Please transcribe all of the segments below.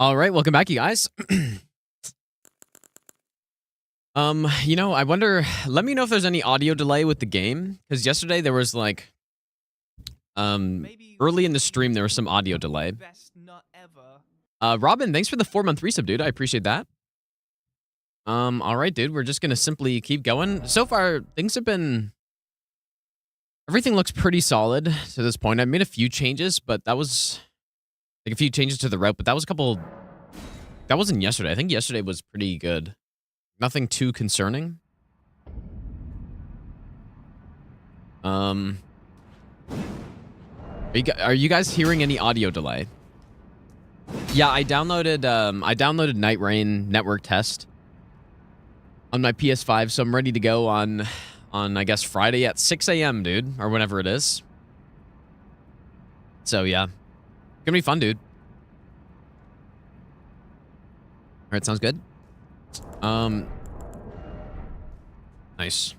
All right, welcome back, you guys. I wonder, let me know if there's any audio delay with the game, because yesterday there was like, early in the stream there was some audio delay. Robin, thanks for the 4-month resub, dude. I appreciate that. All right, dude, we're just gonna simply keep going. So far, things have been, everything looks pretty solid to this point. I made a few changes, but that was like a few changes to the route, but that was a couple, that wasn't yesterday. I think yesterday was pretty good. Nothing too concerning. Are you guys hearing any audio delay? Yeah, I downloaded Night Rain Network Test on my PS5, so I'm ready to go on I guess Friday at 6 a.m., dude, or whenever it is. So yeah, gonna be fun, dude. All right, sounds good. Nice.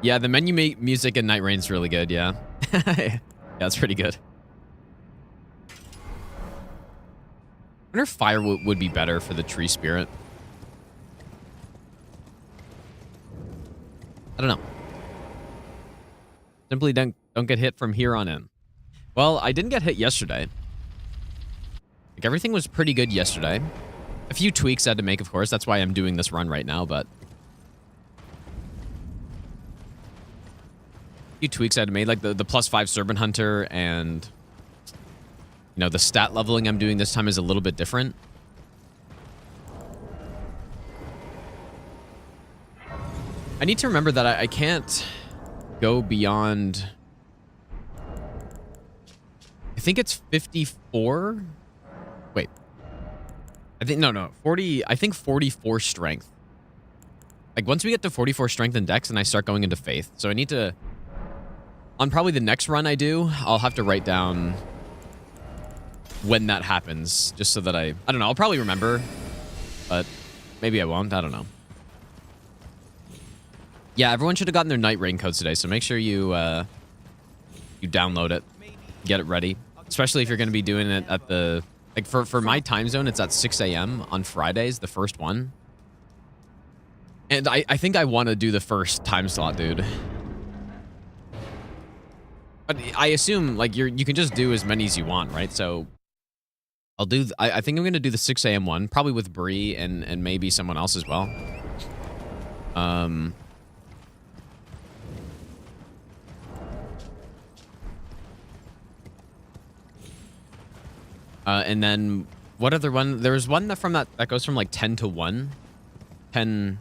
Yeah, the menu music in Night Rain's really good, yeah. Yeah, it's pretty good. I wonder if fire would be better for the tree spirit. I don't know. Simply don't get hit from here on in. Well, I didn't get hit yesterday. Like, everything was pretty good yesterday. A few tweaks I had to make, of course. That's why I'm doing this run right now, but a few tweaks I had to make, like the +5 Serpent Hunter, and you know, the stat leveling I'm doing this time is a little bit different. I need to remember that I can't go beyond, I think it's 54. Wait. I think, no, 40, I think 44 strength. Like, once we get to 44 strength and dex, and I start going into faith. So I need to, on probably the next run I do, I'll have to write down when that happens, just so that I don't know, I'll probably remember, but maybe I won't, I don't know. Yeah, everyone should have gotten their Night Rain codes today, so make sure you download it, get it ready, especially if you're going to be doing it at the, like, for my time zone, it's at 6 a.m. on Fridays, the first one. And I think I want to do the first time slot, dude. But I assume, like, you can just do as many as you want, right? So I'll do, I think I'm going to do the 6 a.m. one, probably with Bree and maybe someone else as well. And then what other one? There was one that goes from like 10 to 1, 10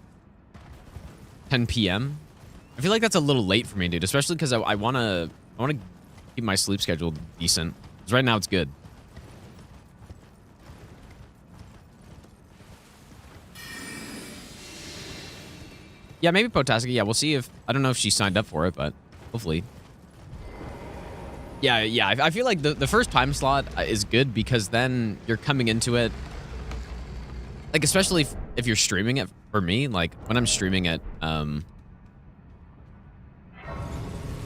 p.m. I feel like that's a little late for me, dude, especially because I want to keep my sleep schedule decent. Because right now it's good. Yeah, maybe Potasika. Yeah, we'll see if, I don't know if she signed up for it, but hopefully. Yeah, I feel like the first time slot is good because then you're coming into it, like, especially if you're streaming it. For me, like, when I'm streaming it,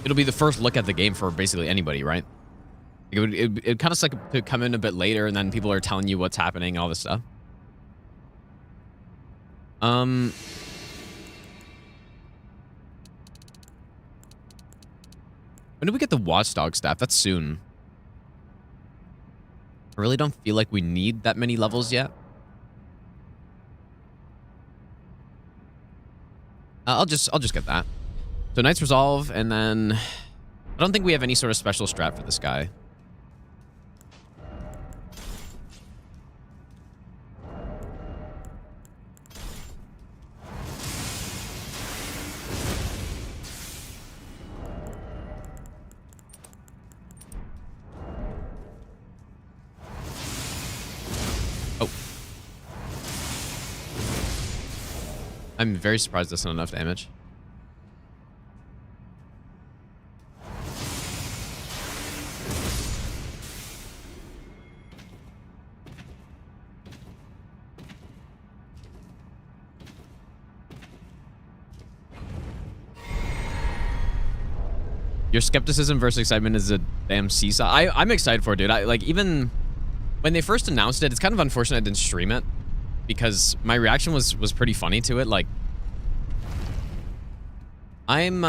it'll be the first look at the game for basically anybody, right? It kind of suck to come in a bit later and then people are telling you what's happening, all this stuff. When do we get the Watchdog staff? That's soon. I really don't feel like we need that many levels yet. I'll just get that. So Knight's Resolve, and then I don't think we have any sort of special strat for this guy. I'm very surprised that's not enough damage. Your skepticism versus excitement is a damn seesaw. I'm excited for it, dude. Like, even when they first announced it, it's kind of unfortunate I didn't stream it because my reaction was pretty funny to it. Like, I'm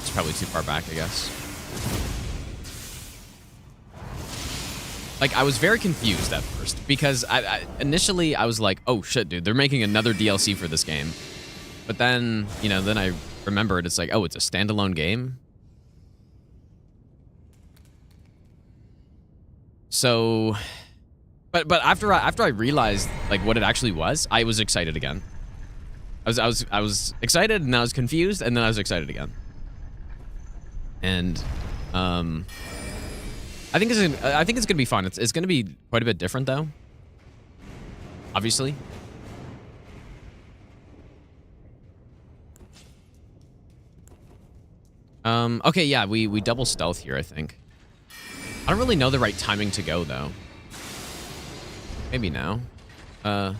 it's probably too far back, I guess. Like, I was very confused at first because initially I was like, oh shit, dude, they're making another DLC for this game. But then, you know, then I remembered it's like, oh, it's a standalone game. So, but after I realized like what it actually was, I was excited again. I was excited and I was confused and then I was excited again. And I think it's gonna be fun. It's gonna be quite a bit different though. Obviously. Okay, yeah, we double stealth here, I think. I don't really know the right timing to go though. Maybe now. Yeah,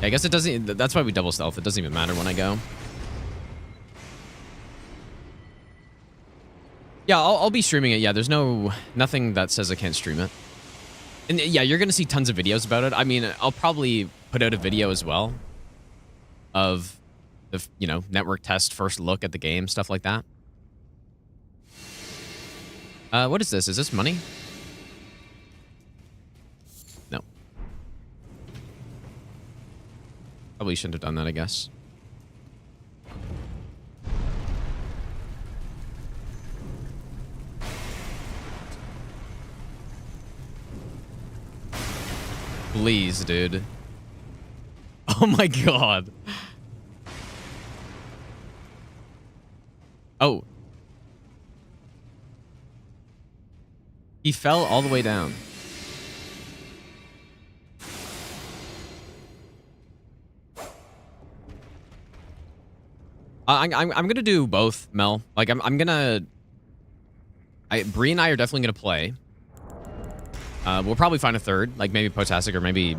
I guess it doesn't. That's why we double stealth. It doesn't even matter when I go. Yeah, I'll be streaming it. Yeah, there's nothing that says I can't stream it. And yeah, you're gonna see tons of videos about it. I mean, I'll probably put out a video as well of the, you know, network test, first look at the game, stuff like that. What is this? Is this money? No. Probably shouldn't have done that, I guess. Please, dude. Oh my god. Oh. He fell all the way down. I'm gonna do both, Mel. Like I'm gonna. Bree and I are definitely gonna play. We'll probably find a third, like maybe Potastic or maybe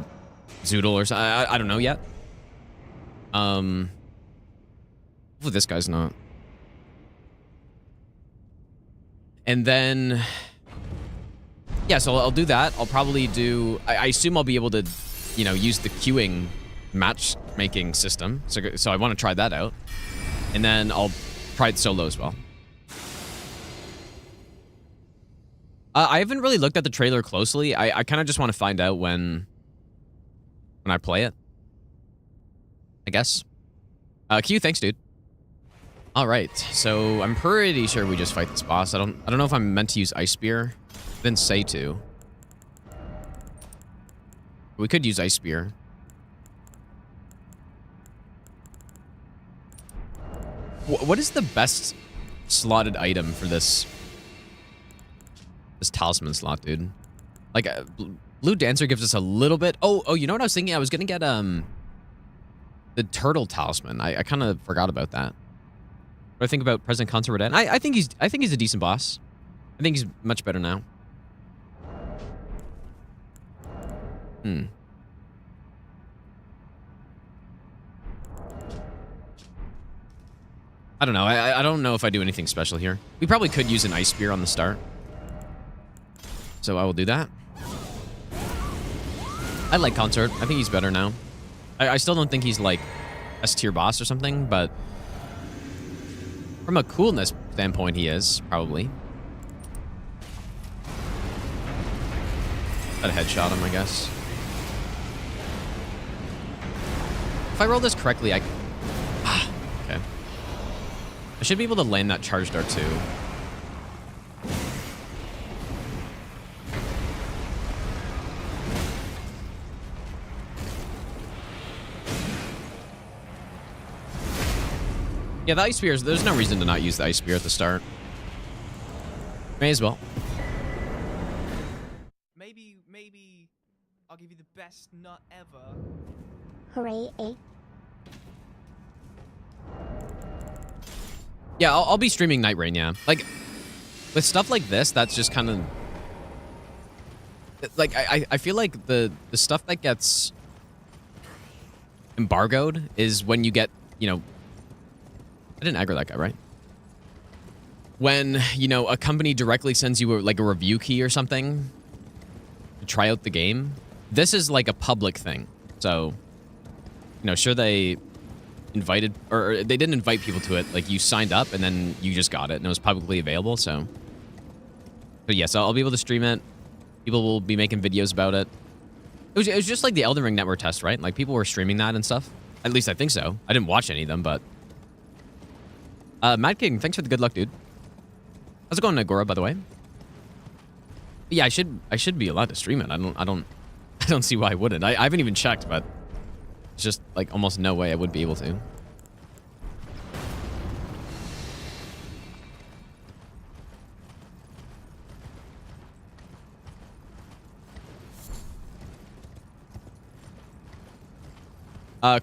Zoodle or something. I don't know yet. Hopefully this guy's not. And then, yeah, so I'll do that. I'll probably do. I assume I'll be able to, you know, use the queuing matchmaking system. So I want to try that out, and then I'll try it solo as well. I haven't really looked at the trailer closely. I kind of just want to find out when I play it, I guess. Q, thanks, dude. All right, so I'm pretty sure we just fight this boss. I don't know if I'm meant to use Ice Spear. Didn't say to. We could use Ice Spear. What is the best slotted item for this talisman slot, dude? Like, Blue Dancer gives us a little bit. Oh, you know what I was thinking? I was gonna get the turtle talisman. I kind of forgot about that. What do I think about President Consort Rodan? I think he's a decent boss. I think he's much better now. I don't know. I don't know if I do anything special here. We probably could use an Ice Spear on the start. So I will do that. I like Consort. I think he's better now. I still don't think he's like S-tier boss or something, but from a coolness standpoint, he is, probably. That headshot him, I guess. If I roll this correctly, okay. I should be able to land that charge dart too. Yeah, the Ice Spear, there's no reason to not use the Ice Spear at the start. May as well. Maybe I'll give you the best nut ever. Hooray, eh? Yeah, I'll be streaming Night Rain, yeah. Like, with stuff like this, that's just kind of... Like, I feel like the stuff that gets embargoed is when you get, you know... I didn't aggro that guy, right? when, you know, a company directly sends you like a review key or something to try out the game, this is like a public thing. So, you know, sure, they invited, or they didn't invite people to it. Like, you signed up and then you just got it and it was publicly available. So, but yes, I'll be able to stream it. People will be making videos about it. It was just like the Elden Ring network test, right? Like, people were streaming that and stuff. At least I think so. I didn't watch any of them, but Mad King, thanks for the good luck, dude. How's it going, Agora, by the way? Yeah, I should be allowed to stream it. I don't see why I wouldn't. I haven't even checked, but it's just like almost no way I would be able to.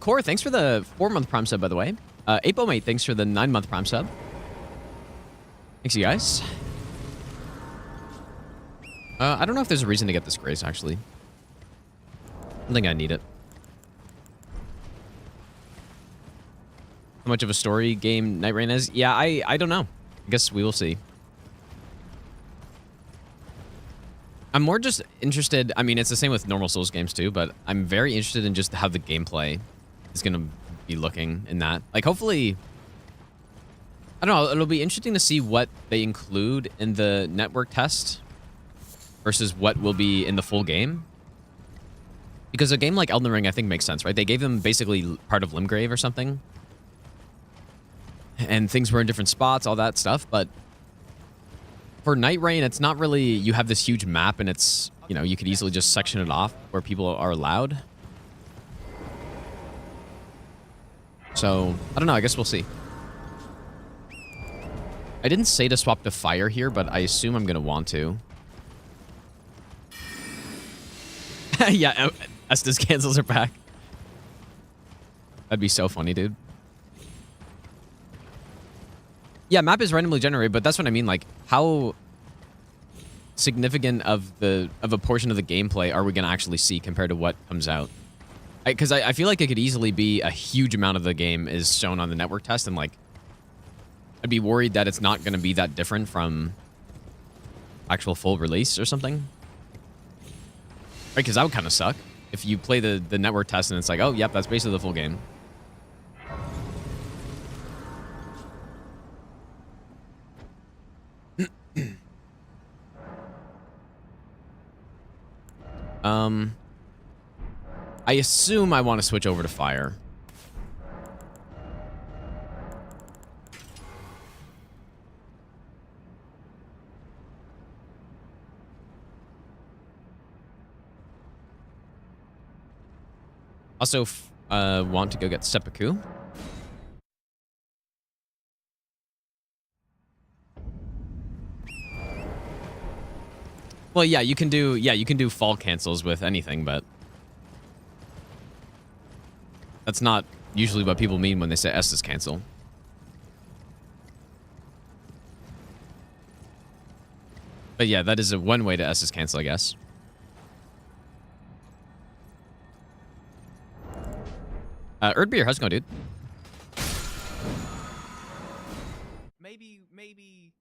Core, thanks for the 4-month Prime sub, by the way. Apomate, thanks for the 9-month Prime sub. Thanks, you guys. I don't know if there's a reason to get this grace, actually. I don't think I need it. How much of a story game Night Rain is? Yeah, I don't know. I guess we will see. I'm more just interested. I mean, it's the same with normal Souls games too, but I'm very interested in just how the gameplay is going to be looking in that. Like, hopefully, I don't know. It'll be interesting to see what they include in the network test versus what will be in the full game. Because a game like Elden Ring, I think, makes sense, right? They gave them basically part of Limgrave or something. And things were in different spots, all that stuff. But for Night Rain, it's not really, you have this huge map and it's, you know, you could easily just section it off where people are allowed. So, I don't know. I guess we'll see. I didn't say to swap to fire here, but I assume I'm going to want to. Yeah, Estes cancels are back. That'd be so funny, dude. Yeah, map is randomly generated, but that's what I mean. Like, how significant of a portion of the gameplay are we going to actually see compared to what comes out? Because I feel like it could easily be a huge amount of the game is shown on the network test, and like, I'd be worried that it's not going to be that different from actual full release or something. Right, because that would kind of suck if you play the network test and it's like, oh, yep, that's basically the full game. I assume I want to switch over to fire. Also, want to go get seppuku. Well, yeah, you can do fall cancels with anything, but that's not usually what people mean when they say Estes cancel. But yeah, that is one way to Estes cancel, I guess. Erdbeer, how's it going, dude? Maybe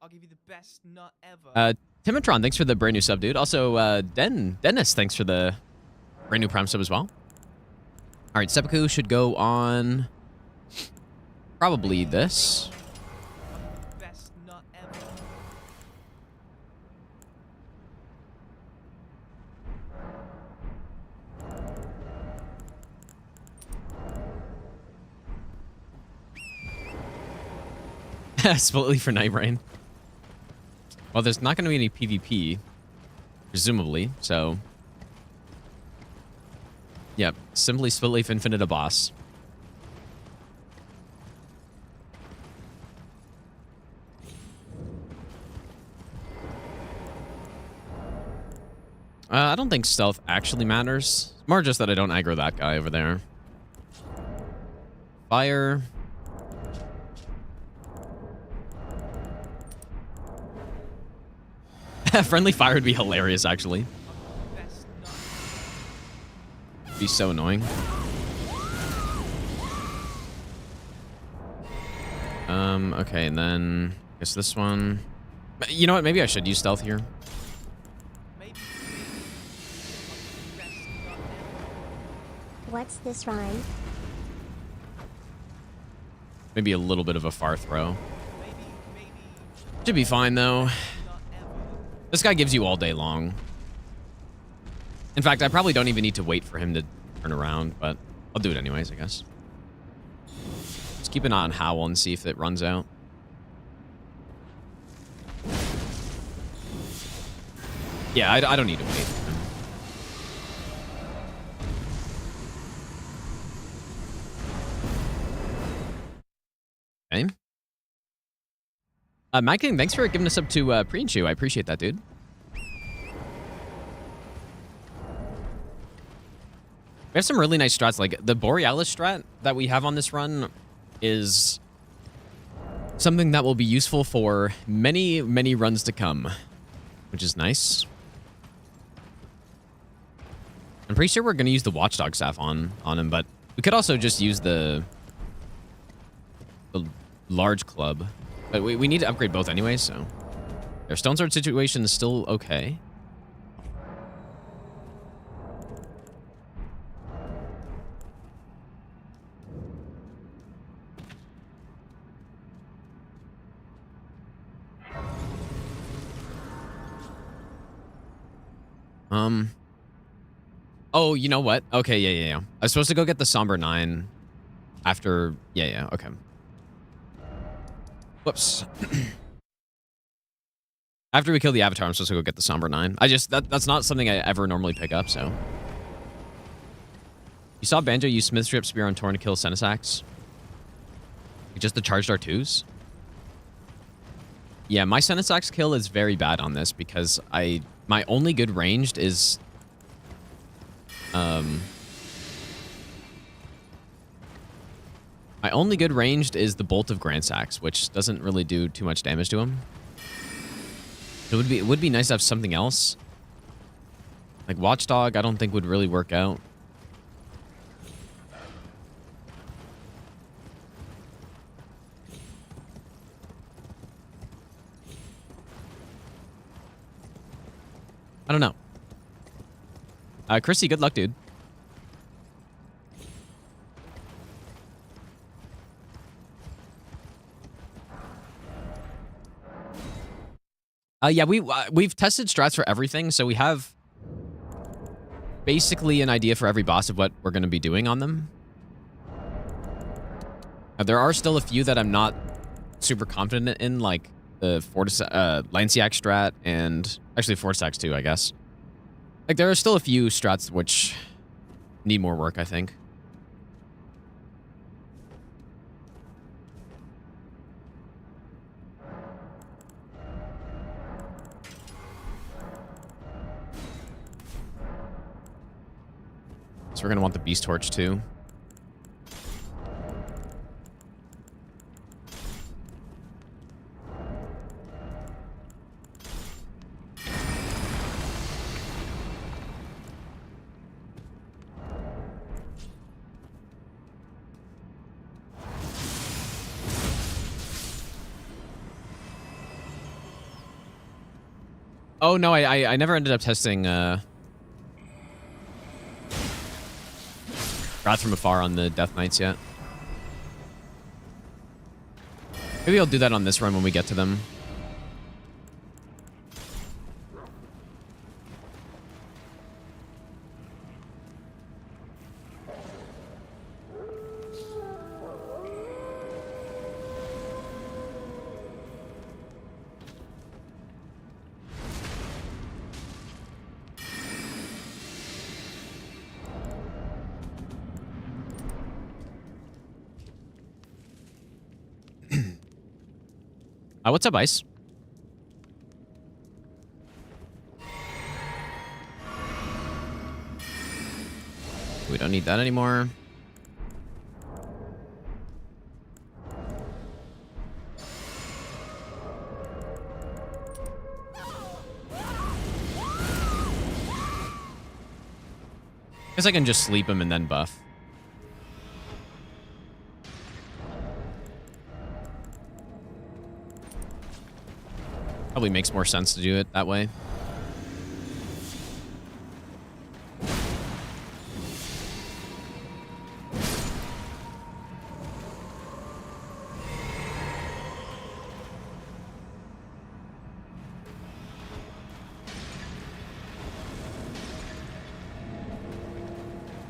I'll give you the best nut ever. Timatron, thanks for the brand new sub, dude. Also, Dennis, thanks for the brand new Prime sub as well. All right, seppuku should go on probably this. Best nut ever. Split leaf for Night Rain. Well, there's not going to be any PvP, presumably, so... Yep, simply split leaf infinite a boss. I don't think stealth actually matters. It's more just that I don't aggro that guy over there. Fire. Friendly fire would be hilarious, actually. Be so annoying. Okay, and then Guess this one. You know what? Maybe I should use stealth here. Maybe. What's this rhyme? Maybe a little bit of a far throw. Maybe. Should be fine, though. Not ever. This guy gives you all day long. In fact, I probably don't even need to wait for him to turn around, but I'll do it anyways, I guess. Just keep an eye on Howl and see if it runs out. Yeah, I don't need to wait for him. Okay. Mike King, thanks for giving us up to Pre-Chew. I appreciate that, dude. We have some really nice strats. Like, the Borealis strat that we have on this run is something that will be useful for many, many runs to come, which is nice. I'm pretty sure we're going to use the Watchdog staff on him, but we could also just use the large club. But we need to upgrade both anyway, so their Stone Sword situation is still okay. Oh, you know what? Okay, yeah. I was supposed to go get the Somber 9 after... Yeah, okay. Whoops. After we kill the Avatar, I'm supposed to go get the Somber 9. That's not something I ever normally pick up, so... You saw Banjo use Smith Strip Spear on Torn to kill Senesax? Just the charged R2s? Yeah, my Senesax kill is very bad on this because my only good ranged is... My only good ranged is the Bolt of Grandsax, which doesn't really do too much damage to him. It would be nice to have something else. Like Watchdog, I don't think would really work out. I don't know. Chrissy, good luck, dude. Yeah, we've tested strats for everything, so we have basically an idea for every boss of what we're going to be doing on them. There are still a few that I'm not super confident in, like the Lanciac strat and actually Forsax too, I guess. Like, there are still a few strats which need more work, I think. So we're going to want the Beast Torch too. Oh, no, I never ended up testing Wrath from Afar on the Death Knights yet. Maybe I'll do that on this run when we get to them. What's up, Ice? We don't need that anymore. Guess I can just sleep him and then buff. Probably makes more sense to do it that way.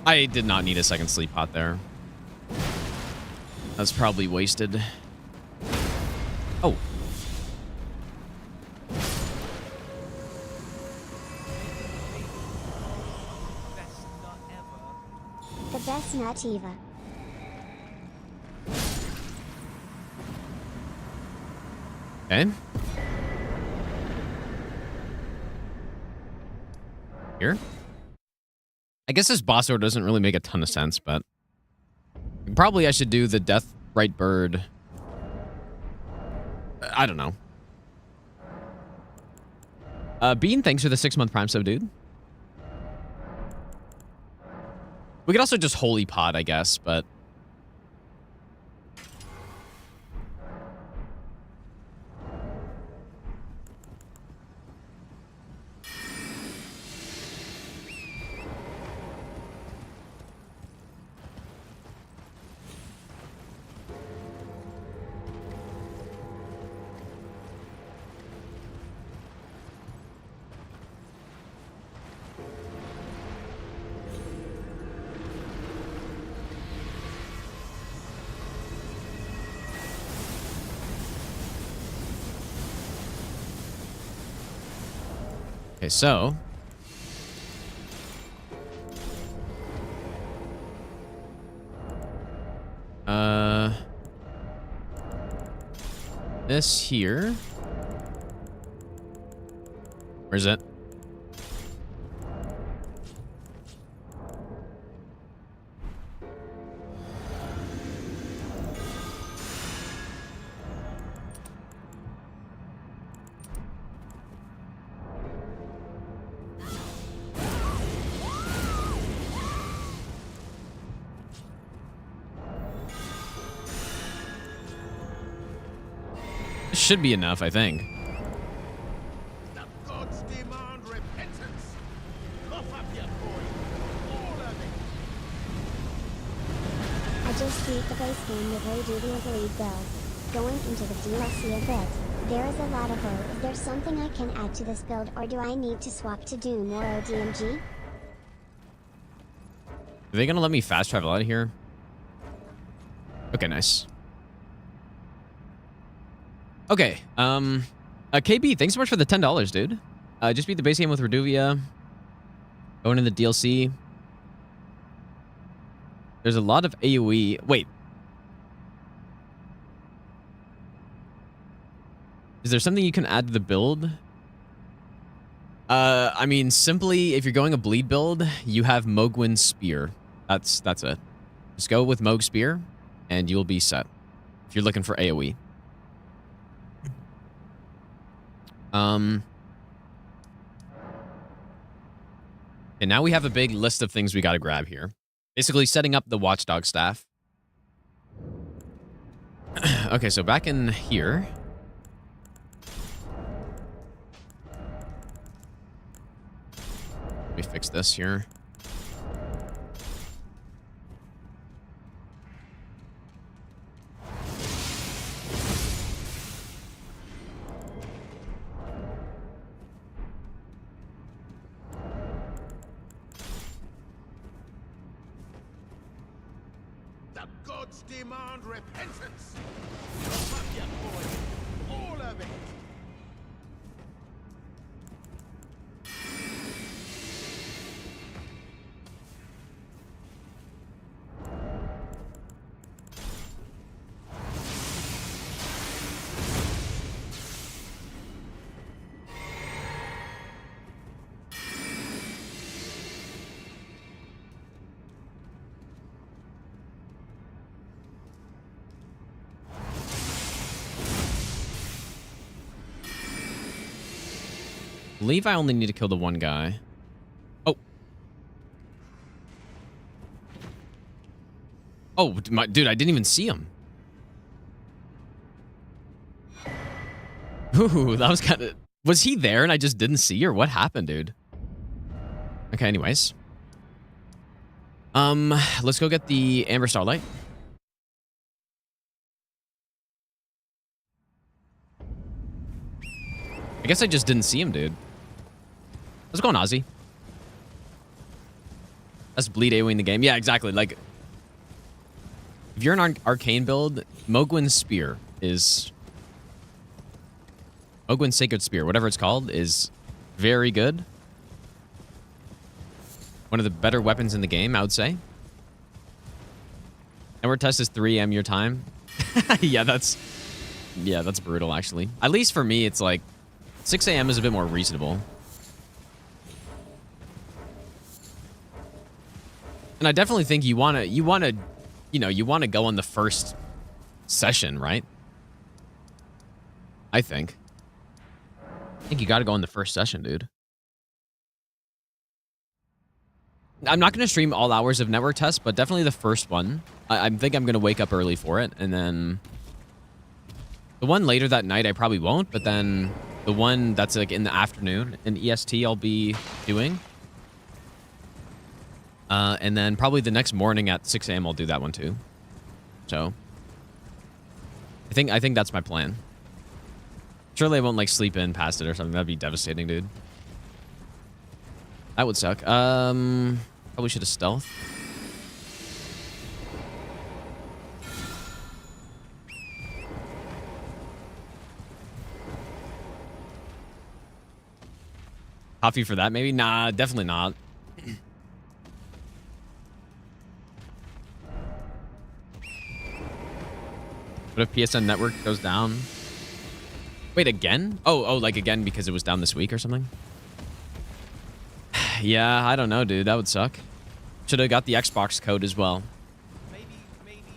I did not need a second sleep pot there. That's probably wasted. Oh. Best nut ever. The best nut Eva. Okay. Here. I guess this boss order doesn't really make a ton of sense, but probably I should do the Death Right Bird. I don't know. Bean, thanks for the 6-month Prime sub, dude. We could also just Holy Pod, I guess, but... Okay, so... This here... Where's it? This should be enough, I think. The gods demand repentance. Cough up your coin. All of it. I just beat the base game with Ray Duty Bleed build. Going into the DLC a bit. There is a lot of her. Is there something I can add to this build, or do I need to swap to Doom or ODMG? Are they gonna let me fast travel out of here? Okay, nice. Okay, KB, thanks so much for the $10, dude. Just beat the base game with Reduvia. Going in the DLC. There's a lot of AoE. Wait. Is there something you can add to the build? I mean, simply, if you're going a bleed build, you have Mogwin's Spear. That's it. Just go with Moog Spear, and you'll be set. If you're looking for AoE. And now we have a big list of things we got to grab here. Basically, setting up the Watchdog staff. Okay, so back in here. Let me fix this here. The gods demand repentance. Cough up your coin. All of it. I believe I only need to kill the one guy. Oh. Oh, dude, I didn't even see him. Ooh, that was kind of... Was he there and I just didn't see, or what happened, dude? Okay, anyways. Let's go get the Amber Starlight. I guess I just didn't see him, dude. How's it going, Ozzy? That's bleed AoEing the game. Yeah, exactly. Like, if you're an arcane build, Mogwin's Spear is... Mogwin's Sacred Spear, whatever it's called, is very good. One of the better weapons in the game, I would say. Network test is 3 AM your time. Yeah, that's brutal, actually. At least for me, it's like 6 AM is a bit more reasonable. And I definitely think you want to go on the first session, right? I think you got to go on the first session, dude. I'm not going to stream all hours of network test, but definitely the first one. I think I'm going to wake up early for it, and then the one later that night I probably won't, but then the one that's like in the afternoon in EST I'll be doing. And then probably the next morning at 6 AM I'll do that one too. So I think that's my plan. Surely I won't like sleep in past it or something. That'd be devastating, dude. That would suck. Probably should have stealth. Coffee for that, maybe? Nah, definitely not. What if PSN network goes down? Wait, again? Oh, like again because it was down this week or something? Yeah, I don't know, dude. That would suck. Should have got the Xbox code as well. Maybe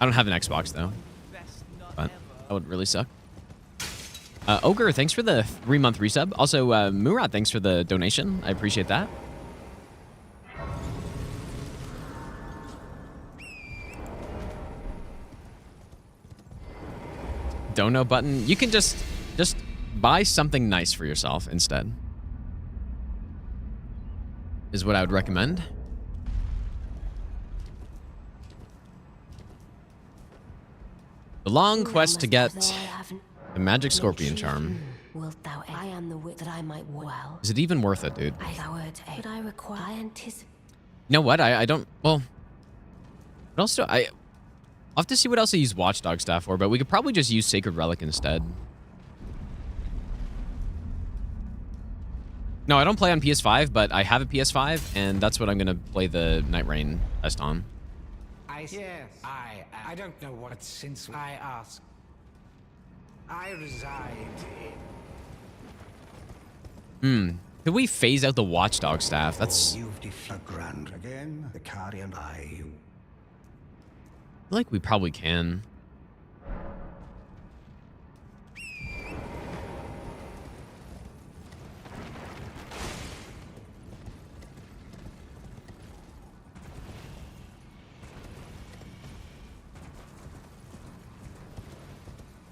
I don't have an Xbox, though. best nut But ever. that would really suck. Ogre, thanks for the 3-month resub. Also, Murat, thanks for the donation. I appreciate that. Dono button. You can just buy something nice for yourself instead. Is what I would recommend. The long quest to get the magic scorpion charm. Wilt thou I am the wit that I might well. Is it even worth it, dude? But I require anticipate. You know what? I don't... Well... What else do I... I'll have to see what else I use Watchdog Staff for, but we could probably just use Sacred Relic instead. No, I don't play on PS5, but I have a PS5, and that's what I'm going to play the Night Rain test on. I don't know what since I ask. I reside in... Could we phase out the Watchdog Staff? That's... You've defeated Grand again. The carrion I. I feel like we probably can.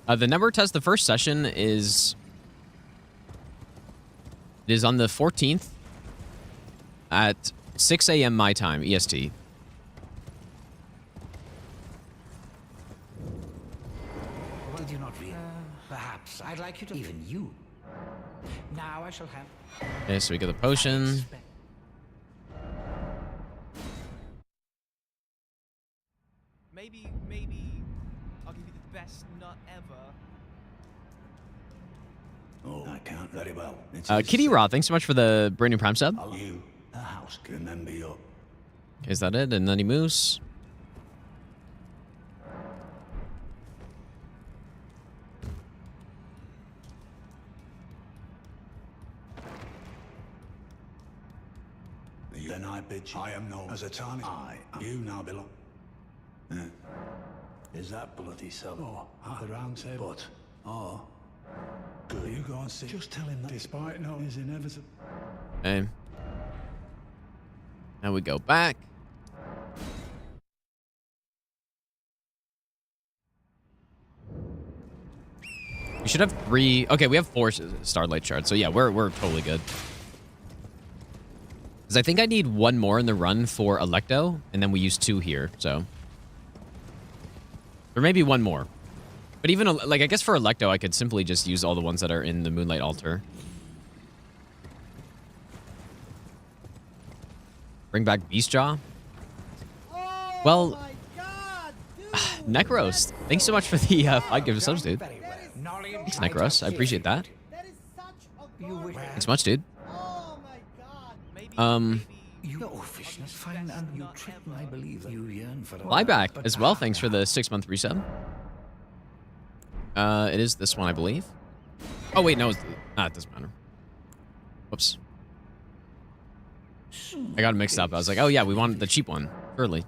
The network test, the first session is on the 14th at 6 AM my time, EST. Did you not read? Perhaps I'd like you to. Even you. Now I shall have. Okay, so we get the potion. Maybe I'll give you the best nut ever. Oh, I can't very well. Kitty Raw, thanks so much for the brand new Prime sub. You, the house, remember your. Okay, is that it? And Nutty Moose. Then I bid you. I am known as a Tani. You now belong. Is that bloody so? Oh, the round table. But, good. You go and see. Just tell him that despite knowing his inevitable. Okay. Now we go back. We should have 3. Okay, we have 4 starlight shards. So yeah, we're totally good. Because I think I need 1 more in the run for Electo, and then we use 2 here. So there may be 1 more. But even like I guess for Electo, I could simply just use all the ones that are in the Moonlight Altar. Bring back Beastjaw. Well, Necros, thanks so much for the 5 gift subs, dude. Thanks, Necros. I appreciate that. Thanks so much, dude. Flyback as well. Thanks for the 6-month resub. It is this one, I believe. Oh wait, no, it doesn't matter. Whoops. I got it mixed up. I was like, oh yeah, we wanted the cheap one early.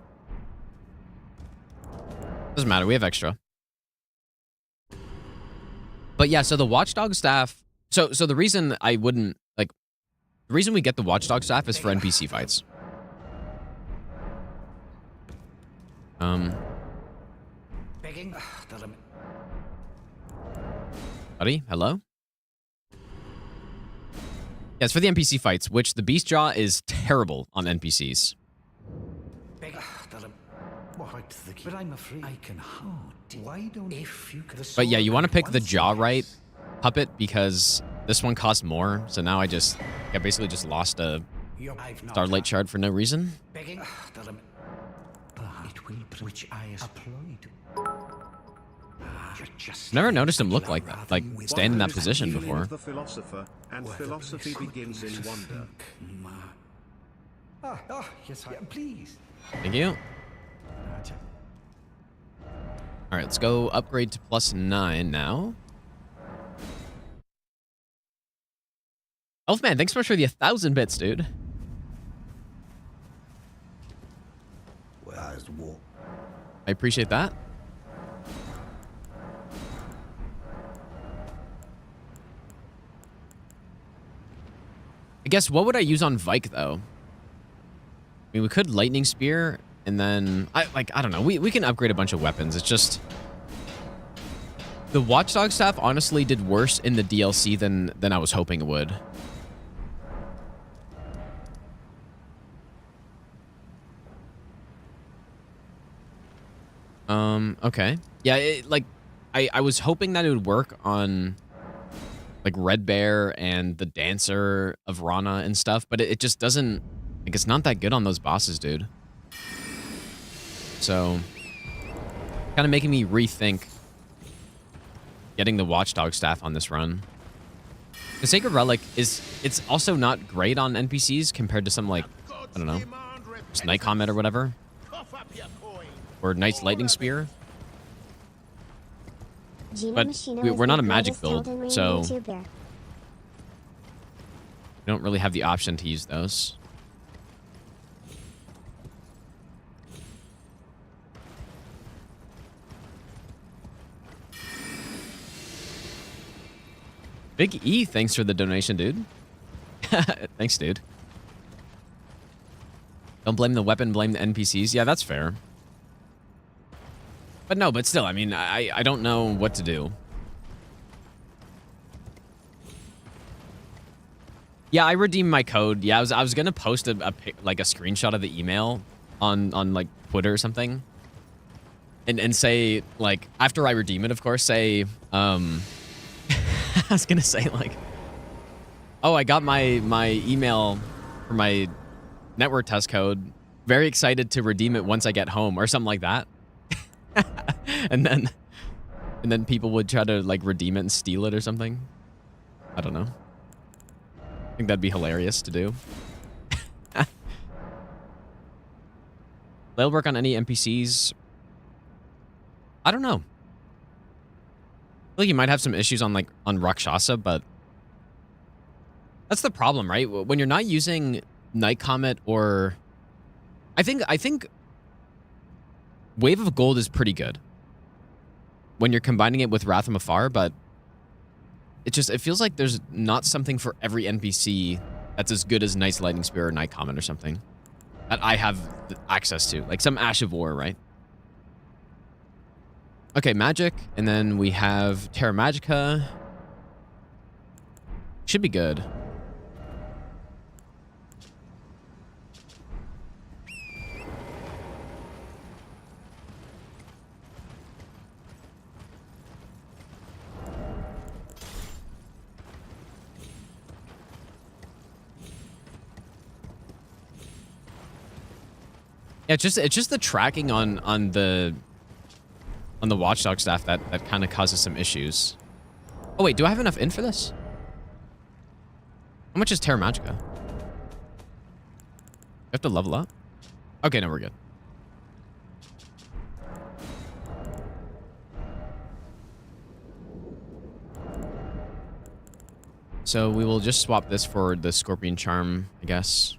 Doesn't matter. We have extra. But yeah, so the Watchdog staff. So the reason I wouldn't like, the reason we get the Watchdog staff is for NPC fights. Buddy, hello. Yeah, it's for the NPC fights, which the Beastjaw is terrible on NPCs. But I'm afraid I can hold. Why don't if you could. But yeah, you want to pick the Jaw right puppet because this one costs more. So now I basically just lost a Starlight Shard for no reason. It will which I applied. Never noticed him look like that, like stand in that position before. The philosopher, and philosophy begins in wonder. Yes, please. Thank you. All right, let's go upgrade to +9 now. Elfman, thanks so much for the 1,000 bits, dude. Where's the wall? I appreciate that. I guess, what would I use on Vike, though? I mean, we could Lightning Spear, and then... I don't know. We can upgrade a bunch of weapons. It's just... The Watchdog staff honestly did worse in the DLC than I was hoping it would. Okay. Yeah, I was hoping that it would work on... like Red Bear and the Dancer of Rana and stuff, but it just doesn't, like, it's not that good on those bosses, dude. So, kind of making me rethink getting the Watchdog staff on this run. The Sacred Relic it's also not great on NPCs compared to some, like, I don't know, just Night Comet or whatever. Or Knight's Lightning Spear. But we're not a magic build, so we don't really have the option to use those. Big E, thanks for the donation, dude. Thanks, dude. Don't blame the weapon, blame the NPCs. Yeah, that's fair. But no, but still, I mean, I don't know what to do. Yeah, I redeemed my code. Yeah, I was gonna post a screenshot of the email on like Twitter or something, and say, like, after I redeem it, of course, say I was gonna say, like, oh, I got my email for my network test code. Very excited to redeem it once I get home, or something like that. and then people would try to, like, redeem it and steal it or something. I don't know. I think that'd be hilarious to do. They'll work on any NPCs. I don't know. I feel like you might have some issues on Rakshasa, but that's the problem, right? When you're not using Night Comet or I think Wave of Gold is pretty good when you're combining it with Wrath from Afar, but it feels like there's not something for every NPC that's as good as Knight's Lightning Spear or Night Comet or something that I have access to, like some Ash of War, right? Okay, magic, and then we have Terra Magica. Should be good. Yeah, it's just the tracking on the watchdog staff that kind of causes some issues. Oh wait, do I have enough in for this? How much is Terra Magica? You have to level up? Okay, no, we're good. So we will just swap this for the Scorpion Charm, I guess.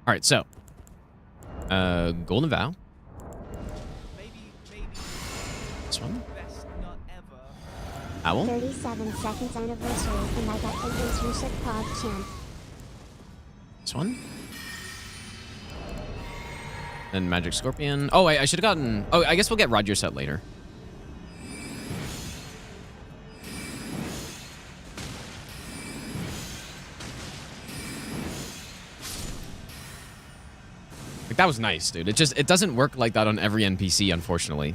All right, so Golden Vow. Maybe This one. best not ever. Owl. 37 seconds anniversary and I got an internship pod champ. This one. Then Magic Scorpion. Oh, I should have gotten... Oh, I guess we'll get Roger set later. Like, that was nice, dude. It doesn't work like that on every NPC, unfortunately.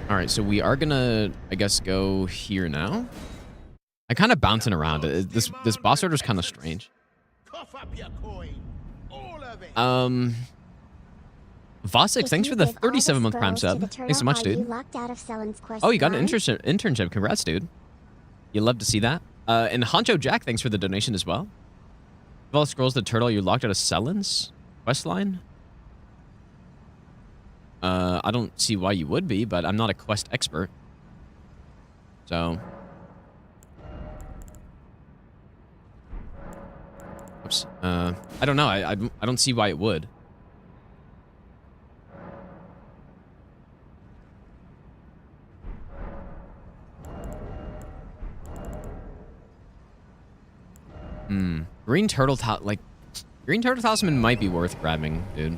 All right, so we are gonna, I guess, go here now. I kind of bouncing around. This boss order is kind of strange. Cough up your coin. All of it. Vosix, If thanks you for the give all the 37-month Prime squirrels to sub. the turtle, Thanks so much, are you dude. locked out of Sellen's quest Oh, you got an line? internship. Congrats, dude. You love to see that. And Honcho Jack, thanks for the donation as well. If all scrolls the turtle, you're locked out of Sellen's quest line. I don't see why you would be, but I'm not a quest expert. So... Oops. I don't know. I don't see why it would. Green turtle Green turtle talisman might be worth grabbing, dude.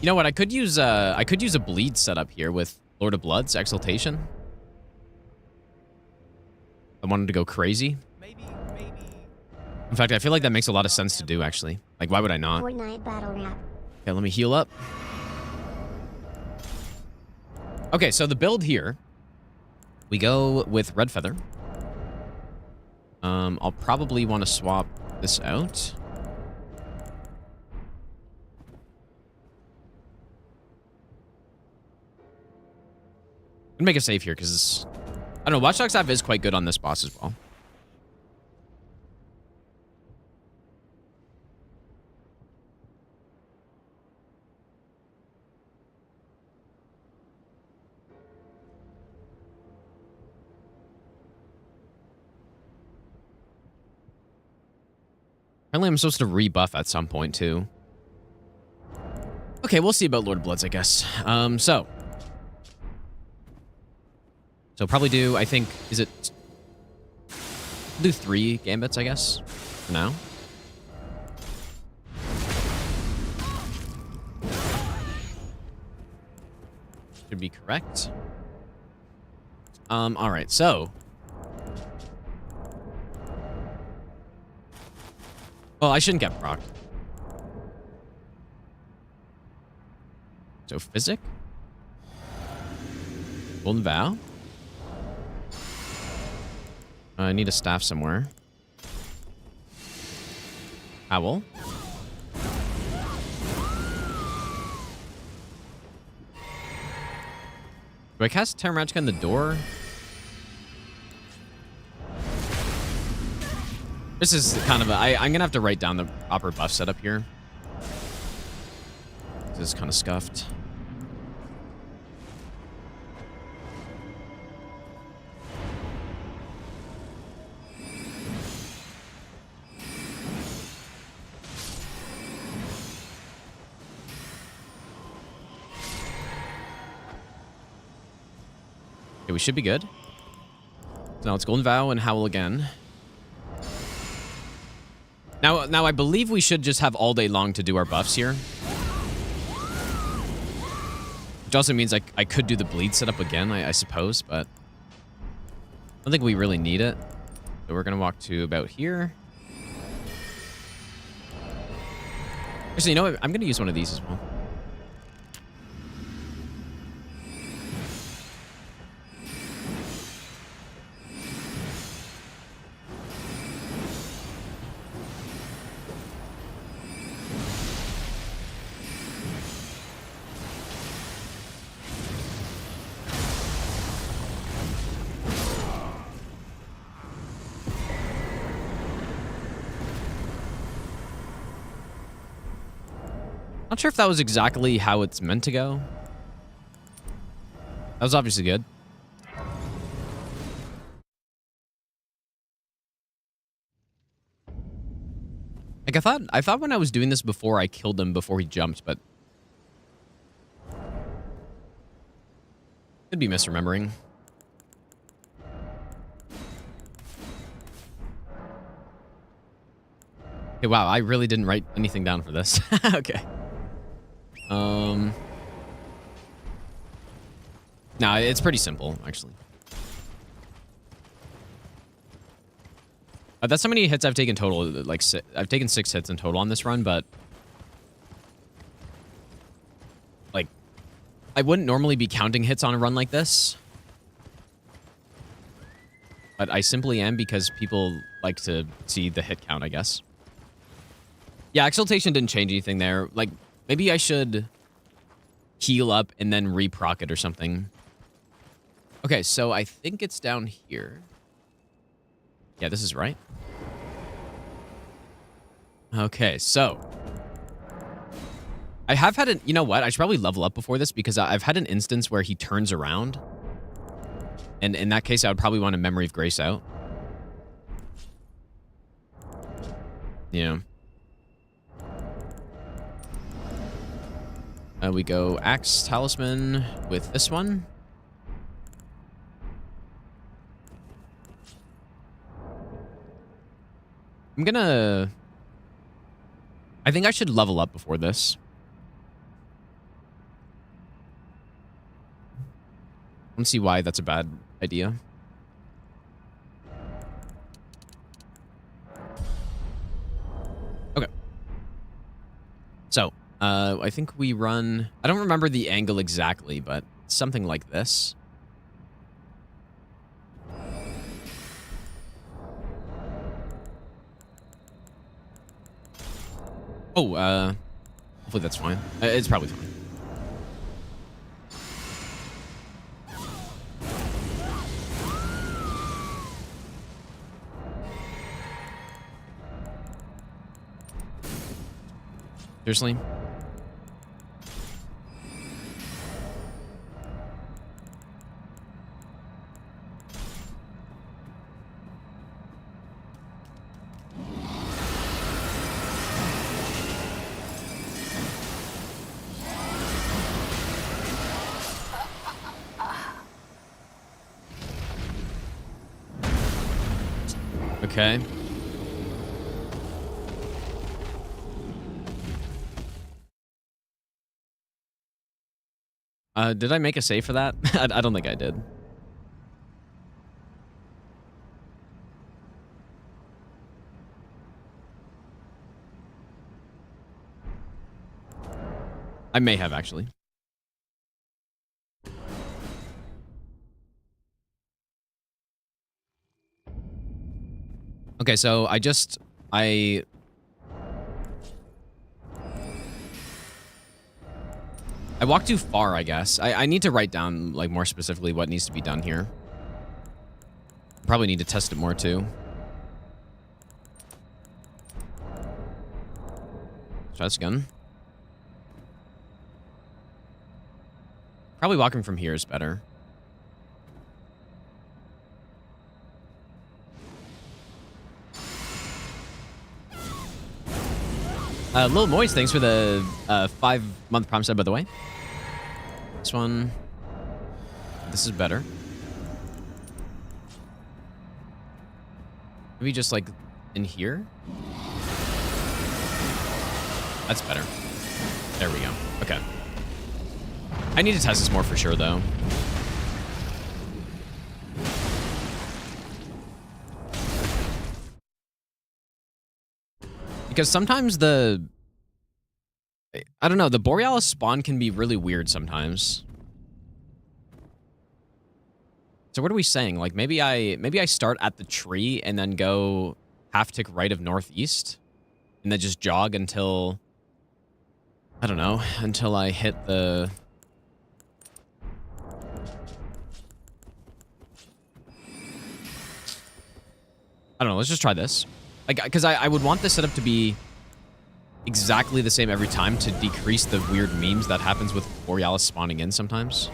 You know what? I could use a bleed setup here with Lord of Blood's Exaltation. I wanted to go crazy. Maybe. In fact, I feel like that makes a lot of sense to do, actually. Like, why would I not? Fortnite battle rap. Okay, let me heal up. Okay, so the build here, we go with Red Feather. I'll probably want to swap this out. I'm gonna make it safe here because I don't know. Watchdog Staff is quite good on this boss as well. Apparently, I'm supposed to rebuff at some point too. Okay, we'll see about Lord of Bloods, I guess. So probably do, I think, do 3 gambits, I guess, for now. Should be correct. All right, so. Well, I shouldn't get proc. So Physic. Golden Vow. I need a staff somewhere. Owl. Do I cast Terra Magica in the door? This is kind of a... I'm going to have to write down the proper buff setup here. This is kind of scuffed. Okay, we should be good. So now it's Golden Vow and Howl again. Now I believe we should just have all day long to do our buffs here. Which also means I could do the bleed setup again, I suppose, but I don't think we really need it. So we're going to walk to about here. Actually, you know what? I'm going to use one of these as well. Not sure if that was exactly how it's meant to go. That was obviously good. Like I thought when I was doing this before I killed him before he jumped, but could be misremembering. Okay, wow, I really didn't write anything down for this. Okay. No, it's pretty simple, actually. That's how many hits I've taken total. Like, I've taken 6 hits in total on this run, but like, I wouldn't normally be counting hits on a run like this. But I simply am because people like to see the hit count, I guess. Yeah, Exaltation didn't change anything there. Like, maybe I should heal up and then reproc it or something. Okay, so I think it's down here. Yeah, this is right. Okay, so I have had an... You know what? I should probably level up before this because I've had an instance where he turns around. And in that case, I would probably want a Memory of Grace out. Yeah. We go Axe Talisman with this one. I'm gonna... I think I should level up before this. I don't see why that's a bad idea. Okay. So, I think we run... I don't remember the angle exactly, but something like this. Oh, hopefully that's fine. It's probably fine. Seriously? Okay. Did I make a save for that? I don't think I did. I may have, actually. Okay, so I I walked too far, I guess. I need to write down, like, more specifically what needs to be done here. Probably need to test it more, too. Try this again. Probably walking from here is better. Lil Moist, thanks for the 5-month Prime sub, by the way. This one. This is better. Maybe just like in here. That's better. There we go. Okay. I need to test this more for sure, though. Because sometimes I don't know, the Borealis spawn can be really weird sometimes. So what are we saying? Like maybe I start at the tree and then go half tick right of northeast and then just jog until, I don't know, until I hit the... I don't know, let's just try this. Like, because I would want this setup to be exactly the same every time to decrease the weird memes that happens with Borealis spawning in sometimes.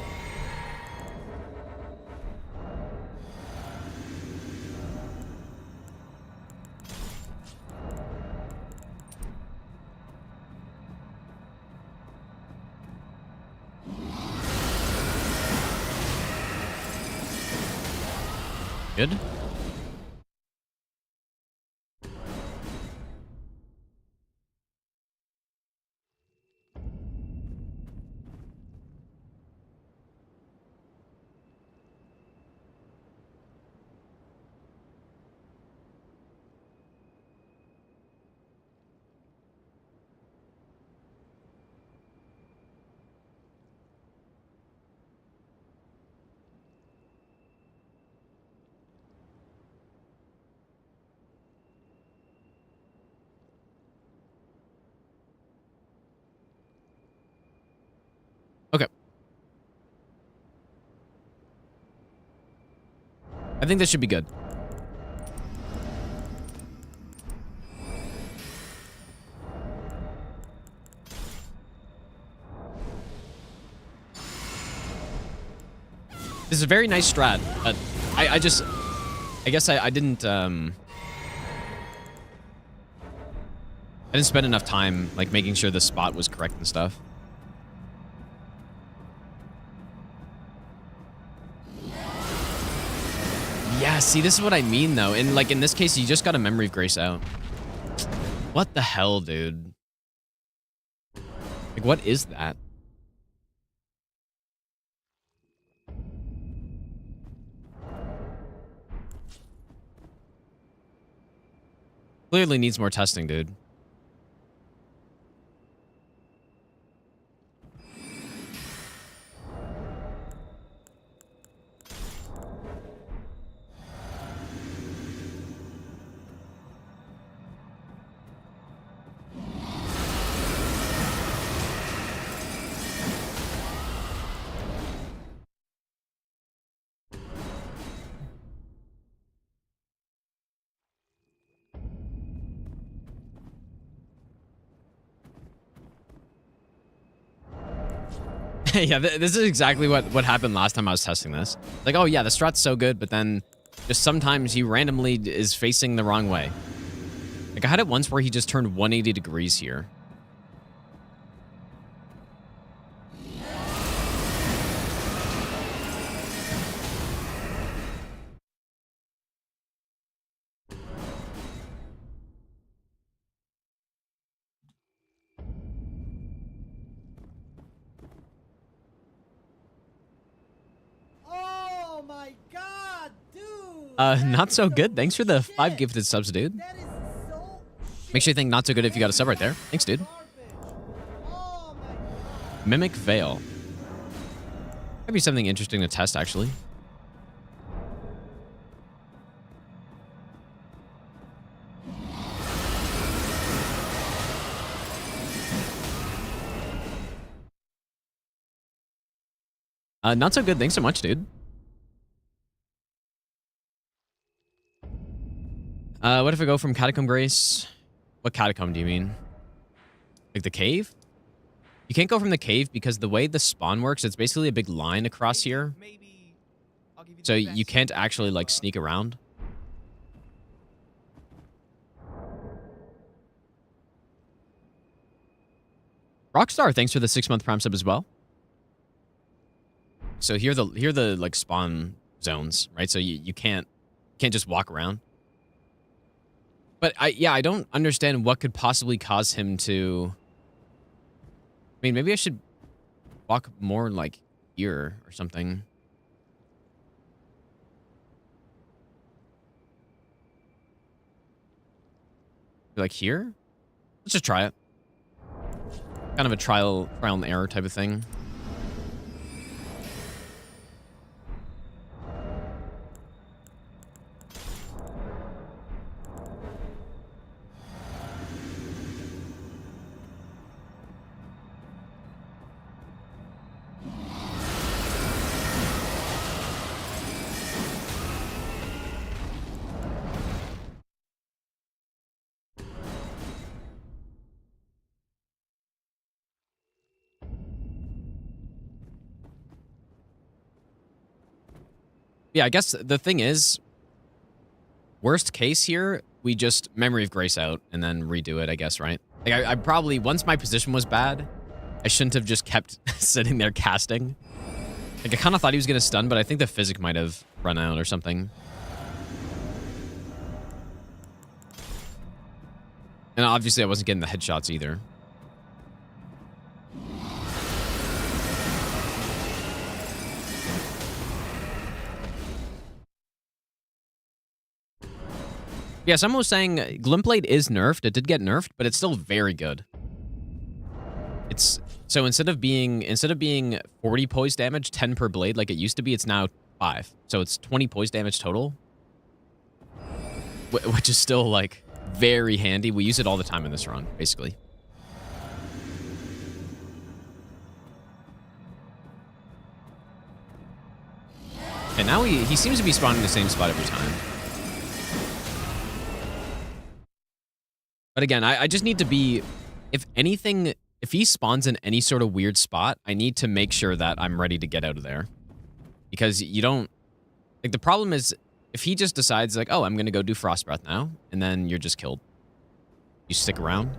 Good. Okay. I think this should be good. This is a very nice strat, but I guess I didn't spend enough time like making sure the spot was correct and stuff. Yeah, see, this is what I mean, though. And, like, in this case, you just got a Memory of Grace out. What the hell, dude? Like, what is that? Clearly needs more testing, dude. Yeah, this is exactly what happened last time I was testing this. Like, oh yeah, the strat's so good, but then just sometimes he randomly is facing the wrong way. Like, I had it once where he just turned 180 degrees here. Oh my god, dude! Not so good. Thanks for the 5 gifted subs, dude. That is so Make sure you think not so good if you got a sub right there. Thanks, dude. garbage. Oh my god. Mimic Veil. Might be something interesting to test, actually. Not so good. Thanks so much, dude. What if I go from Catacomb Grace? What catacomb do you mean? Like the cave? You can't go from the cave because the way the spawn works, it's basically a big line across here. Maybe I'll give you the So you best can't actually like ever. sneak around. Rockstar, thanks for the 6-month Prime sub as well. So here are the like spawn zones, right? So you can't just walk around. But I don't understand what could possibly cause him to. I mean, maybe I should walk more like here or something. Like here? Let's just try it. Kind of a trial and error type of thing. Yeah, I guess the thing is, worst case here, we just Memory of Grace out and then redo it, I guess, right? Like, I probably, once my position was bad, I shouldn't have just kept sitting there casting. Like, I kind of thought he was going to stun, but I think the physic might have run out or something. And obviously, I wasn't getting the headshots either. Yeah, someone was saying Glintblade is nerfed. It did get nerfed, but it's still very good. It's so instead of being 40 poise damage, 10 per blade like it used to be, it's now 5. So it's 20 poise damage total, which is still like very handy. We use it all the time in this run, basically. And now he seems to be spawning the same spot every time. But again, I just need to be, if anything, if he spawns in any sort of weird spot, I need to make sure that I'm ready to get out of there. Because you don't, like, the problem is, if he just decides, like, oh, I'm going to go do Frost Breath now, and then you're just killed. You stick around.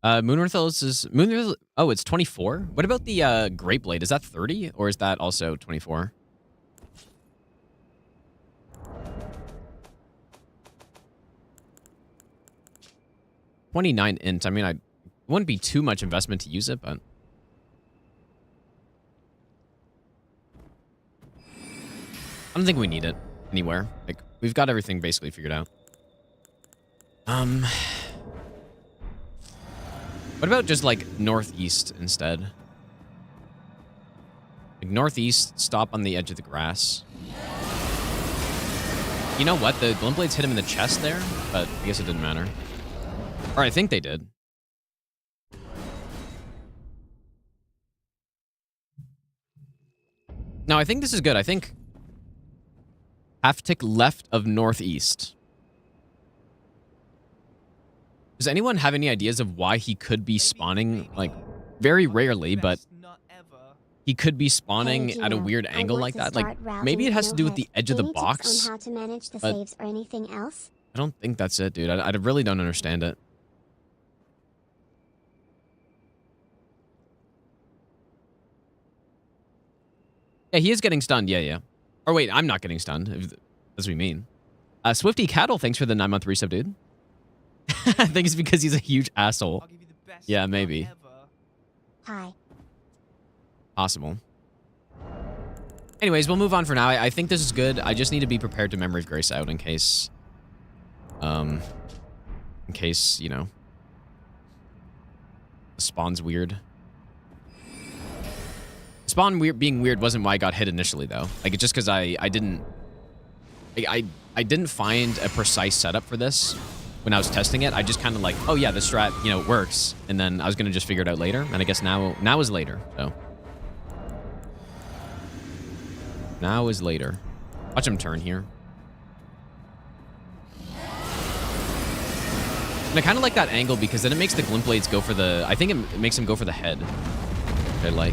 Moonrithos is Moonrithos. Oh, it's 24. What about the Great Blade? Is that 30 or is that also 24? $29 int. I mean, it wouldn't be too much investment to use it, but I don't think we need it anywhere. Like, we've got everything basically figured out. What about just, like, northeast instead? Like, northeast, stop on the edge of the grass. You know what? The Glintblades hit him in the chest there, but I guess it didn't matter. Or I think they did. No, I think this is good. I think half tick left of northeast. Does anyone have any ideas of why he could be spawning, like, very rarely, but he could be spawning Hey, at a Gina, weird I angle want like to that? Like, start routing maybe it has to do with no-head. the edge of the Any tips box. on how to manage the but saves or anything else? I don't think that's it, dude. I really don't understand it. Yeah, he is getting stunned. Yeah, yeah. Or wait, I'm not getting stunned, if that's what you mean. Swifty Cattle, thanks for the 9-month resub, dude. I think it's because he's a huge asshole. I'll give you the best Yeah, run maybe. ever. Hi. Possible. Anyways, we'll move on for now. I think this is good. I just need to be prepared to Memory of Grace out in case In case, you know, the spawn's weird. Spawn being weird wasn't why I got hit initially, though. Like, it's just because I didn't find a precise setup for this when I was testing it. I just kind of like, oh yeah, this strat, you know, works, and then I was gonna just figure it out later. And I guess now is later. So now is later. Watch him turn here. And I kind of like that angle because then it makes the glint blades go for the. I think it makes them go for the head. I like.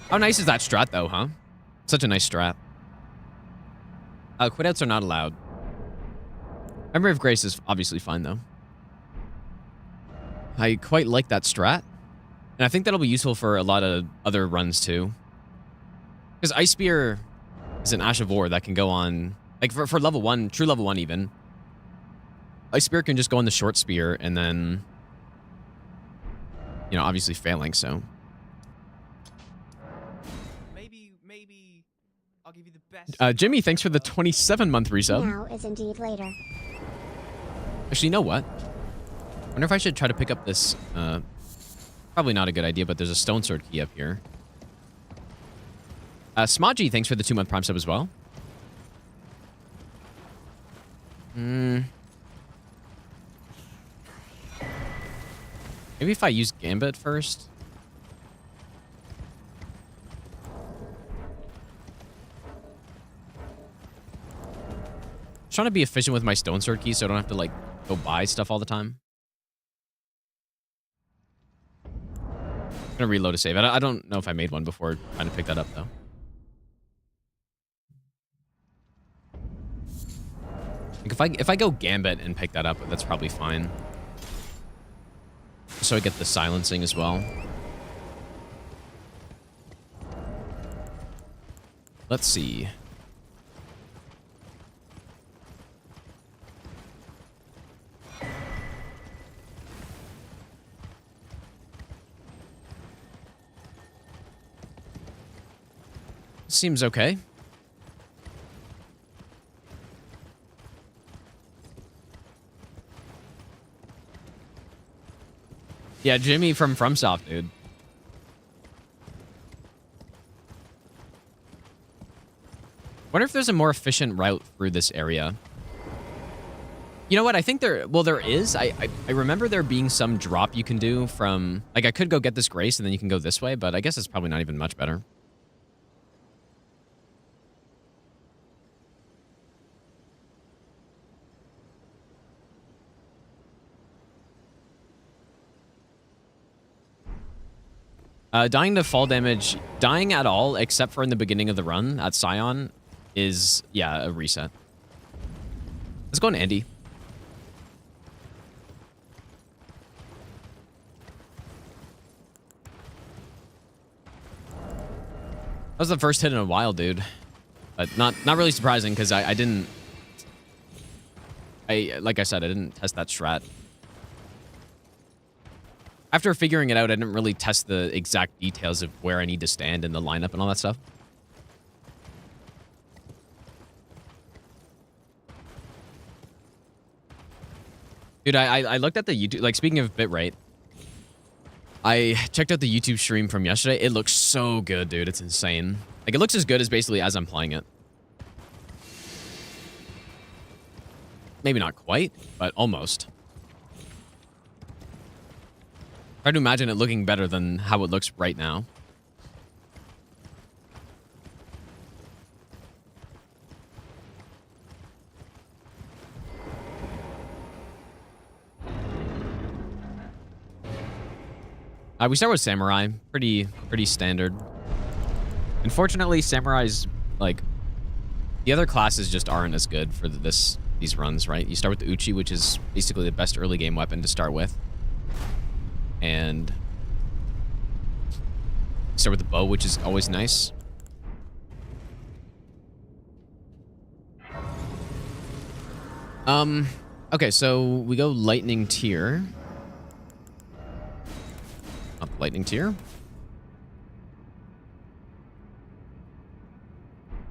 How nice is that strat, though, huh? Such a nice strat. Quit outs are not allowed. Memory of Grace is obviously fine, though. I quite like that strat. And I think that'll be useful for a lot of other runs, too. Because Ice Spear is an Ash of War that can go on... Like, for level 1, true level 1 even. Ice Spear can just go on the short spear and then... You know, obviously failing, so... Maybe I'll give you the best. Jimmy, thanks for the 27-month resub. Now is indeed later. Actually, you know what? I wonder if I should try to pick up this... probably not a good idea, but there's a stone sword key up here. Smodgy, thanks for the 2-month Prime sub as well. Maybe if I use Gambit first? Trying to be efficient with my stone sword key so I don't have to, like, go buy stuff all the time. I'm gonna reload a save. I don't know if I made one before trying to pick that up, though. Like if I go Gambit and pick that up, that's probably fine. So I get the silencing as well. Let's see. Seems okay. Yeah, Jimmy from FromSoft, dude. Wonder if there's a more efficient route through this area. You know what? I think there is. I remember there being some drop you can do from... Like, I could go get this Grace and then you can go this way, but I guess it's probably not even much better. Dying to fall damage, dying at all, except for in the beginning of the run at Scion, is, yeah, a reset. Let's go on Andy. That was the first hit in a while, dude. But not really surprising, because I didn't... like I said, I didn't test that strat. After figuring it out, I didn't really test the exact details of where I need to stand in the lineup and all that stuff. Dude, I looked at the YouTube... Like, speaking of bitrate, I checked out the YouTube stream from yesterday. It looks so good, dude. It's insane. Like, it looks as good as basically as I'm playing it. Maybe not quite, but almost. Hard to imagine it looking better than how it looks right now. We start with Samurai. Pretty standard. Unfortunately, Samurai's, like... The other classes just aren't as good for these runs, right? You start with the Uchi, which is basically the best early game weapon to start with. And... start with the bow, which is always nice. Okay, so we go Lightning Tier. lightning tier.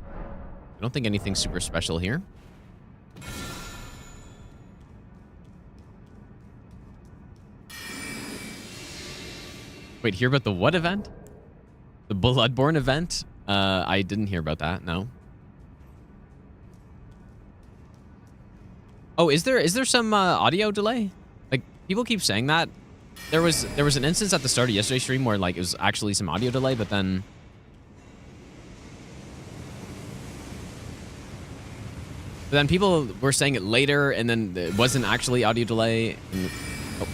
I don't think anything super special here. Wait, hear about the what event? The Bloodborne event? I didn't hear about that, no. Oh, is there some audio delay? Like, people keep saying that. There was an instance at the start of yesterday's stream where like it was actually some audio delay, but then people were saying it later, and then it wasn't actually audio delay. And, oh.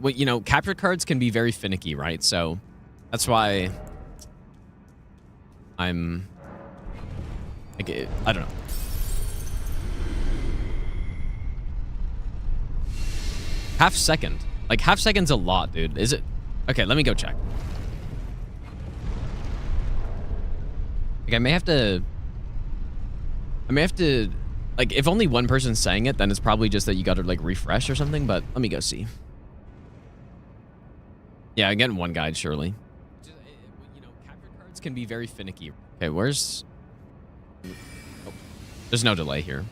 You know, capture cards can be very finicky, right? So that's why I'm like, I don't know. Half second. Like, half second's a lot, dude. Is it? Okay, let me go check. Like, I may have to, like, if only one person's saying it, then it's probably just that you gotta, like, refresh or something, but let me go see. Yeah, I'm getting one guide, surely. You know, capture cards can be very finicky. Okay, where's... Oh, there's no delay here.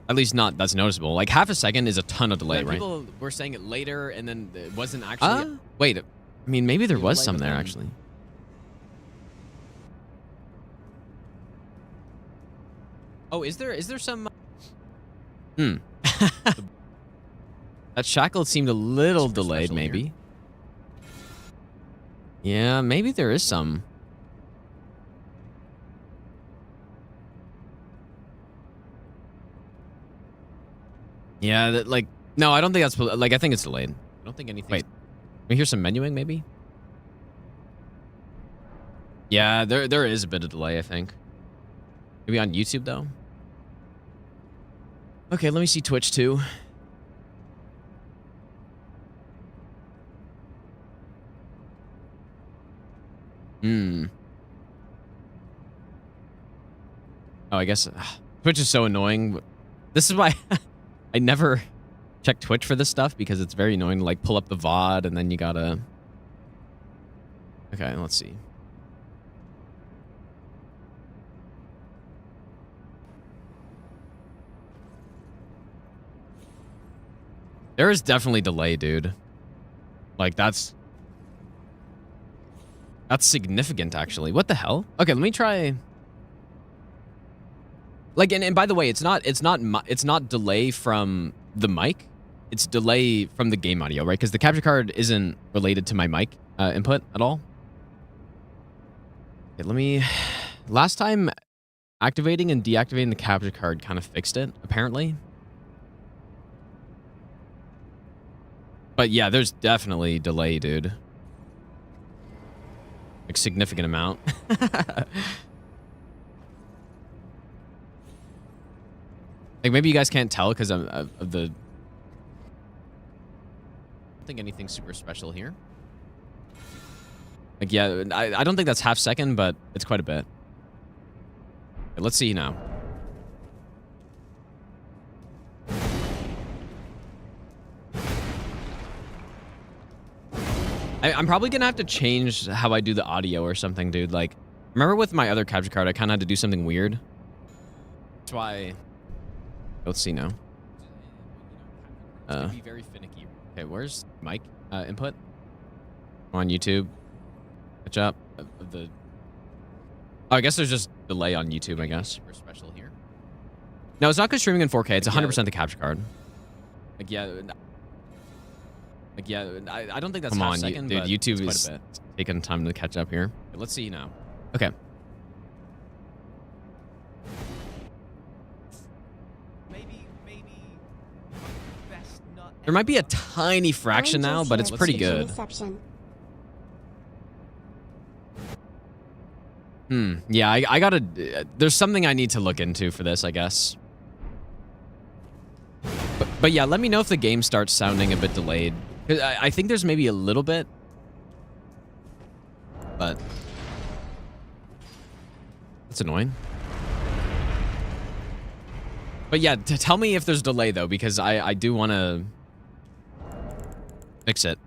At least not that's noticeable. Like, half a second is a ton of delay, right? People were saying it later, and then it wasn't actually... Wait, I mean, maybe there was some there, actually. Oh, is there some... That shackle seemed a little delayed, maybe. Yeah, maybe there is some. Yeah, that, like, no, I don't think that's, like, I think it's delayed. I don't think anything. Wait, can we hear some menuing, maybe? Yeah, there is a bit of delay, I think. Maybe on YouTube, though. Okay, let me see Twitch, too. Oh, I guess Twitch is so annoying. This is why I never check Twitch for this stuff, because it's very annoying to, like, pull up the VOD and then you gotta... Okay, let's see. There is definitely delay, dude. Like, that's significant, actually. What the hell? Okay, let me try. Like, and by the way, it's not delay from the mic. It's delay from the game audio, right? Because the capture card isn't related to my mic input at all. Okay, let me... Last time, activating and deactivating the capture card kind of fixed it, apparently. But yeah, there's definitely delay, dude. Like, significant amount. Like, maybe you guys can't tell because of the... I don't think anything super special here. Like, yeah, I don't think that's half second, but it's quite a bit. Okay, let's see now. I'm probably gonna have to change how I do the audio or something, dude. Like, remember with my other capture card, I kind of had to do something weird. That's why... Let's see now. Be very finicky. Okay, where's mic input? On YouTube. Catch up. Oh, I guess there's just delay on YouTube, I guess. Super special here. No, it's not because streaming in 4K. It's 100% the capture card. Like, yeah... Like, yeah, I don't think that's half second, dude. YouTube is taking time to catch up here. Okay, let's see now. Okay. Maybe best not. There might be a tiny fraction now, but it's pretty good. Yeah, I gotta... There's something I need to look into for this, I guess. But yeah, let me know if the game starts sounding a bit delayed. 'Cause I think there's maybe a little bit, but that's annoying. But yeah, tell me if there's delay though, because I do want to fix it.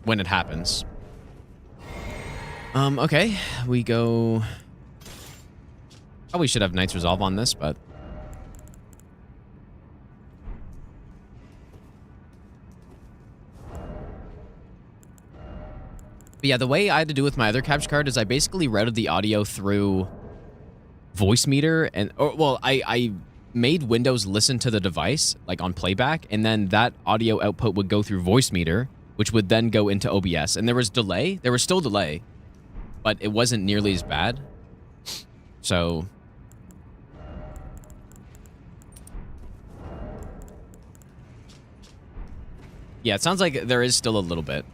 When it happens. Okay, we go. Probably should have Knight's Resolve on this, but yeah, the way I had to do with my other capture card is I basically routed the audio through voice meter well, I made Windows listen to the device like on playback, and then that audio output would go through voice meter, which would then go into OBS. And there was delay. There was still delay, but it wasn't nearly as bad. So yeah, it sounds like there is still a little bit.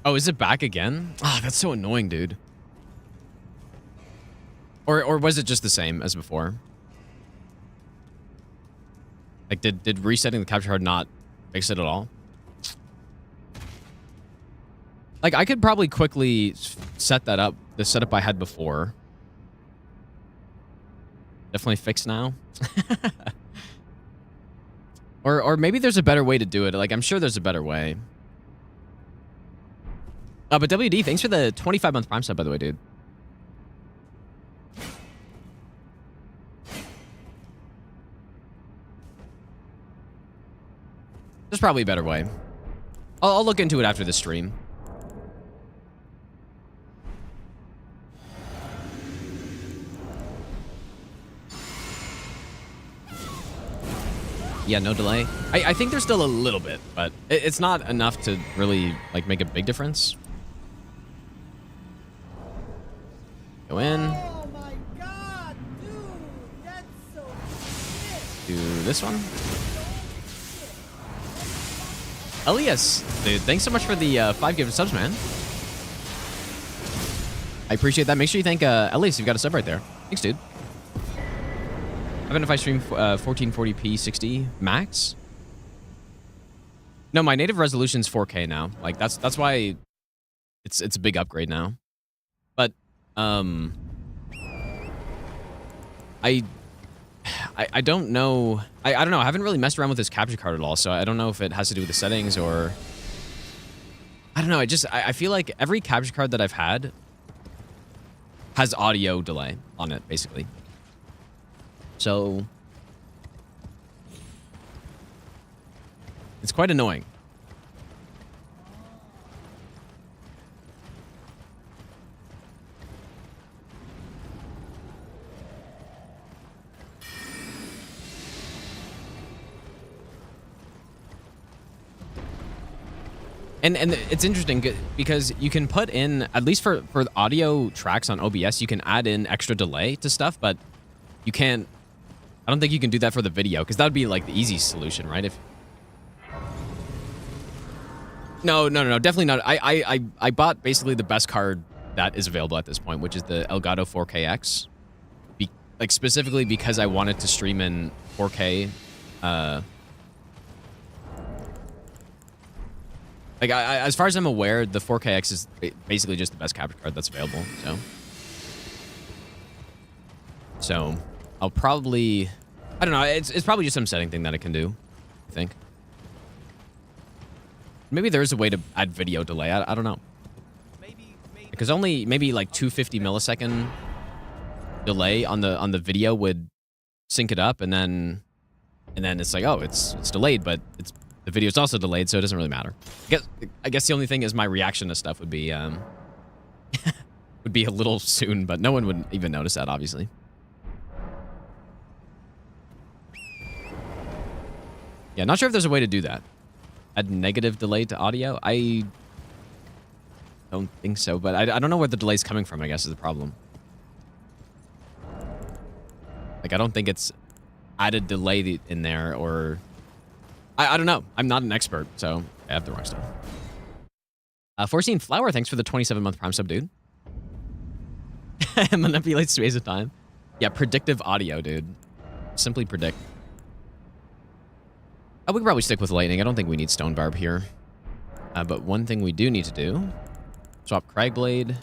Oh, is it back again? Ah, that's so annoying, dude. Or was it just the same as before? Like, did resetting the capture card not fix it at all? Like, I could probably quickly set that up, the setup I had before. Definitely fixed now. Or maybe there's a better way to do it. Like, I'm sure there's a better way. But WD, thanks for the 25-month Prime sub, by the way, dude. There's probably a better way. I'll look into it after the stream. Yeah, no delay. I think there's still a little bit, but it's not enough to really like make a big difference. Go in. Oh my god, dude! That's so shit! Do this one. Elias, dude, thanks so much for the 5 gifted subs, man. I appreciate that. Make sure you thank Elias. You've got a sub right there. Thanks, dude. Even if I stream 1440p 60 max. No, my native resolution's 4K now. Like that's why it's a big upgrade now. But I don't know. I don't know. I haven't really messed around with this capture card at all, so I don't know if it has to do with the settings or I don't know. I feel like every capture card that I've had has audio delay on it, basically. So it's quite annoying. And it's interesting because you can put in, at least for audio tracks on OBS, you can add in extra delay to stuff, but you can't, I don't think you can do that for the video, because that would be like the easy solution, right? If No, definitely not. I bought basically the best card that is available at this point, which is the Elgato 4KX. Like specifically because I wanted to stream in 4K. Like, as far as I'm aware, the 4KX is basically just the best capture card that's available, so I'll probably, I don't know, it's probably just some setting thing that it can do, I think. Maybe there is a way to add video delay, I don't know. Because only maybe like 250 millisecond delay on the video would sync it up, and then it's like, oh, it's delayed, but it's the video's also delayed, so it doesn't really matter. I guess the only thing is my reaction to stuff would be would be a little soon, but no one would even notice that, obviously. Yeah, not sure if there's a way to do that. Add negative delay to audio? I don't think so, but I don't know where the delay's coming from, I guess, is the problem. Like, I don't think it's added delay in there, or... I don't know. I'm not an expert, so I have the wrong stuff. Foreseen Flower, thanks for the 27-month Prime sub, dude. Manipulates space of time. Yeah, predictive audio, dude. Simply predict. We can probably stick with lightning. I don't think we need stone barb here. But one thing we do need to do, swap Cragblade.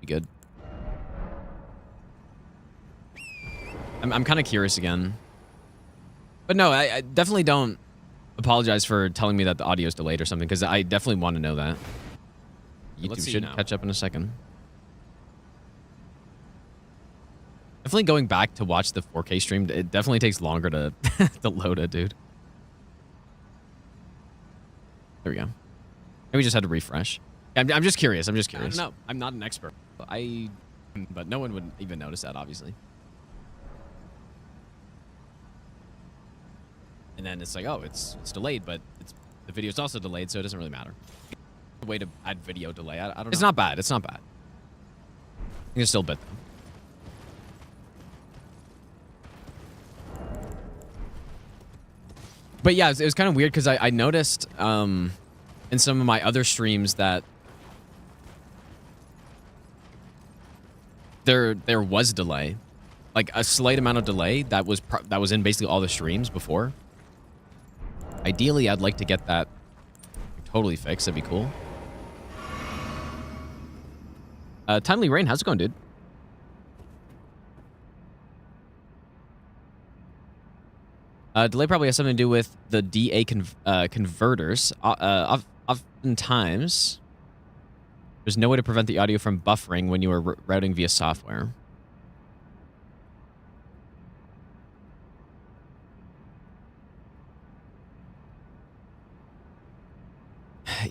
Be good. I'm kind of curious again. But no, I definitely don't apologize for telling me that the audio is delayed or something, because I definitely want to know that. YouTube should catch up in a second. Definitely going back to watch the 4K stream, it definitely takes longer to, to load it, dude. There we go. Maybe we just had to refresh. I'm just curious. I'm just curious. No, I'm not an expert. But no one would even notice that, obviously. And then it's like, oh, it's delayed, but the video's also delayed, so it doesn't really matter. The way to add video delay, I don't know. It's not bad. It's not bad. I think it's still a bit, though. But yeah, it was kind of weird because I noticed in some of my other streams that there was delay, like a slight amount of delay that was in basically all the streams before. Ideally, I'd like to get that totally fixed. That'd be cool. Timely Rain, how's it going, dude? Delay probably has something to do with the DA converters. Oftentimes, there's no way to prevent the audio from buffering when you are routing via software.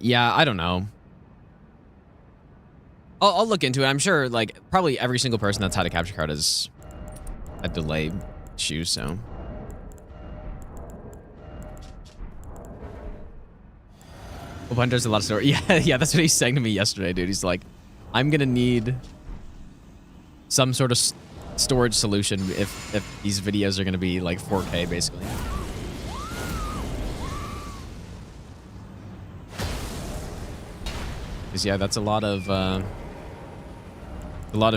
Yeah, I don't know. I'll look into it. I'm sure, like, probably every single person that's had a capture card has a delay issue, so... Hope Hunter's a lot of storage. Yeah, that's what he's saying to me yesterday, dude. He's like, I'm gonna need some sort of storage solution if these videos are gonna be like 4K, basically. Because yeah, that's a lot of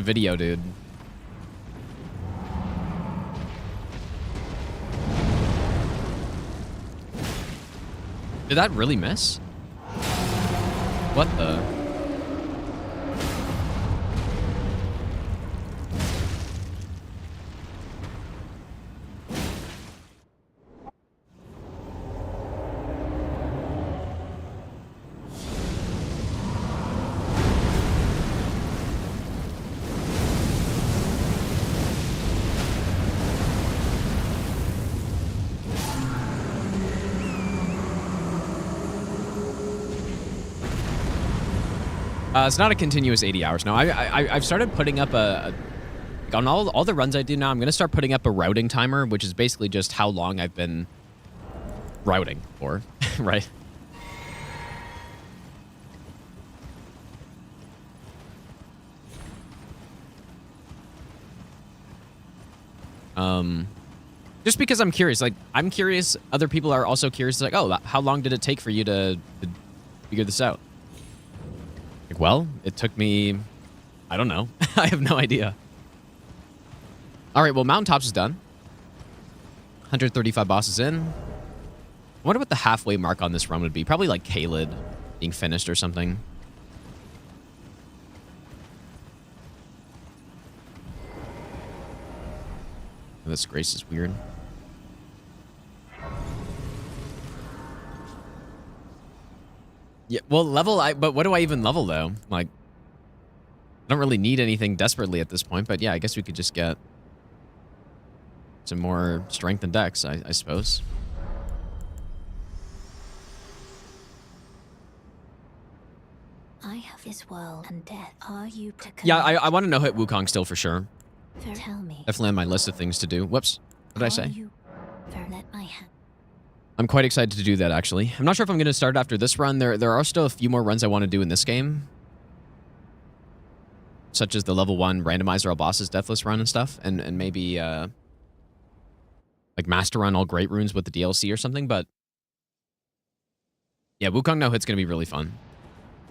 video, dude. Did that really miss? What the? It's not a continuous 80 hours. No, I've started putting up on all the runs I do now, I'm going to start putting up a routing timer, which is basically just how long I've been routing for, right? Just because I'm curious. Like, I'm curious. Other people are also curious. Like, oh, how long did it take for you to figure this out? Like, well, it took me, I don't know. I have no idea. All right, well, Mountaintops is done. 135 bosses in. I wonder what the halfway mark on this run would be. Probably like Kaled being finished or something. Oh, this Grace is weird. Yeah, well, but what do I even level, though? Like, I don't really need anything desperately at this point, but yeah, I guess we could just get some more strength and dex, I suppose. of this world and death. Are you to Yeah, I want to know hit Wukong still for sure. tell me? Definitely on my list of things to do. Whoops. What did I say? You let my hand. I'm quite excited to do that, actually. I'm not sure if I'm going to start after this run. There are still a few more runs I want to do in this game. Such as the level 1 randomizer all bosses deathless run and stuff. And maybe, like master run all great runes with the DLC or something. But yeah, Wukong no hit's going to be really fun.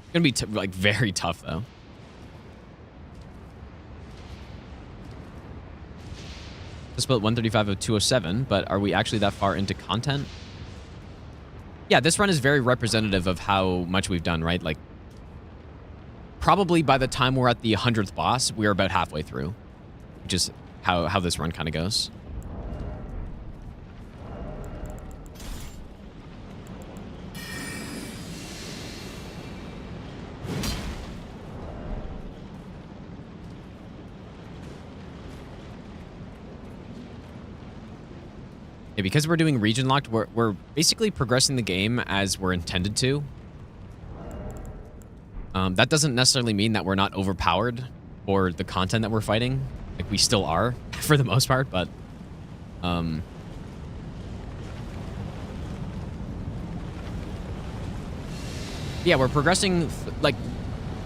It's going to be, like, very tough, though. Just built 135 of 207, but are we actually that far into content? Yeah, this run is very representative of how much we've done, right? Like, probably by the time we're at the 100th boss, we're about halfway through. Which is how this run kind of goes. Yeah, because we're doing region locked, we're basically progressing the game as we're intended to. That doesn't necessarily mean that we're not overpowered for the content that we're fighting. Like, we still are, for the most part, but... yeah, we're progressing, like,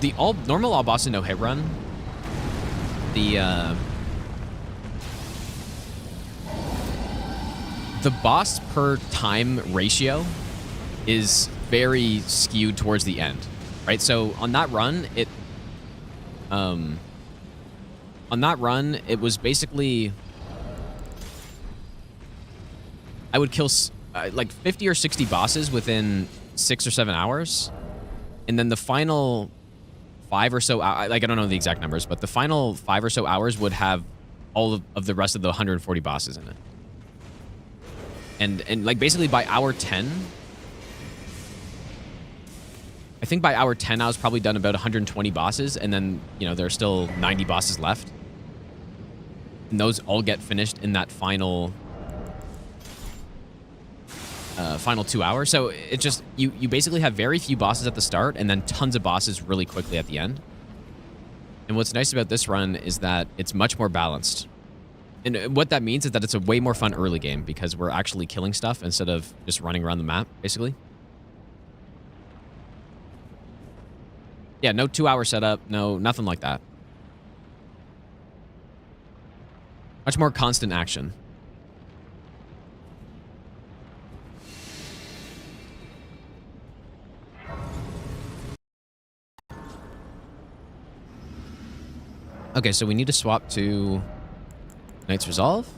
the normal all boss and no hit run. The boss per time ratio is very skewed towards the end, right? So on that run, it was basically, I would kill like 50 or 60 bosses within 6 or 7 hours. And then the final 5 or so, like, I don't know the exact numbers, but the final 5 or so hours would have all of the rest of the 140 bosses in it. And like, basically by hour 10, I think by hour 10, I was probably done about 120 bosses. And then, you know, there are still 90 bosses left. And those all get finished in that final 2 hours. So it just, you basically have very few bosses at the start and then tons of bosses really quickly at the end. And what's nice about this run is that it's much more balanced. And what that means is that it's a way more fun early game because we're actually killing stuff instead of just running around the map, basically. Yeah, no 2-hour setup, nothing like that. Much more constant action. Okay, so we need to swap to Knight's Resolve.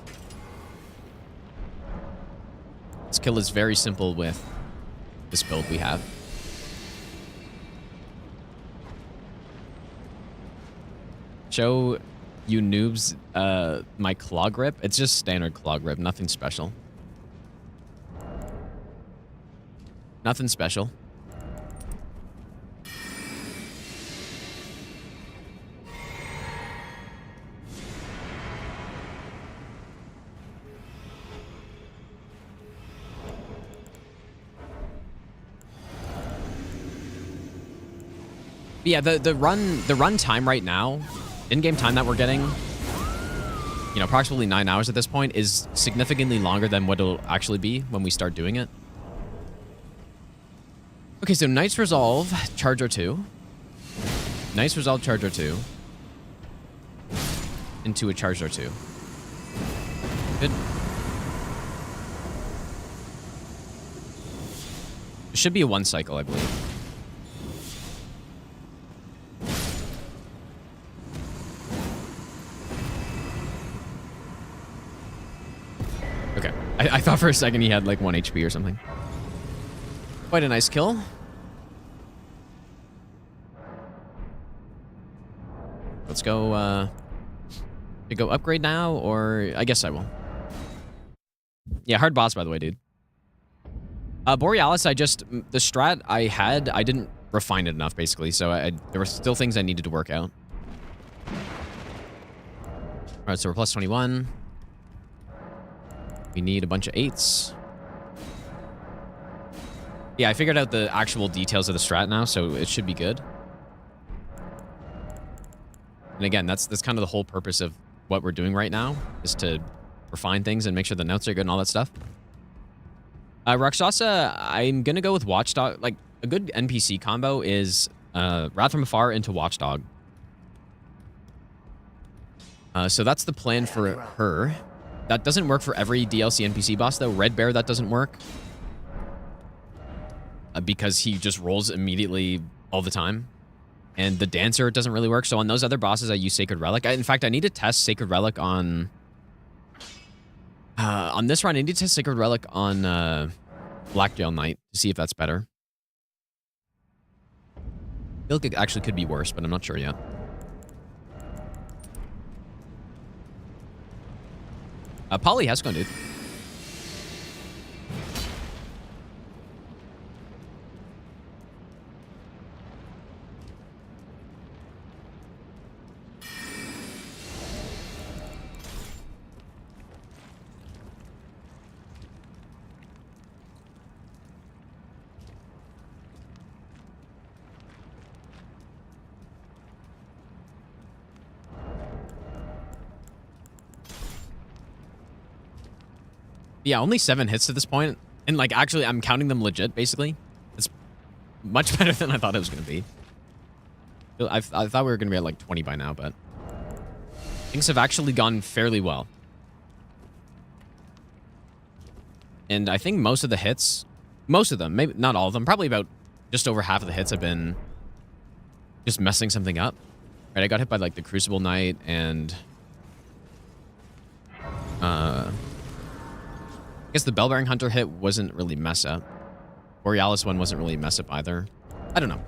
This kill is very simple with this build we have. Show you noobs my claw grip. It's just standard claw grip, nothing special. Nothing special. But yeah, the run time right now, in-game time that we're getting, you know, approximately 9 hours at this point, is significantly longer than what it'll actually be when we start doing it. Okay, so Knight's Resolve, Charge R2. Knight's Resolve, Charge R2. Into a Charge R2. Good. It should be a 1 cycle, I believe. Okay. I thought for a second he had like 1 HP or something. Quite a nice kill. Let's go, to go upgrade now, or I guess I will. Yeah, hard boss, by the way, dude. Borealis, the strat I had, I didn't refine it enough, basically, so there were still things I needed to work out. Alright, so we're plus 21. We need a bunch of 8s. Yeah, I figured out the actual details of the strat now, so it should be good. And again, that's kind of the whole purpose of what we're doing right now, is to refine things and make sure the notes are good and all that stuff. Rakshasa, I'm going to go with Watchdog. Like, a good NPC combo is Wrath from Afar into Watchdog. So that's the plan for her. That doesn't work for every DLC NPC boss, though. Red Bear, that doesn't work. Because he just rolls immediately all the time. And the Dancer, it doesn't really work. So on those other bosses, I use Sacred Relic. In fact, I need to test Sacred Relic on this run. I need to test Sacred Relic on Blackjail Knight to see if that's better. I feel like it actually could be worse, but I'm not sure yet. Polly has gone, dude. Yeah, only 7 hits to this point. And, like, actually, I'm counting them legit, basically. It's much better than I thought it was going to be. I thought we were going to be at, like, 20 by now, but things have actually gone fairly well. And I think most of the hits, most of them, maybe not all of them, probably about just over half of the hits have been just messing something up. Right, I got hit by, like, the Crucible Knight and... I guess the Bellbearing Hunter hit wasn't really mess up. Borealis one wasn't really mess up either. I don't know.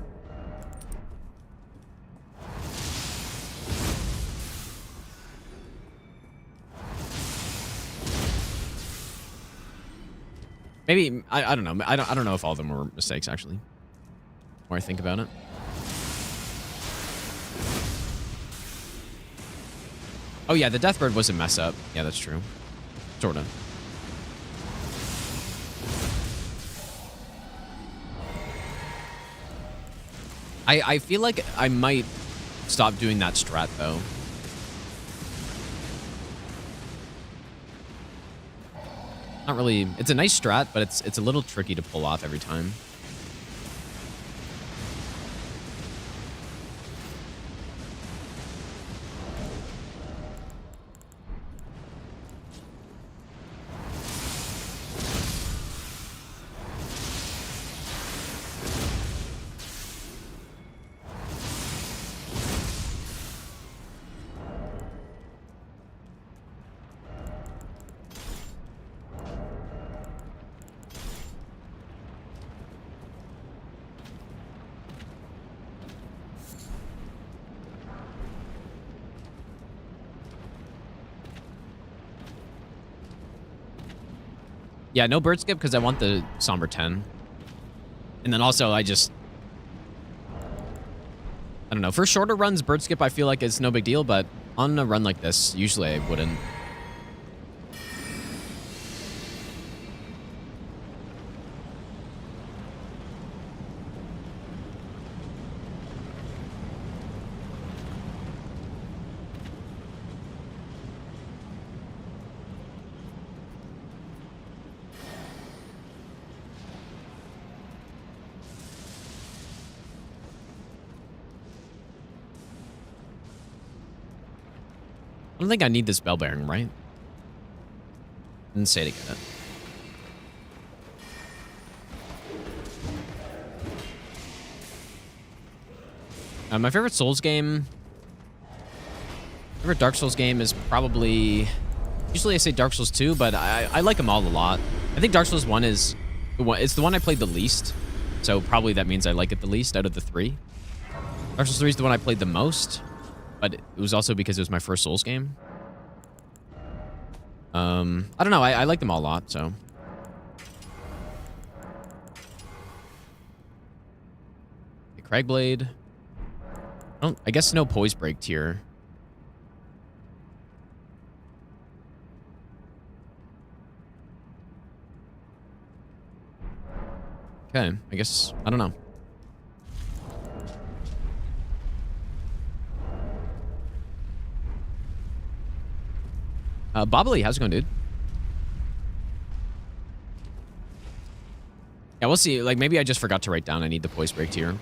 Maybe I don't know. I don't know if all of them were mistakes actually. The more I think about it. Oh yeah, the Deathbird was a mess up. Yeah, that's true. Sorta. I feel like I might stop doing that strat, though. Not really... It's a nice strat, but it's a little tricky to pull off every time. Yeah, no bird skip because I want the Somber 10. And then also I don't know. For shorter runs, bird skip I feel like it's no big deal, but on a run like this, usually I wouldn't. I don't think I need this bell bearing, right? Didn't say to get it. My favorite Souls game... favorite Dark Souls game is probably... Usually I say Dark Souls 2, but I like them all a lot. I think Dark Souls 1 is... It's the one I played the least. So probably that means I like it the least out of the 3. Dark Souls 3 is the one I played the most. But it was also because it was my first Souls game. I don't know. I like them all a lot, so. Okay, Cragblade. I guess no Poise Break tier. Okay, I guess, I don't know. Bobbly, how's it going, dude? Yeah, we'll see. Like, maybe I just forgot to write down I need the poise break tier.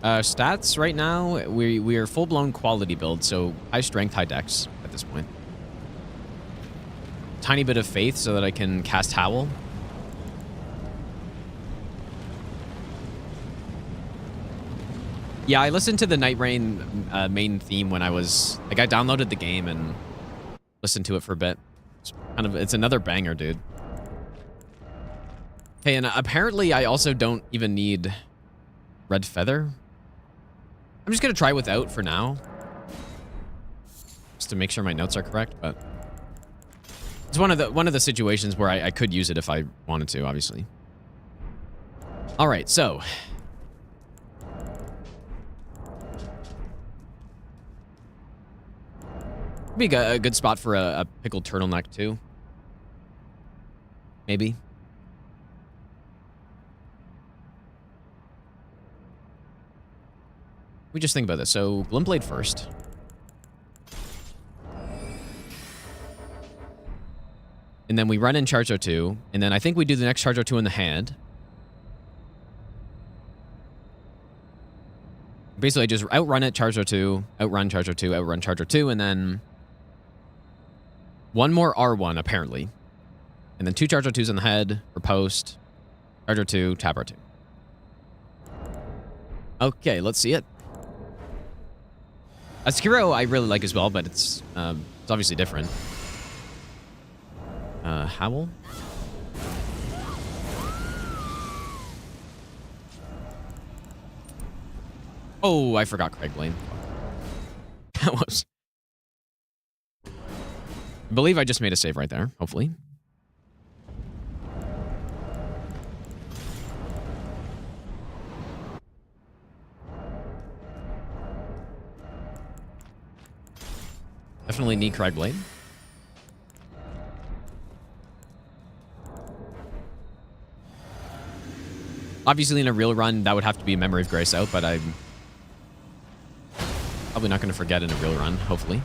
Stats right now, we are full-blown quality build, so high strength, high dex at this point. Tiny bit of faith so that I can cast Howl. Yeah, I listened to the Night Rain main theme when I was... Like, I downloaded the game and listened to it for a bit. It's another banger, dude. Okay, and apparently I also don't even need Red Feather. I'm just gonna try without for now, just to make sure my notes are correct. But it's one of the situations where I could use it if I wanted to, obviously. All right, so be a good spot for a pickled turtleneck too, maybe. We just think about this. So, Glintblade first. And then we run in Charge 2. And then I think we do the next Charge 2 in the hand. Basically, I just outrun it, Charge 2, outrun Charge 2, outrun Charge 2, and then one more R1, apparently. And then 2 Charge 2s in the head for post. Charge 2, tap R2. Okay, let's see it. Sekiro I really like as well, but it's obviously different. Howl? Oh, I forgot Craig Blaine. That was... I believe I just made a save right there, hopefully. Definitely need Craig Blade. Obviously, in a real run, that would have to be Memory of Grace out, but I'm probably not going to forget in a real run, hopefully.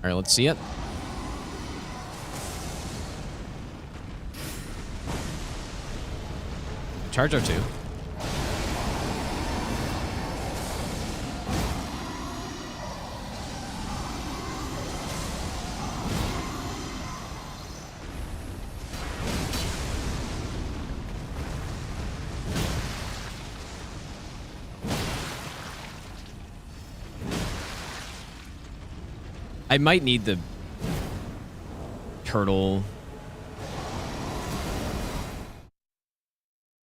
All right, let's see it. Charge 2. I might need the turtle.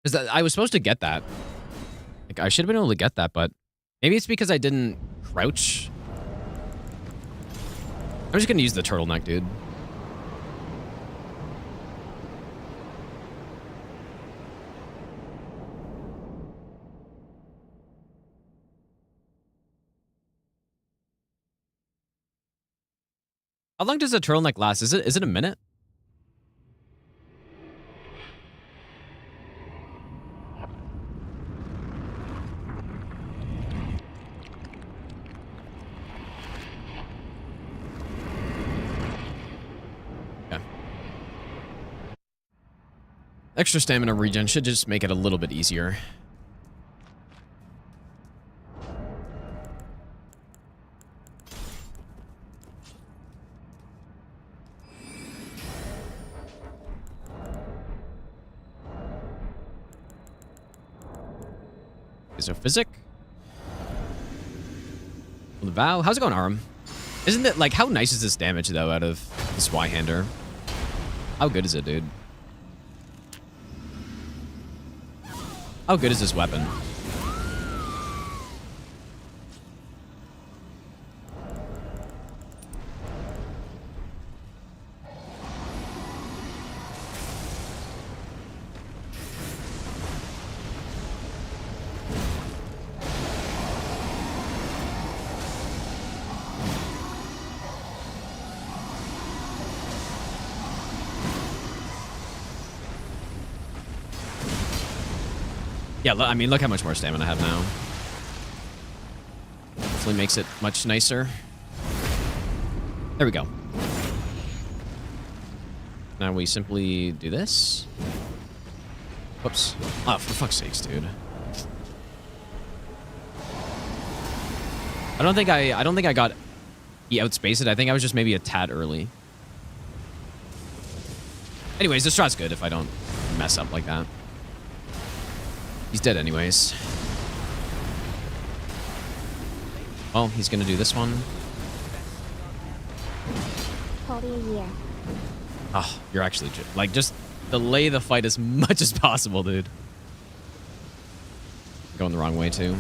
Because I was supposed to get that. Like, I should have been able to get that, but maybe it's because I didn't crouch. I'm just going to use the turtleneck, dude. How long does a turtleneck last? Is it a minute? Okay. Extra stamina regen should just make it a little bit easier. So Physic. The Vow. How's it going, Aram? Isn't it, like, how nice is this damage, though, out of the Swyhander? How good is it, dude? How good is this weapon? Yeah, I mean, look how much more stamina I have now. Definitely makes it much nicer. There we go. Now we simply do this. Whoops. Oh, for fuck's sakes, dude. I don't think I got outspaced. I think I was just maybe a tad early. Anyways, the strat's good if I don't mess up like that. He's dead anyways. Well, he's gonna do this one. Probably a year. Oh, you're actually like, just delay the fight as much as possible, dude. Going the wrong way too.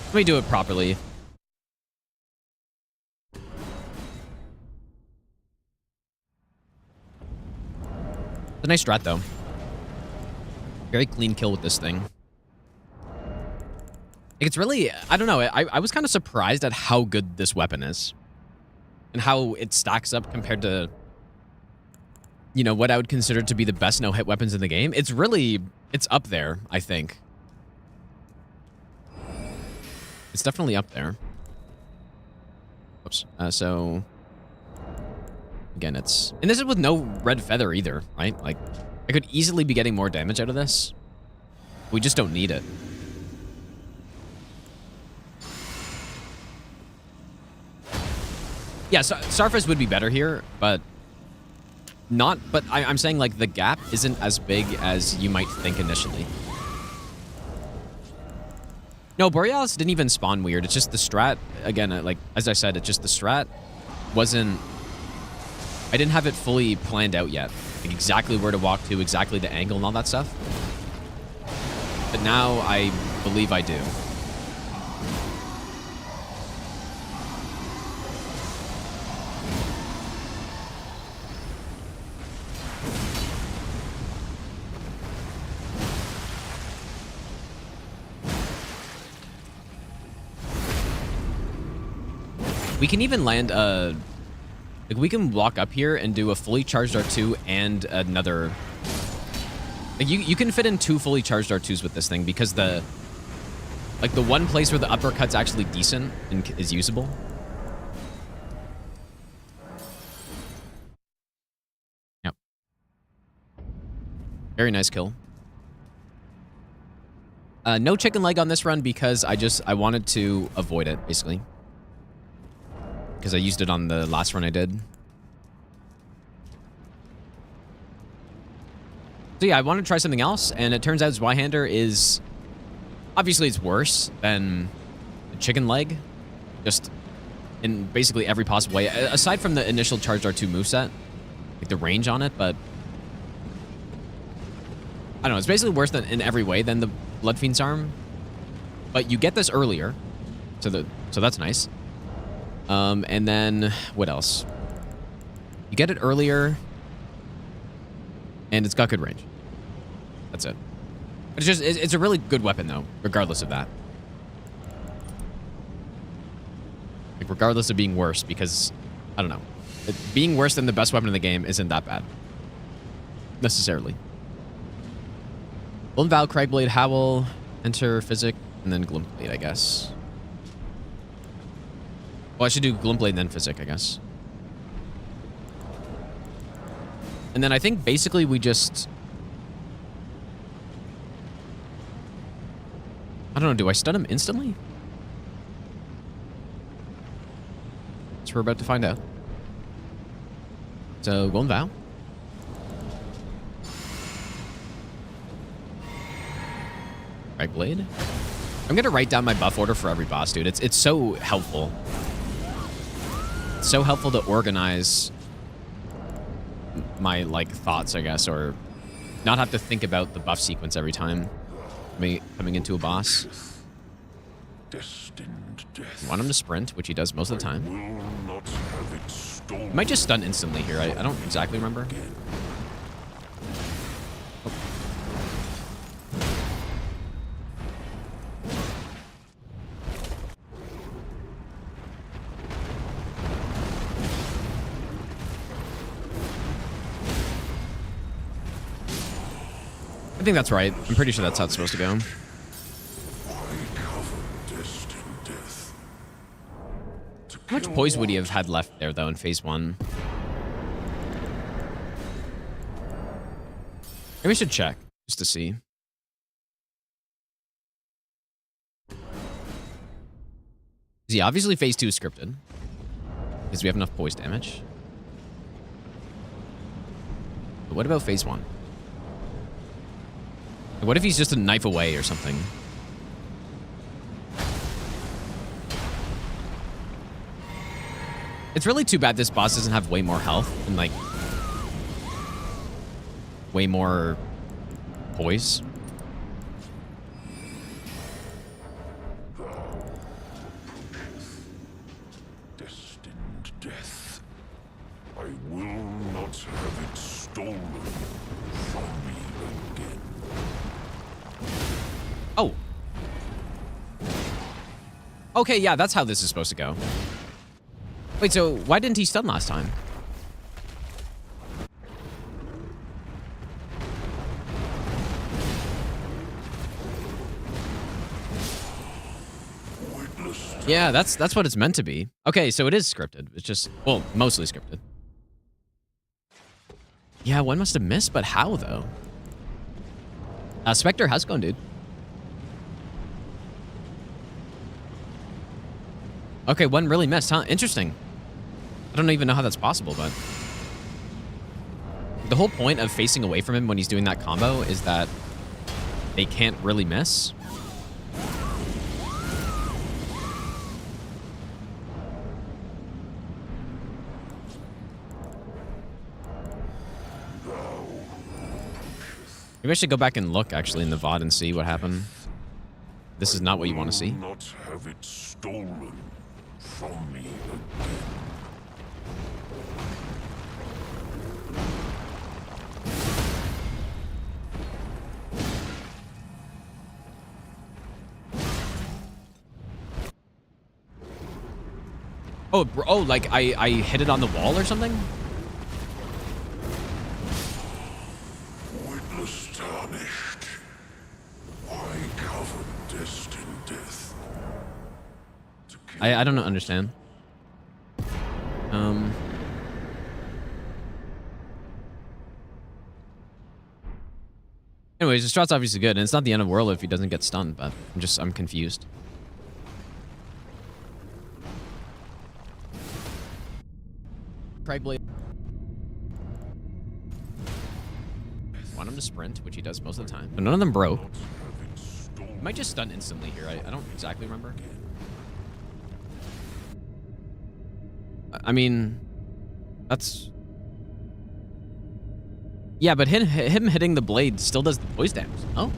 Let me do it properly. It's a nice strat, though. Very clean kill with this thing. It's really, I don't know, I was kind of surprised at how good this weapon is. And how it stacks up compared to, you know, what I would consider to be the best no-hit weapons in the game. It's really, it's up there, I think. It's definitely up there. Whoops. So, again, it's... And this is with no red feather either, right? Like, I could easily be getting more damage out of this. We just don't need it. Yeah, so Starfish would be better here, but... Not... But I'm saying, like, the gap isn't as big as you might think initially. No, Borealis didn't even spawn weird. It's just the strat, again, like, as I said, it's just the strat wasn't... I didn't have it fully planned out yet. Like, exactly where to walk to, exactly the angle and all that stuff. But now I believe I do. We can even land a... Like, we can walk up here and do a fully charged R2 and another... Like, you can fit in 2 fully charged R2s with this thing because the... Like, the one place where the uppercut's actually decent and is usable. Yep. Very nice kill. No chicken leg on this run because I wanted to avoid it, basically. Because I used it on the last run I did. So yeah, I wanted to try something else, and it turns out Zweihander is... Obviously, it's worse than the chicken leg. Just in basically every possible way. Aside from the initial charged R2 moveset. Like the range on it, but... I don't know, it's basically worse than in every way than the Bloodfiend's arm. But you get this earlier. So that's nice. And then, what else? You get it earlier, and it's got good range. That's it. But it's a really good weapon, though, regardless of that. Like, regardless of being worse, because, I don't know. Being worse than the best weapon in the game isn't that bad. Necessarily. Golden Vow, Craigblade, Howl, Enter, Physic, and then Glimpblade, I guess. Well, I should do Glimpblade and then Physic, I guess. And then I think basically we just... I don't know, do I stun him instantly? So we're about to find out. So, Golden Vow. Right Blade. I'm gonna write down my buff order for every boss, dude. It's so helpful. It's so helpful to organize my, like, thoughts, I guess, or not have to think about the buff sequence every time coming into a boss. Destined death. You want him to sprint, which he does most of the time. Will not have it stolen. He might just stun instantly here. I don't exactly remember. I think that's right. I'm pretty sure that's how it's supposed to go. How much poise would he have had left there, though, in phase 1? Maybe we should check, just to see. See, obviously phase 2 is scripted. Because we have enough poise damage. But what about phase 1? What if he's just a knife away or something? It's really too bad this boss doesn't have way more health and, like, way more poise. Destined death. I will not have it stolen from me again. Oh. Okay, yeah, that's how this is supposed to go. Wait, so why didn't he stun last time? Yeah, that's what it's meant to be. Okay, so it is scripted. It's just, well, mostly scripted. Yeah, one must have missed, but how, though? Spectre, how's it going, dude? Okay, one really missed, huh? Interesting. I don't even know how that's possible, but... The whole point of facing away from him when he's doing that combo is that they can't really miss. Maybe I should go back and look, actually, in the VOD and see what happened. This is not what you want to see. Not have it stolen from me again. Oh, like I hit it on the wall or something? Witness tarnished. Why cover destined death? I don't understand. Anyways, the strat's obviously good, and it's not the end of the world if he doesn't get stunned, but I'm confused. Cragblade. Want him to sprint, which he does most of the time. But none of them broke. He might just stun instantly here. I don't exactly remember. I mean, that's... Yeah, but him hitting the blade still does the poise damage. Oh.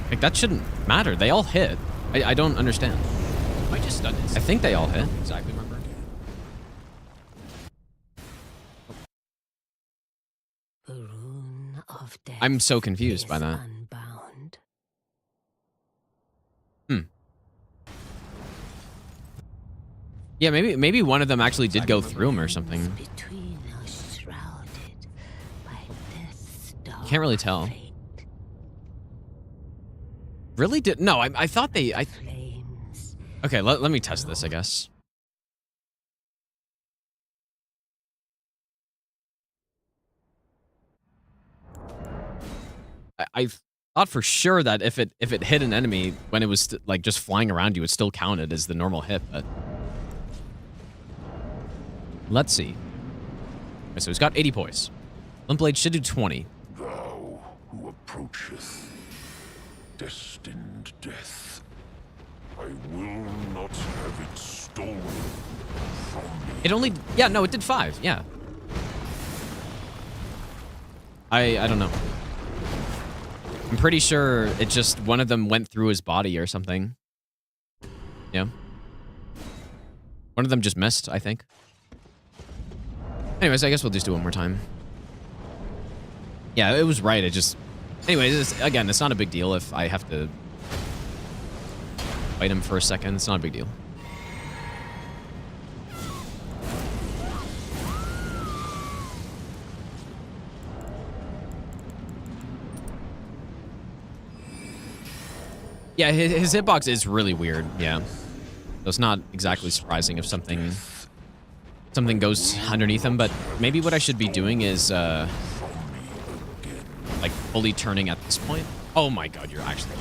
Like, that shouldn't matter. They all hit. I don't understand. I just stunned it. I think they all hit. Exactly remember. The rune of death. I'm so confused by that. Unbound. Yeah, maybe one of them actually did go through him or something. Between us shrouded by death's dark Can't really tell. fate. Really did? No, I thought they... Flames. Okay, let me test this, I guess. I thought for sure that if it hit an enemy when it was like just flying around you, it still counted as the normal hit, but... Let's see. Okay, so he's got 80 poise. Limpblade should do 20. Thou who approacheth destined death, I will not have it stolen from me. It only... Yeah, no, it did 5. Yeah. I don't know. I'm pretty sure it just... One of them went through his body or something. Yeah. One of them just missed, I think. Anyways, I guess we'll just do it one more time. Yeah, it was right. It just... Anyways, again, it's not a big deal if I have to fight him for a second. It's not a big deal. Yeah, his hitbox is really weird. Yeah. So it's not exactly surprising if something goes underneath him, but maybe what I should be doing is like fully turning at this point. Oh my god, you're actually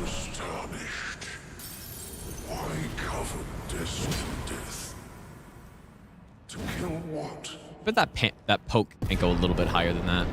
Astonished. Why cover destined death? To kill what? but that poke can't go a little bit higher than that.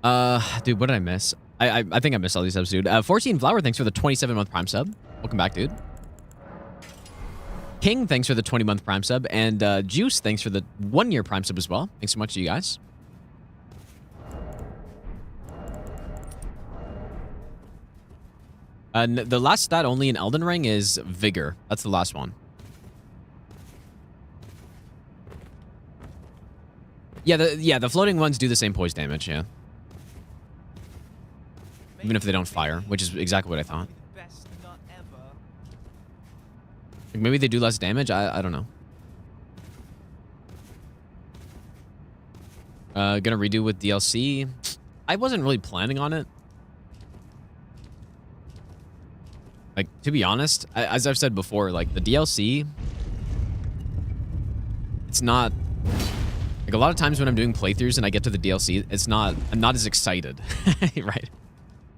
Oh. Dude, what did I miss? I think I missed all these subs, dude. 14 Flower, thanks for the 27-month Prime sub. Welcome back, dude. King, thanks for the 20-month Prime sub. And Juice, thanks for the 1-year Prime sub as well. Thanks so much to you guys. The last stat only in Elden Ring is Vigor. That's the last one. Yeah, the floating ones do the same poise damage, yeah. Even if they don't fire, which is exactly what I thought. The best nut ever. Like maybe they do less damage? I don't know. Gonna redo with DLC. I wasn't really planning on it. Like, to be honest, as I've said before, like, the DLC, it's not... Like, a lot of times when I'm doing playthroughs and I get to the DLC, it's not... I'm not as excited, right?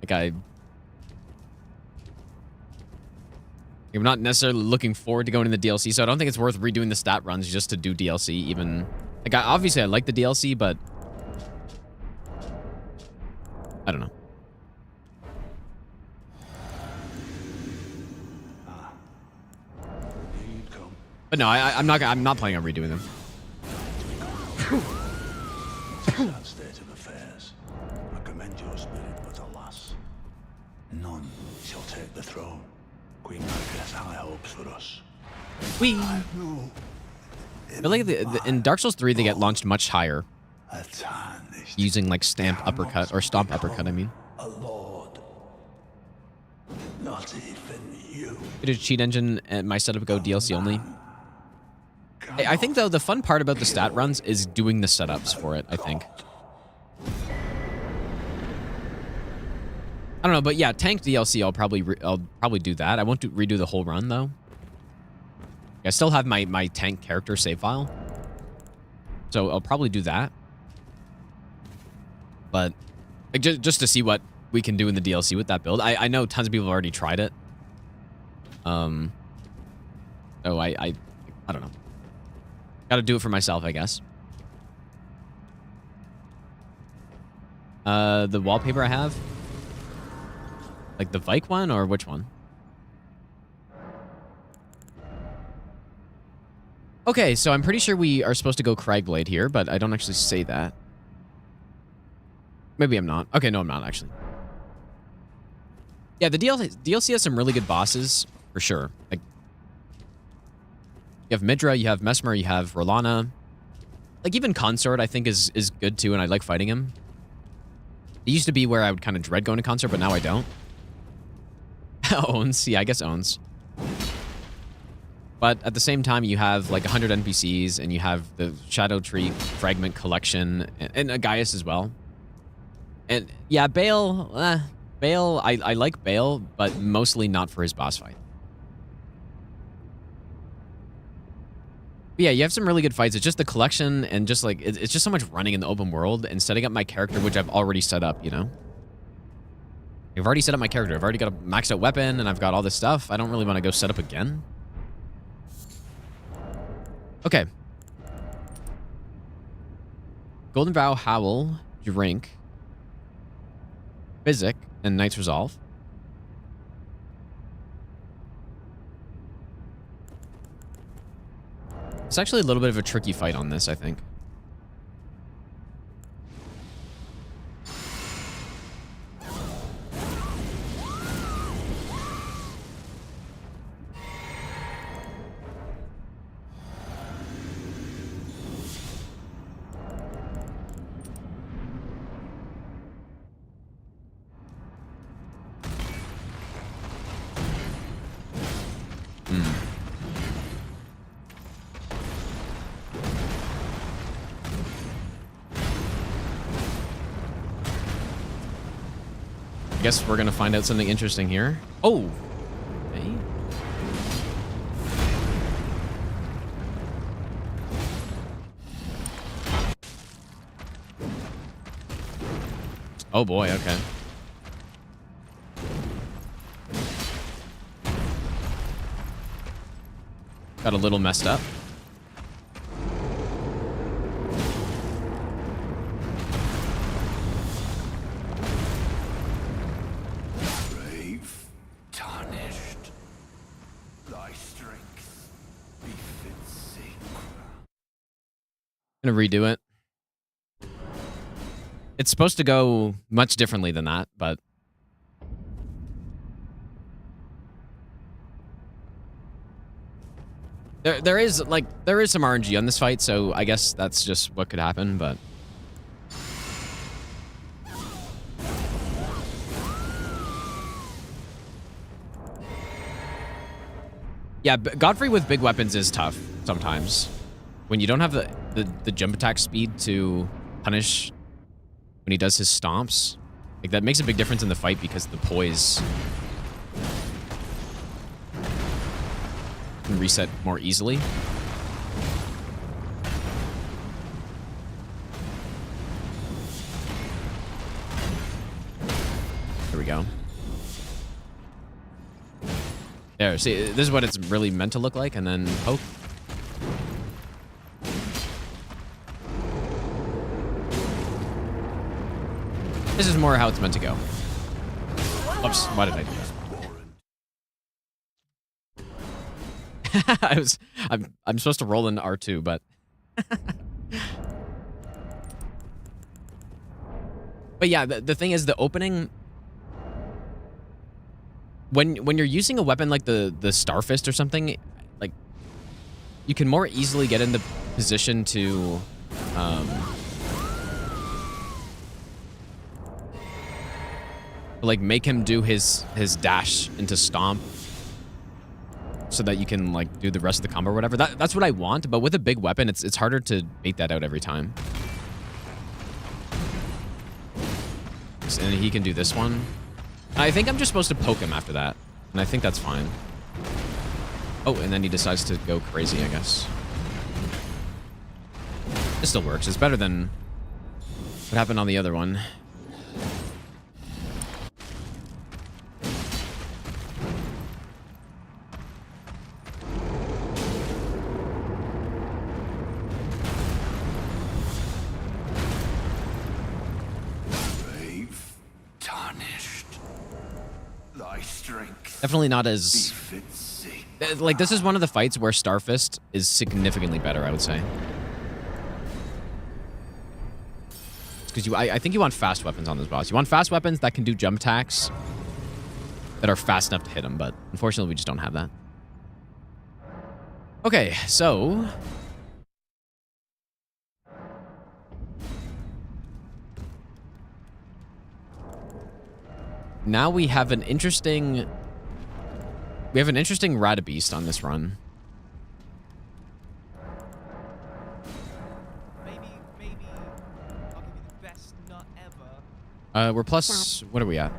Like, I'm not necessarily looking forward to going in the DLC, so I don't think it's worth redoing the stat runs just to do DLC, even... Like, obviously I like the DLC, but... I don't know. But no, I'm not planning on redoing them. That state of affairs. I commend your spirit, but alas, none shall take the throne. Queen Margaret has high hopes for us. We. No. But like in Dark Souls 3, they get launched much higher, A tarnished, using like stamp uppercut or stomp uppercut. I mean, a lord. Not even you. did a cheat engine and my setup go DLC only? I think though the fun part about the stat runs is doing the setups for it. I think. I don't know, but yeah, tank DLC. I'll probably do that. I won't redo the whole run though. I still have my tank character save file, so I'll probably do that. But like, just to see what we can do in the DLC with that build. I know tons of people have already tried it. So I don't know. Got to do it for myself, I guess. The wallpaper I have, like the Vike one or which one? Okay, so I'm pretty sure we are supposed to go Cragblade here, but I don't actually say that. Maybe I'm not. Okay, no, I'm not actually. Yeah, the DLC has some really good bosses, for sure. Like, you have Midra, you have Mesmer, you have Rolana. Like, even Consort, I think, is good, too, and I like fighting him. It used to be where I would kind of dread going to Consort, but now I don't. Owns. Yeah, I guess owns. But at the same time, you have, like, 100 NPCs, and you have the Shadow Tree Fragment Collection, and a Gaius as well. And, yeah, Bale... Bale, I like Bale, but mostly not for his boss fight. But yeah, you have some really good fights. It's just the collection and just like, it's just so much running in the open world and setting up my character, which I've already set up, you know? I've already set up my character. I've already got a maxed out weapon and I've got all this stuff. I don't really want to go set up again. Okay. Golden Vow, Howl, Drink, Physic, and Knight's Resolve. It's actually a little bit of a tricky fight on this, I think. Guess we're gonna find out something interesting here. Oh, okay. Oh boy, okay. Got a little messed up. Gonna redo it. It's supposed to go much differently than that, but there is some RNG on this fight, so I guess that's just what could happen, but yeah, Godfrey with big weapons is tough sometimes. When you don't have the jump attack speed to punish when he does his stomps, like that makes a big difference in the fight because the poise can reset more easily. There we go. There, see, this is what it's really meant to look like, and then poke. This is more how it's meant to go. Oops, why did I do that? I'm supposed to roll in R2, but but yeah, the thing is the opening when you're using a weapon like the Starfist or something, like you can more easily get in the position to like make him do his dash into stomp so that you can like do the rest of the combo or whatever. That's what I want, but with a big weapon it's harder to bait that out every time. And he can do this one. I think I'm just supposed to poke him after that, and I think that's fine. Oh, and then he decides to go crazy, I guess. It still works. It's better than what happened on the other one. Definitely not as... Like, this is one of the fights where Starfist is significantly better, I would say. Because I think you want fast weapons on this boss. You want fast weapons that can do jump attacks that are fast enough to hit him, but unfortunately we just don't have that. Okay, so... now we have an interesting... we have an interesting Radabeast on this run. Maybe I'll give you the best nut ever. We're plus... what are we at?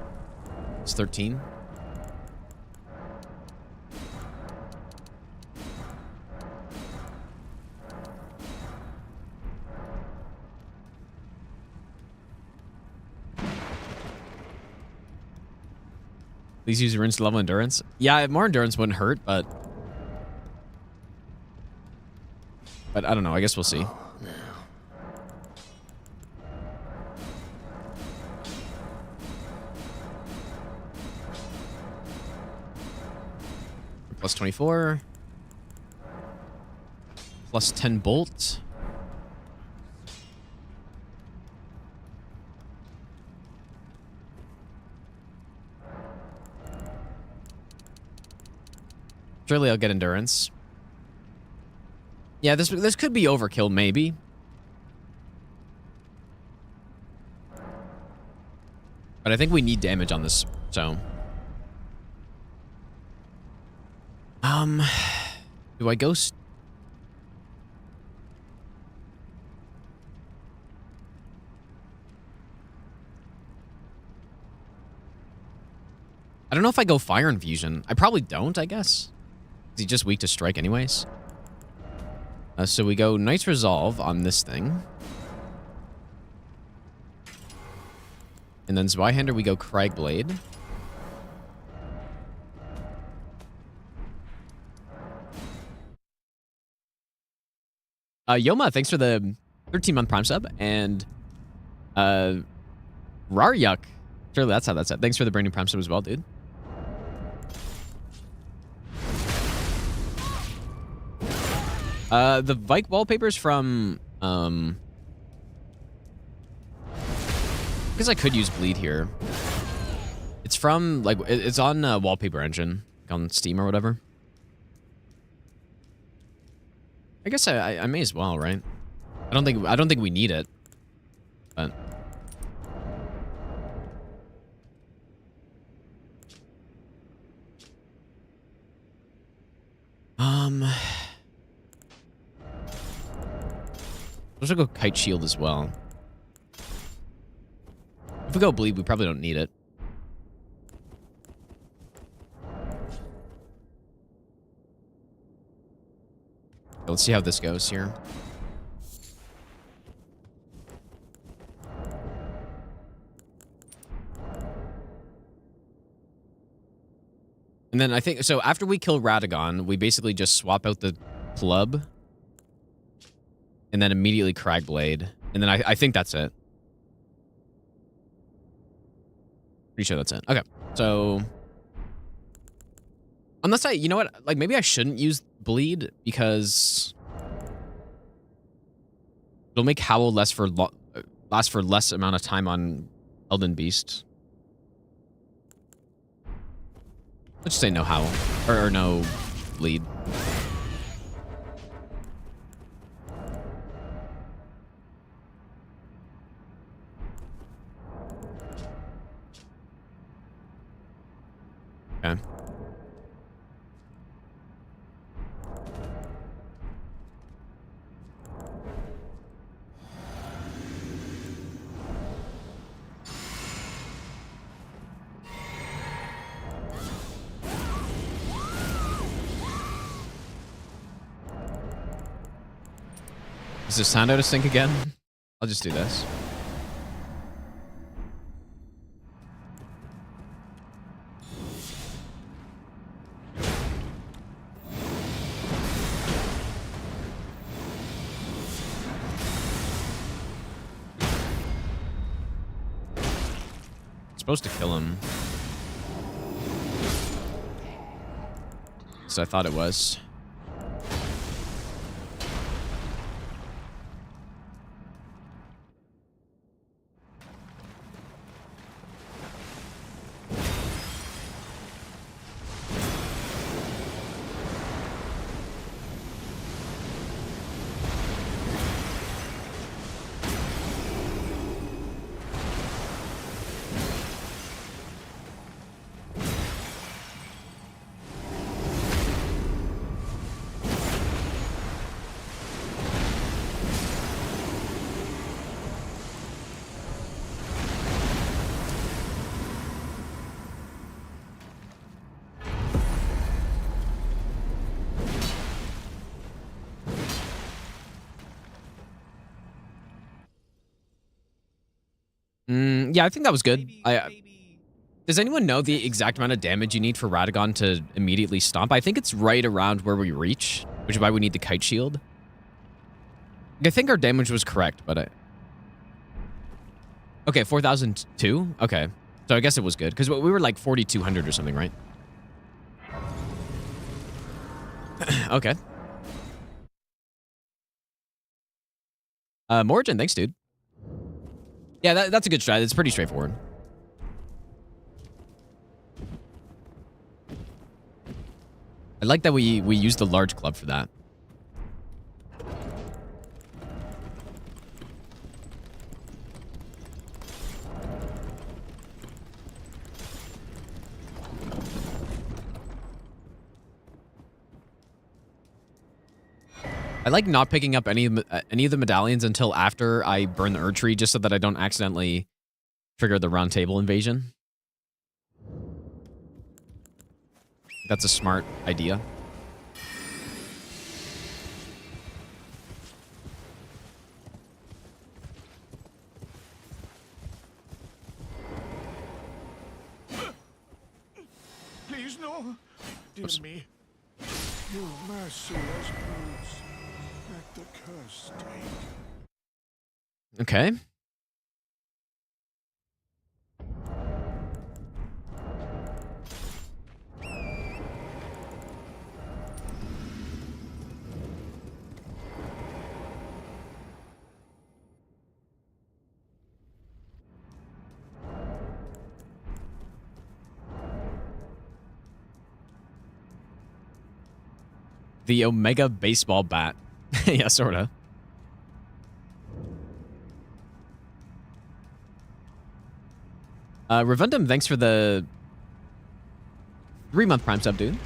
It's 13. Please use rinse level endurance. Yeah, more endurance wouldn't hurt, but I don't know. I guess we'll see. Plus 24. plus 10 bolt. Surely I'll get endurance. Yeah, this could be overkill, maybe. But I think we need damage on this, so. Do I go? I don't know if I go fire infusion. I probably don't, I guess. Is he just weak to strike anyways? So we go Knight's Resolve on this thing. And then Zweihander, we go Cragblade. Yoma, thanks for the 13-month Prime sub. And Raryuk, surely that's how that's said. Thanks for the brand new Prime sub as well, dude. The Vike wallpapers from, I guess I could use bleed here. It's from, like, it's on Wallpaper Engine, on Steam or whatever. I guess I may as well, right? I don't think we need it, but. Let's go Kite Shield as well. If we go bleed, we probably don't need it. Let's see how this goes here. And then I think, so after we kill Radagon, we basically just swap out the club. And then immediately Cragblade. And then I think that's it. Pretty sure that's it. Okay, so. Unless you know what? Like, maybe I shouldn't use bleed because it'll make Howl last for less amount of time on Elden Beast. Let's just say no Howl or no bleed. Okay. Is this sound out of sync again? I'll just do this. Supposed to kill him. So I thought it was. Yeah, I think that was good. Does anyone know the exact amount of damage you need for Radagon to immediately stomp? I think it's right around where we reach, which is why we need the Kite Shield. I think our damage was correct, but okay, 4,002? Okay. So I guess it was good, because we were like 4,200 or something, right? Okay. Morgan, thanks, dude. Yeah, that's a good strat. It's pretty straightforward. I like that we used the large club for that. I like not picking up any of the medallions until after I burn the Erd Tree, just so that I don't accidentally trigger the round table invasion. That's a smart idea. Please, no. Dear me. Your merciless brutes. Let the curse take. Okay. The Omega baseball bat. Yeah, sorta. Revundum, thanks for the 3-month Prime sub, dude.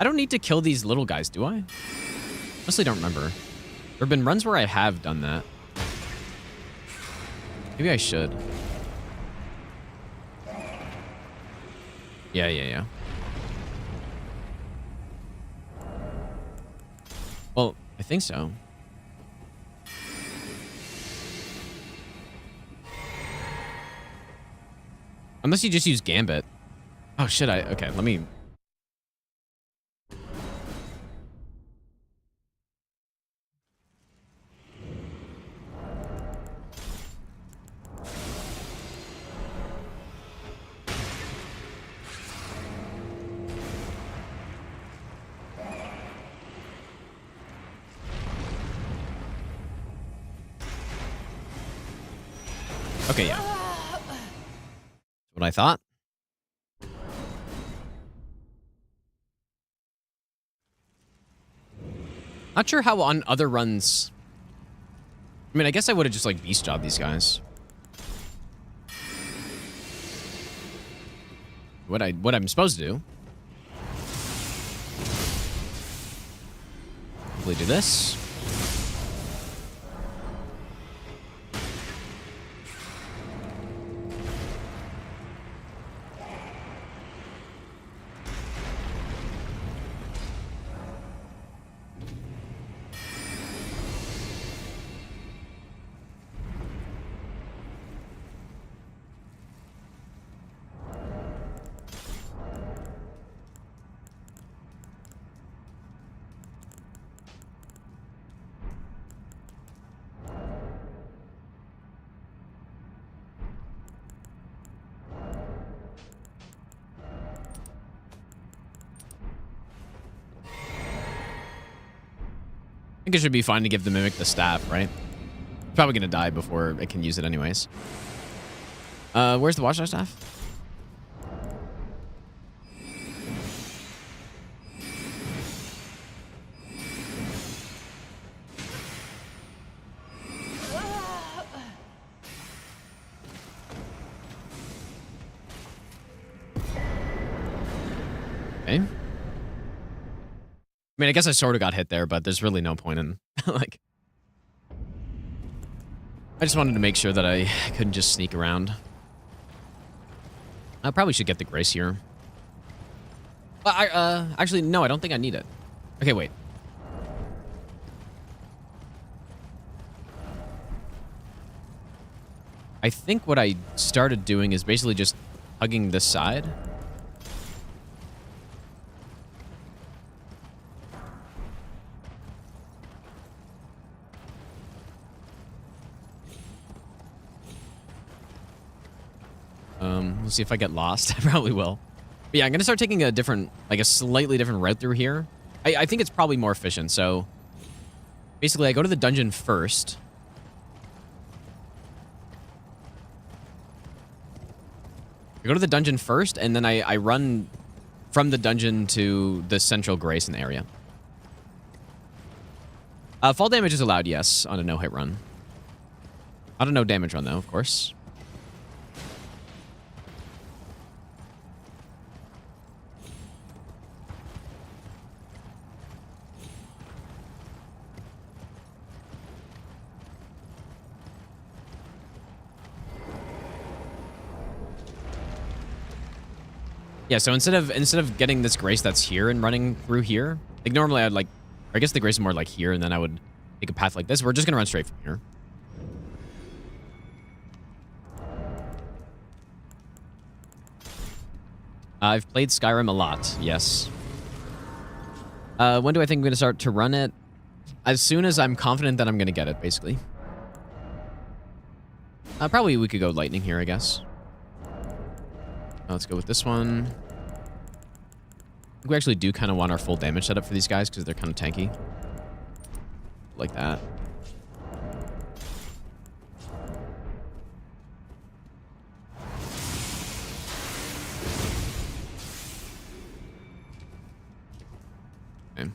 I don't need to kill these little guys, do I? Honestly, don't remember. There have been runs where I have done that. Maybe I should. Yeah. Well, I think so. Unless you just use Gambit. Oh, shit, okay, let me... Okay, yeah. That's what I thought. Not sure how on other runs... I mean, I guess I would have just, like, beast jobbed these guys. What I'm supposed to do. Hopefully do this. I think it should be fine to give the Mimic the staff, right? It's probably going to die before it can use it anyways. Where's the Watchtower staff? Okay. I mean, I guess I sort of got hit there, but there's really no point in, like... I just wanted to make sure that I couldn't just sneak around. I probably should get the Grace here. Actually, no, I don't think I need it. Okay, wait. I think what I started doing is basically just hugging this side. We'll see if I get lost. I probably will. But yeah, I'm gonna start taking a different, like a slightly different route through here. I think it's probably more efficient. So basically, I go to the dungeon first. I go to the dungeon first, and then I run from the dungeon to the central Grayson area. Fall damage is allowed, yes, on a no-hit run. On a no-damage run, though, of course. Yeah, so instead of getting this Grace that's here and running through here, like normally I'd like, or I guess the Grace is more like here, and then I would take a path like this. We're just gonna run straight from here. I've played Skyrim a lot, yes. When do I think I'm gonna start to run it? As soon as I'm confident that I'm gonna get it, basically. Probably we could go lightning here, I guess. Let's go with this one. I think we actually do kind of want our full damage setup for these guys because they're kind of tanky. Like that. Okay.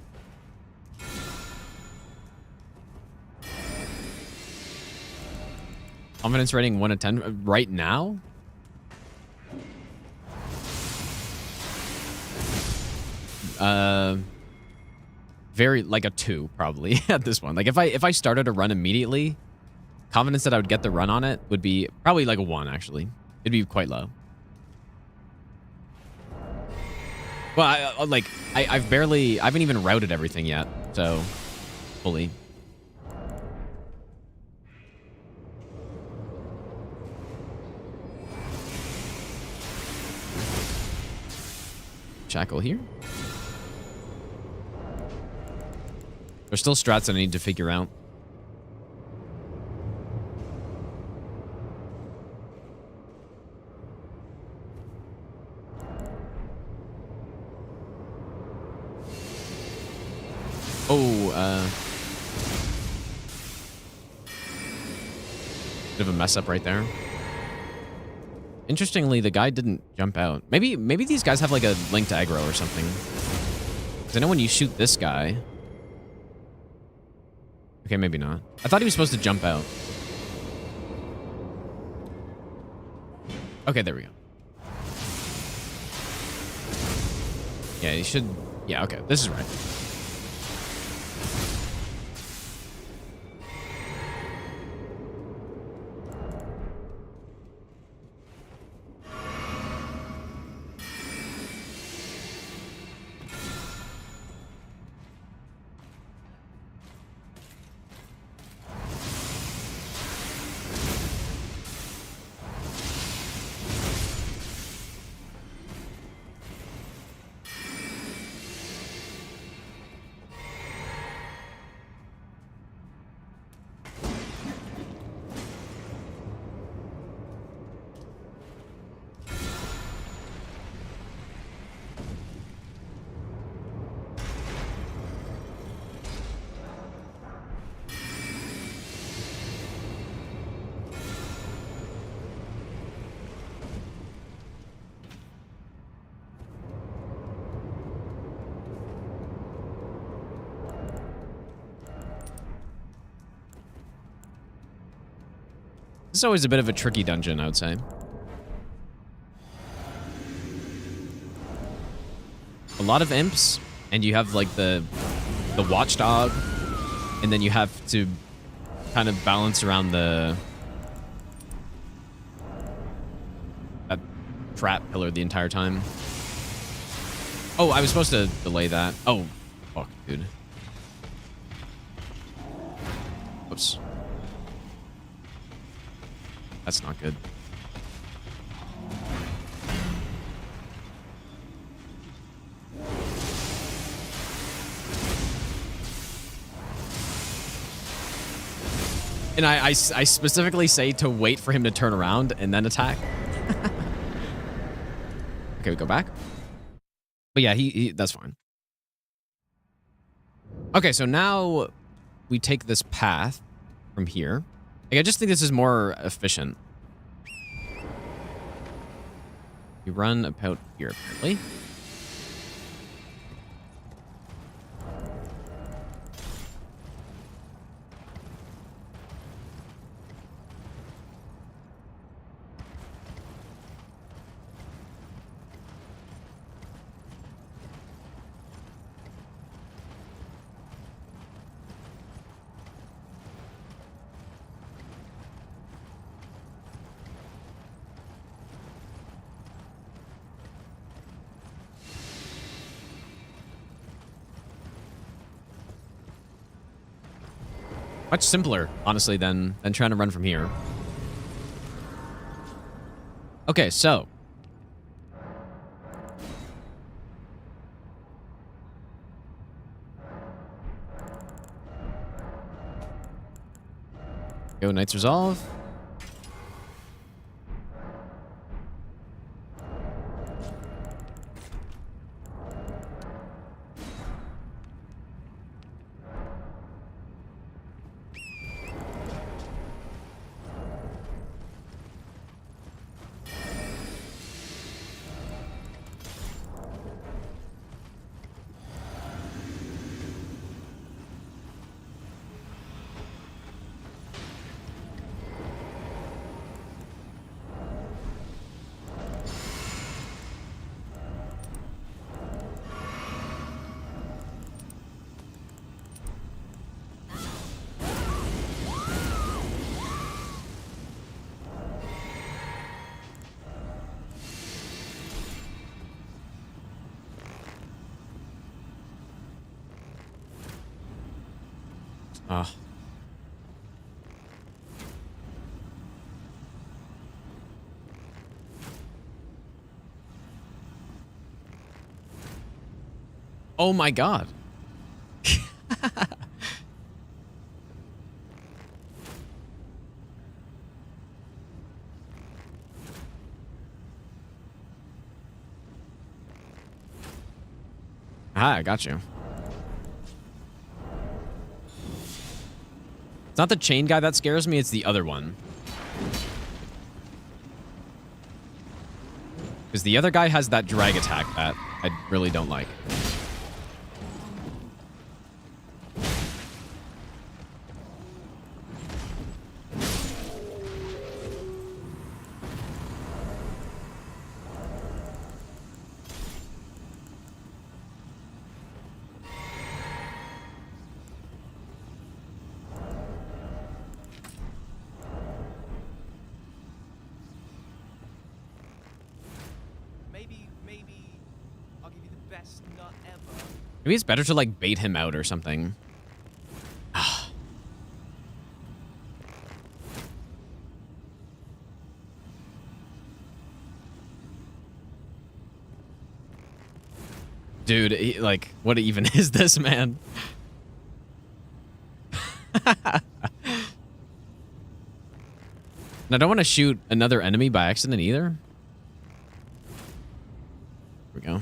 Confidence rating 1 to 10 right now? Very like a 2 probably at this one. Like if I started a run immediately, confidence that I would get the run on it would be probably like a 1 actually. It'd be quite low. Well, I haven't even routed everything yet, so fully. Shackle here. There's still strats that I need to figure out. Oh, bit of a mess up right there. Interestingly, the guy didn't jump out. Maybe these guys have like a linked aggro or something. Because I know when you shoot this guy... Okay, maybe not. I thought he was supposed to jump out. Okay, there we go. Yeah, he should... Yeah, okay, this is right. This is always a bit of a tricky dungeon, I would say. A lot of imps, and you have like the watchdog, and then you have to kind of balance around that trap pillar the entire time. Oh, I was supposed to delay that. Oh, fuck, dude. Whoops. That's not good. And I specifically say to wait for him to turn around and then attack. Okay, we go back. But yeah, he that's fine. Okay, so now we take this path from here. Like, I just think this is more efficient. You run about here, apparently. Much simpler, honestly, than trying to run from here. Okay, so. Go Knight's Resolve. Ah. Oh my god. Hi, I got you. It's not the chain guy that scares me, it's the other one. Because the other guy has that drag attack that I really don't like. Maybe I'll give you the best nut ever. Maybe it's better to, like, bait him out or something. Dude, like, what even is this, man? And I don't want to shoot another enemy by accident either. Here we go.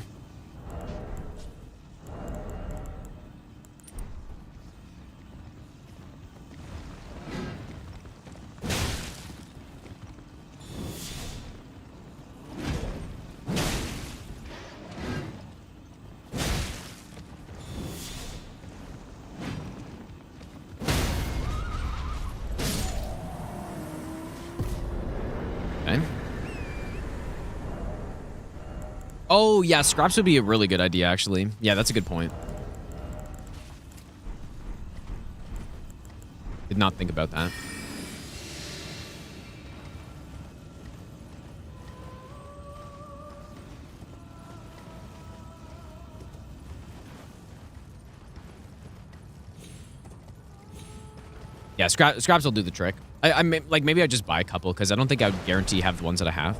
Okay. Oh, yeah, scraps would be a really good idea, actually. Yeah, that's a good point. Did not think about that. Yeah, scraps will do the trick. Like maybe I just buy a couple because I don't think I would guarantee have the ones that I have.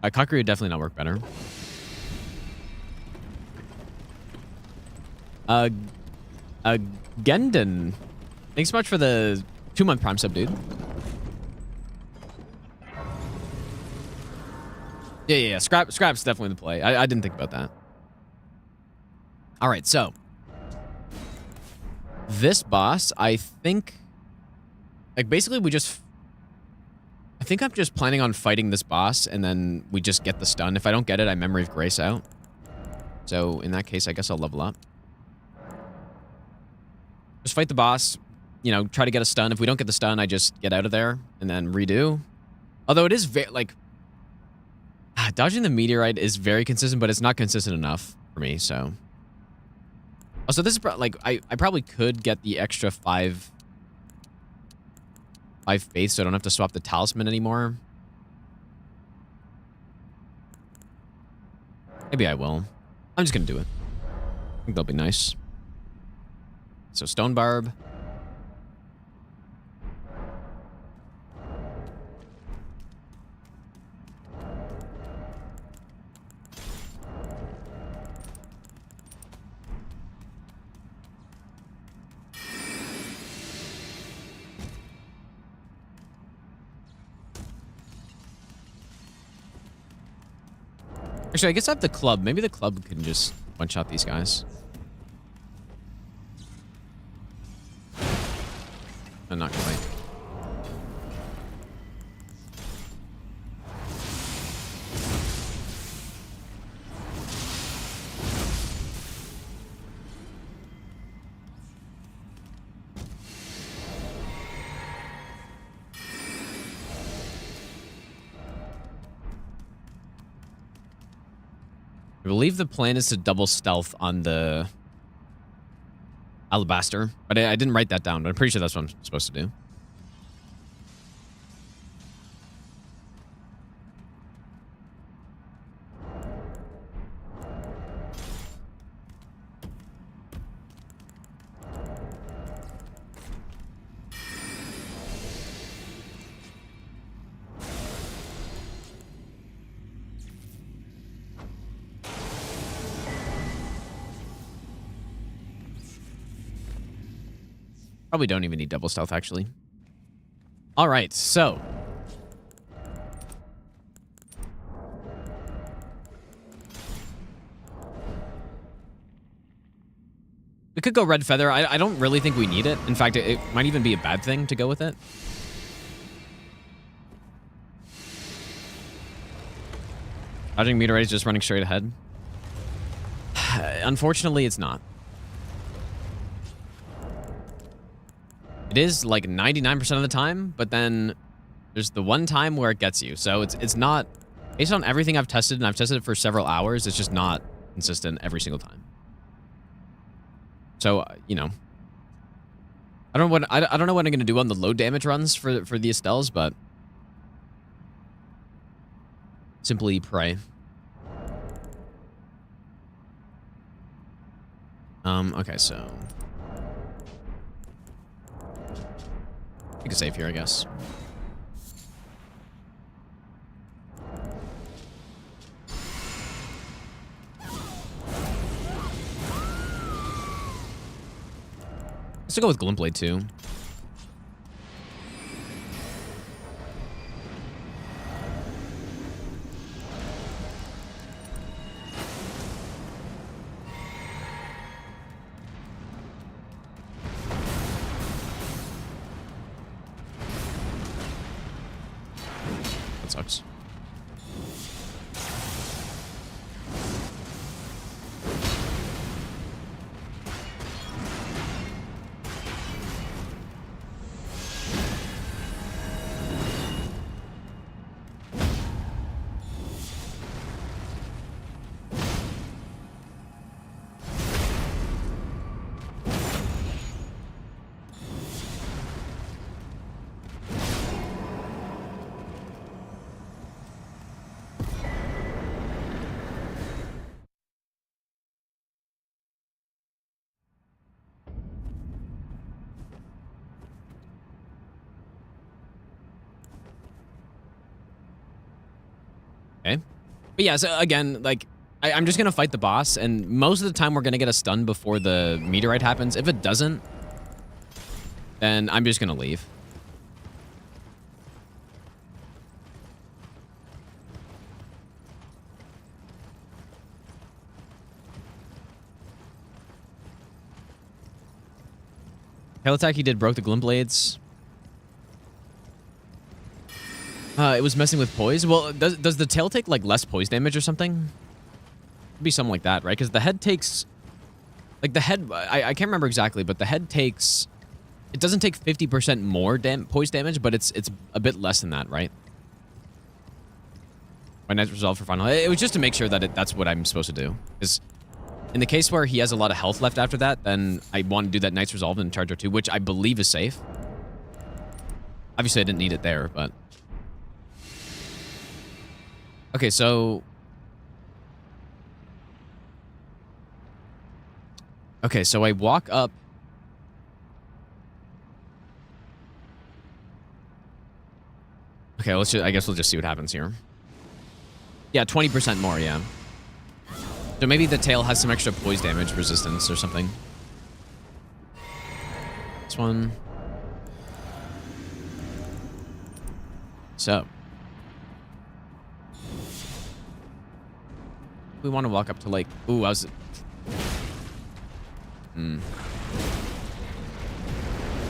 Kakuri would definitely not work better. Gendon. Thanks so much for the 2-month Prime sub, dude. Yeah. Scrap's definitely the play. I didn't think about that. All right, so this boss, I think, like basically I think I'm just planning on fighting this boss and then we just get the stun. If I don't get it, I Memory of Grace out. So in that case, I guess I'll level up. Just fight the boss, you know, try to get a stun. If we don't get the stun, I just get out of there and then redo. Although it is very, like, dodging the meteorite is very consistent, but it's not consistent enough for me, so. Also, this is, like, I probably could get the extra 5 faith, so I don't have to swap the talisman anymore. Maybe I will. I'm just gonna do it. I think that'll be nice. So, Stone Barb. Actually, I guess I have the club. Maybe the club can just one-shot these guys. Not quite. I believe the plan is to double stealth on the Alabaster, but I didn't write that down, but I'm pretty sure that's what I'm supposed to do. Probably don't even need double stealth, actually. All right, so. We could go Red Feather. I don't really think we need it. In fact, it might even be a bad thing to go with it. Dodging meteorite is just running straight ahead. Unfortunately, it's not. It is like 99% of the time, but then there's the one time where it gets you. So it's not, based on everything I've tested, and I've tested it for several hours, it's just not consistent every single time. So, you know, I don't know what I'm going to do on the low damage runs for the Estelles, but simply pray. Okay, so take a save here, I guess. Let's go with Glintblade too. That sucks. Okay. But yeah, so again, like, I'm just going to fight the boss, and most of the time we're going to get a stun before the meteorite happens. If it doesn't, then I'm just going to leave. Tail attack he did broke the glint blades. It was messing with poise. Well, does the tail take like less poise damage or something? It'd be something like that, right? Because the head takes, like the head, I can't remember exactly, but the head takes, it doesn't take 50% more poise damage, but it's a bit less than that, right? My Knight's Resolve for final. It was just to make sure that that's what I'm supposed to do. Because in the case where he has a lot of health left after that, then I want to do that Knight's Resolve in Charger 2, which I believe is safe. Obviously, I didn't need it there, but... Okay, so... Okay, so I walk up... Okay, I guess we'll just see what happens here. Yeah, 20% more, yeah. So maybe the tail has some extra poise damage resistance or something. This one. So. We want to walk up to like... Ooh, I was...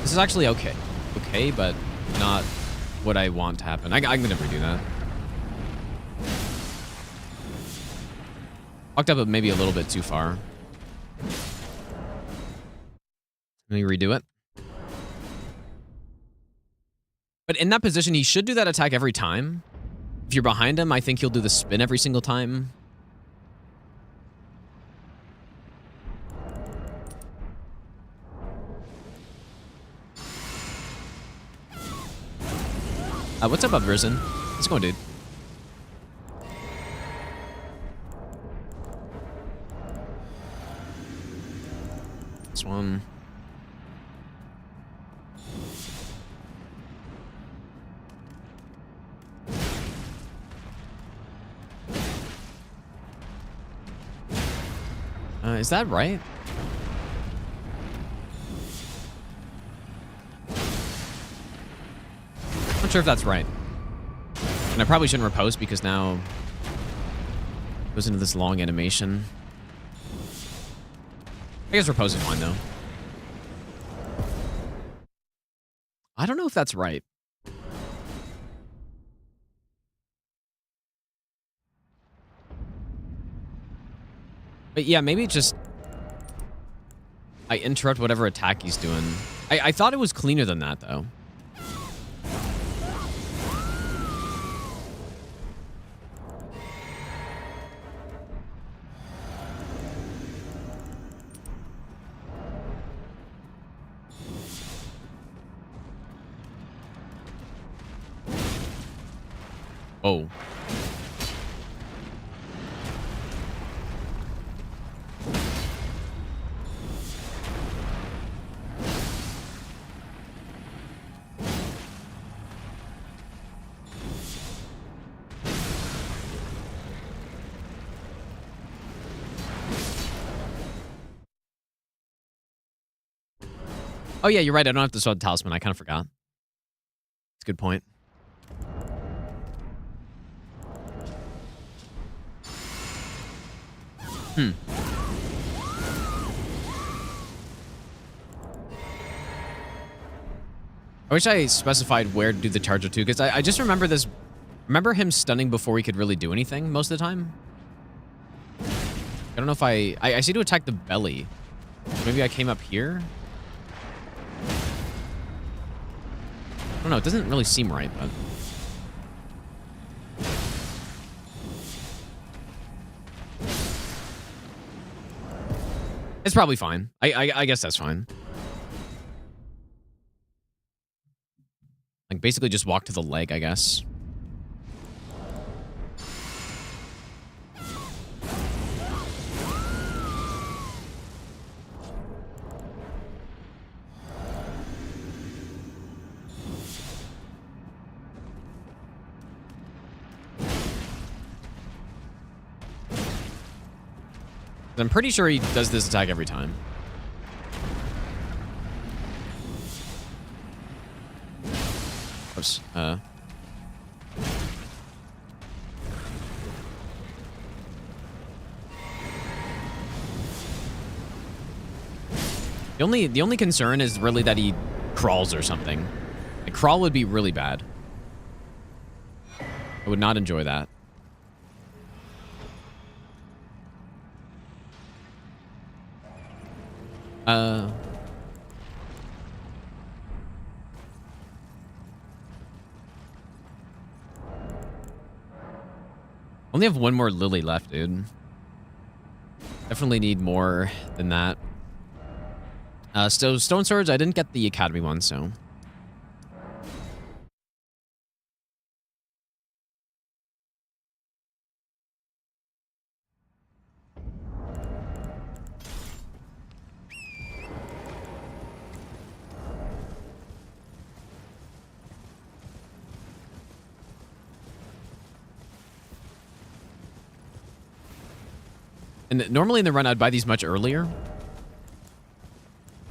This is actually okay. Okay, but not what I want to happen. I'm going to redo that. Walked up maybe a little bit too far. Let me redo it. But in that position, he should do that attack every time. If you're behind him, I think he'll do the spin every single time. What's up, Risen? How's it going, dude? This one. Is that right? Not sure if that's right. And I probably shouldn't riposte because now it goes into this long animation. I guess repose is fine, though. I don't know if that's right. But yeah, maybe just... I interrupt whatever attack he's doing. I thought it was cleaner than that, though. Oh. Oh yeah, you're right. I don't have to sword talisman. I kind of forgot. That's a good point. I wish I specified where to do the charger to, because I just remember this. Remember him stunning before he could really do anything most of the time? I don't know if I see to attack the belly. Maybe I came up here? I don't know. It doesn't really seem right, but... It's probably fine. I guess that's fine. Like, basically just walk to the leg, I guess. I'm pretty sure he does this attack every time. Oops. The only concern is really that he crawls or something. Like, crawl would be really bad. I would not enjoy that. Only have one more Lily left, dude. Definitely need more than that. So Stone Swords, I didn't get the Academy one, so. And normally in the run, I'd buy these much earlier.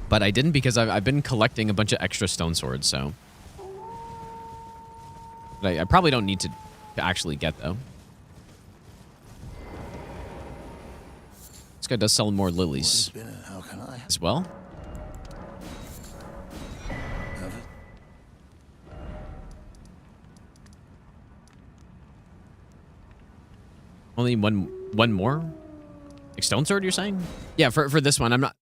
But I didn't because I've been collecting a bunch of extra stone swords, so. But I probably don't need to actually get, though. This guy does sell more lilies How can I as well. have it? Only one more? Like stone sword, you're saying? Yeah, for this one, I'm not...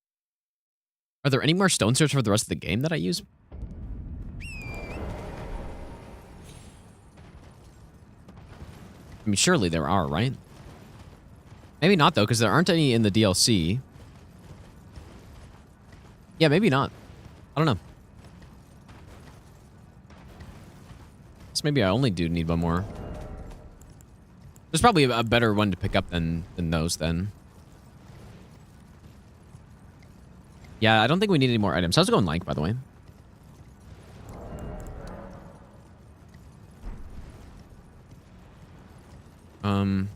Are there any more stone swords for the rest of the game that I use? I mean, surely there are, right? Maybe not, though, because there aren't any in the DLC. Yeah, maybe not. I don't know. So maybe I only do need one more. There's probably a better one to pick up than those, then. Yeah, I don't think we need any more items. How's it going, like, by the way? I'm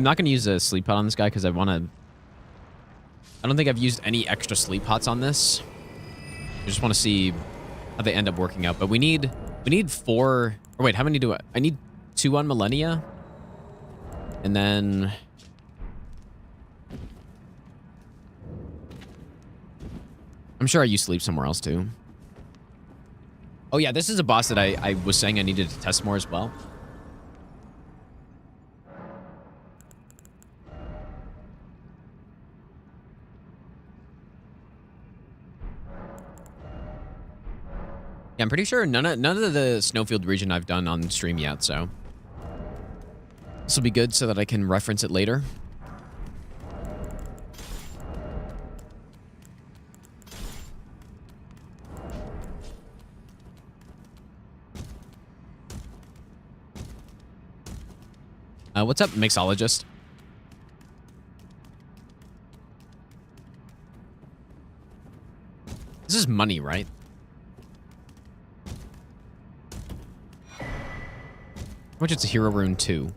not gonna use a sleep pot on this guy because I don't think I've used any extra sleep pots on this. I just want to see how they end up working out. But we need 4, or wait, how many do I need 2 on Millennia? And then I'm sure I use sleep somewhere else too. Oh yeah, this is a boss that I was saying I needed to test more as well. Yeah, I'm pretty sure none of the Snowfield region I've done on stream yet, so this will be good so that I can reference it later. What's up, Mixologist? This is money, right? How much it's a hero rune 2?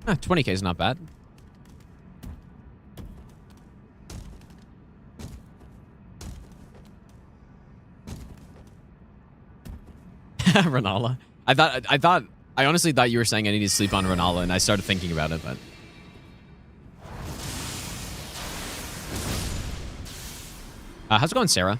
20k is not bad. Renala. I honestly thought you were saying I need to sleep on Renala, and I started thinking about it, but. How's it going, Sarah?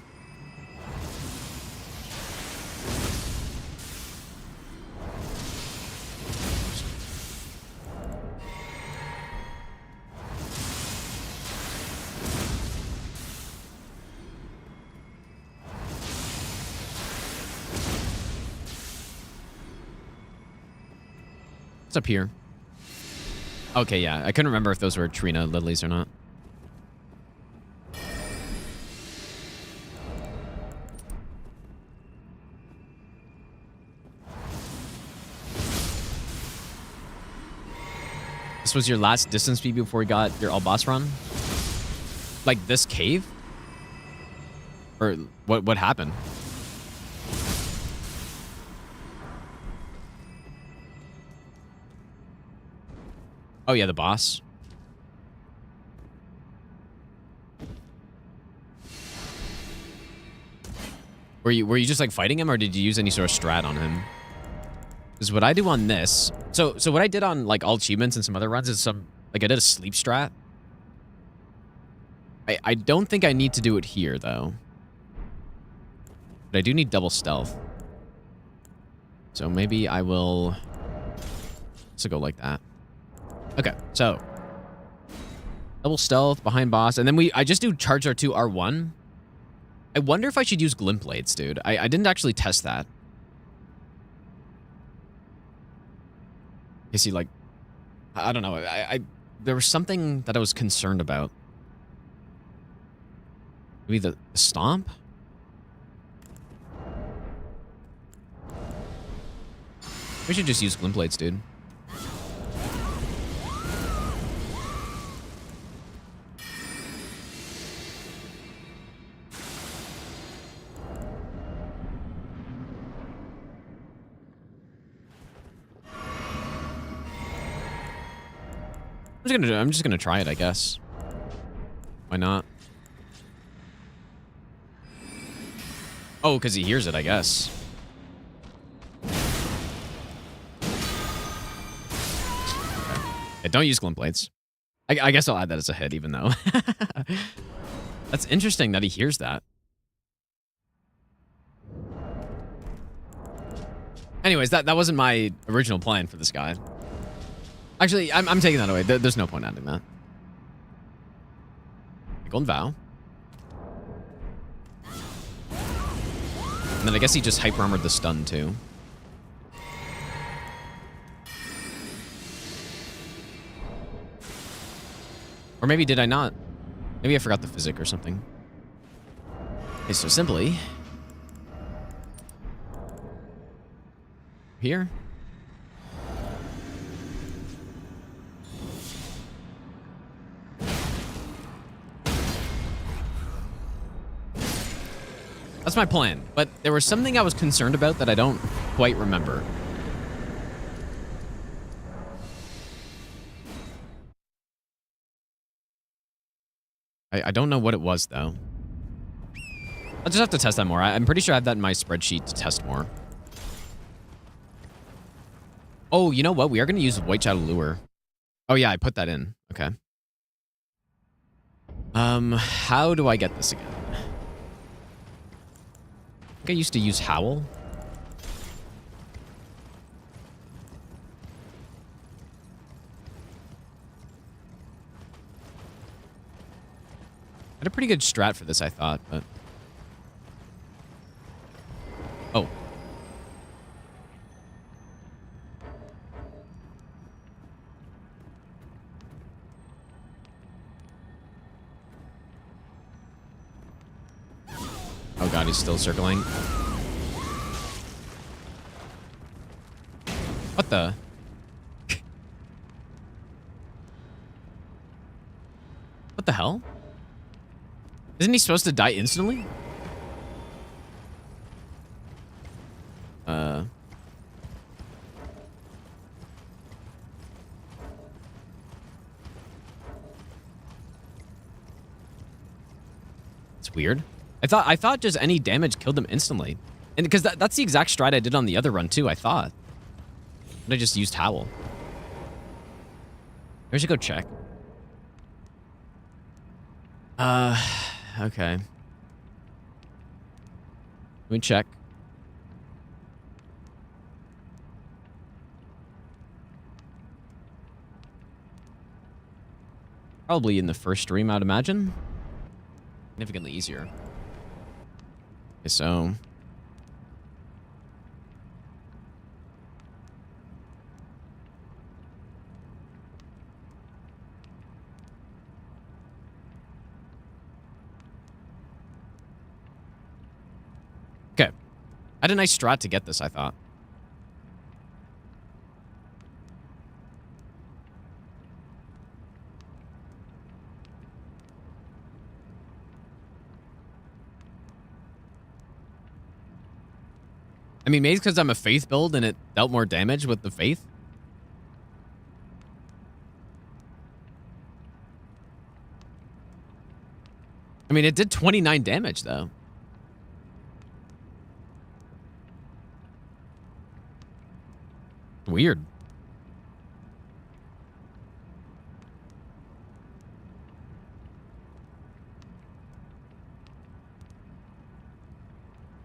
What's up here? Okay, yeah. I couldn't remember if those were Trina lilies or not. This was your last distance speed before you got your all boss run? Like this cave? Or what happened? Oh yeah, the boss. Were you just like fighting him, or did you use any sort of strat on him? Because what I do on this, so what I did on like all achievements and some other runs is I did a sleep strat. I don't think I need to do it here though. But I do need double stealth. So maybe I will also go like that. Okay, so double stealth behind boss, and then I just do charge R2 R1. I wonder if I should use glint blades, dude. I didn't actually test that. You see, like, I don't know. There was something that I was concerned about. Maybe the stomp? We should just use glint blades, dude. I'm just gonna try it, I guess. Why not? Oh, because he hears it, I guess. Okay. Yeah, don't use glint blades. I guess I'll add that as a hit, even though. That's interesting that he hears that. Anyways, that wasn't my original plan for this guy. Actually, I'm taking that away. There's no point adding that. Golden Vow. And then I guess he just hyper armored the stun too. Or maybe did I not? Maybe I forgot the physic or something. Okay, so simply here. That's my plan, but there was something I was concerned about that I don't quite remember. I don't know what it was, though. I'll just have to test that more. I'm pretty sure I have that in my spreadsheet to test more. Oh, you know what? We are going to use White Shadow Lure. Oh, yeah, I put that in. Okay. How do I get this again? I think I used to use Howl. I had a pretty good strat for this, I thought, but... Oh. Oh god, he's still circling. What the? What the hell? Isn't he supposed to die instantly? It's weird. I thought just any damage killed him instantly. And because that's the exact strat I did on the other run too, I thought. But I just used Howl. I should go check. Okay. Let me check. Probably in the first stream, I'd imagine. Significantly easier. Okay, so... Okay. I had a nice strat to get this, I thought. I mean, maybe because I'm a Faith build and it dealt more damage with the Faith. I mean, it did 29 damage, though. Weird.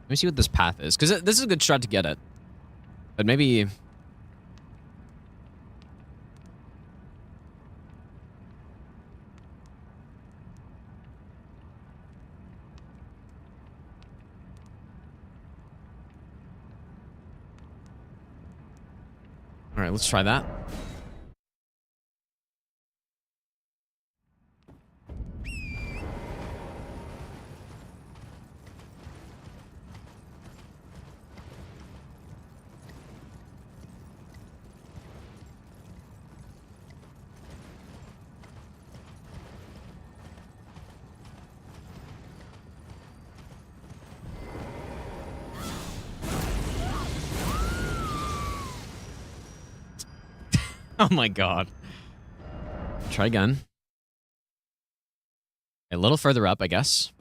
Let me see what this path is, because this is a good strat to get it. But maybe... All right, let's try that. Oh my god. Try again. A little further up, I guess.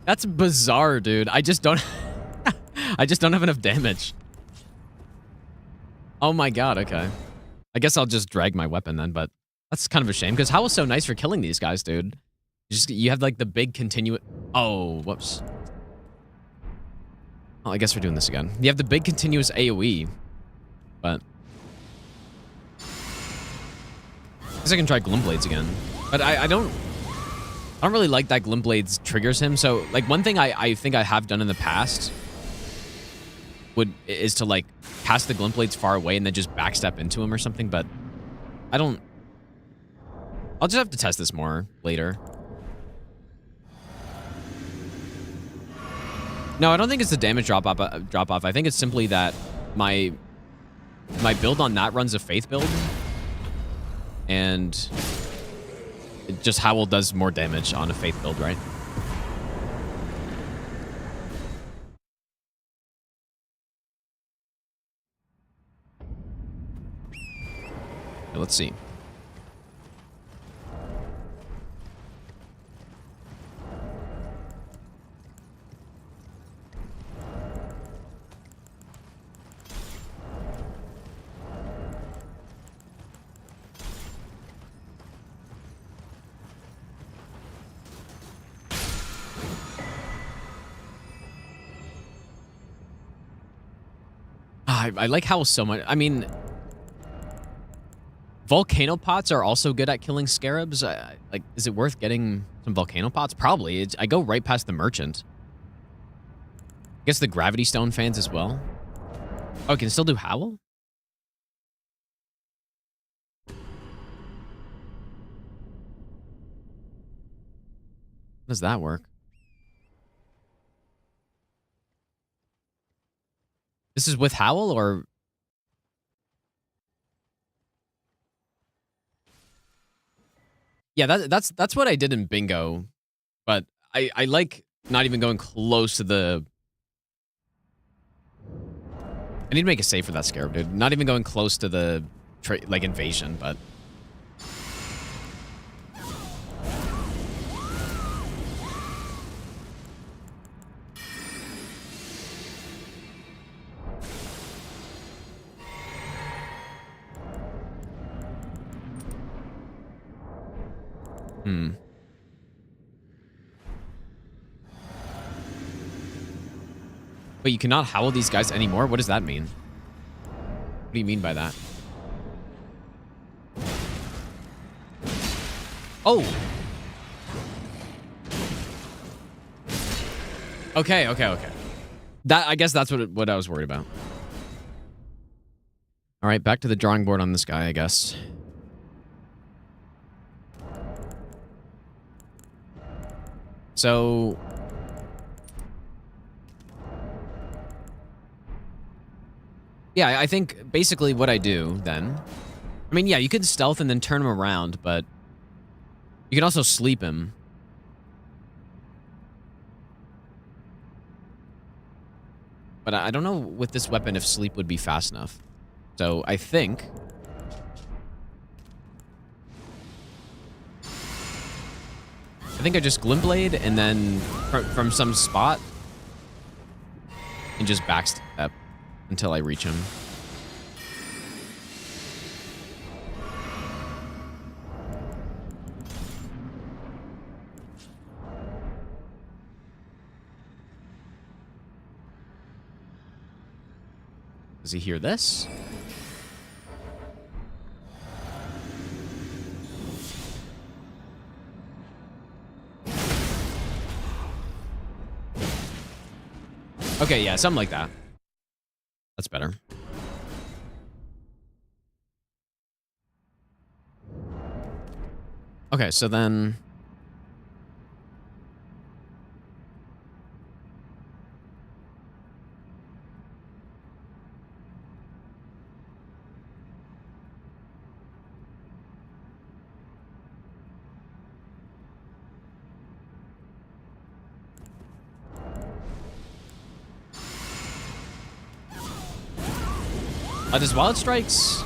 That's bizarre, dude. I just don't I just don't have enough damage. Oh my god, okay. I guess I'll just drag my weapon then, but that's kind of a shame because how was so nice for killing these guys, dude? You have like the big continuous. Oh, whoops. Well, I guess we're doing this again. You have the big continuous AoE, but I guess I can try Gloomblades again. But I don't really like that Gloomblades triggers him. So, like, one thing I think I have done in the past is to, like, cast the Gloomblades far away and then just backstep into him or something, but I don't... I'll just have to test this more later. No, I don't think it's the damage drop-off. I think it's simply that my build on that runs a Faith build, and... just Howl does more damage on a Faith build, right? Okay, let's see. I like Howl so much. I mean, volcano pots are also good at killing scarabs. Like, is it worth getting some volcano pots? Probably. I go right past the merchant. I guess the gravity stone fans as well. Oh, I can still do Howl? How does that work? This is with Howl, or... Yeah, that's what I did in bingo, but I like not even going close to the... I need to make a save for that scarab, dude. Not even going close to the, like, invasion, but... But you cannot howl these guys anymore? What does that mean? What do you mean by that? Oh! Okay. I guess that's what I was worried about. All right, back to the drawing board on this guy, I guess. So... yeah, I think basically what I do then... I mean, yeah, you could stealth and then turn him around, but... You can also sleep him. But I don't know with this weapon if sleep would be fast enough. So I think... I just Glintblade and then from some spot and just backstep until I reach him. Does he hear this? Okay, yeah, something like that. That's better. Okay, so then... does Wild Strikes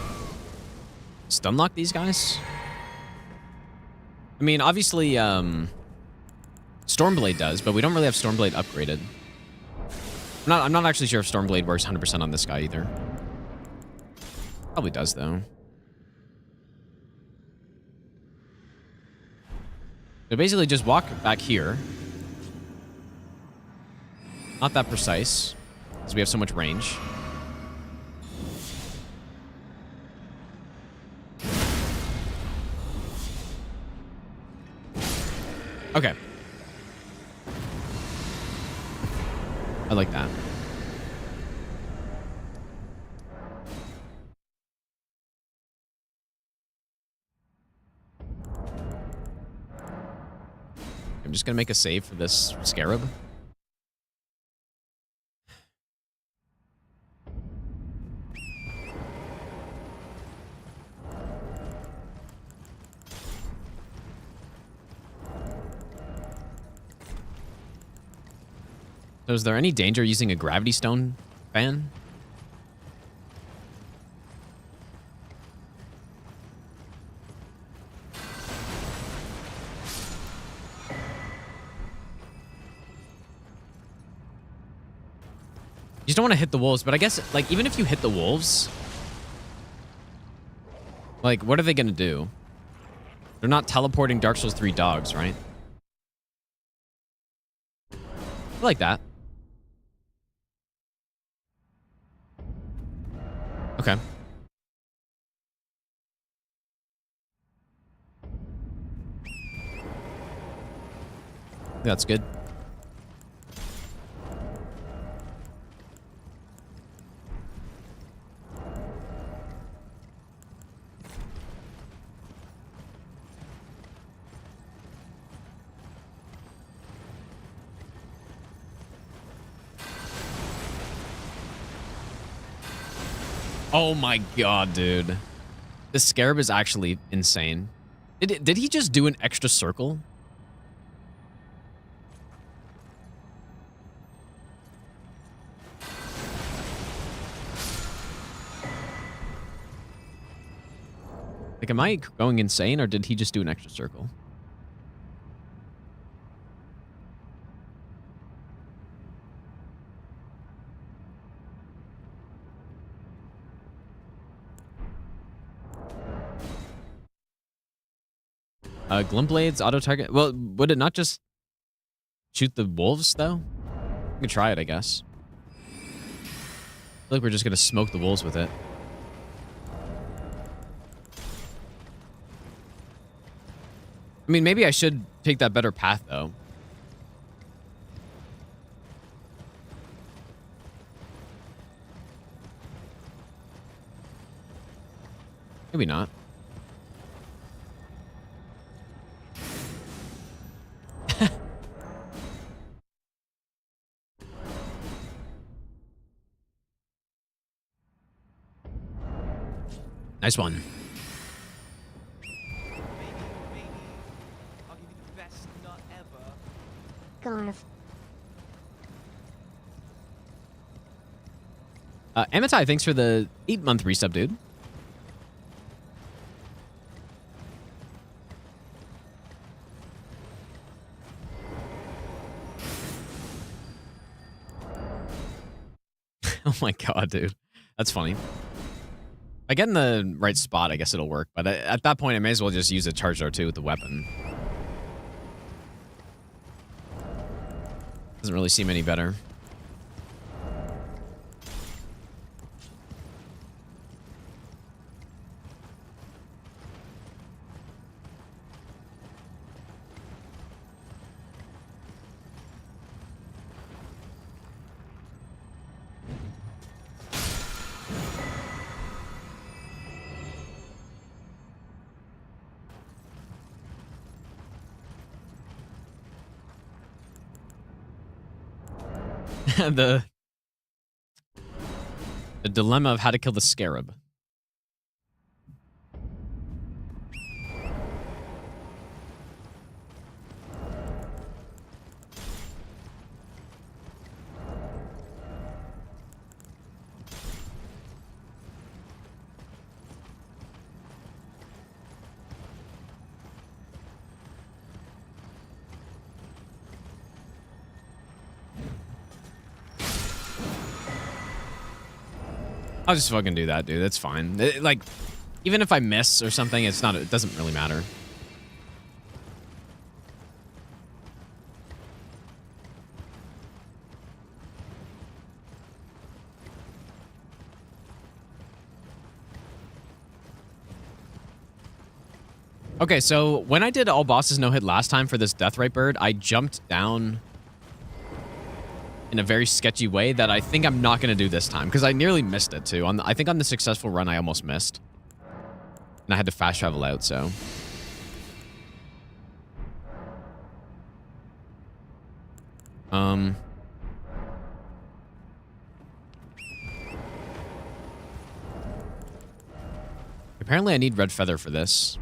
stun lock these guys? I mean, obviously, Stormblade does, but we don't really have Stormblade upgraded. I'm not actually sure if Stormblade works 100% on this guy either. Probably does, though. So basically just walk back here. Not that precise, because we have so much range. Okay. I like that. I'm just gonna make a save for this scarab. So is there any danger using a gravity stone fan? You just don't want to hit the wolves, but I guess, like, even if you hit the wolves, like, what are they going to do? They're not teleporting Dark Souls 3 dogs, right? I like that. Okay. That's good. Oh my god, dude. This scarab is actually insane. Did he just do an extra circle? Like, am I going insane, or did he just do an extra circle? Glintblades, auto-target. Well, would it not just shoot the wolves, though? We can try it, I guess. I feel like we're just going to smoke the wolves with it. I mean, maybe I should take that better path, though. Maybe not. Nice one. scarf. Amitai, thanks for the 8-month resub, dude. Oh my god, dude. That's funny. If I get in the right spot, I guess it'll work. But at that point, I may as well just use a charged R2 with the weapon. Doesn't really seem any better. the dilemma of how to kill the scarab. I'll just fucking do that, dude. That's fine. Like, even if I miss or something, it doesn't really matter. Okay, so when I did all bosses no hit last time for this Deathrite bird, I jumped down in a very sketchy way that I think I'm not going to do this time, because I nearly missed it too. I think on the successful run, I almost missed. And I had to fast travel out, so. Apparently I need red feather for this.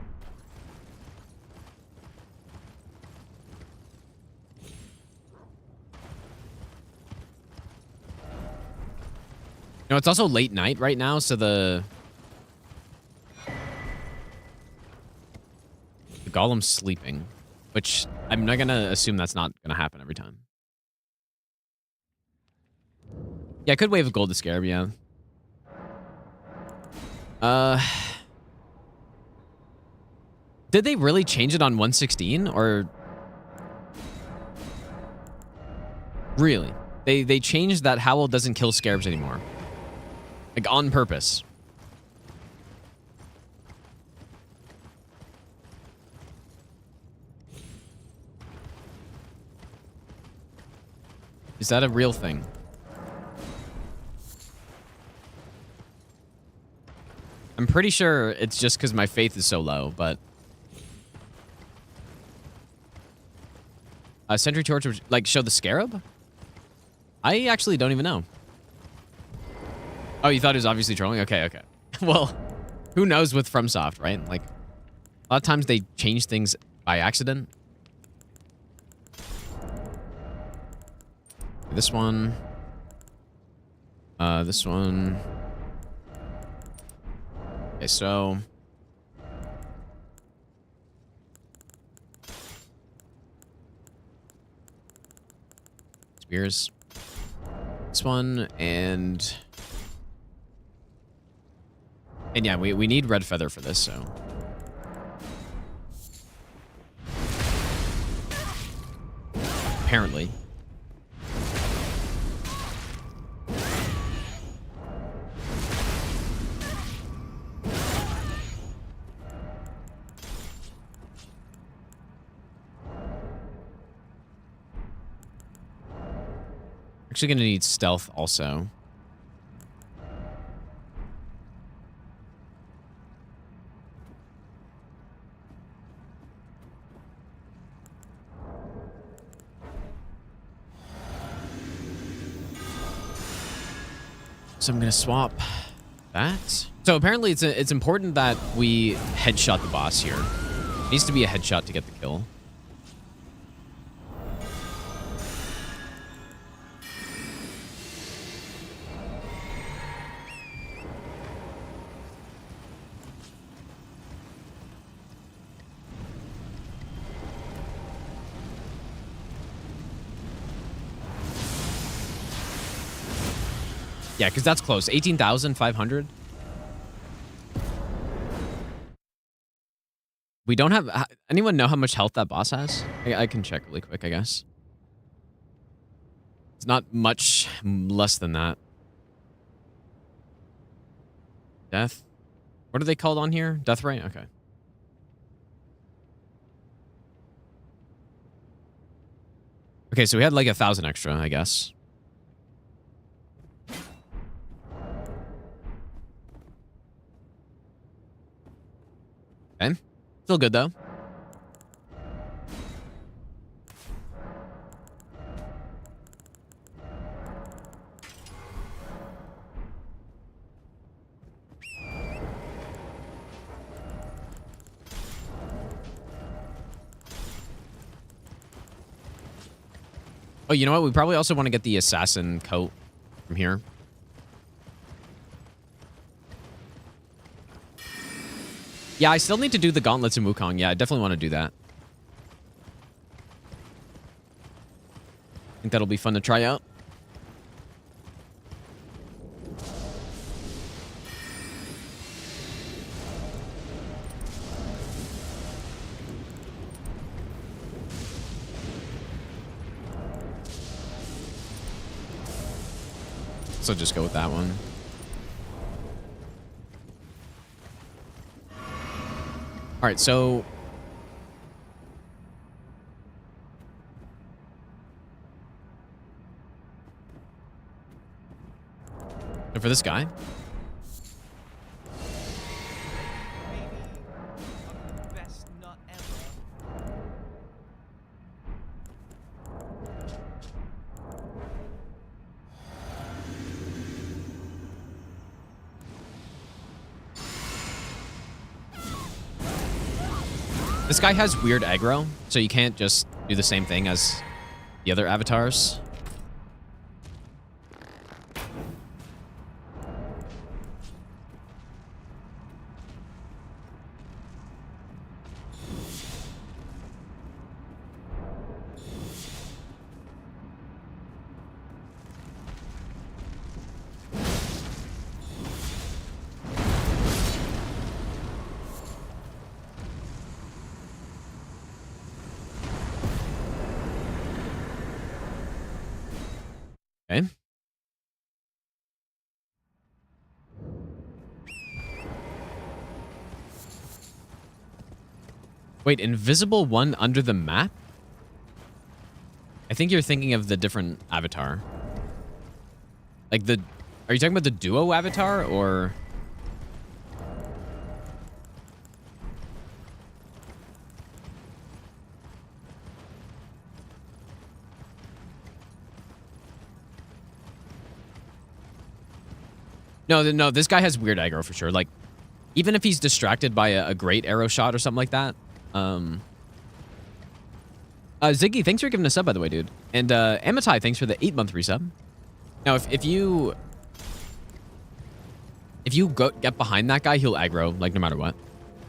No, it's also late night right now, so the golem's sleeping, which I'm not gonna assume that's not gonna happen every time. Yeah, I could wave a gold to scarab, yeah. Did they really change it on 116 or really? They changed that Howl doesn't kill scarabs anymore. Like, on purpose. Is that a real thing? I'm pretty sure it's just because my faith is so low, but... Sentry Torch would, like, show the scarab? I actually don't even know. Oh, you thought it was obviously trolling? Okay, okay. Well, who knows with FromSoft, right? Like, a lot of times they change things by accident. This one. This one. Okay, so... Spears. This one, and yeah, we need red feather for this, so. Apparently. Actually gonna need stealth also. So I'm gonna swap that. So apparently it's important that we headshot the boss here. It needs to be a headshot to get the kill. Yeah, because that's close. 18,500. We don't have... Anyone know how much health that boss has? I can check really quick, I guess. It's not much less than that. Death? What are they called on here? Death ray? Okay. Okay, so we had like 1,000 extra, I guess. Okay. Still good, though. Oh, you know what? We probably also want to get the assassin coat from here. Yeah, I still need to do the gauntlets in Wukong. Yeah, I definitely want to do that. I think that'll be fun to try out. So just go with that one. All right, so... And for this guy... Maybe I'm the best nut ever. This guy has weird aggro, so you can't just do the same thing as the other avatars. Okay. Wait, invisible one under the map? I think you're thinking of the different avatar. Like the... Are you talking about the duo avatar, or... No, this guy has weird aggro for sure. Like, even if he's distracted by a great arrow shot or something like that. Ziggy, thanks for giving us a sub, by the way, dude. And Amitai, thanks for the 8-month resub. Now, if you get behind that guy, he'll aggro, like, no matter what.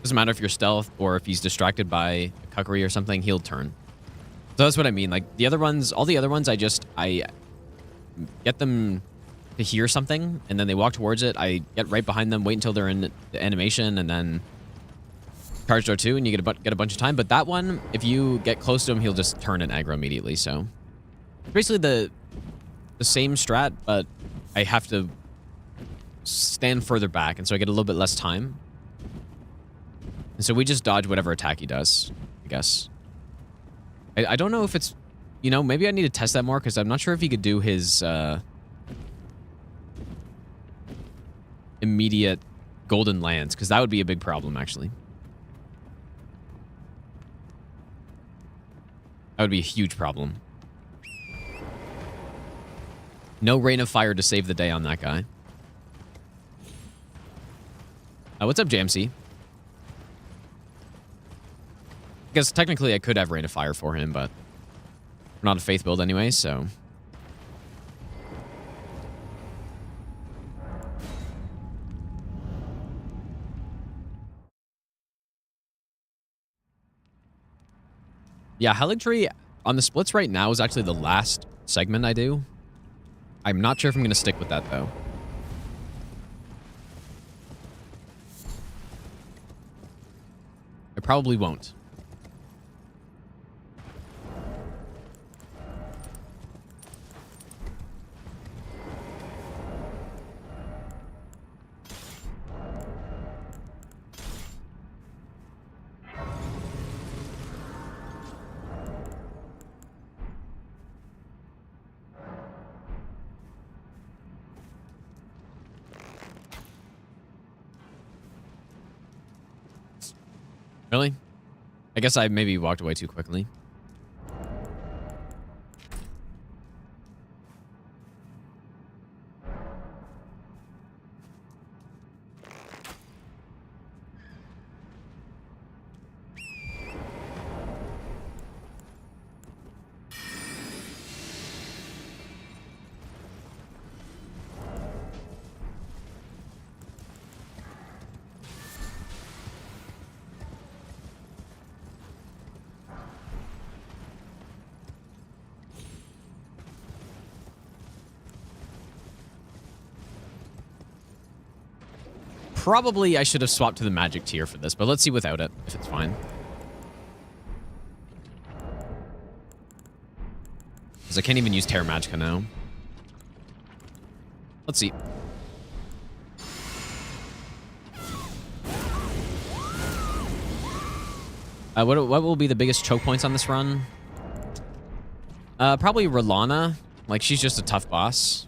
Doesn't matter if you're stealth or if he's distracted by a cuckery or something, he'll turn. So that's what I mean. Like, the other ones, all the other ones, I get them to hear something, and then they walk towards it. I get right behind them, wait until they're in the animation, and then charge door 2, and you get a bunch of time. But that one, if you get close to him, he'll just turn and aggro immediately. So basically the same strat, but I have to stand further back, and so I get a little bit less time. And so we just dodge whatever attack he does, I guess. I don't know if it's, you know, maybe I need to test that more, because I'm not sure if he could do his immediate golden lands, because that would be a big problem, actually. That would be a huge problem. No rain of fire to save the day on that guy. What's up, JMC? I guess technically I could have rain of fire for him, but we're not a faith build anyway, so... Yeah, Helligtree on the splits right now is actually the last segment I do. I'm not sure if I'm going to stick with that, though. probably won't. Really? I guess I maybe walked away too quickly. Probably I should have swapped to the magic tier for this, but let's see without it, if it's fine. Because I can't even use Terra Magica now. Let's see. What will be the biggest choke points on this run? Probably Rolana. Like, she's just a tough boss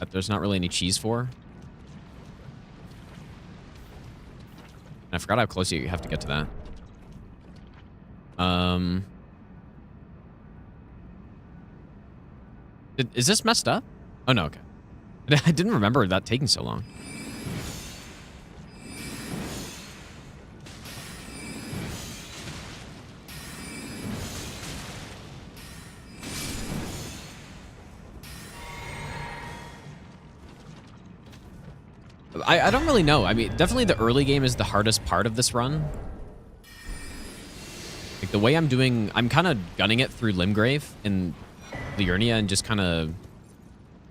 that there's not really any cheese for. I forgot how close you have to get to that. Is this messed up? Oh, no, okay. I didn't remember that taking so long. I don't really know. I mean, definitely the early game is the hardest part of this run. Like, the way I'm doing... I'm kind of gunning it through Limgrave and Liurnia and just kind of...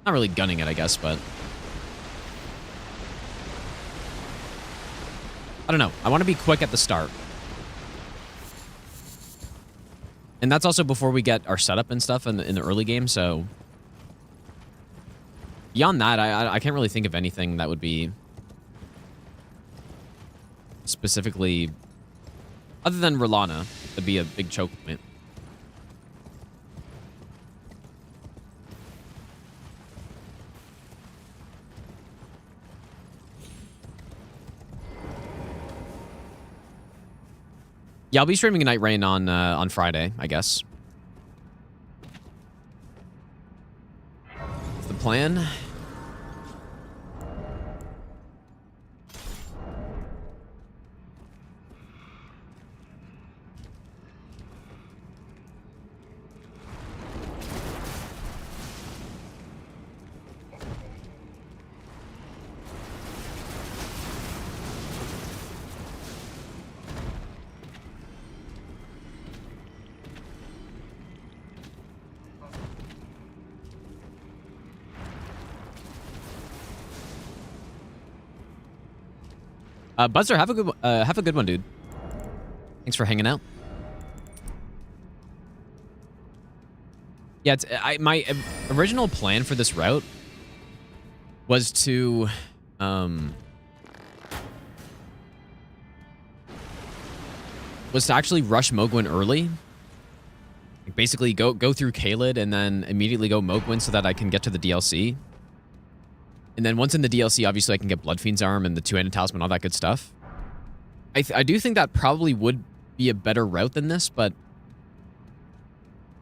Not really gunning it, I guess, but... I don't know. I want to be quick at the start. And that's also before we get our setup and stuff in the early game, so... Beyond that, I can't really think of anything that would be... specifically... Other than Rolana, that'd be a big choke point. Yeah, I'll be streaming Night Rain on Friday, I guess. That's the plan. Buzzer, have a good one, dude. Thanks for hanging out. Yeah, my original plan for this route was to actually rush Mogwin early. Like, basically go through Kaled and then immediately go Mogwin so that I can get to the DLC. And then once in the DLC, obviously, I can get Bloodfiend's Arm and the two-handed talisman, all that good stuff. I do think that probably would be a better route than this, but...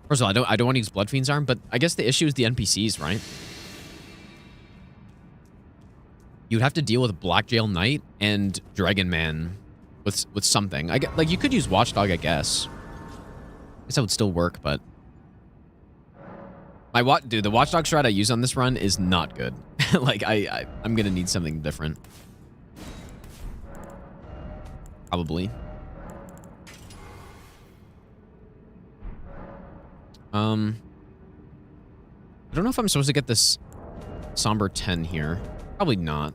First of all, I don't want to use Bloodfiend's Arm, but I guess the issue is the NPCs, right? You'd have to deal with Blackjail Knight and Dragon Man with something. Like, you could use Watchdog, I guess. I guess that would still work, but... Dude, the Watchdog strat I use on this run is not good. Like, I'm gonna need something different. Probably. I don't know if I'm supposed to get this Somber 10 here. Probably not.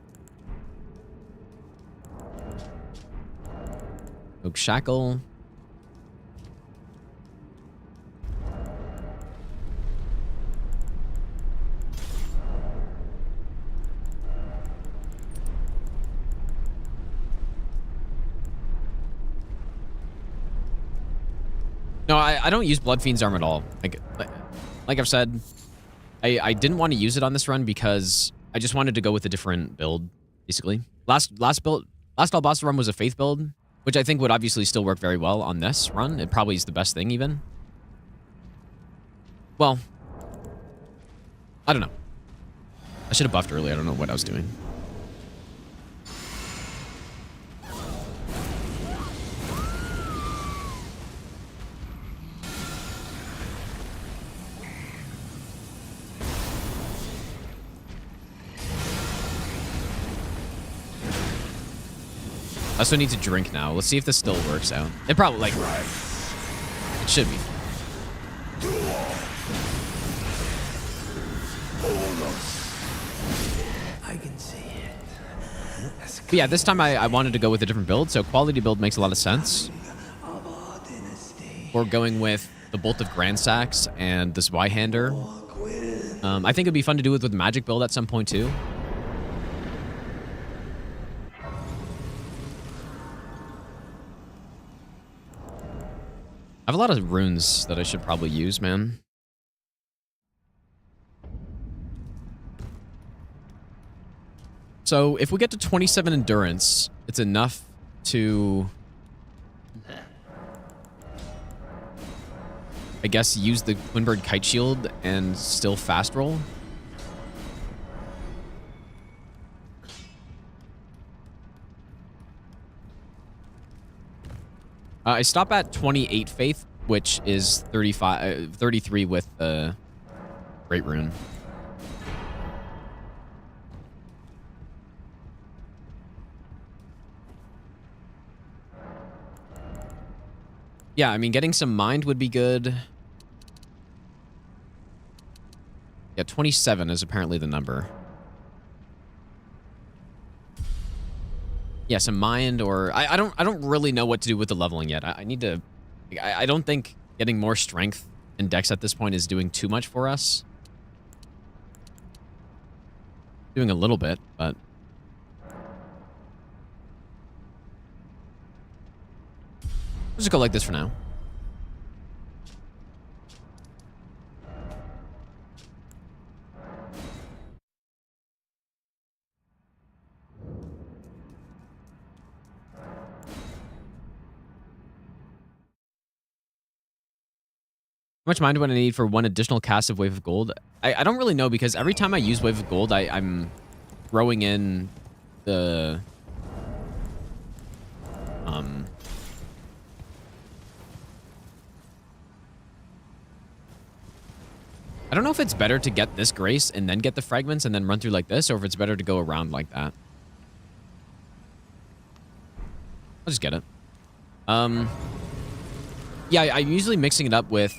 Oak Shackle. No, I don't use Blood Fiend's Arm at all. Like I've said, I didn't want to use it on this run because I just wanted to go with a different build, basically. Last all boss run was a Faith build, which I think would obviously still work very well on this run. It probably is the best thing, even. Well, I don't know. I should have buffed early. I don't know what I was doing. I also need to drink now. Let's see if this still works out. It probably, like, it should be. I can see it. But yeah, this time I wanted to go with a different build, so quality build makes a lot of sense. We're going with the Bolt of Grandsax and this Y-Hander. I think it'd be fun to do it with magic build at some point, too. I have a lot of runes that I should probably use, man. So if we get to 27 endurance, it's enough to, I guess, use the Twinbird Kite Shield and still fast roll. I stop at 28 faith, which is 33 with the Great Rune. Yeah, I mean, getting some mind would be good. Yeah, 27 is apparently the number. Yeah, some mind, or I don't really know what to do with the leveling yet. I need to. I don't think getting more strength and dex at this point is doing too much for us. Doing a little bit, but let's just go like this for now. How much mind do I need for one additional cast of Wave of Gold? I don't really know, because every time I use Wave of Gold, I'm throwing in the I don't know if it's better to get this grace and then get the fragments and then run through like this, or if it's better to go around like that. I'll just get it. Yeah, I'm usually mixing it up with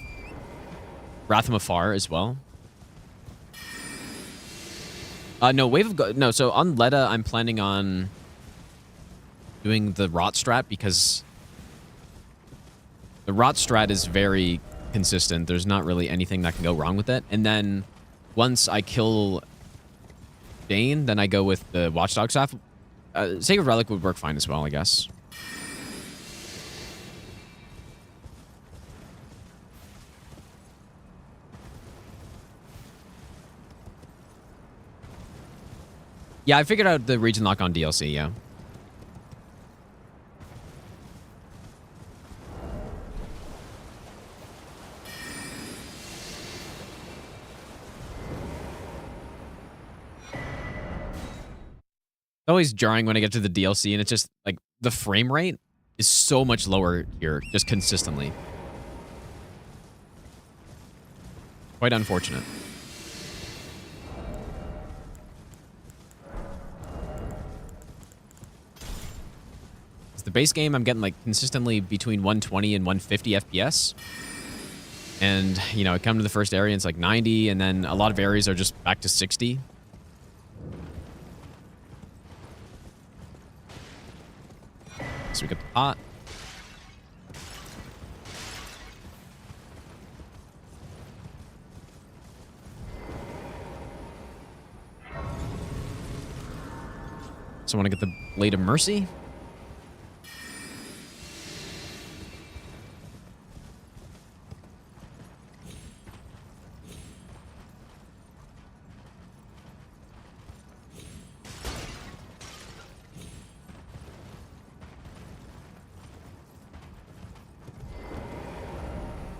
Wrath from Afar as well. No, no, so on Leda, I'm planning on doing the Rot strat, because the Rot strat is very consistent. There's not really anything that can go wrong with it. And then once I kill Dane, then I go with the Watchdog Staff. Sacred Relic would work fine as well, I guess. Yeah, I figured out the region lock on DLC, yeah. It's always jarring when I get to the DLC, and it's just, like, the frame rate is so much lower here, just consistently. Quite unfortunate. The base game, I'm getting, like, consistently between 120 and 150 FPS. And, you know, I come to the first area and it's like 90, and then a lot of areas are just back to 60. So we got the pot. So I want to get the Blade of Mercy.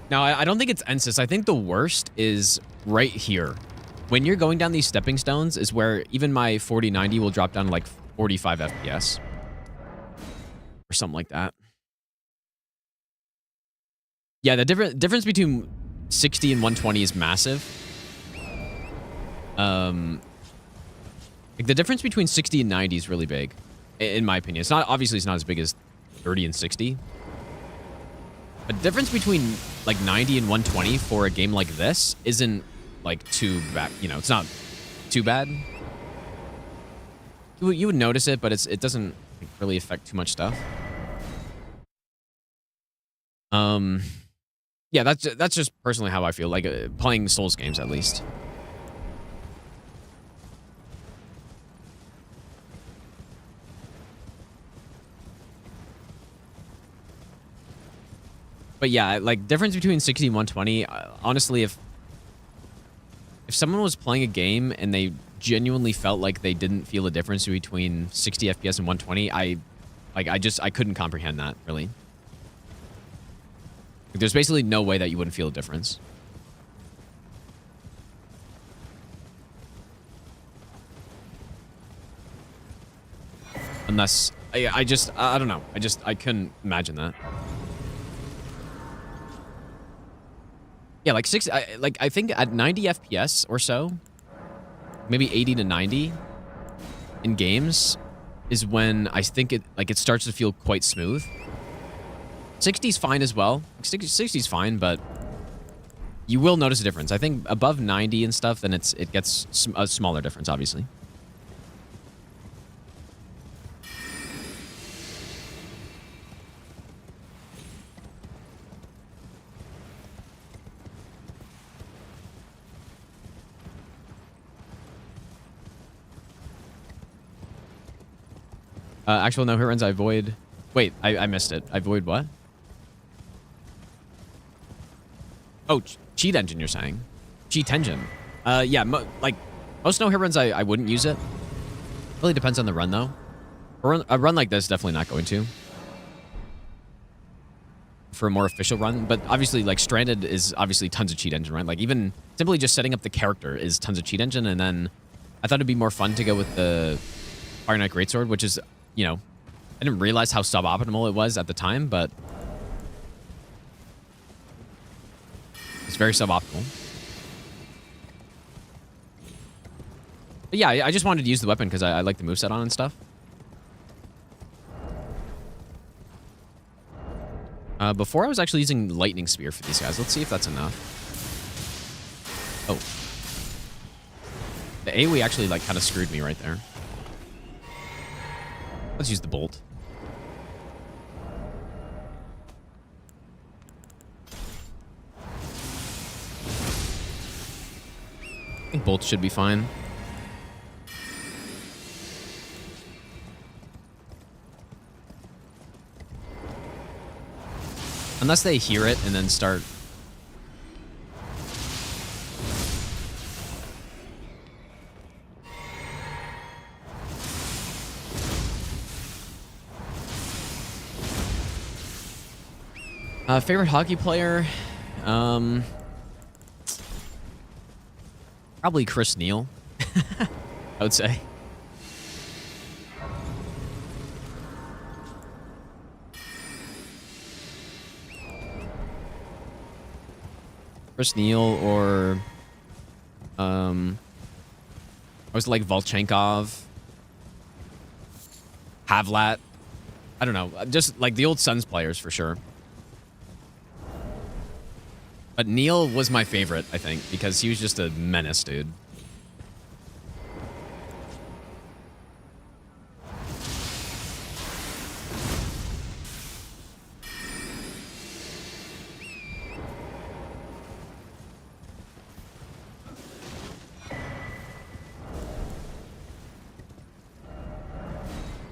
Now, I don't think it's Ensis. I think the worst is right here. When you're going down these stepping stones is where even my 4090 will drop down to like 45 FPS. Or something like that. Yeah, the difference between 60 and 120 is massive. Like the difference between 60 and 90 is really big, in my opinion. It's not, obviously it's not as big as 30 and 60. But the difference between like 90 and 120 for a game like this isn't like too bad. You know, it's not too bad. You would notice it, but it doesn't really affect too much stuff. Yeah, that's just personally how I feel, like playing Souls games at least. But yeah, like difference between 60 and 120, honestly, if someone was playing a game and they genuinely felt like they didn't feel a difference between 60 FPS and 120, I couldn't comprehend that, really. Like, there's basically no way that you wouldn't feel a difference. Unless I don't know. I couldn't imagine that. Yeah, like I think at 90 FPS or so, maybe 80 to 90 in games is when I think it starts to feel quite smooth. 60's fine as well. 60's fine, but you will notice a difference. I think above 90 and stuff, then it gets a smaller difference, obviously. Actual no hit runs, I void... Wait, I missed it. I void what? Oh, cheat engine, you're saying? Cheat engine. Yeah, like, most no hit runs, I wouldn't use it. Really depends on the run, though. A run like this, definitely not going to. For a more official run. But obviously, like, Stranded is obviously tons of cheat engine, right? Like, even simply just setting up the character is tons of cheat engine. And then I thought it'd be more fun to go with the Fire Knight Greatsword, which is... You know, I didn't realize how suboptimal it was at the time, but it's very suboptimal. But yeah, I just wanted to use the weapon because I like the moveset on and stuff. Before I was actually using Lightning Spear for these guys. Let's see if that's enough. Oh. The AoE actually like kind of screwed me right there. Let's use the bolt. I think bolt should be fine. Unless they hear it and then start... Favorite hockey player? Probably Chris Neal, I would say. Chris Neal or... I was like Volchenkov. Havlat. I don't know. Just like the old Suns players for sure. But Neil was my favorite, I think, because he was just a menace, dude.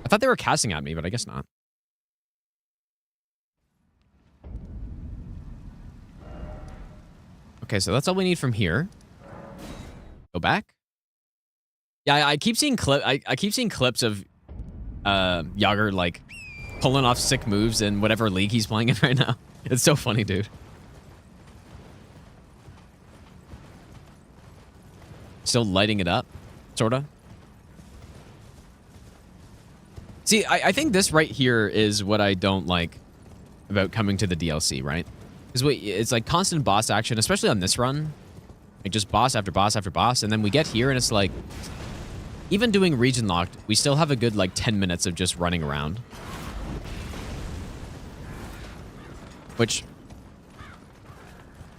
I thought they were casting at me, but I guess not. Okay, so that's all we need from here. Go back. Yeah, I keep seeing I keep seeing clips of Yager like pulling off sick moves in whatever league he's playing in right now. It's so funny, dude. Still lighting it up, sorta. See, I think this right here is what I don't like about coming to the DLC, right? Because it's like constant boss action, especially on this run. Like just boss after boss after boss, and then we get here and it's like, even doing region locked, we still have a good like 10 minutes of just running around. Which,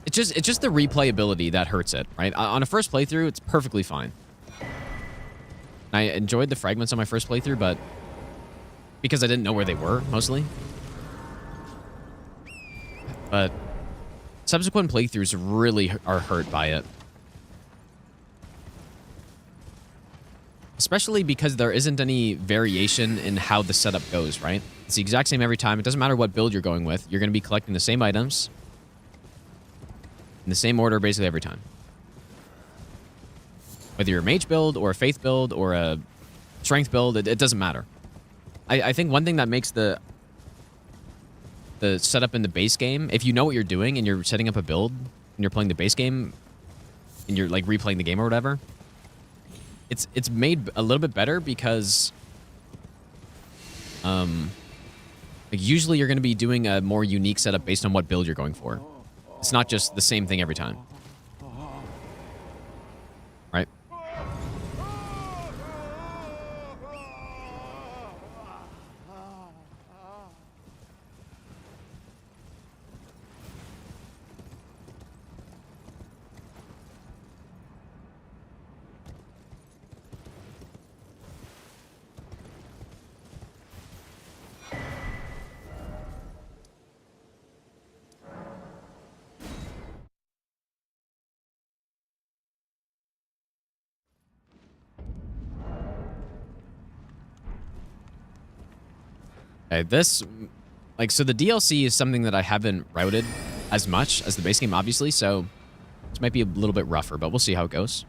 it's just the replayability that hurts it, right? On a first playthrough, it's perfectly fine. I enjoyed the fragments on my first playthrough, but because I didn't know where they were, mostly. But subsequent playthroughs really are hurt by it. Especially because there isn't any variation in how the setup goes, right? It's the exact same every time. It doesn't matter what build you're going with. You're going to be collecting the same items in the same order basically every time. Whether you're a mage build or a faith build or a strength build, it doesn't matter. I think one thing that makes the setup in the base game, if you know what you're doing and you're setting up a build and you're playing the base game and you're like replaying the game or whatever, it's made a little bit better because like usually you're going to be doing a more unique setup based on what build you're going for. It's not just the same thing every time. Right? Okay, this, like, so the DLC is something that I haven't routed as much as the base game, obviously, so this might be a little bit rougher, but we'll see how it goes.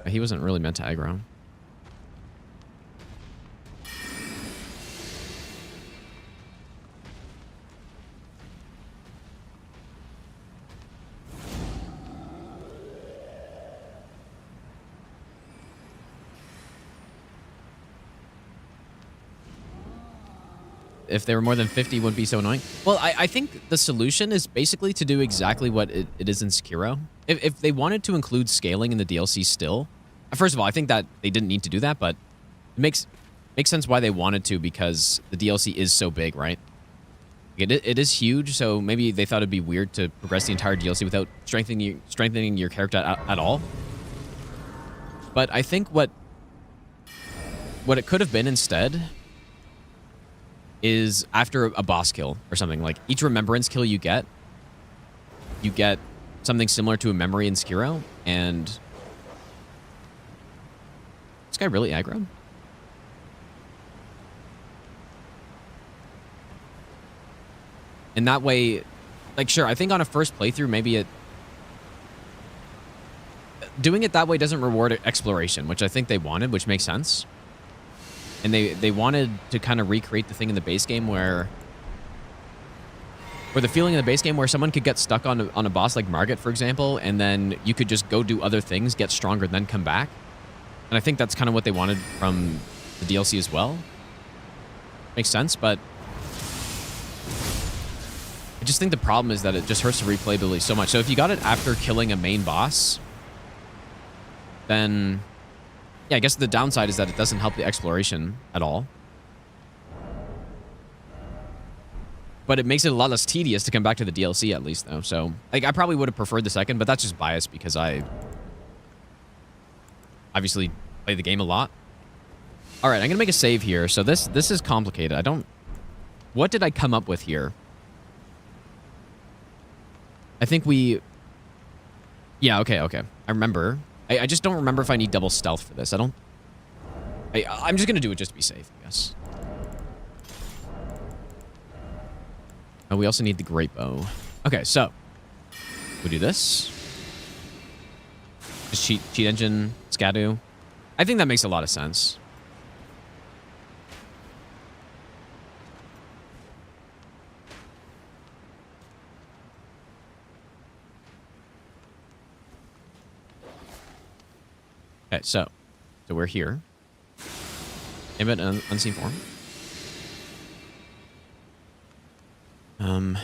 He wasn't really meant to aggro. If they were more than 50, wouldn't be so annoying. Well, I think the solution is basically to do exactly what it is in Sekiro. If they wanted to include scaling in the DLC still, first of all, I think that they didn't need to do that, but it makes sense why they wanted to because the DLC is so big, right? It is huge, so maybe they thought it'd be weird to progress the entire DLC without strengthening your character at all. But I think what it could have been instead is after a boss kill or something, like each remembrance kill you get something similar to a memory in Sekiro, and this guy really aggroed? And that way, like, sure, I think on a first playthrough, maybe doing it that way doesn't reward exploration, which I think they wanted, which makes sense. And they wanted to kind of recreate the thing in the base game where the feeling in the base game where someone could get stuck on a boss like Margit, for example, and then you could just go do other things, get stronger, then come back. And I think that's kind of what they wanted from the DLC as well. Makes sense, but I just think the problem is that it just hurts the replayability so much. So if you got it after killing a main boss, then yeah, I guess the downside is that it doesn't help the exploration at all. But it makes it a lot less tedious to come back to the DLC at least, though. So, like, I probably would have preferred the second, but that's just bias because I obviously play the game a lot. All right, I'm gonna make a save here. So this is complicated. What did I come up with here? I think Yeah, okay. I remember. I just don't remember if I need double stealth for this. I'm just going to do it just to be safe, I guess. Oh, we also need the great bow. Okay, so we do this. Just cheat engine, Scadu. I think that makes a lot of sense. Okay, so we're here. Invent an unseen form. I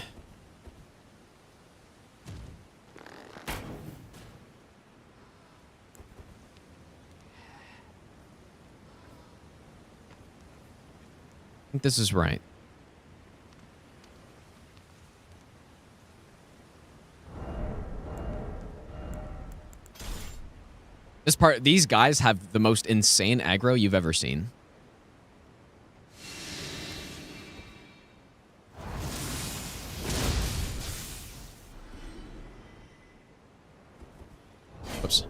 think this is right. These guys have the most insane aggro you've ever seen. Whoops.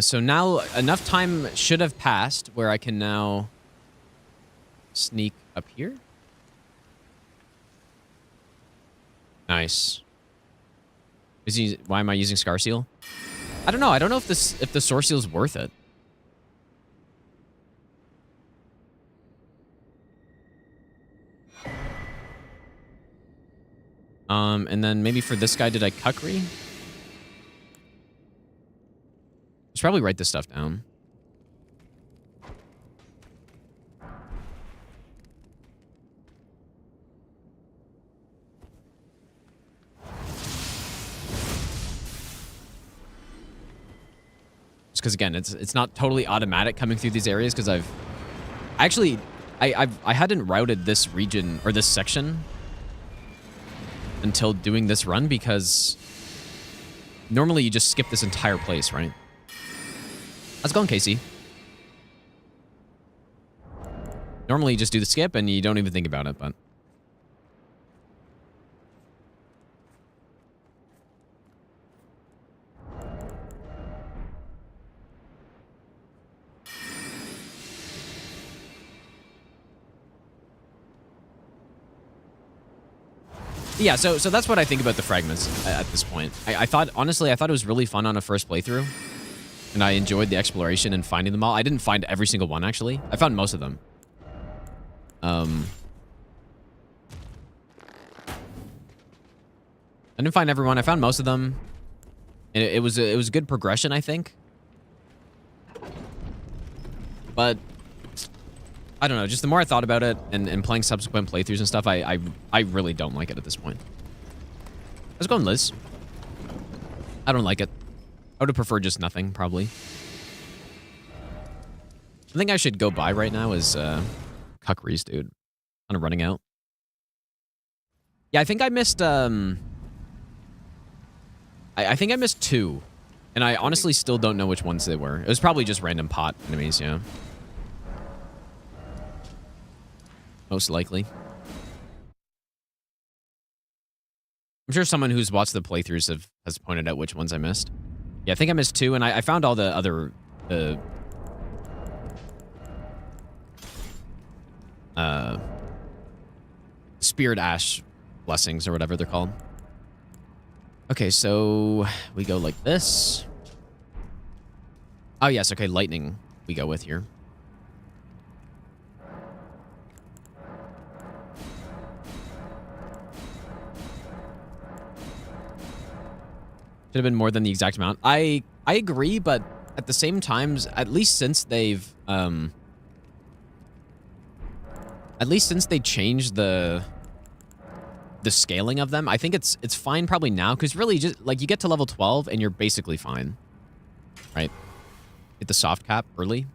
So now enough time should have passed where I can now sneak up here. Nice. Why am I using Scar Seal? I don't know. I don't know if the Source Seal is worth it. And then maybe for this guy, did I Kukri? Let's probably write this stuff down. Just because again, it's not totally automatic coming through these areas because I hadn't routed this region or this section until doing this run because normally you just skip this entire place, right? How's it going, Casey? Normally you just do the skip and you don't even think about it, but... Yeah, so that's what I think about the fragments at this point. I thought, honestly, I thought it was really fun on a first playthrough. And I enjoyed the exploration and finding them all. I didn't find every single one, actually. I found most of them. I didn't find everyone. I found most of them. And it was a good progression, I think. But I don't know. Just the more I thought about it and playing subsequent playthroughs and stuff, I really don't like it at this point. How's it going, Liz? I don't like it. I would have preferred just nothing, probably. The thing I should go buy right now is Kukris, dude. Kind of running out. Yeah, I think I missed I think I missed 2. And I honestly still don't know which ones they were. It was probably just random pot enemies, yeah. Most likely. I'm sure someone who's watched the playthroughs has pointed out which ones I missed. Yeah, I think I missed 2, and I found all the other Spirit Ash blessings or whatever they're called. Okay, so we go like this. Oh yes, okay, lightning we go with here. Should have been more than the exact amount. I agree, but at the same time, at least since they've changed the scaling of them, I think it's fine probably now, because really just like you get to level 12 and you're basically fine. Right? Get the soft cap early.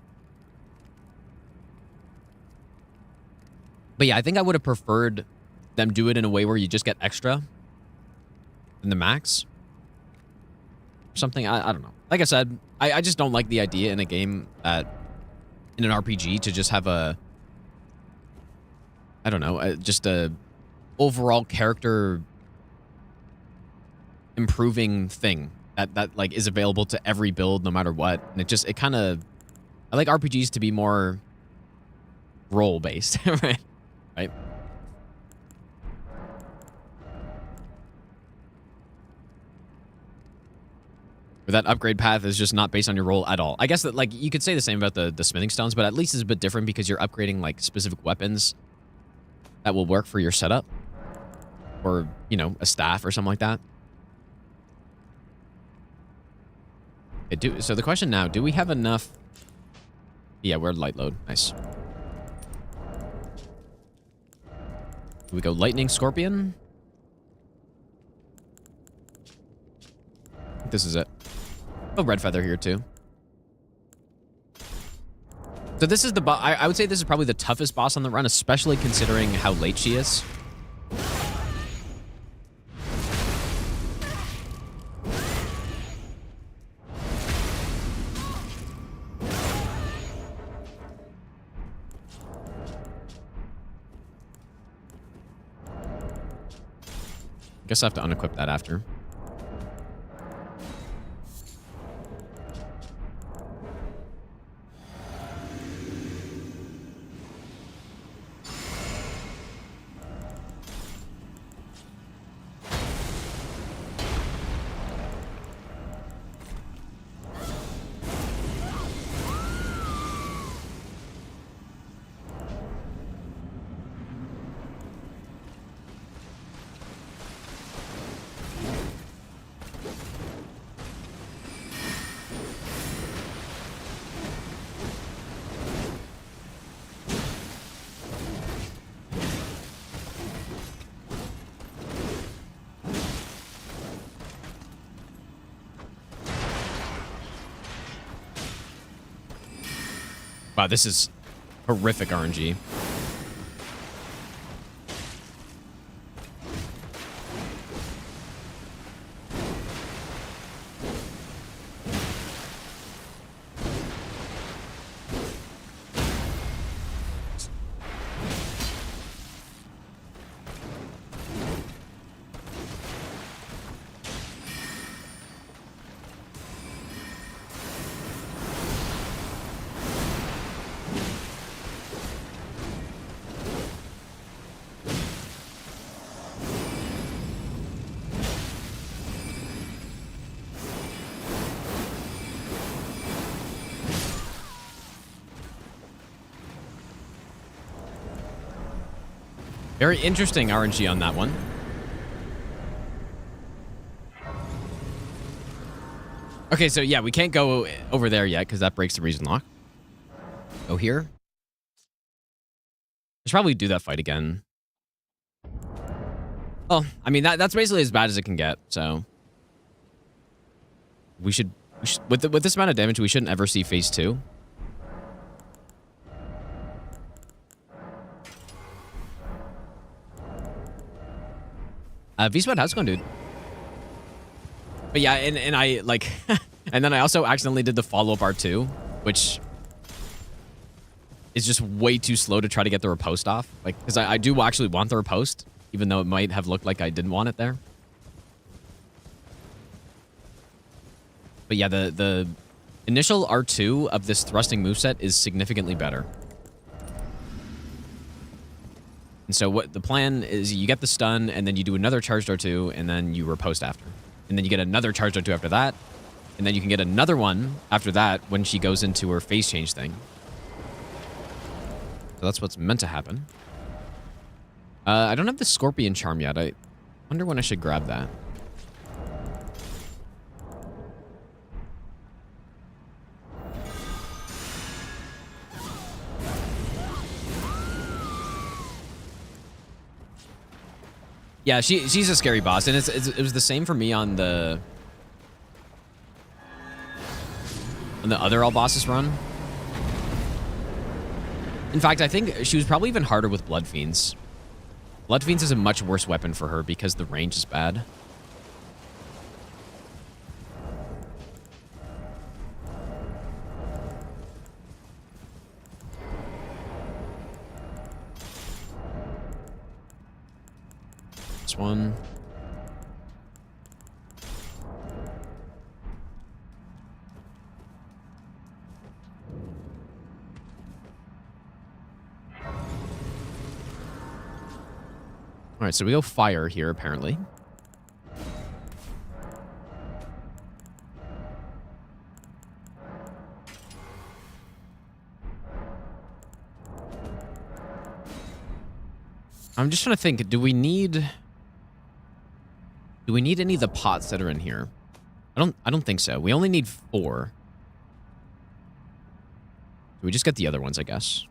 But yeah, I think I would have preferred them do it in a way where you just get extra than the max. Something, I don't know. Like I said, I just don't like the idea in a game in an RPG to just have a, I don't know, just a overall character improving thing that like is available to every build no matter what. And it kind of, I like RPGs to be more role based, right? Right. Where that upgrade path is just not based on your role at all. I guess that like you could say the same about the smithing stones, but at least it's a bit different because you're upgrading like specific weapons that will work for your setup, or you know, a staff or something like that. Okay, so the question now, do we have enough? Yeah, we're light load. Nice. Do we go lightning scorpion? I think this is it. Oh, red feather here too. So this is the boss. I would say this is probably the toughest boss on the run, especially considering how late she is. Guess I have to unequip that after. Wow, this is horrific RNG. Very interesting RNG on that one. Okay, so yeah, we can't go over there yet because that breaks the region lock. Go here. Should probably do that fight again. Well, I mean, that's basically as bad as it can get, so. We should with this amount of damage, we shouldn't ever see phase 2. V-Spot, how's it going, dude? But yeah, and I, like... and then I also accidentally did the follow-up R2, which... is just way too slow to try to get the riposte off. Like, because I do actually want the riposte, even though it might have looked like I didn't want it there. But yeah, the initial R2 of this thrusting moveset is significantly better. And so what the plan is, you get the stun, and then you do another charged R2, and then you riposte after. And then you get another charged R2 after that. And then you can get another one after that when she goes into her phase change thing. So that's what's meant to happen. I don't have the Scorpion Charm yet. I wonder when I should grab that. Yeah, she's a scary boss, and it was the same for me on the other all bosses run. In fact, I think she was probably even harder with Blood Fiends. Blood Fiends is a much worse weapon for her because the range is bad. one. All right, so we go fire here, apparently. I'm just trying to think, do we need any of the pots that are in here? I don't think so. We only need 4. We just get the other ones, I guess.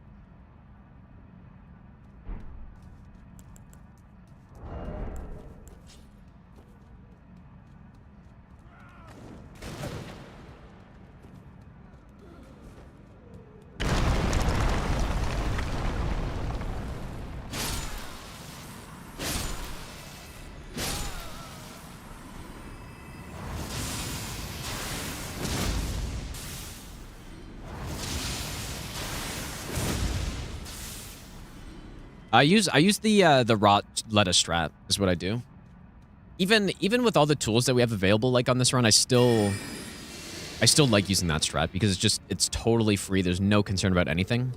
I use the rot lettuce strat is what I do. Even with all the tools that we have available like on this run, I still like using that strat because it's totally free. There's no concern about anything.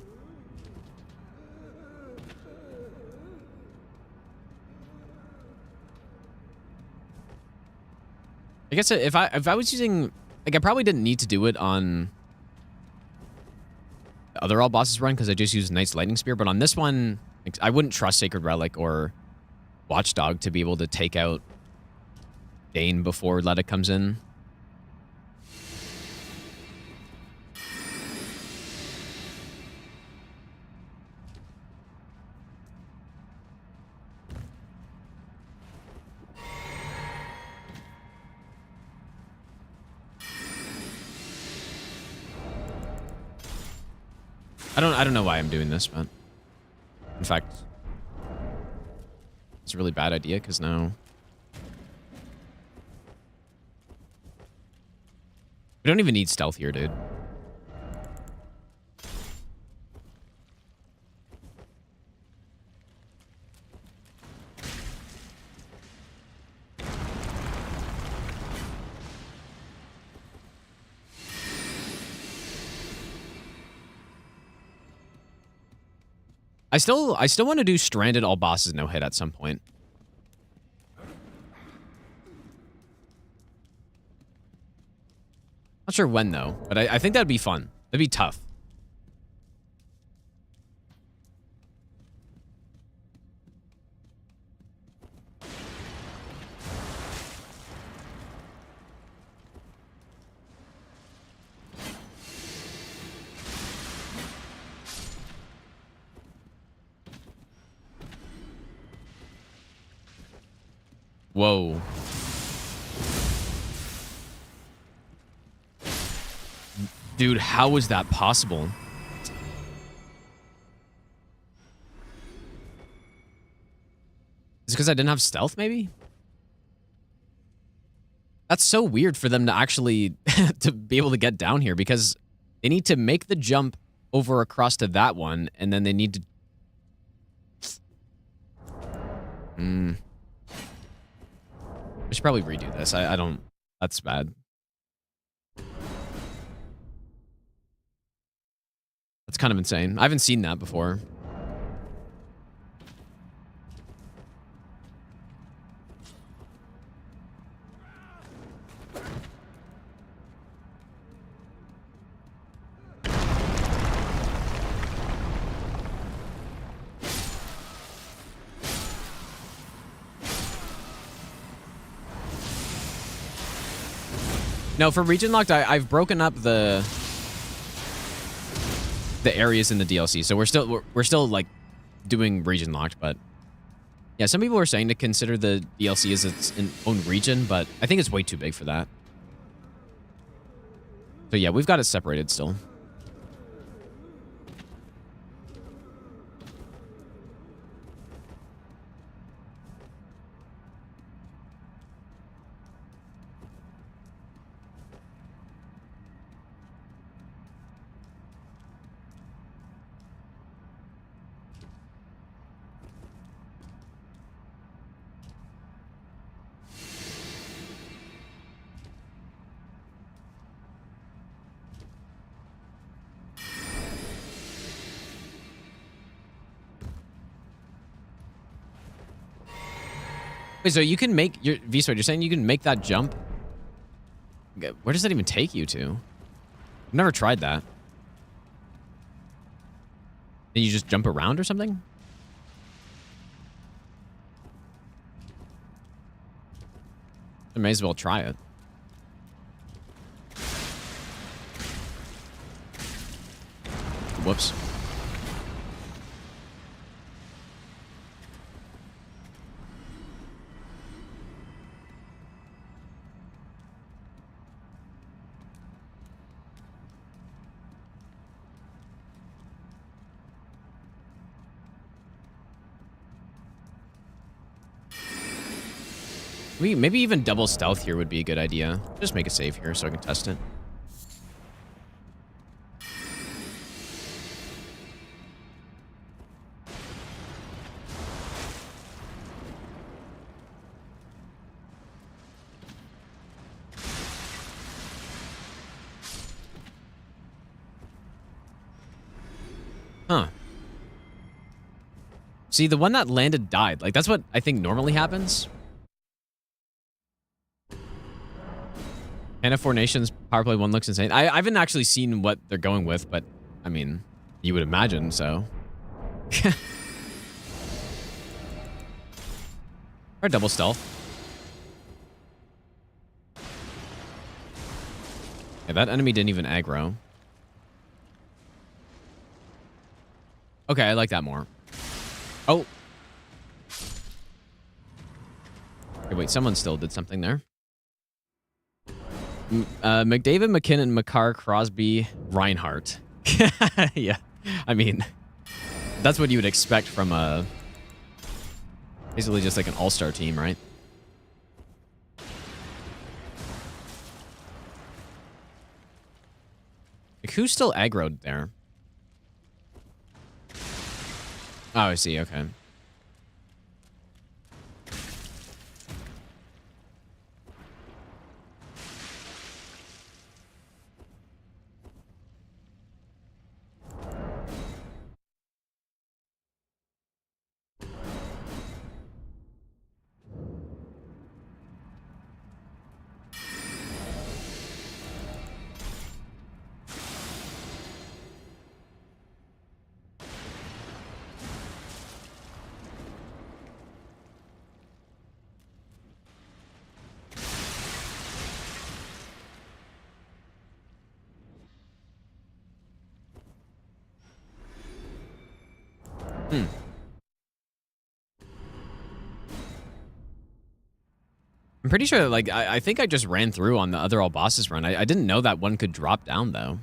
I guess if I was using, like, I probably didn't need to do it on the other all bosses run because I just used Knight's Lightning Spear, but on this one, I wouldn't trust Sacred Relic or Watchdog to be able to take out Dane before Letta comes in. I don't know why I'm doing this, but in fact, it's a really bad idea because now we don't even need stealth here, dude. I still want to do stranded all bosses no hit at some point. Not sure when though, but I think that'd be fun. That'd be tough. Whoa. Dude, how was that possible? Is it because I didn't have stealth, maybe? That's so weird for them to actually to be able to get down here because they need to make the jump over across to that one, and then they need to... I should probably redo this. I don't... That's bad. That's kind of insane. I haven't seen that before. No, for region locked, I've broken up the areas in the DLC, so we're still like doing region locked. But yeah, some people are saying to consider the DLC as its own region, but I think it's way too big for that. So yeah, we've got it separated still. Wait, so you can make your V-Sword, you're saying you can make that jump? Where does that even take you to? I've never tried that. And you just jump around or something? I may as well try it. Whoops. Maybe even double stealth here would be a good idea. Just make a save here so I can test it. Huh. See, the one that landed died. Like, that's what I think normally happens. Hannah Four Nations power play 1 looks insane. I haven't actually seen what they're going with, but I mean, you would imagine so. Or double stealth. Yeah, that enemy didn't even aggro. Okay, I like that more. Oh. Okay, wait, someone still did something there. McDavid, McKinnon, McCarr, Crosby, Reinhardt. Yeah, I mean, that's what you would expect from a basically just like an all-star team, right? Like, who's still aggroed there? Oh, I see. Okay. I'm pretty sure, like, I think I just ran through on the other all bosses run. I didn't know that one could drop down, though.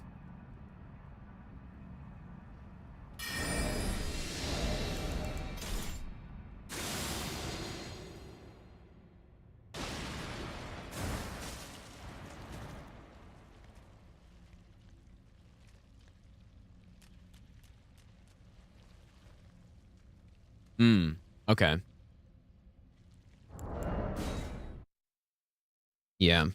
Okay. Yeah.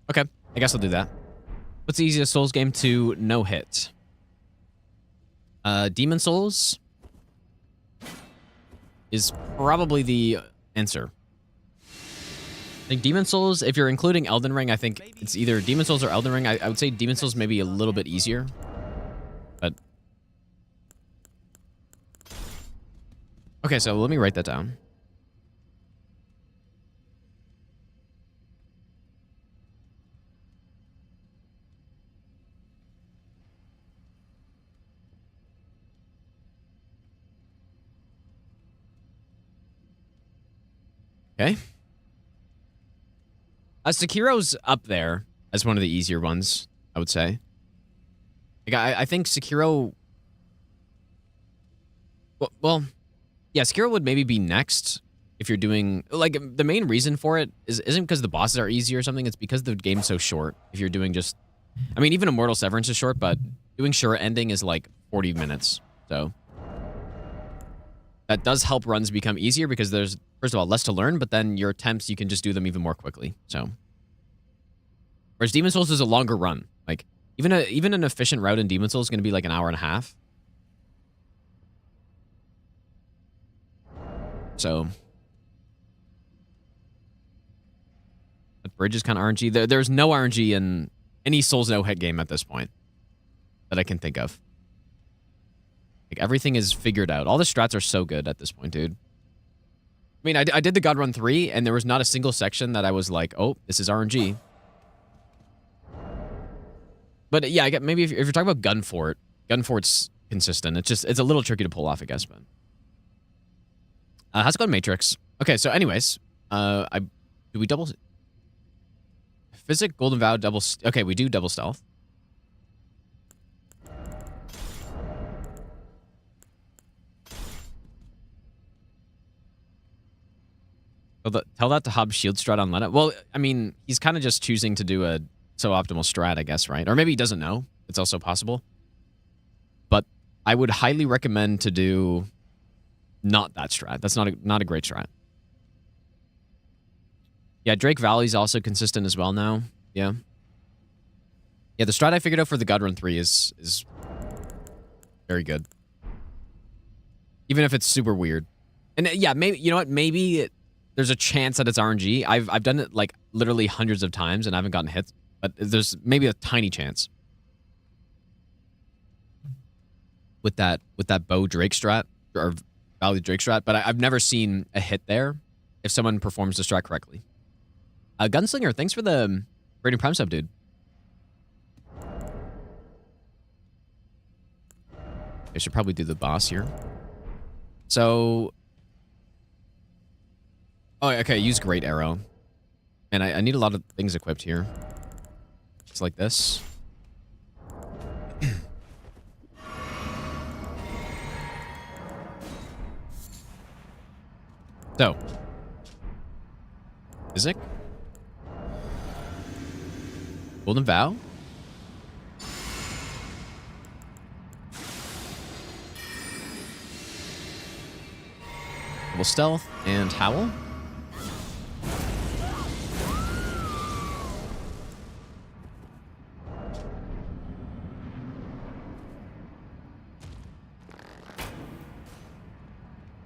Okay, I guess I'll do that. What's the easiest Souls game to no hit? Demon Souls is probably the answer. I think Demon Souls, if you're including Elden Ring, I think it's either Demon Souls or Elden Ring. I would say Demon Souls maybe a little bit easier, but okay, so let me write that down. Okay. Sekiro's up there as one of the easier ones, I would say. Like, I think Sekiro... Well, yeah, Sekiro would maybe be next if you're doing... Like, the main reason for it isn't because the bosses are easy or something. It's because the game's so short if you're doing just I mean, even Immortal Severance is short, but doing short ending is like 40 minutes. So that does help runs become easier because there's, first of all, less to learn, but then your attempts, you can just do them even more quickly. So whereas Demon Souls is a longer run. Like even an efficient route in Demon Souls is going to be like an hour and a half. So the bridge is kind of RNG. There's no RNG in any Souls no hit game at this point that I can think of. Like everything is figured out. All the strats are so good at this point, dude. I mean, I did the God Run 3, and there was not a single section that I was like, oh, this is RNG. But yeah, I get maybe if you're talking about Gunfort's consistent. It's a little tricky to pull off, I guess. But how's it going, Matrix? Okay, so anyways, do we double Physic, Golden Vow, double? Okay, we do double stealth. Tell that to Hobbs shield strat on Lena. Well, I mean, he's kind of just choosing to do a so optimal strat, I guess, right? Or maybe he doesn't know. It's also possible. But I would highly recommend to do not that strat. That's not a great strat. Yeah, Drake Valley's also consistent as well now. Yeah. Yeah, the strat I figured out for the God Run 3 is very good. Even if it's super weird. And yeah, maybe, you know what? Maybe there's a chance that it's RNG. I've done it like literally hundreds of times and I haven't gotten hits. But there's maybe a tiny chance with that bow Drake strat or Valley Drake strat. But I've never seen a hit there if someone performs the strat correctly. Gunslinger, thanks for the rating prime sub, dude. I should probably do the boss here. So, oh, okay. Use Great Arrow, and I need a lot of things equipped here. It's like this. So, Physic, Golden Vow, double stealth, and Howl.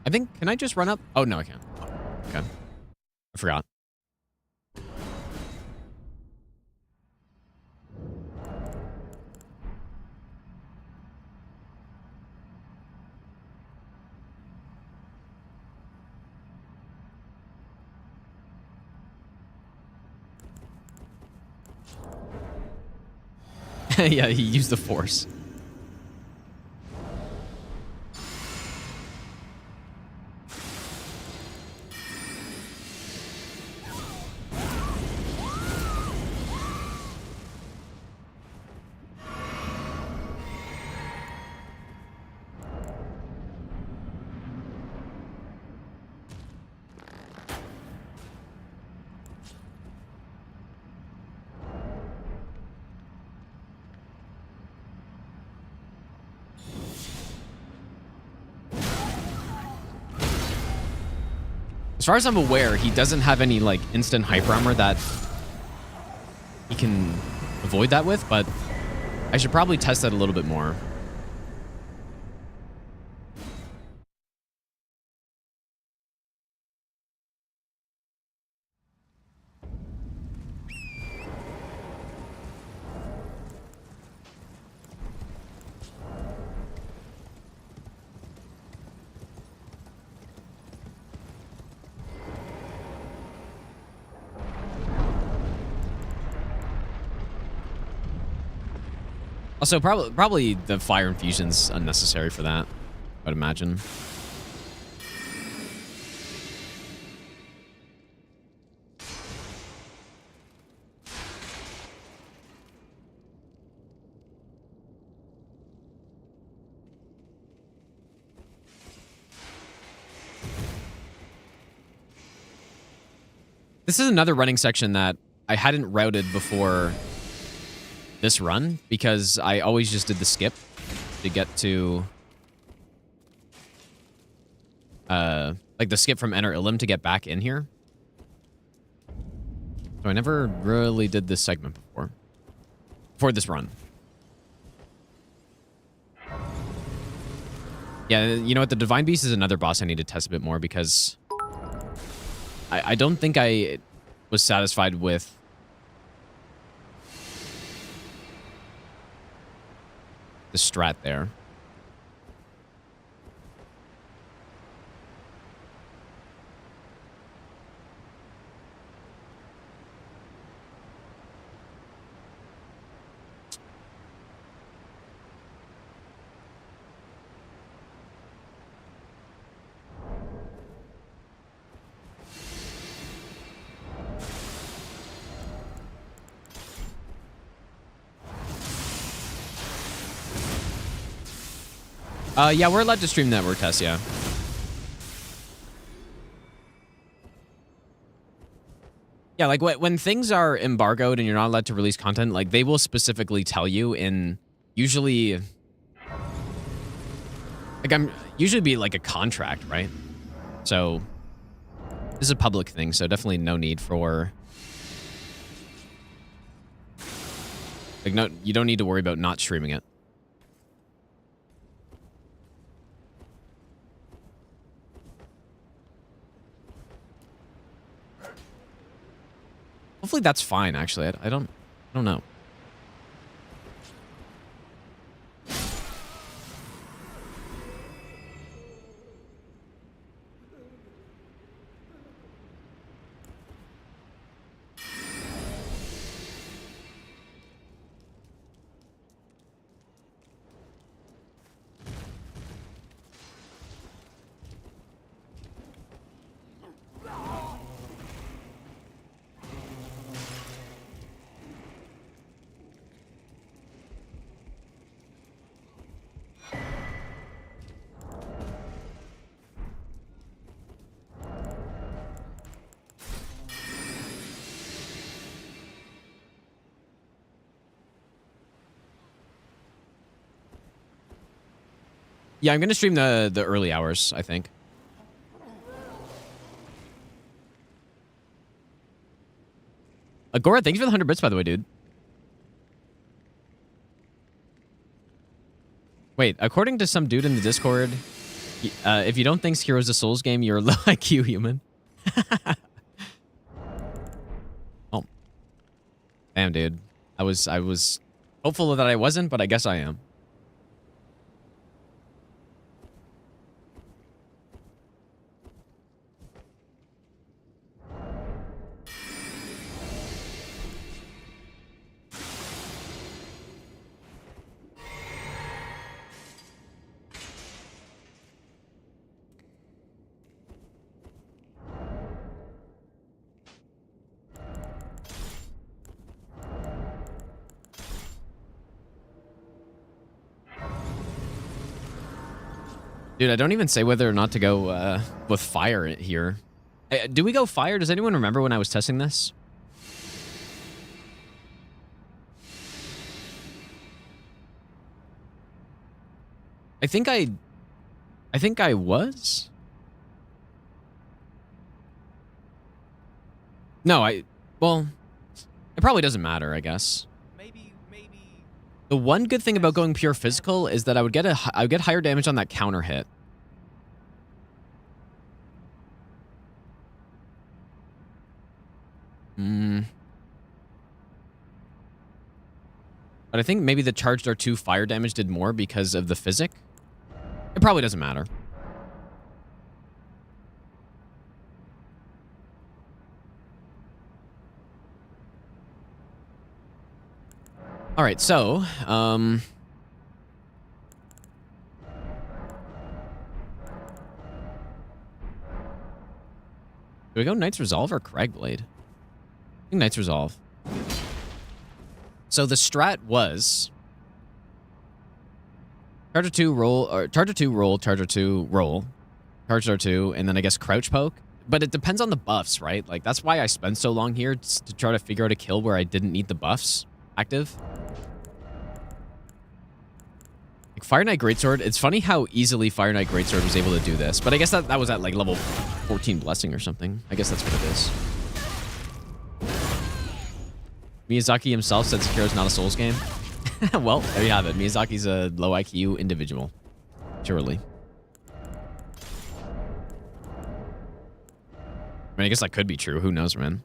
I think, can I just run up? Oh, no, I can't. Okay. I forgot. Yeah, he used the force. As far as I'm aware, he doesn't have any, like, instant hyper armor that he can avoid that with, but I should probably test that a little bit more. Also, probably the fire infusion's unnecessary for that, I'd imagine. This is another running section that I hadn't routed before this run because I always just did the skip to get to like the skip from Enter Illim to get back in here. So I never really did this segment before this run. Yeah, you know what? The Divine Beast is another boss I need to test a bit more because I don't think I was satisfied with the strat there. Yeah, we're allowed to stream network tests, yeah. Yeah, like when things are embargoed and you're not allowed to release content, like they will specifically tell you in usually like usually be like a contract, right? So this is a public thing, so definitely no need for like no, you don't need to worry about not streaming it. Hopefully that's fine, actually. I don't know. Yeah, I'm going to stream the early hours, I think. Agora, thanks for the 100 bits, by the way, dude. Wait, according to some dude in the Discord, if you don't think Heroes a Souls game, you're a low IQ human. Oh. Damn, dude. I was hopeful that I wasn't, but I guess I am. Dude, I don't even say whether or not to go with fire here. Do we go fire? Does anyone remember when I was testing this? I think I was. No, well, it probably doesn't matter, I guess. Maybe. The one good thing about going pure physical is that I would get higher damage on that counter hit. But I think maybe the charged R2 fire damage did more because of the physic. It probably doesn't matter. All right, so, do we go Knight's Resolve or Cragblade? I think Knight's Resolve. So the strat was Charger 2 roll, or Charger 2 roll, Charger 2 roll, Charger 2, and then I guess crouch poke. But it depends on the buffs, right? Like that's why I spent so long here to try to figure out a kill where I didn't need the buffs active. Fire Knight Greatsword. It's funny how easily Fire Knight Greatsword was able to do this, but I guess that was at like level 14 Blessing or something. I guess that's what it is. Miyazaki himself said Sekiro's not a Souls game. Well, there you have it. Miyazaki's a low IQ individual. Surely. I mean, I guess that could be true. Who knows, man?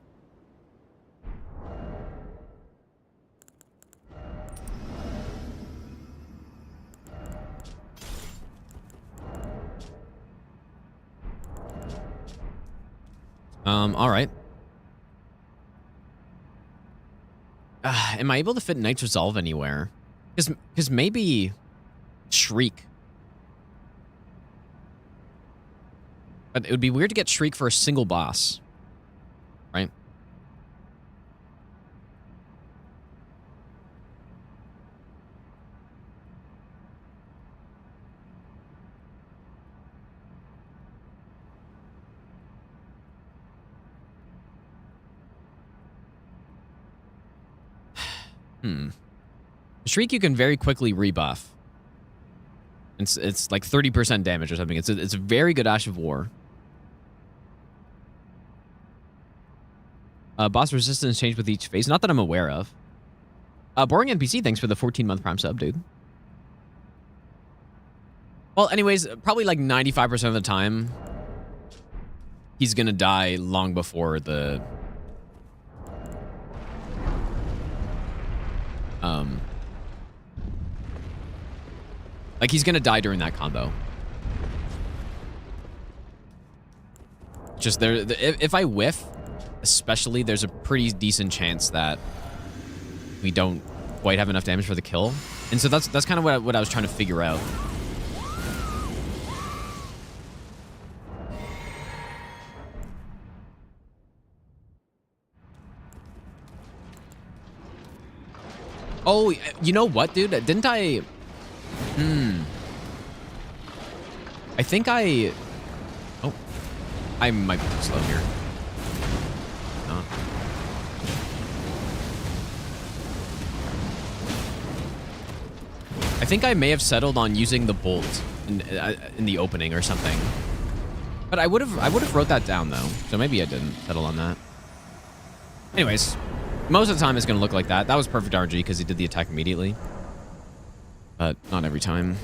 All right. Am I able to fit Knight's Resolve anywhere? Because maybe Shriek. But it would be weird to get Shriek for a single boss. Right? Shriek you can very quickly rebuff. It's like 30% damage or something. It's a very good Ash of War. Boss resistance changed with each phase. Not that I'm aware of. Boring NPC, thanks for the 14-month Prime sub, dude. Well, anyways, probably like 95% of the time, he's gonna die long before the... Like, he's gonna die during that combo. Just there... If I whiff, especially, there's a pretty decent chance that we don't quite have enough damage for the kill. And so that's kind of what I was trying to figure out. Oh, you know what, dude? Didn't I... I think I... Oh. I might be too slow here. No. I think I may have settled on using the bolt in the opening or something. But I would have wrote that down, though. So maybe I didn't settle on that. Anyways, most of the time it's going to look like that. That was perfect RNG because he did the attack immediately. But not every time.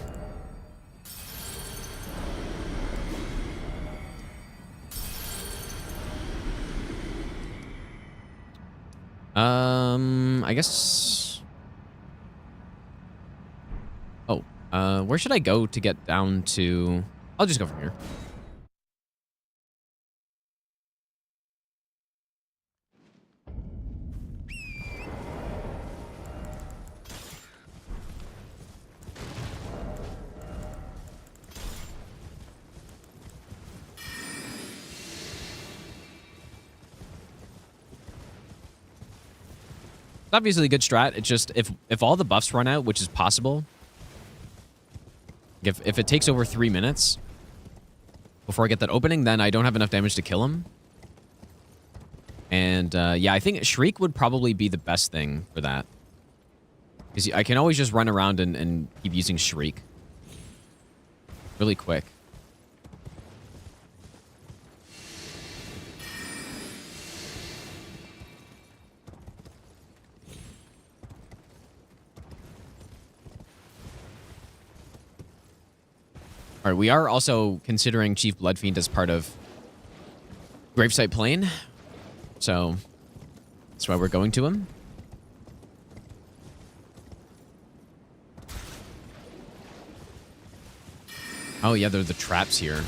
I guess... Oh, where should I go to get down to... I'll just go from here. It's obviously a good strat. It's just if all the buffs run out, which is possible, if it takes over 3 minutes before I get that opening, then I don't have enough damage to kill him. And yeah, I think Shriek would probably be the best thing for that. Because I can always just run around and keep using Shriek really quick. All right, we are also considering Chief Bloodfiend as part of Gravesite Plain, so that's why we're going to him. Oh yeah, there are the traps here.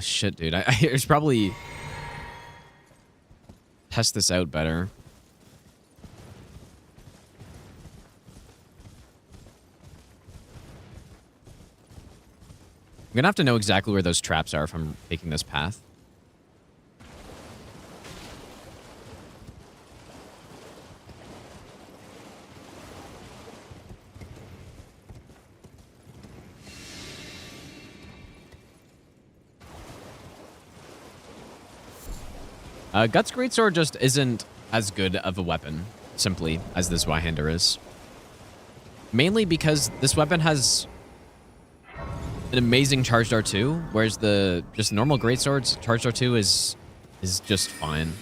Shit, dude. I should probably test this out better. I'm gonna have to know exactly where those traps are if I'm taking this path. Guts Greatsword just isn't as good of a weapon, simply, as this Zweihander is. Mainly because this weapon has an amazing charged R2, whereas the just normal greatswords charged R2 is just fine.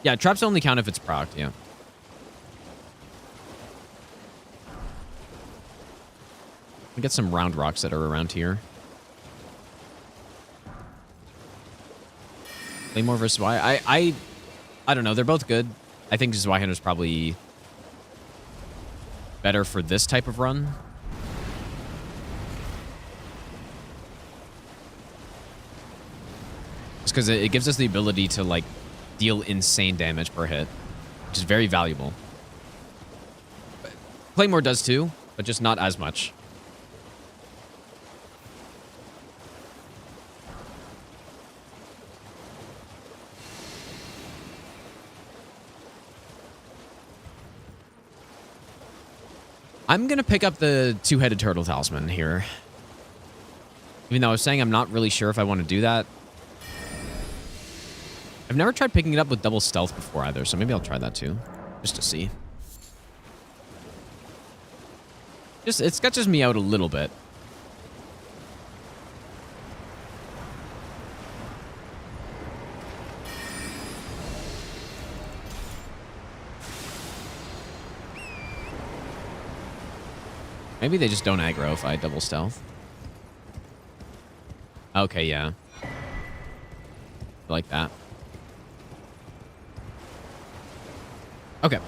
Yeah, traps only count if it's procced, yeah. We get some round rocks that are around here. Claymore versus Y. I don't know. They're both good. I think Zweihander's probably better for this type of run. Just because it gives us the ability to, like, deal insane damage per hit, which is very valuable. Claymore does too, but just not as much. I'm going to pick up the two-headed turtle talisman here. Even though I was saying I'm not really sure if I want to do that. I've never tried picking it up with double stealth before either, so maybe I'll try that too. Just to see. It sketches me out a little bit. Maybe they just don't aggro if I double stealth. Okay, yeah. Like that. Okay.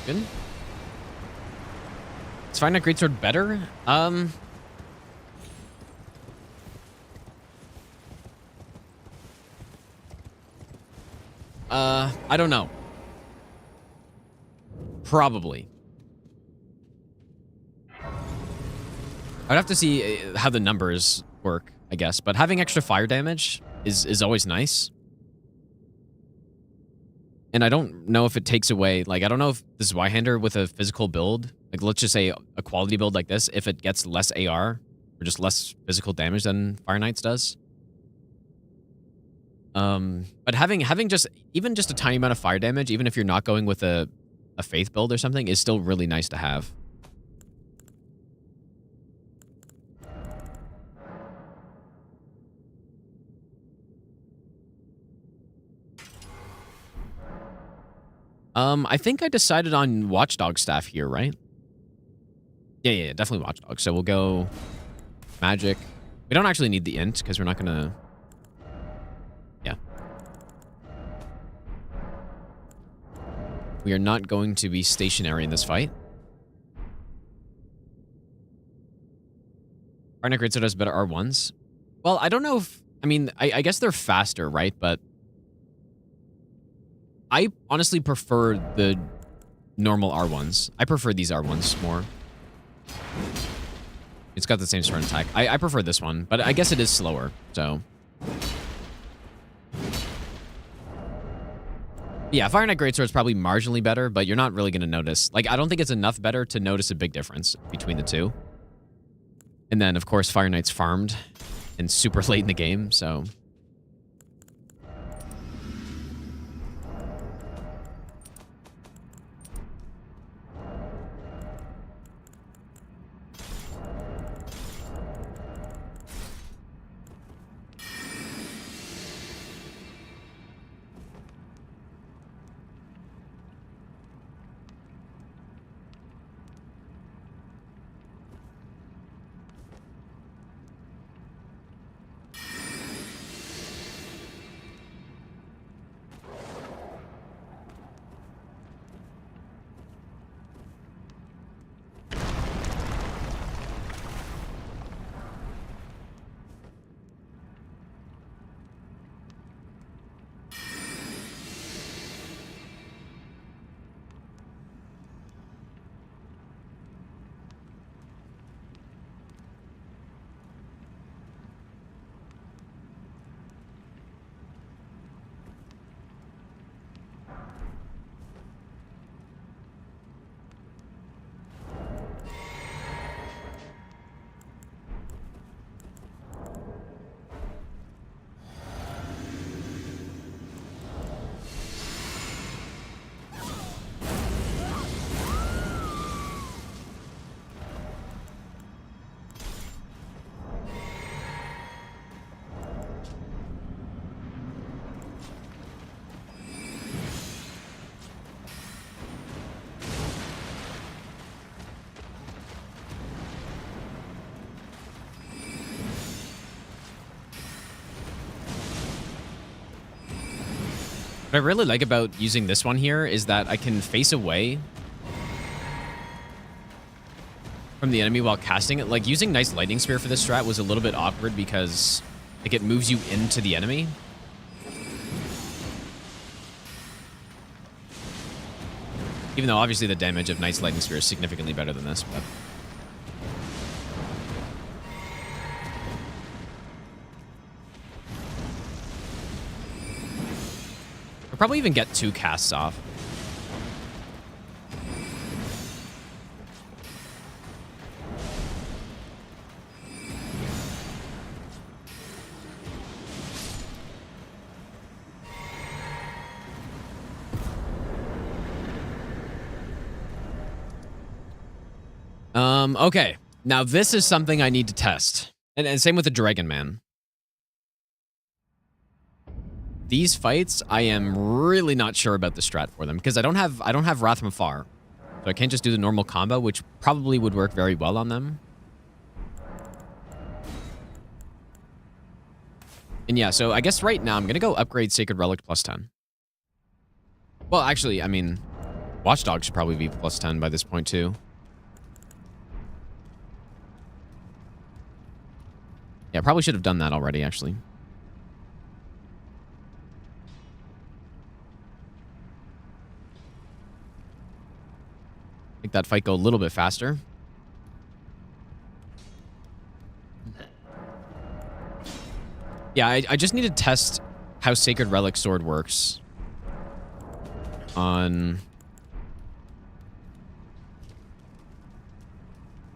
Good. Is Fire Knight Greatsword better? I don't know. Probably. I'd have to see how the numbers work, I guess. But having extra fire damage is always nice. And I don't know if it takes away... Like, I don't know if this Zweihander with a physical build... Like, let's just say a quality build like this, if it gets less AR, or just less physical damage than Fire Knights does. But having just... Even just a tiny amount of fire damage, even if you're not going with a Faith build or something, is still really nice to have. I think I decided on Watchdog staff here, right? Yeah, definitely Watchdog. So we'll go magic. We don't actually need the int because we're not gonna... Yeah. We are not going to be stationary in this fight. Fire Knight Greatsword has better R1s. Well, I don't know if... I mean, I guess they're faster, right? But I honestly prefer the normal R1s. I prefer these R1s more. It's got the same sprint attack. I prefer this one, but I guess it is slower, so... Yeah, Fire Knight Greatsword is probably marginally better, but you're not really going to notice. Like, I don't think it's enough better to notice a big difference between the two. And then, of course, Fire Knight's farmed and super late in the game, so... What I really like about using this one here is that I can face away from the enemy while casting it. Like, using Nice Lightning Spear for this strat was a little bit awkward because, like, it moves you into the enemy. Even though, obviously, the damage of Nice Lightning Spear is significantly better than this, but... I'll probably even get 2 casts off. Okay. Now this is something I need to test. And same with the Dragon Man. These fights, I am really not sure about the strat for them because I don't have Wrath from Afar. So I can't just do the normal combo, which probably would work very well on them. And yeah, so I guess right now I'm going to go upgrade Sacred Relic plus 10. Well, actually, I mean, Watchdog should probably be plus 10 by this point too. Yeah, probably should have done that already, actually. Make that fight go a little bit faster. Yeah, I just need to test how Sacred Relic Sword works on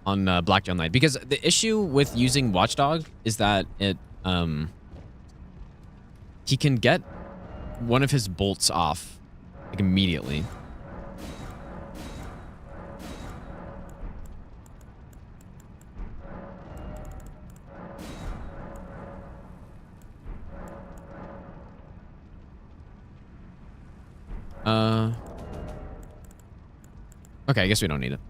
Blackjail Knight, because the issue with using Watchdog is that it he can get one of his bolts off like immediately. Okay, I guess we don't need it.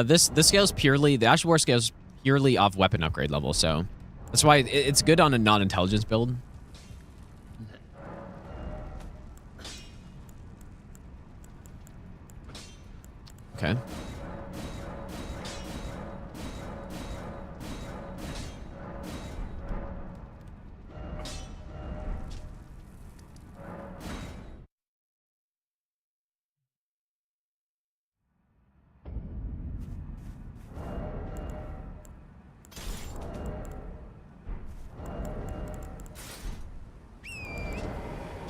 This scales purely, the Ash of War scales purely off weapon upgrade level, so that's why it's good on a non-intelligence build. Okay.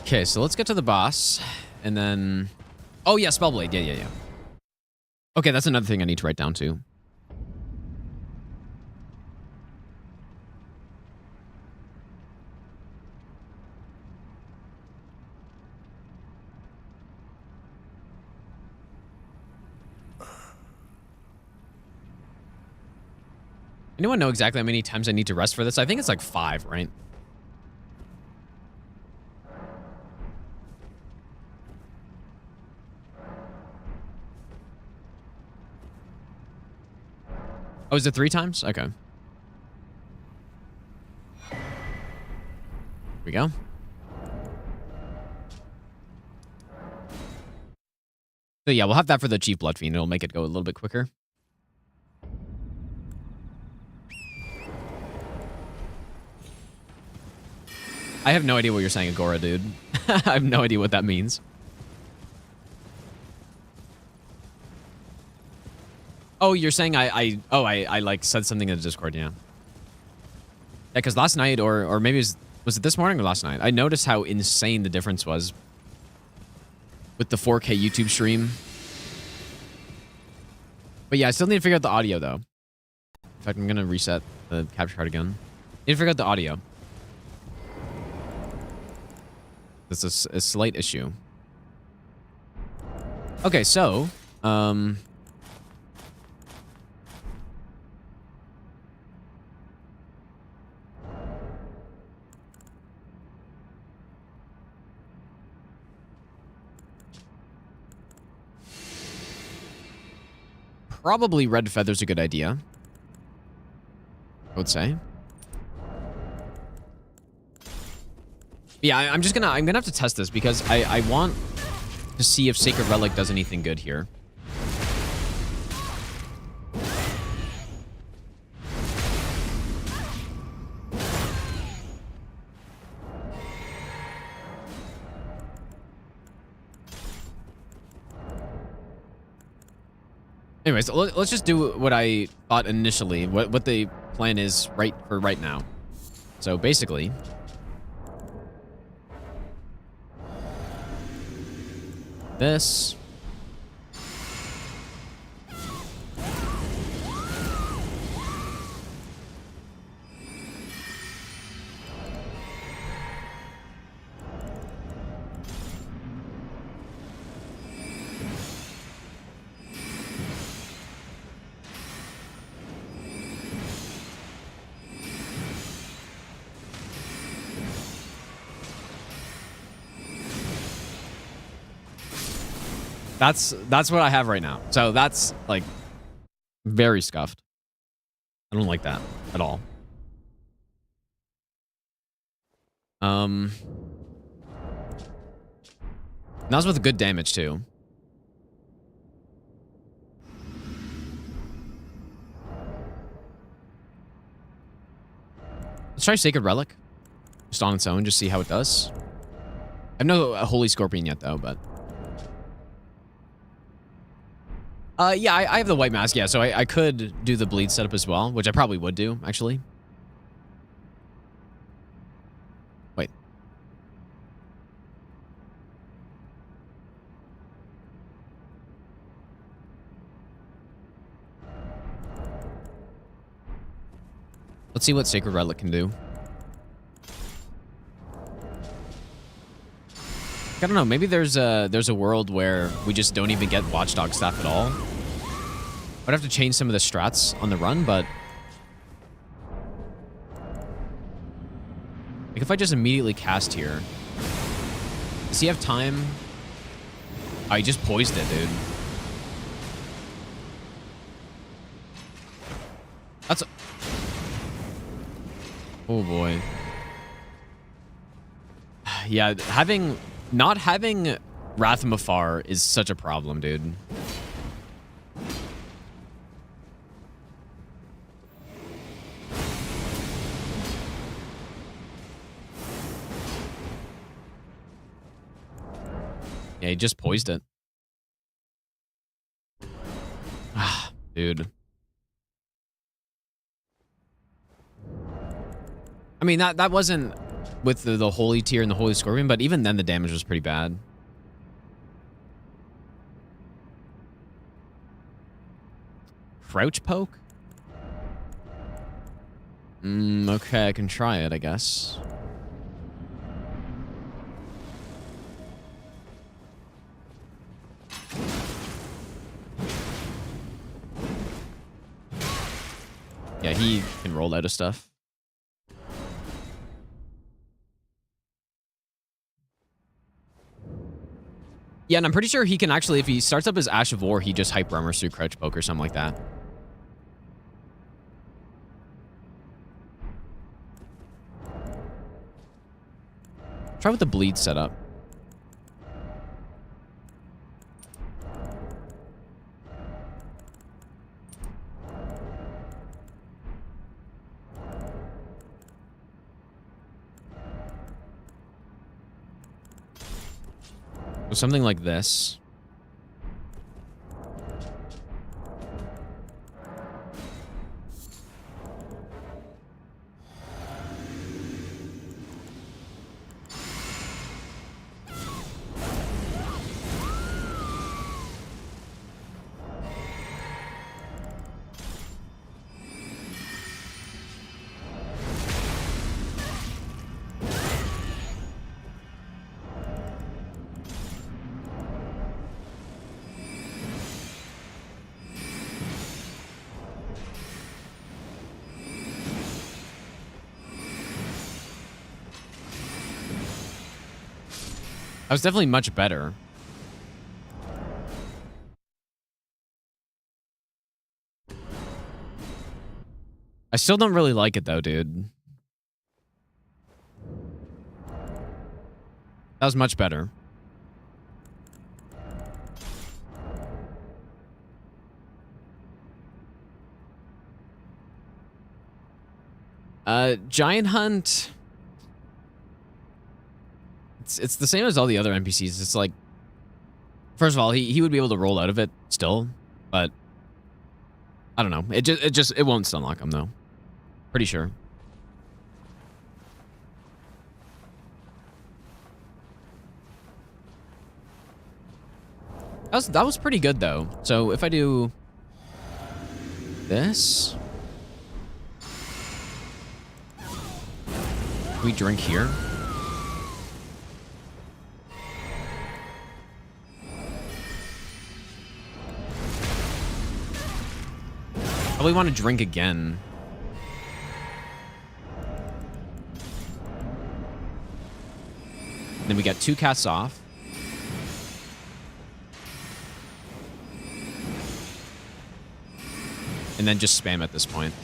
Okay, so let's get to the boss, and then... Oh, yeah, Spellblade. Yeah. Okay, that's another thing I need to write down, too. Anyone know exactly how many times I need to rest for this? I think it's like 5, right? Oh, is it 3 times? Okay. Here we go. So yeah, we'll have that for the Chief Blood Fiend. It'll make it go a little bit quicker. I have no idea what you're saying, Agora, dude. I have no idea what that means. Oh, you're saying I like said something in the Discord, yeah. Yeah, because last night, or maybe was it this morning or last night? I noticed how insane the difference was with the 4K YouTube stream. But yeah, I still need to figure out the audio, though. In fact, I'm going to reset the capture card again. Need to figure out the audio. That's a slight issue. Okay, so... probably Red Feather's a good idea, I would say. Yeah, I'm gonna have to test this because I want to see if Sacred Relic does anything good here. Anyways, let's just do what I thought initially, what the plan is right now. So basically, this. That's what I have right now. So that's like very scuffed. I don't like that at all. That's with good damage too. Let's try Sacred Relic. Just on its own, just see how it does. I have no Holy Scorpion yet though, but yeah, I have the white mask, yeah, so I could do the bleed setup as well, which I probably would do, actually. Wait. Let's see what Sacred Relic can do. I don't know, maybe there's a world where we just don't even get Watchdog stuff at all. I'd have to change some of the strats on the run, but like if I just immediately cast here, does he have time? Oh, he just poised it, dude. That's a... Oh boy. Yeah, not having Wrath from Afar is such a problem, dude. Yeah, he just poised it. Ah, dude. I mean, that wasn't with the Holy Tier and the Holy Scorpion, but even then the damage was pretty bad. Crouch Poke? Okay, I can try it, I guess. Yeah, he can roll out of stuff. Yeah, and I'm pretty sure he can actually, if he starts up his Ash of War, he just hyper armors through Crouch Poke or something like that. Try with the bleed setup. Something like this. That was definitely much better. I still don't really like it though, dude. That was much better. Giant Hunt. It's the same as all the other NPCs. It's like, first of all, he would be able to roll out of it still, but I don't know. It won't stun lock him though. Pretty sure. That was pretty good though. So if I do this, we drink here. Probably want to drink again. Then we got 2 casts off. And then just spam at this point.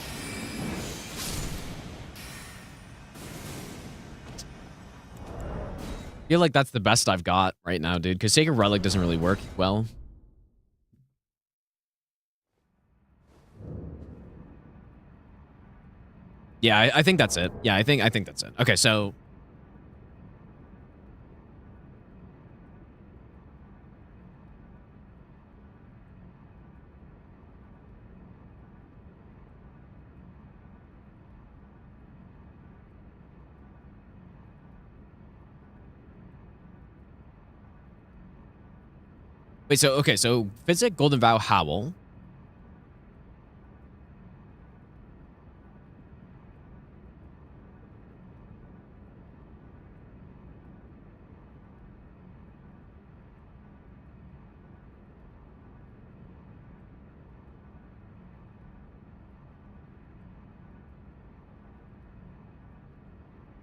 I feel like that's the best I've got right now, dude, because Sacred Relic doesn't really work well. Yeah, I think that's it. Yeah, I think that's it. Okay, so wait, so okay, so Physic, Golden Vow, Howl.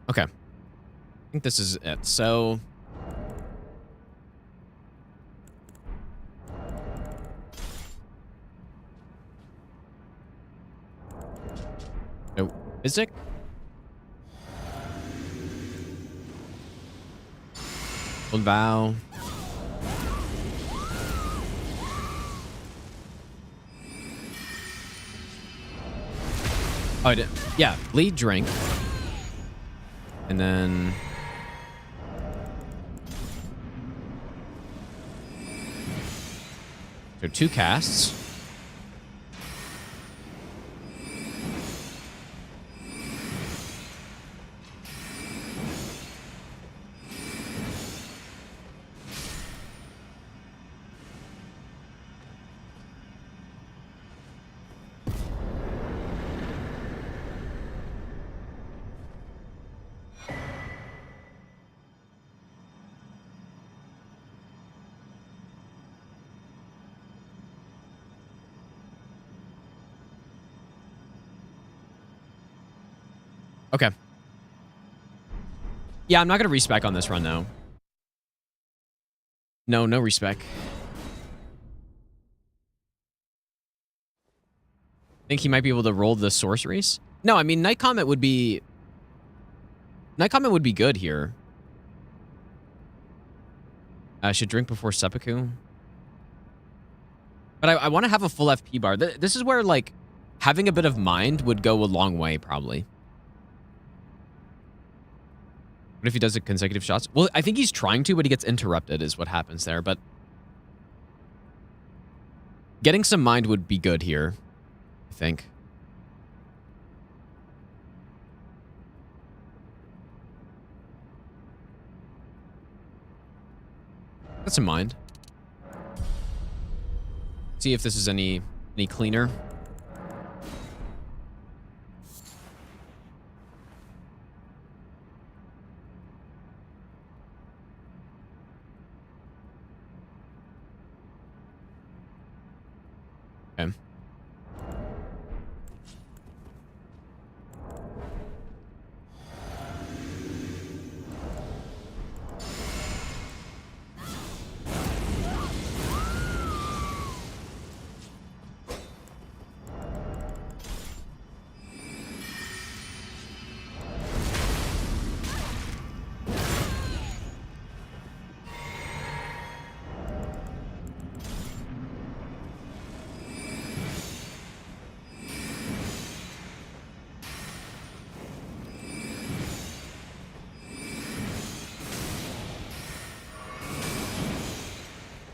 Okay. I think this is it. So Physic. Golden Vow. Oh, I did. Yeah, lead drink. And then so 2 casts. Okay. Yeah, I'm not going to respec on this run, though. No respec. Think he might be able to roll the sorceries? No, I mean, Night Comet would be good here. I should drink before seppuku. But I want to have a full FP bar. This is where, like, having a bit of mind would go a long way, probably. What if he does it consecutive shots? Well, I think he's trying to, but he gets interrupted is what happens there. But getting some mind would be good here, I think. Got some mind. See if this is any cleaner. Okay.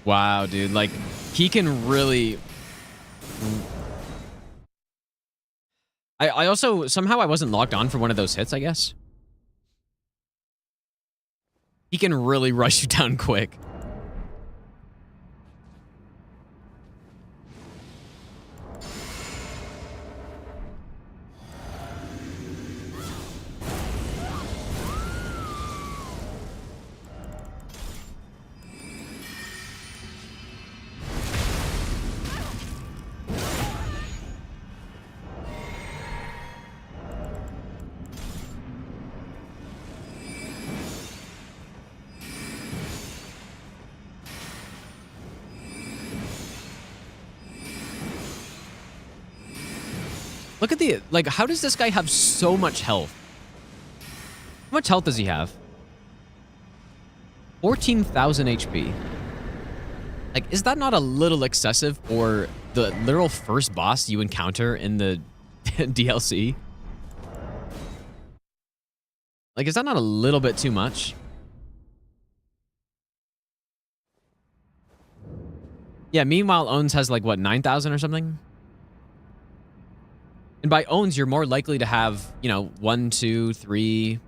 Wow, dude. Like, he can really... I also... Somehow I wasn't locked on for one of those hits, I guess. He can really rush you down quick. Look at the... Like, how does this guy have so much health? How much health does he have? 14,000 HP. Like, is that not a little excessive for the literal first boss you encounter in the DLC? Like, is that not a little bit too much? Yeah, meanwhile, Owns has like, what, 9,000 or something? And by Owns, you're more likely to have, you know, 1, 2, 3,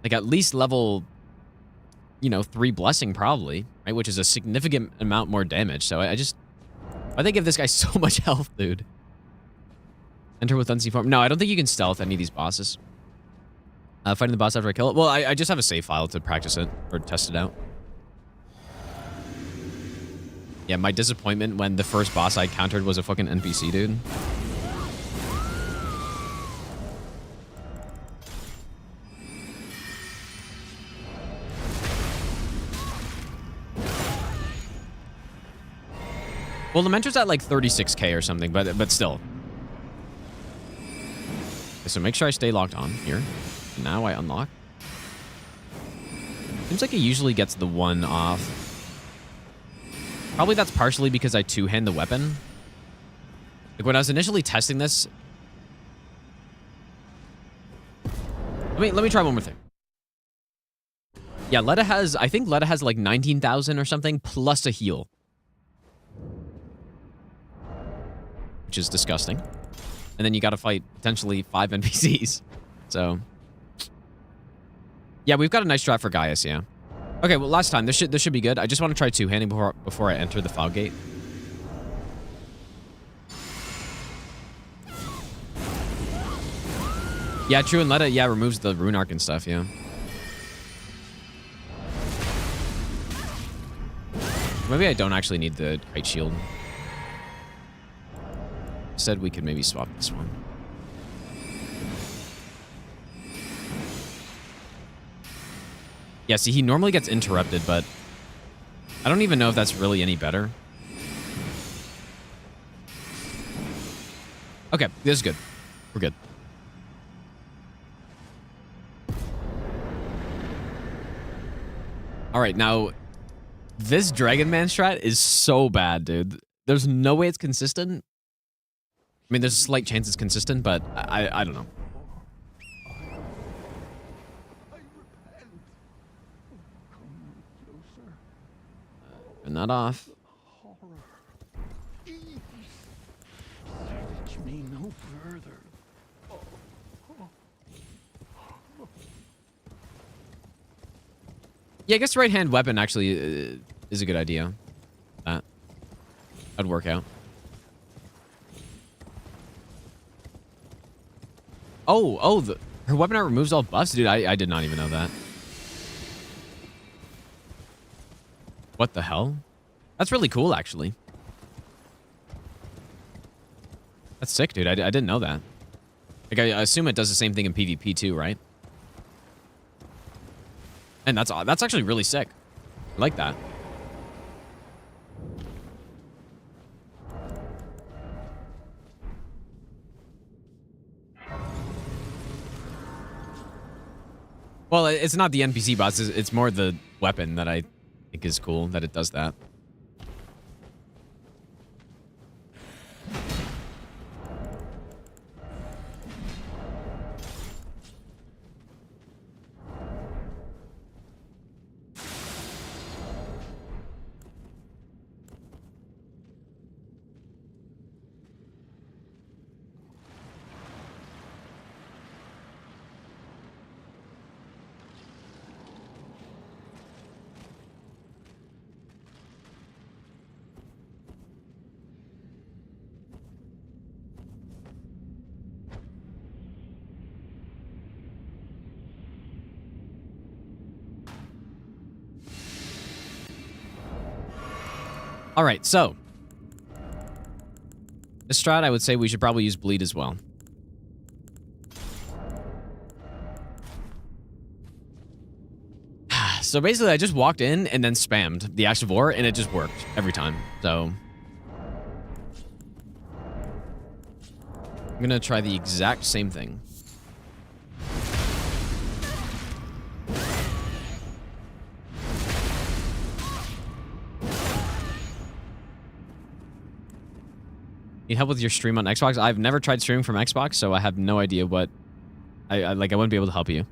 like at least level, you know, 3 Blessing probably, right? Which is a significant amount more damage. So I they give this guy so much health, dude. Enter with unseen form. No, I don't think you can stealth any of these bosses. Fighting the boss after I kill it. Well, I just have a save file to practice it or test it out. Yeah, my disappointment when the first boss I encountered was a fucking NPC, dude. Well, Lamenter's at like 36k or something, but still. Okay, so make sure I stay locked on here. Now I unlock. Seems like it usually gets the 1 off. Probably that's partially because I two-hand the weapon. Like when I was initially testing this. Let me try one more thing. Yeah, Letta has, I think Letta has like 19,000 or something plus a heal. Which is disgusting. And then you got to fight potentially 5 NPCs. So, yeah, we've got a nice strat for Gaius, yeah. Okay, well, last time. This should be good. I just want to try two-handing before I enter the fog gate. Yeah, true, and Letta, yeah, removes the rune arc and stuff, yeah. Maybe I don't actually need the Kite Shield. Instead, we could maybe swap this one. Yeah, see, he normally gets interrupted, but I don't even know if that's really any better. Okay, this is good. We're good. All right, now, this Dragon Man strat is so bad, dude. There's no way it's consistent. I mean, there's a slight chance it's consistent, but I don't know. Turn that off. Me no further. Yeah, I guess right-hand weapon actually is a good idea. That'd work out. Oh, her weapon art removes all buffs? Dude, I did not even know that. What the hell? That's really cool, actually. That's sick, dude. I didn't know that. Like, I assume it does the same thing in PvP too, right? And that's actually really sick. I like that. Well, it's not the NPC boss. It's more the weapon that I think is cool that it does that. All right, so this strat, I would say we should probably use bleed as well. So basically, I just walked in and then spammed the Ash of War, and it just worked every time. So I'm gonna try the exact same thing. Need help with your stream on Xbox? I've never tried streaming from Xbox, so I have no idea what I wouldn't be able to help you.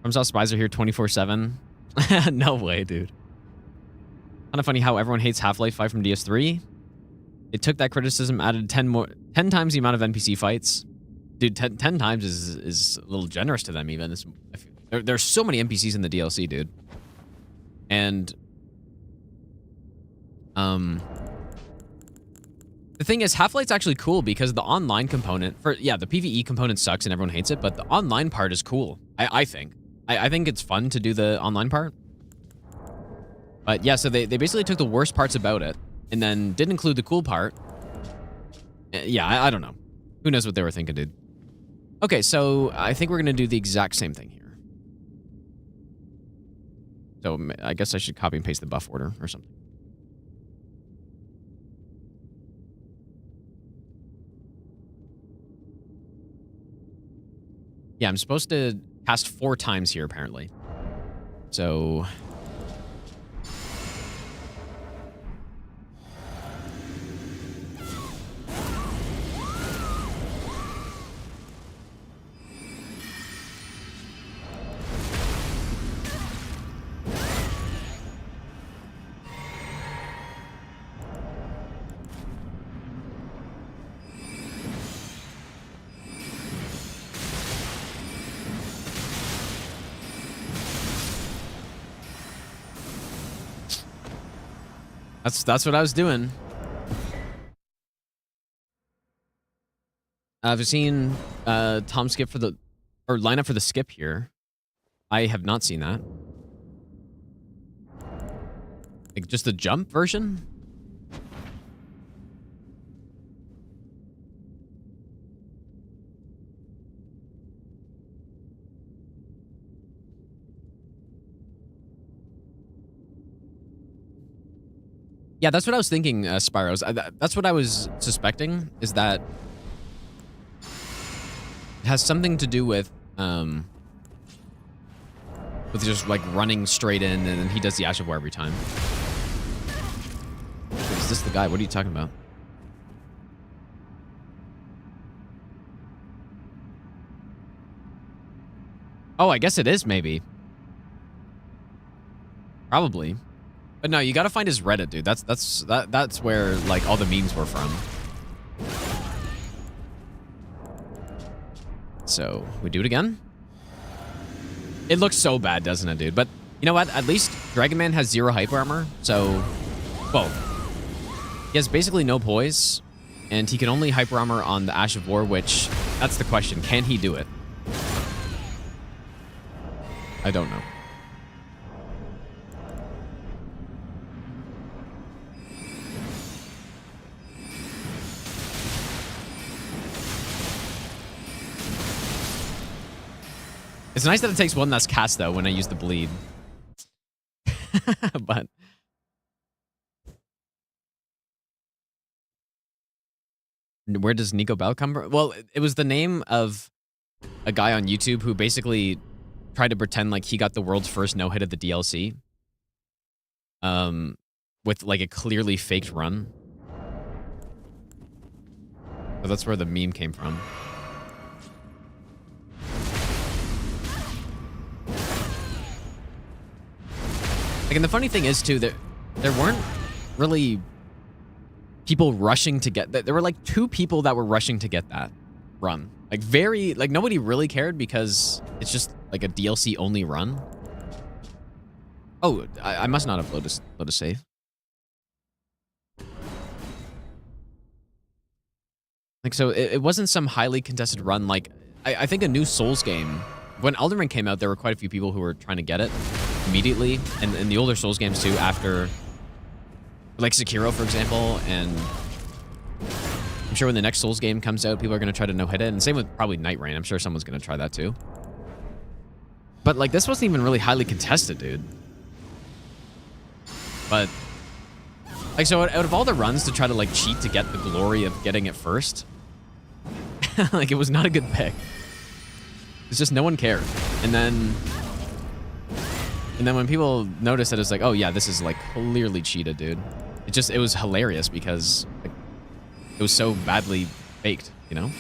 From South Spies are here 24/7. No way, dude. Kind of funny how everyone hates Half-Life 5 from DS3. It took that criticism, added 10 times the amount of NPC fights. Dude, 10 times is a little generous to them even. There's so many NPCs in the DLC, dude. And the thing is, Half-Life's actually cool because the online component the PvE component sucks and everyone hates it, but the online part is cool. I think. I think it's fun to do the online part. But yeah, so they basically took the worst parts about it and then didn't include the cool part. Yeah, I don't know. Who knows what they were thinking, dude. Okay, so I think we're going to do the exact same thing here. So I guess I should copy and paste the buff order or something. Yeah, I'm supposed to cast 4 times here, apparently. So that's what I was doing. I've seen Tom skip for line up for the skip here. I have not seen that. Like just the jump version? Yeah, that's what I was thinking, Spyros. That's what I was suspecting, is that it has something to do with just like running straight in, and then he does the Ash of War every time. Wait, is this the guy? What are you talking about? Oh, I guess it is, maybe. Probably. But no, you gotta find his Reddit, dude. That's where like all the memes were from. So we do it again. It looks so bad, doesn't it, dude? But you know what? At least Dragon Man has 0 hyper armor. So, well, he has basically no poise, and he can only hyper armor on the Ash of War. Which that's the question: can he do it? I don't know. It's nice that it takes 1 less cast, though, when I use the bleed. But where does Nico Bell come from? Well, it was the name of a guy on YouTube who basically tried to pretend like he got the world's first no-hit of the DLC. With like a clearly faked run. So that's where the meme came from. Like, and the funny thing is, too, that there weren't really people rushing to get that. There were, like, 2 people that were rushing to get that run. Like, nobody really cared because it's just, like, a DLC-only run. Oh, I must not have loaded a save. Like, so it wasn't some highly contested run. Like, I think a new Souls game, when Elden Ring came out, there were quite a few people who were trying to get it immediately, and in the older Souls games too, after Like Sekiro, for example, and I'm sure when the next Souls game comes out, people are going to try to no-hit it. And same with probably Night Rain. I'm sure someone's going to try that too. But like, this wasn't even really highly contested, dude. But like, so out of all the runs to try to like cheat to get the glory of getting it first, like it was not a good pick. It's just no one cared. And then when people noticed that, it's like, oh yeah, this is like clearly cheated, dude. It was hilarious because like, it was so badly faked, you know?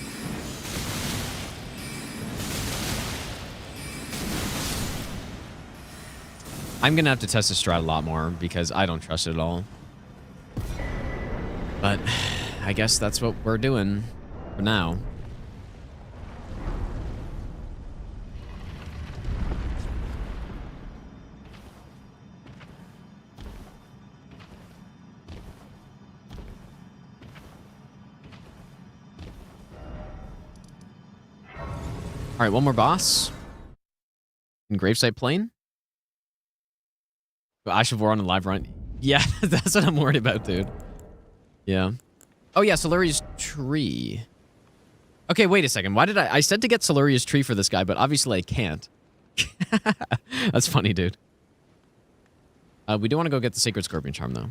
I'm gonna have to test the strat a lot more because I don't trust it at all. But I guess that's what we're doing for now. All right, one more boss. In Gravesite Plain. Ash of War on a live run. Yeah, that's what I'm worried about, dude. Yeah. Oh yeah, Soluria's tree. Okay, wait a second. Why did I said to get Soluria's tree for this guy, but obviously I can't. That's funny, dude. We do want to go get the Sacred Scorpion Charm, though.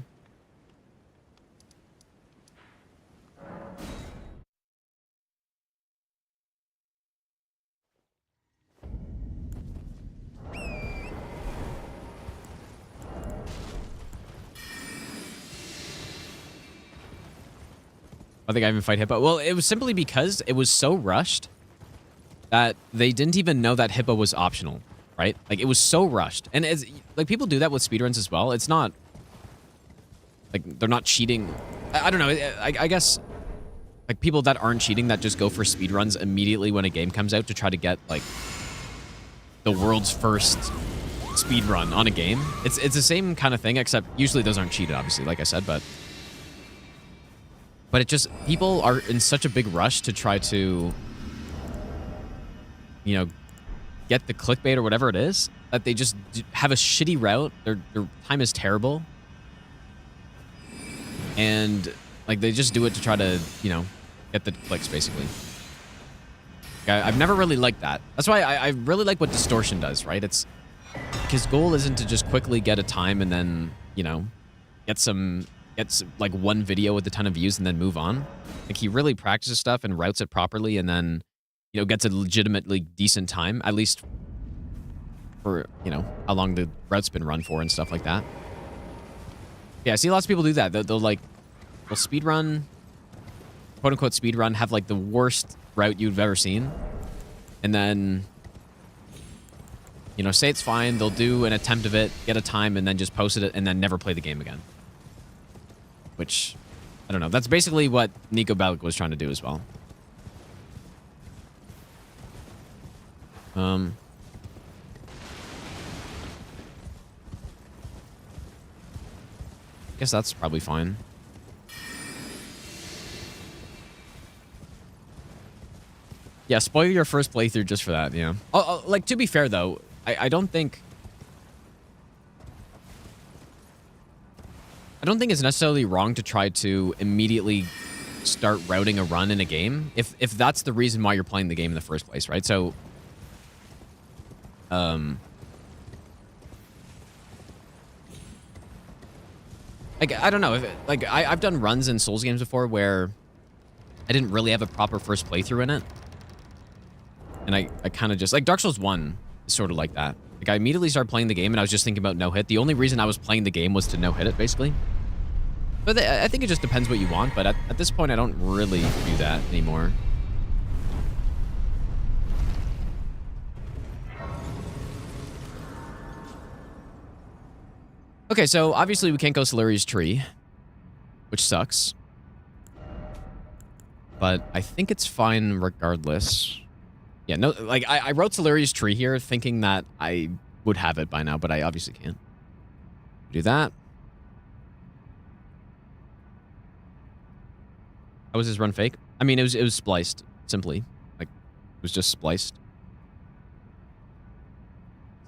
I think I even fight Hippo. Well, it was simply because it was so rushed that they didn't even know that Hippo was optional, right? Like, it was so rushed. And it's, like, people do that with speedruns as well. It's not, like, they're not cheating. I don't know. I guess, like, people that aren't cheating that just go for speedruns immediately when a game comes out to try to get, like, the world's first speedrun on a game. It's the same kind of thing, except usually those aren't cheated, obviously, like I said, but it just, people are in such a big rush to try to, you know, get the clickbait or whatever it is, that they just have a shitty route. Their time is terrible. And, like, they just do it to try to, you know, get the clicks, basically. I've never really liked that. That's why I really like what Distortion does, right? It's, his goal isn't to just quickly get a time and then, you know, get like one video with a ton of views and then move on. Like, he really practices stuff and routes it properly and then, you know, gets a legitimately decent time, at least for, you know, how long the route's been run for and stuff like that. Yeah, I see lots of people do that. They'll speed run, quote unquote speed run, have like the worst route you've ever seen. And then, you know, say it's fine. They'll do an attempt of it, get a time, and then just post it and then never play the game again. Which, I don't know. That's basically what Nico Bellic was trying to do as well. I guess that's probably fine. Yeah, spoil your first playthrough just for that, yeah. Oh, like, to be fair, though, I don't think it's necessarily wrong to try to immediately start routing a run in a game if that's the reason why you're playing the game in the first place, right? So, like, I don't know. I've done runs in Souls games before where I didn't really have a proper first playthrough in it. And I kind of just, like, Dark Souls 1 is sort of like that. Like, I immediately started playing the game and I was just thinking about no-hit. The only reason I was playing the game was to no-hit it, basically. But I think it just depends what you want, but at this point, I don't really do that anymore. Okay, so obviously we can't go Soluria's tree, which sucks. But I think it's fine regardless. Yeah, no, like, I wrote Soluria's tree here thinking that I would have it by now, but I obviously can't. Do that. How was his run fake? I mean, it was spliced, simply. Like, it was just spliced.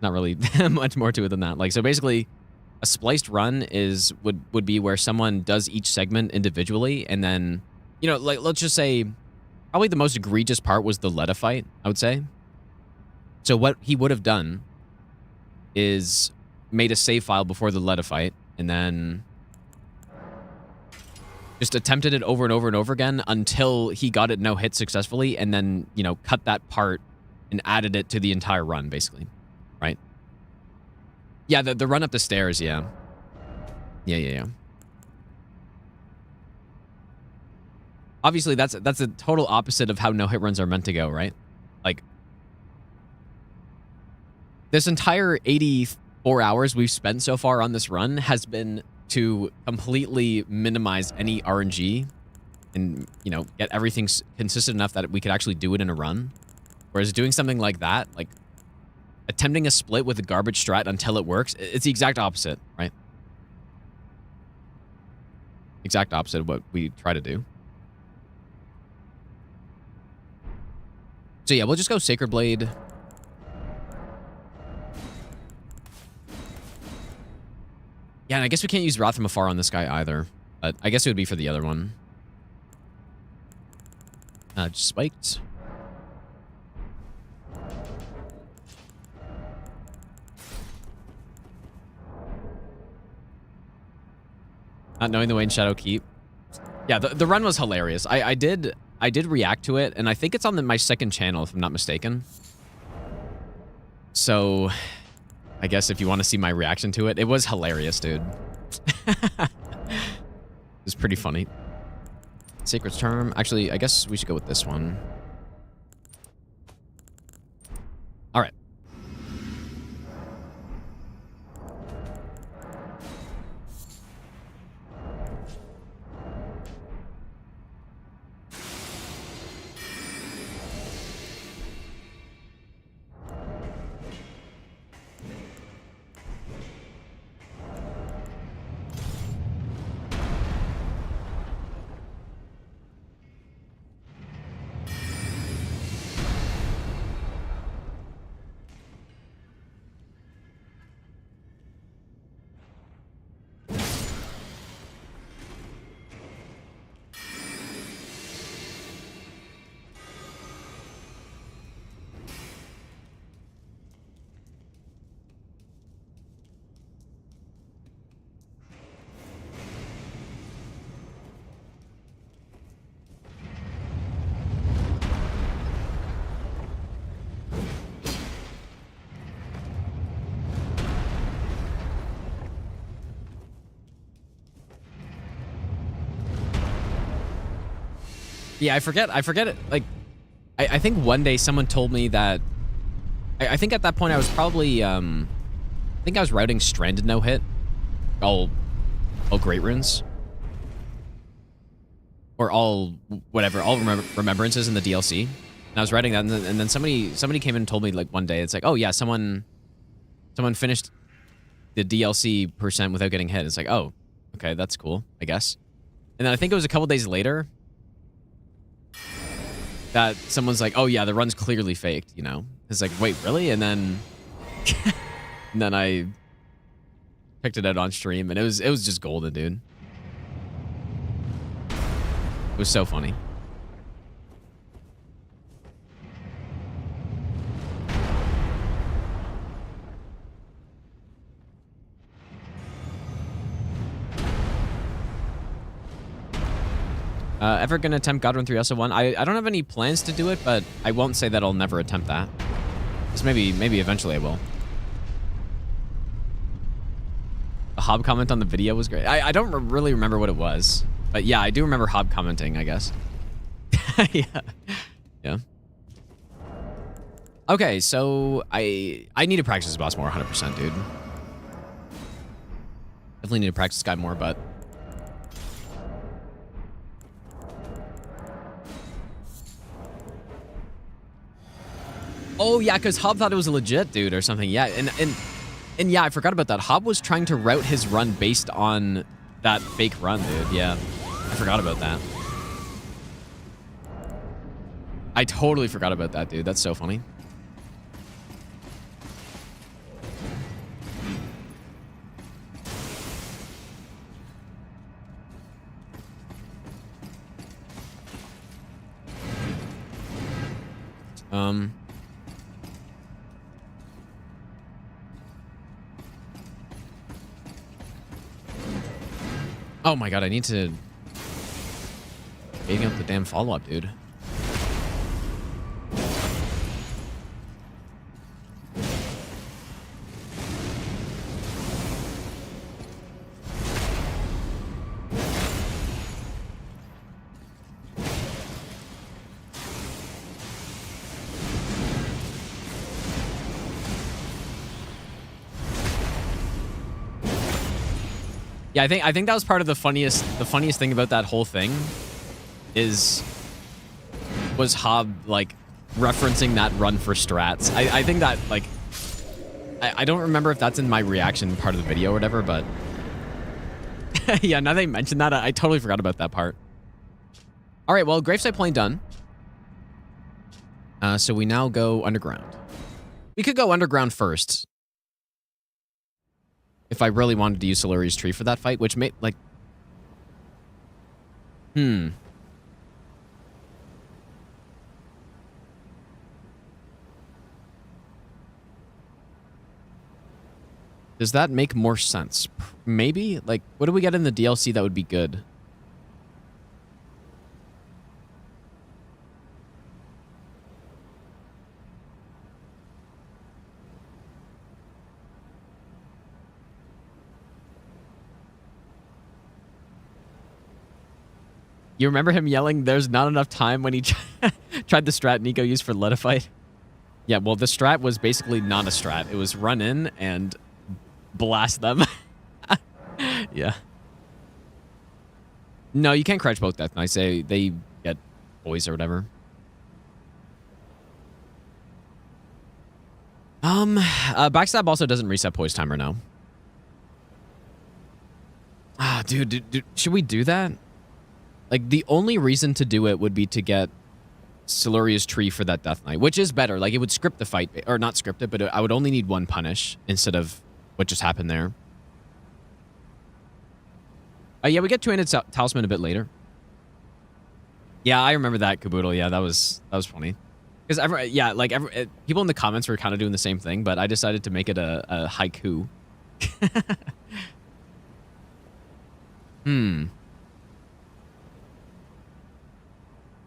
Not really much more to it than that. Like, so basically, a spliced run would be where someone does each segment individually, and then, you know, like, let's just say probably the most egregious part was the Letta fight, I would say. So what he would have done is made a save file before the Letta fight, and then just attempted it over and over and over again until he got it no hit successfully, and then, you know, cut that part and added it to the entire run, basically. Right? Yeah, the run up the stairs, yeah. Yeah. Obviously, that's a total opposite of how no-hit runs are meant to go, right? Like, this entire 84 hours we've spent so far on this run has been to completely minimize any RNG and, you know, get everything consistent enough that we could actually do it in a run. Whereas doing something like that, like attempting a split with a garbage strat until it works, it's the exact opposite, right? Exact opposite of what we try to do. So yeah, we'll just go Sacred Blade. Yeah, and I guess we can't use Wrath from Afar on this guy either. But I guess it would be for the other one. Just spiked. Not knowing the way in Shadow Keep. Yeah, the run was hilarious. I did react to it, and I think it's on my second channel, if I'm not mistaken. So I guess if you want to see my reaction to it, it was hilarious, dude. It was pretty funny. Sacred's Term. Actually, I guess we should go with this one. All right. Yeah, I forget it. Like, I think one day someone told me that, I think at that point I was probably, I think I was routing Stranded no hit. All Great Runes. Or all Remembrances in the DLC. And I was writing that, and then somebody came in and told me, like, one day, it's like, oh yeah, someone finished the DLC % without getting hit. It's like, oh, okay, that's cool, I guess. And then I think it was a couple days later that someone's like, oh yeah, the run's clearly faked, you know? It's like, wait, really? And then and then I picked it out on stream, and it was just golden, dude. It was so funny. Ever gonna attempt God Run 3 SO1? I don't have any plans to do it, but I won't say that I'll never attempt that. Just maybe eventually I will. The Hob comment on the video was great. I don't really remember what it was, but yeah, I do remember Hob commenting, I guess. Yeah. Okay, so I need to practice this boss more, 100%, dude. Definitely need to practice this guy more, but oh yeah, because Hob thought it was a legit dude or something. Yeah, and yeah, I forgot about that. Hob was trying to route his run based on that fake run, dude. Yeah, I forgot about that. I totally forgot about that, dude. That's so funny. Um. Oh my god, I need to... Gating up the damn follow-up, dude. Yeah, I think that was part of the funniest thing about that whole thing was Hob like referencing that run for strats. I think that like I don't remember if that's in my reaction part of the video or whatever, but yeah, now they mentioned that, I totally forgot about that part. All right, well, gravesite plane done. So we now go underground. We could go underground first. If I really wanted to use Solari's tree for that fight, which may, like... Does that make more sense? Maybe? Like, what do we get in the DLC that would be good? You remember him yelling, "There's not enough time," when he tried the strat Nico used for Let a fight? Yeah, well, the strat was basically not a strat. It was run in and blast them. Yeah. No, you can't crouch both Death Knights. They get poise or whatever. Backstab also doesn't reset poise timer now. Ah, dude, should we do that? Like, the only reason to do it would be to get Siluria's tree for that Death Knight, which is better. Like, it would script the fight, or not script it, but I would only need one punish instead of what just happened there. Yeah, we get 200 Talisman a bit later. Yeah, I remember that, Caboodle. Yeah, that was funny. Because people in the comments were kind of doing the same thing, but I decided to make it a haiku.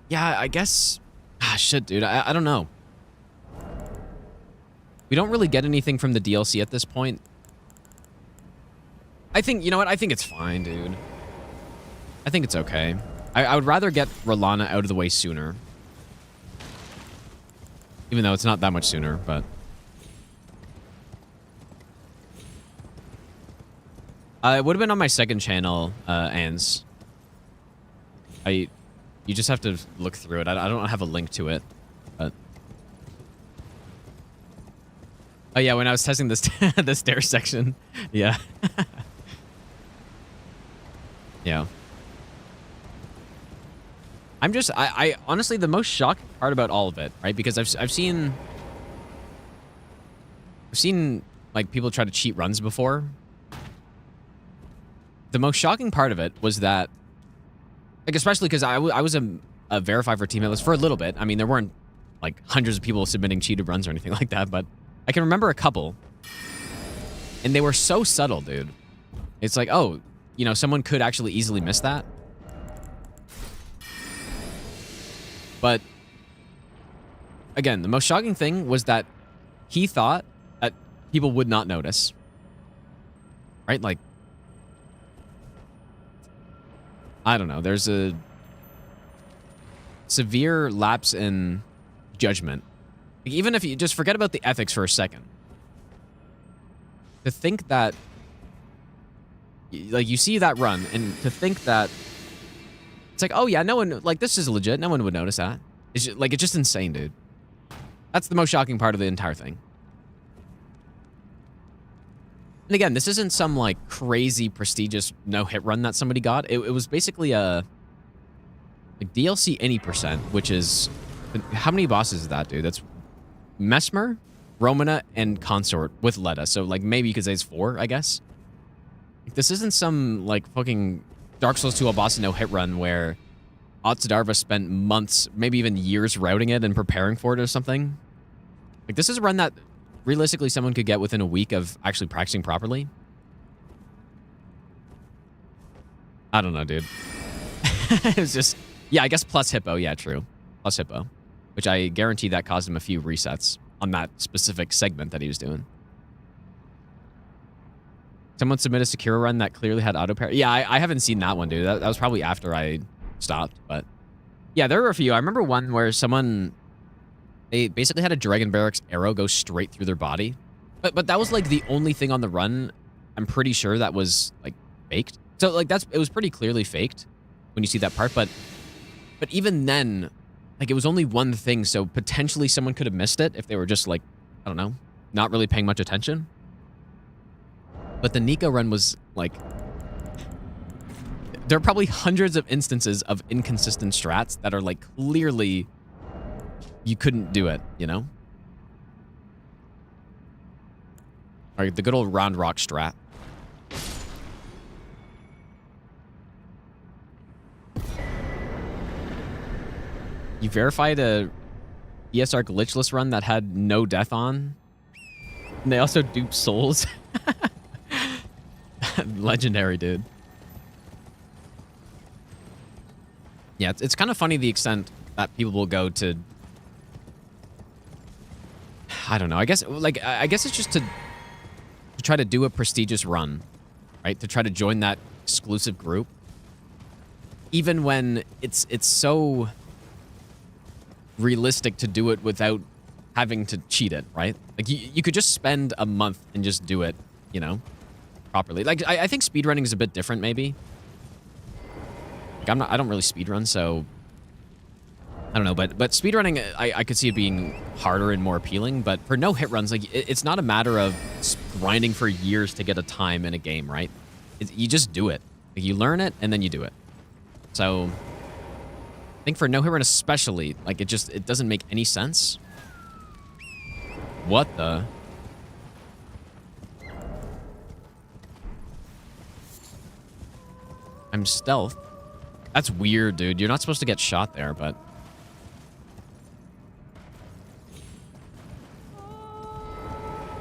Yeah, I guess... Ah, shit, dude. I don't know. We don't really get anything from the DLC at this point. I think... You know what? I think it's fine, dude. I think it's okay. I would rather get Rolana out of the way sooner. Even though it's not that much sooner, but... it would have been on my second channel, Ans. You just have to look through it. I don't have a link to it, but... Oh, yeah, when I was testing this the stair section. Yeah. Yeah. I'm just... I honestly, the most shocking part about all of it, right? Because I've seen... like, people try to cheat runs before. The most shocking part of it was that... Like, especially because I was a verifier for Team Atlas for a little bit. I mean, there weren't, like, hundreds of people submitting cheated runs or anything like that, but I can remember a couple. And they were so subtle, dude. It's like, oh, you know, someone could actually easily miss that. But, again, the most shocking thing was that he thought that people would not notice. Right? Like, I don't know. There's a severe lapse in judgment. Even if you just forget about the ethics for a second. To think that, like, you see that run, and to think that it's like, oh yeah, no one, like, this is legit. No one would notice that. It's just, like, it's just insane, dude. That's the most shocking part of the entire thing. And again, this isn't some, like, crazy prestigious no-hit run that somebody got. It was basically a like, DLC any percent, which is... How many bosses is that, dude? That's Mesmer, Romana, and Consort with Letta. So, like, maybe you could say it's 4, I guess. Like, this isn't some, like, fucking Dark Souls 2 boss no-hit run where Otsudarva spent months, maybe even years routing it and preparing for it or something. Like, this is a run that realistically someone could get within a week of actually practicing properly. I don't know, dude. It was just... Yeah, I guess plus Hippo. Yeah, true. Plus Hippo. Which I guarantee that caused him a few resets on that specific segment that he was doing. Someone submitted a Sekiro run that clearly had auto parry. Yeah, I haven't seen that one, dude. That was probably after I stopped, but... Yeah, there were a few. I remember one where someone... They basically had a Dragon Barracks arrow go straight through their body. But that was, like, the only thing on the run, I'm pretty sure that was, like, faked. So, like, it was pretty clearly faked when you see that part, but even then, like, it was only one thing, so potentially someone could have missed it if they were just, like, I don't know, not really paying much attention. But the Nico run was, like... There are probably hundreds of instances of inconsistent strats that are, like, clearly... You couldn't do it, you know? All right, the good old round rock strat. You verified a ESR glitchless run that had no death on? And they also dupe souls? Legendary, dude. Yeah, it's kind of funny the extent that people will go to... I don't know. I guess it's just to try to do a prestigious run, right? To try to join that exclusive group. Even when it's so realistic to do it without having to cheat it, right? Like, you could just spend a month and just do it, you know, properly. Like, I think speedrunning is a bit different, maybe. Like, I don't really speedrun, so... I don't know, but speedrunning, I could see it being harder and more appealing, but for no-hit runs, like, it's not a matter of grinding for years to get a time in a game, right? You just do it. Like, you learn it, and then you do it. So, I think for no-hit run especially, like, it doesn't make any sense. What the... I'm stealth. That's weird, dude. You're not supposed to get shot there, but...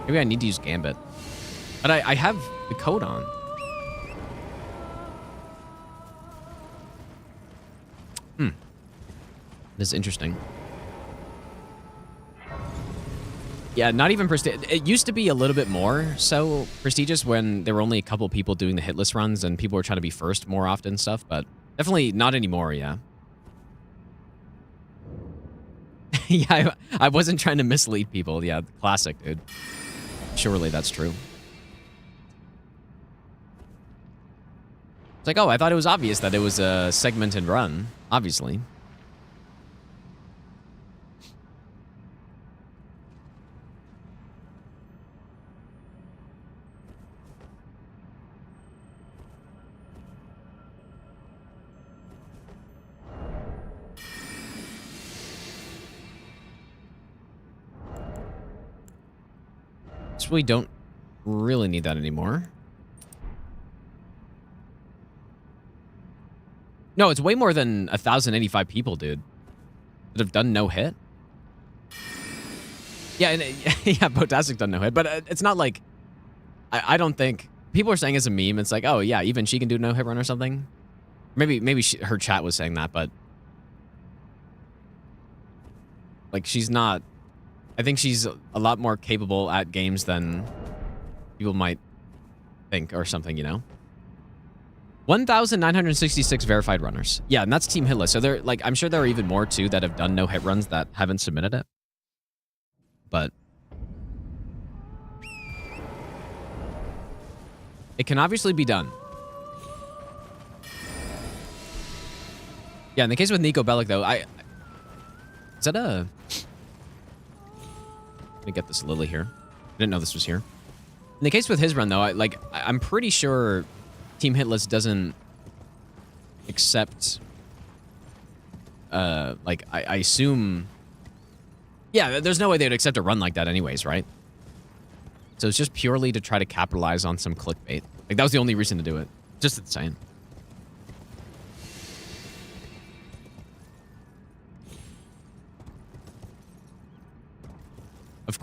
Maybe I need to use Gambit. But I have the code on. This is interesting. Yeah, not even prestigious. It used to be a little bit more so prestigious when there were only a couple people doing the hitless runs and people were trying to be first more often and stuff, but definitely not anymore, yeah. Yeah, I wasn't trying to mislead people. Yeah, classic, dude. Surely that's true. It's like, oh, I thought it was obvious that it was a segment and run. Obviously. We don't really need that anymore. No, it's way more than 1,085 people, dude, that have done no hit. Yeah, and yeah, Botastic done no hit, but it's not like I don't think people are saying it's a meme. It's like, oh yeah, even she can do no hit run or something. Maybe her chat was saying that, but like she's not. I think she's a lot more capable at games than people might think or something, you know? 1,966 verified runners. Yeah, and that's Team Hitless. So they're like, I'm sure there are even more too that have done no hit runs that haven't submitted it. But it can obviously be done. Yeah, in the case with Nico Bellic though, is that a... Let me get this Lily here. I didn't know this was here. In the case with his run, though, I'm pretty sure Team Hitless doesn't accept... I assume... Yeah, there's no way they'd accept a run like that anyways, right? So it's just purely to try to capitalize on some clickbait. Like, that was the only reason to do it. Just insane.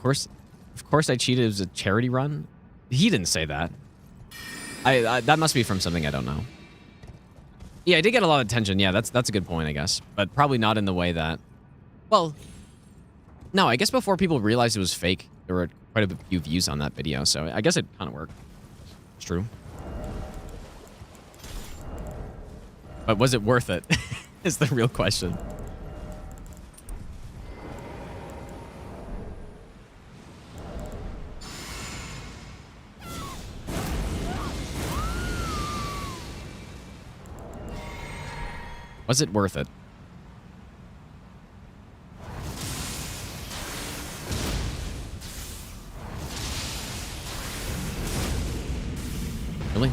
course I cheated. It was a charity run. He didn't say that. I that must be from something I don't know. Yeah, I did get a lot of attention. Yeah, that's a good point, I guess. But probably not in the way that... Well, no, I guess before people realized it was fake, there were quite a few views on that video, so I guess it kind of worked. It's true. But was it worth it? Is the real question. Was it worth it? Really?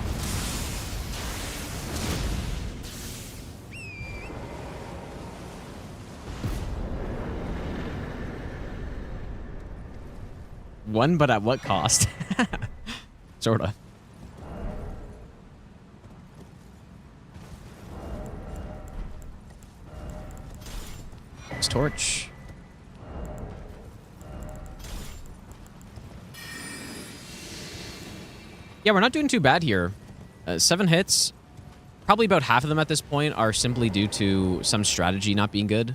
One, but at what cost? Sorta. Torch. Yeah, we're not doing too bad here. 7 hits. Probably about half of them at this point are simply due to some strategy not being good.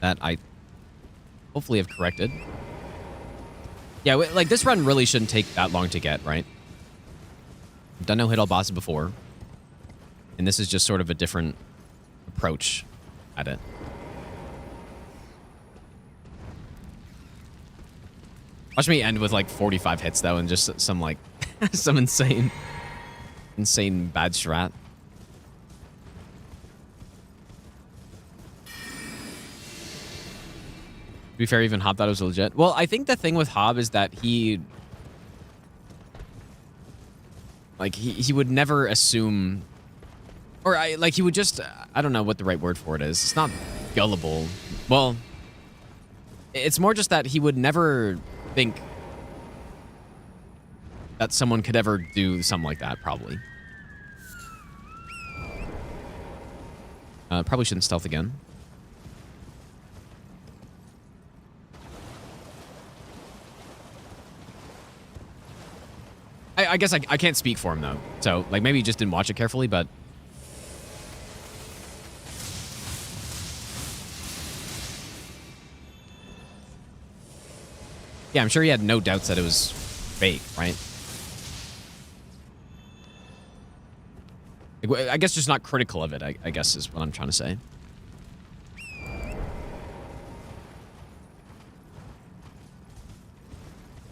That I hopefully have corrected. Yeah, like this run really shouldn't take that long to get, right? I've done no hit all bosses before. And this is just sort of a different approach at it. Watch me end with like 45 hits though, and just some like some insane bad strat. To be fair, even Hob thought it was legit. Well, I think the thing with Hob is that he would never assume, or he would just, I don't know what the right word for it is. It's not gullible. Well, it's more just that he would never think that someone could ever do something like that, probably. Probably shouldn't stealth again. I guess I can't speak for him, though. So, like, maybe he just didn't watch it carefully, but... Yeah, I'm sure he had no doubts that it was fake, right? I guess just not critical of it, I guess is what I'm trying to say.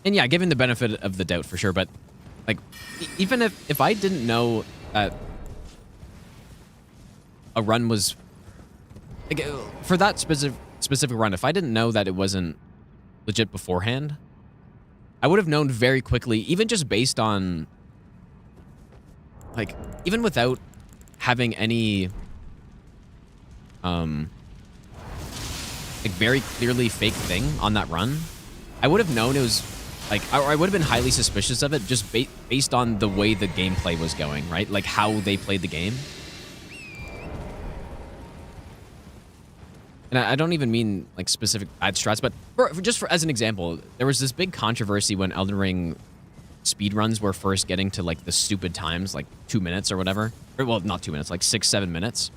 And yeah, given the benefit of the doubt for sure, but like, even if I didn't know that a run was... Like, for that specific run, if I didn't know that it wasn't legit beforehand, I would have known very quickly, even just based on, like, even without having any, like, very clearly fake thing on that run, I would have known it was, like, or I would have been highly suspicious of it just based on the way the gameplay was going, right? Like, how they played the game. And I don't even mean, like, specific bad strats, but as an example, there was this big controversy when Elden Ring speedruns were first getting to, like, the stupid times, like 2 minutes or whatever. Or, well, not 2 minutes, like 6-7 minutes.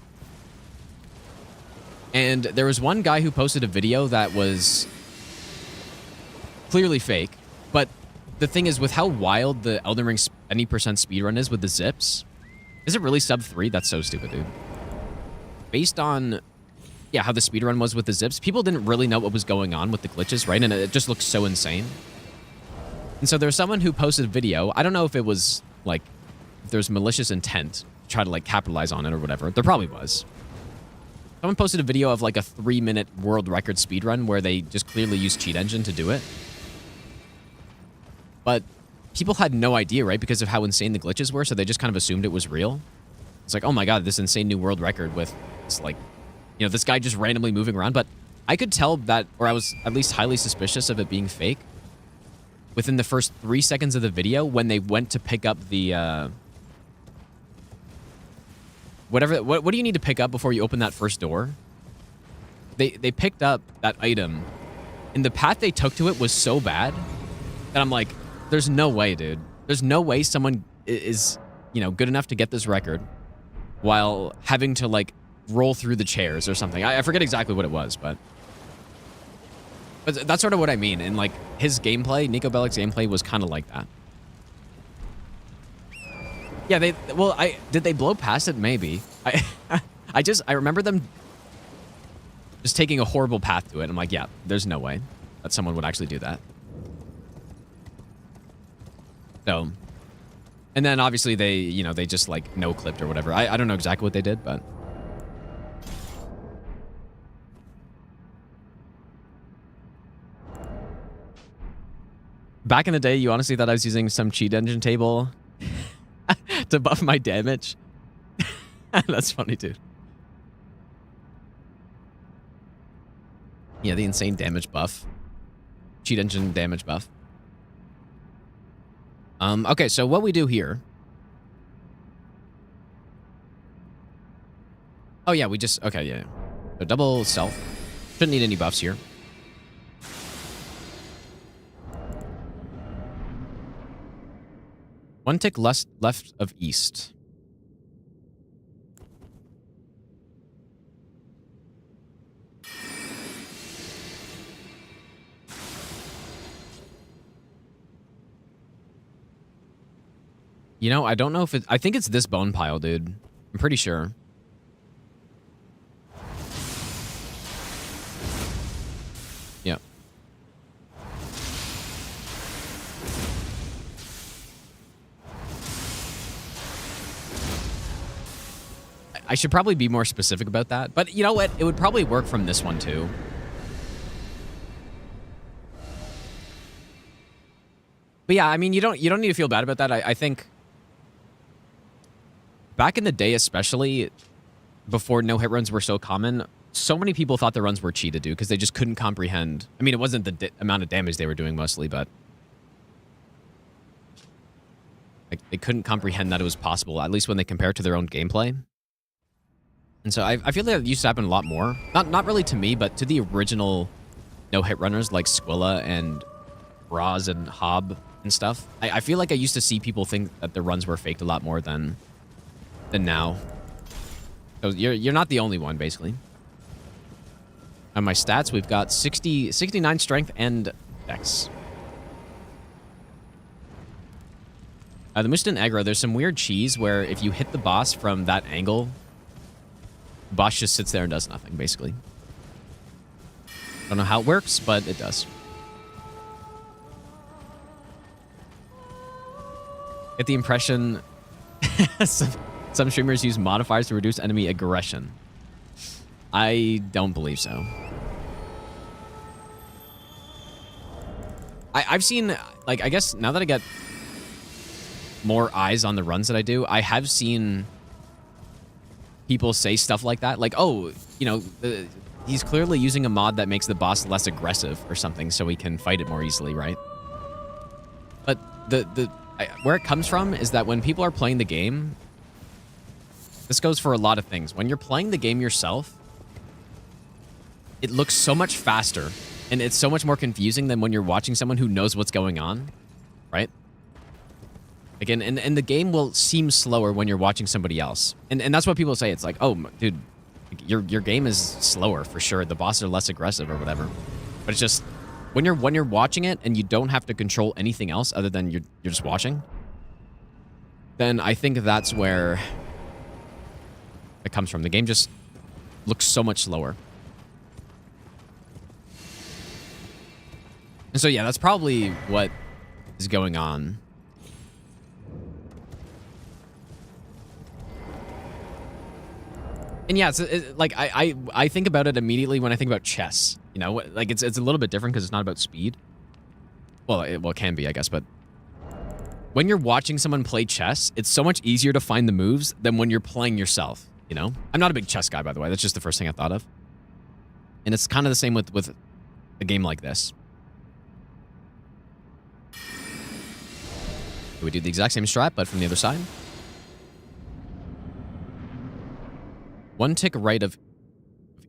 And there was one guy who posted a video that was clearly fake, but the thing is, with how wild the Elden Ring any percent speedrun is with the zips, is it really sub 3? That's so stupid, dude. Based on... yeah, how the speedrun was with the zips, people didn't really know what was going on with the glitches, right? And it just looked so insane. And so there's someone who posted a video. I don't know if it was, like, if there's malicious intent to try to, like, capitalize on it or whatever. There probably was. Someone posted a video of, like, a 3-minute world record speedrun where they just clearly used Cheat Engine to do it. But people had no idea, right? Because of how insane the glitches were, so they just kind of assumed it was real. It's like, oh my god, this insane new world record with, it's like... you know, this guy just randomly moving around, but I could tell that, or I was at least highly suspicious of it being fake within the first 3 seconds of the video when they went to pick up the, whatever, what do you need to pick up before you open that first door? They picked up that item And the path they took to it was so bad that I'm like, there's no way, dude. There's no way someone is, you know, good enough to get this record while having to, like, roll through the chairs or something. I forget exactly what it was, but that's sort of what I mean. And, like, his gameplay, Nico Bellic's gameplay was kind of like that. Yeah, did they blow past it? Maybe. I remember them just taking a horrible path to it. I'm like, yeah, there's no way that someone would actually do that. So, and then obviously they, you know, they just like no-clipped or whatever. I don't know exactly what they did, but. Back in the day, you honestly thought I was using some cheat engine table to buff my damage? That's funny, dude. Yeah, the insane damage buff. Cheat engine damage buff. Okay, so what we do here. Oh, yeah, we just... Okay, yeah. So double self. Shouldn't need any buffs here. One tick left of east. You know, I don't know if it... I think it's this bone pile, dude. I'm pretty sure. Yeah. I should probably be more specific about that. But you know what? It would probably work from this one, too. But yeah, I mean, you don't need to feel bad about that. I think... Back in the day, especially before no-hit runs were so common, so many people thought the runs were cheated, dude, because they just couldn't comprehend. I mean, it wasn't the amount of damage they were doing mostly, but like they couldn't comprehend that it was possible, at least when they compare it to their own gameplay. And so I feel like that used to happen a lot more. Not really to me, but to the original no-hit runners like Squilla and Roz and Hob and stuff. I feel like I used to see people think that the runs were faked a lot more than now. So you're not the only one, basically. On my stats, we've got 69 strength and dex. The Mustin aggro, there's some weird cheese where if you hit the boss from that angle, the boss just sits there and does nothing, basically. Don't know how it works, but it does. Get the impression some streamers use modifiers to reduce enemy aggression. I don't believe so. I've seen, like, I guess now that I get more eyes on the runs that I do, I have seen people say stuff like that. Like, oh, you know, he's clearly using a mod that makes the boss less aggressive or something so he can fight it more easily, right? But where it comes from is that when people are playing the game, this goes for a lot of things. When you're playing the game yourself, it looks so much faster and it's so much more confusing than when you're watching someone who knows what's going on, right? Again, and the game will seem slower when you're watching somebody else. And that's what people say. It's like, oh, dude, your game is slower for sure. The bosses are less aggressive or whatever. But it's just when you're watching it and you don't have to control anything else other than you're just watching, then I think that's where it comes from. The game just looks so much slower. And so, yeah, that's probably what is going on. And yeah, it's like I think about it immediately when I think about chess. You know, like it's a little bit different because it's not about speed. Well, it can be, I guess, but when you're watching someone play chess, it's so much easier to find the moves than when you're playing yourself. You know, I'm not a big chess guy, by the way. That's just the first thing I thought of. And it's kind of the same with a game like this. We do the exact same strat, but from the other side. One tick right of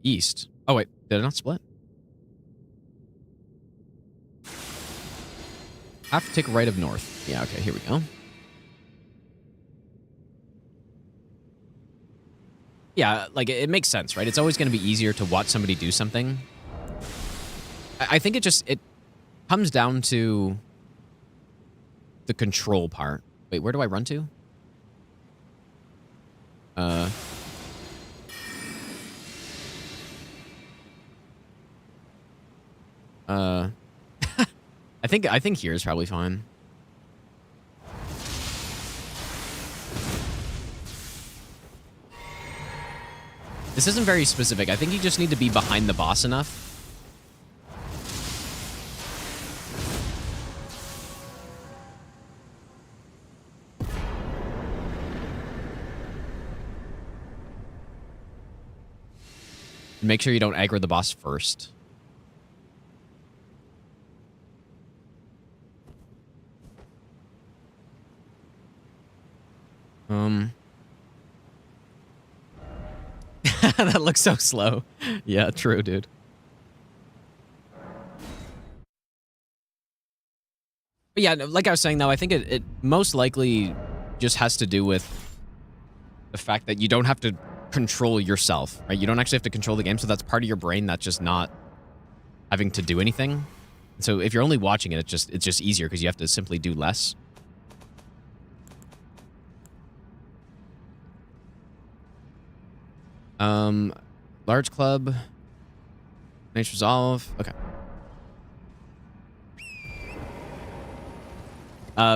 east. Oh, wait. Did it not split? Half tick right of north. Yeah, okay, here we go. Yeah, like, it makes sense, right? It's always going to be easier to watch somebody do something. I think it comes down to the control part. Wait, where do I run to? I think here is probably fine. This isn't very specific. I think you just need to be behind the boss enough. Make sure you don't aggro the boss first. That looks so slow. Yeah, true, dude. But yeah, like I was saying, though, I think it most likely just has to do with the fact that you don't have to control yourself, right? You don't actually have to control the game, so that's part of your brain that's just not having to do anything. So if you're only watching it, it's just easier because you have to simply do less. Large club. Nice resolve. Okay.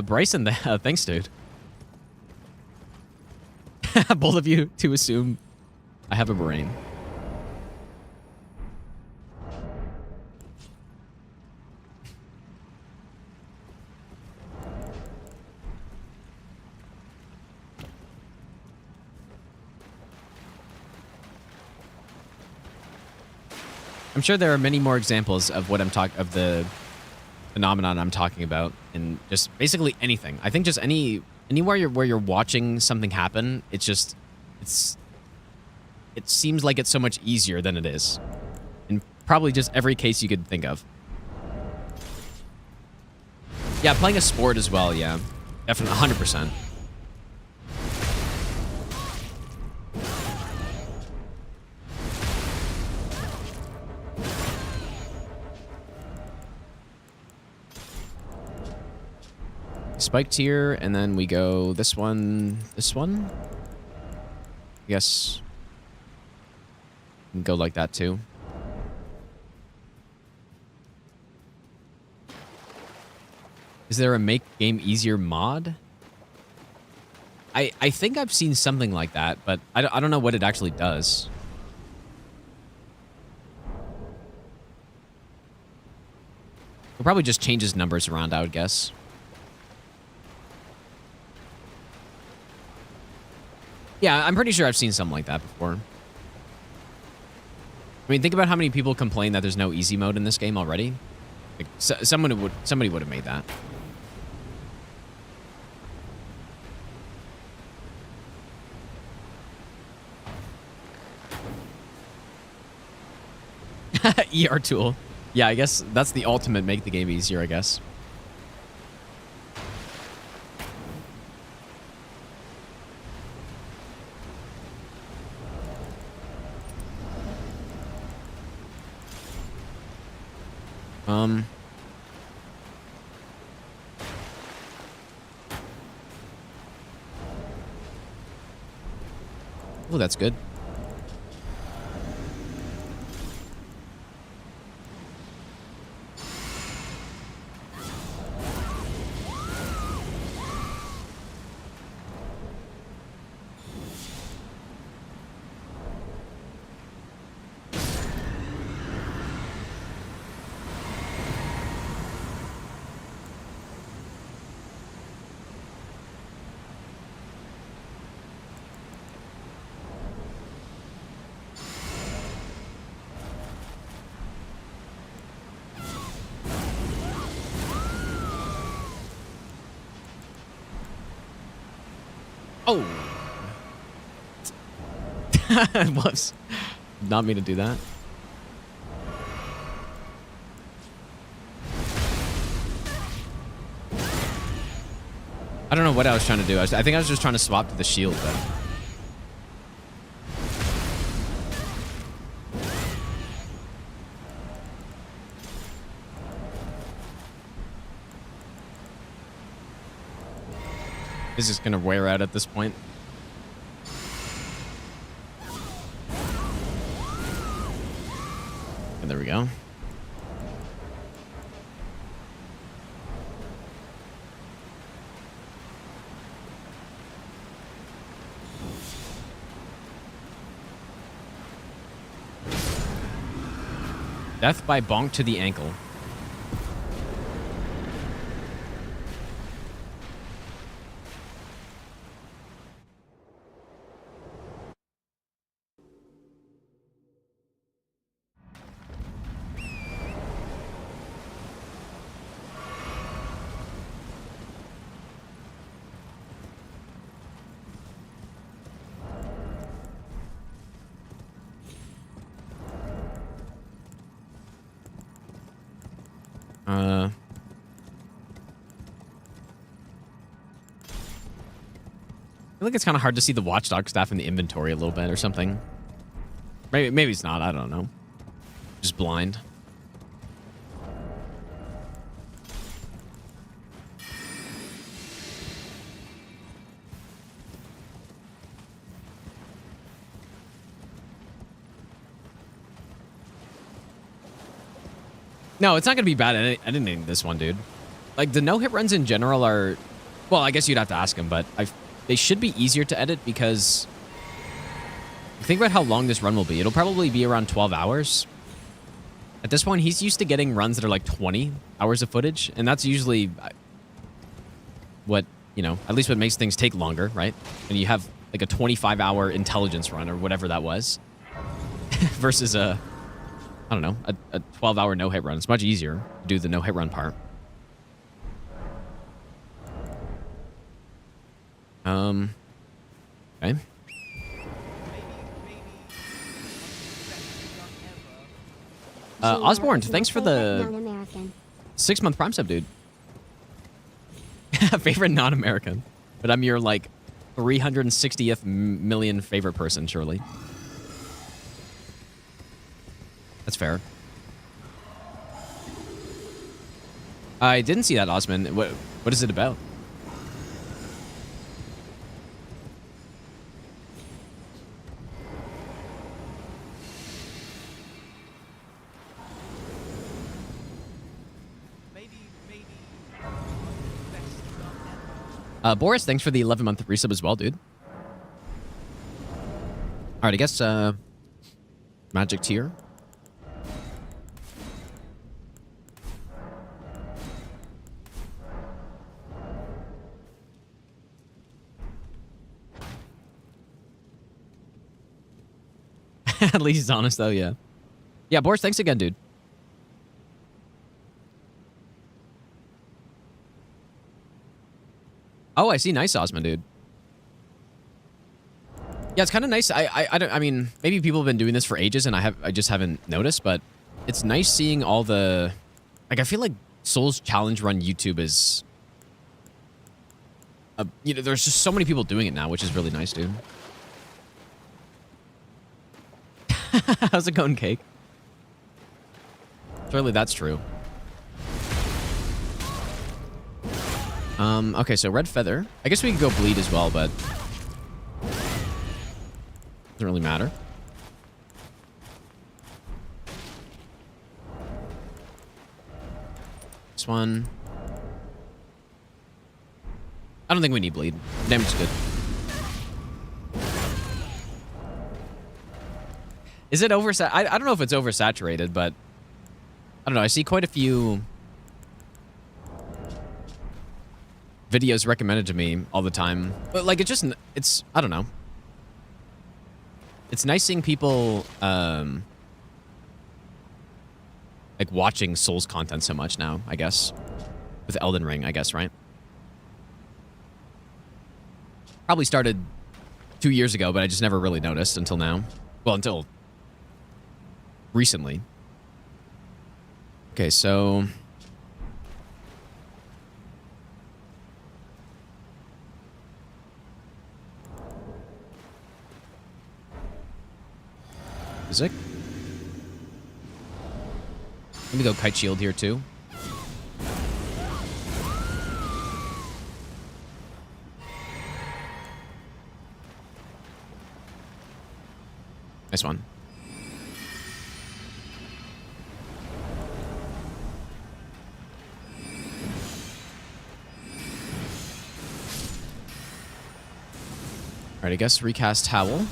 Bryson, thanks, dude. Both of you to assume I have a brain. I'm sure there are many more examples of what of the phenomenon I'm talking about in just basically anything. I think just anywhere where you're watching something happen, it seems like it's so much easier than it is. In probably just every case you could think of. Yeah, playing a sport as well, yeah. Definitely 100%. Spiked here, and then we go this one. Yes. And go like that too. Is there a make game easier mod? I think I've seen something like that, but I don't know what it actually does. It probably just changes numbers around, I would guess. Yeah, I'm pretty sure I've seen something like that before. I mean, think about how many people complain that there's no easy mode in this game already. Like, somebody would have made that. ER tool. Yeah, I guess that's the ultimate make the game easier, I guess. Oh, that's good. Oh. Whoops. Not mean to do that. I don't know what I was trying to do. I think I was just trying to swap to the shield, but... This is gonna wear out at this point. And there we go. Death by bonk to the ankle. I feel like it's kind of hard to see the watchdog staff in the inventory a little bit or something. Maybe it's not. I don't know. Just blind. No, it's not going to be bad editing this one, dude. Like, the no-hit runs in general are... Well, I guess you'd have to ask him, but they should be easier to edit because... Think about how long this run will be. It'll probably be around 12 hours. At this point, he's used to getting runs that are like 20 hours of footage, and that's usually what, you know, at least what makes things take longer, right? And you have like a 25-hour intelligence run or whatever that was versus a... I don't know, a 12-hour no-hit run. It's much easier to do the no-hit run part. Okay. Osborne, thanks for the 6-month Prime sub, dude. Favorite non-American. But I'm your, like, 360th million favorite person, surely. That's fair. I didn't see that, Osman. What is it about? Boris, thanks for the 11-month resub as well, dude. All right, I guess magic tier. At least he's honest, though, yeah. Yeah, Boris, thanks again, dude. Oh, I see. Nice, Osman, dude. Yeah, it's kind of nice. I mean, maybe people have been doing this for ages, and I just haven't noticed, but it's nice seeing all the... Like, I feel like Souls Challenge Run YouTube is... you know, there's just so many people doing it now, which is really nice, dude. How's it going, Cake? Surely that's true. Okay, so Red Feather. I guess we could go Bleed as well, but... Doesn't really matter. This one... I don't think we need Bleed. Damage is good. Is it oversat? I don't know if it's oversaturated, but... I don't know. I see quite a few... videos recommended to me all the time. But, like, it's... I don't know. It's nice seeing people, like, watching Souls content so much now, I guess. With Elden Ring, I guess, right? Probably started 2 years ago, but I just never really noticed until now. Well, until recently. Okay, so... Physic. Let me go kite shield here too. Nice one. Alright, I guess recast Howl.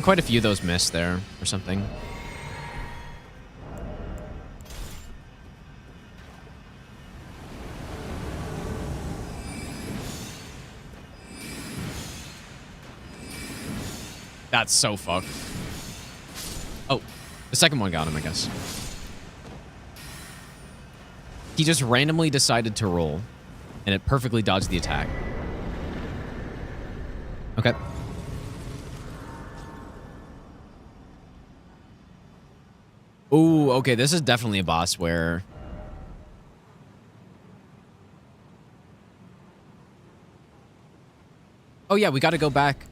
Quite a few of those missed there or something. That's so fucked. Oh, the second one got him, I guess. He just randomly decided to roll, and it perfectly dodged the attack. Okay. Ooh, okay, this is definitely a boss where... Oh yeah, we gotta go back.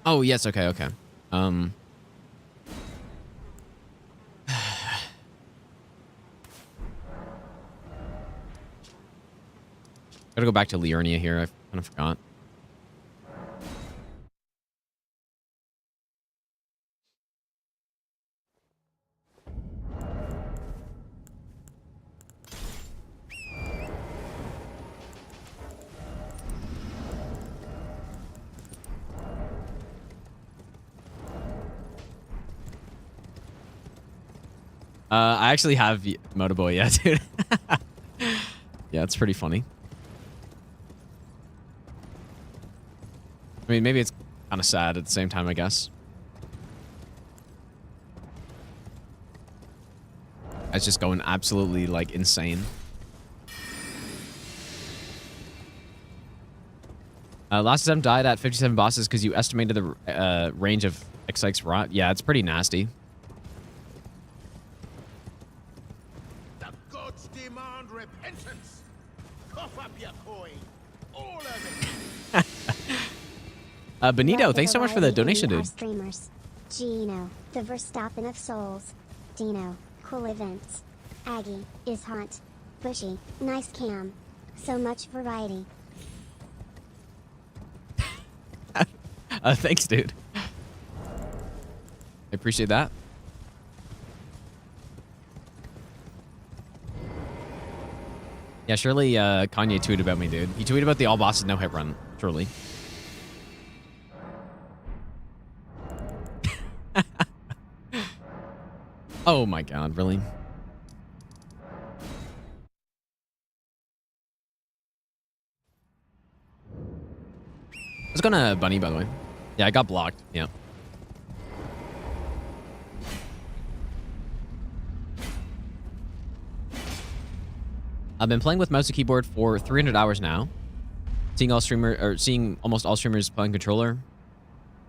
Oh, yes, okay, okay. Gotta go back to Liurnia here, I kind of forgot. I actually have Motoboy, yeah, dude. Yeah, it's pretty funny. I mean, maybe it's kind of sad at the same time, I guess. It's just going absolutely, like, insane. Last attempt died at 57 bosses because you estimated the range of X6 rot. Yeah, it's pretty nasty. The gods demand repentance. Cough up your coin. All of it. Benito, thanks so much for the donation, Our dude. streamers. Gino, the Verstappen of souls. Dino, cool events. Aggie, is hot. Bushy, nice cam. So much variety. Thanks, dude. I appreciate that. Yeah, surely Kanye tweeted about me, dude. He tweeted about the all bosses no hit run. Surely. Oh my god, really? Let's go to Bunny, by the way. Yeah, I got blocked. Yeah. I've been playing with mouse and keyboard for 300 hours now. Seeing almost all streamers playing controller.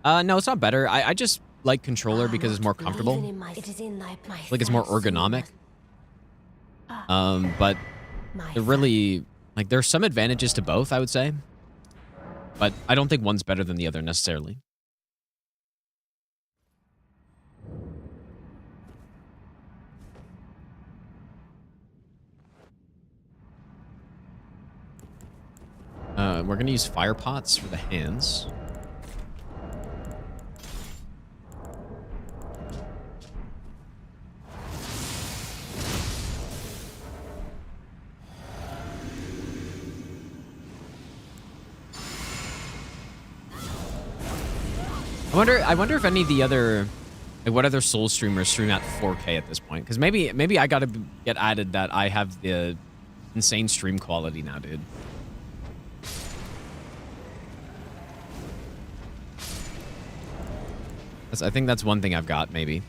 No, it's not better. I just like controller because it's more comfortable. Like it's more ergonomic. But they're really like there's some advantages to both, I would say. But I don't think one's better than the other necessarily. We're gonna use fire pots for the hands. I wonder if any of the other, like, what other Soul streamers stream at 4K at this point? Because maybe I gotta get added that I have the insane stream quality now, dude. I think that's one thing I've got, maybe.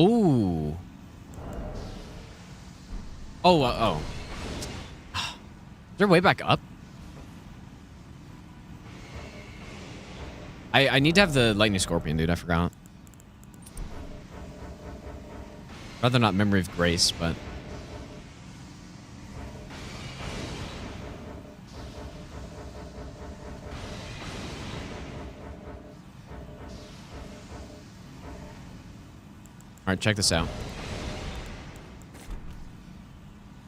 Ooh. Oh, oh. Is there a way back up? I need to have the lightning scorpion, dude. I forgot. Rather not memory of grace, but... All right, check this out.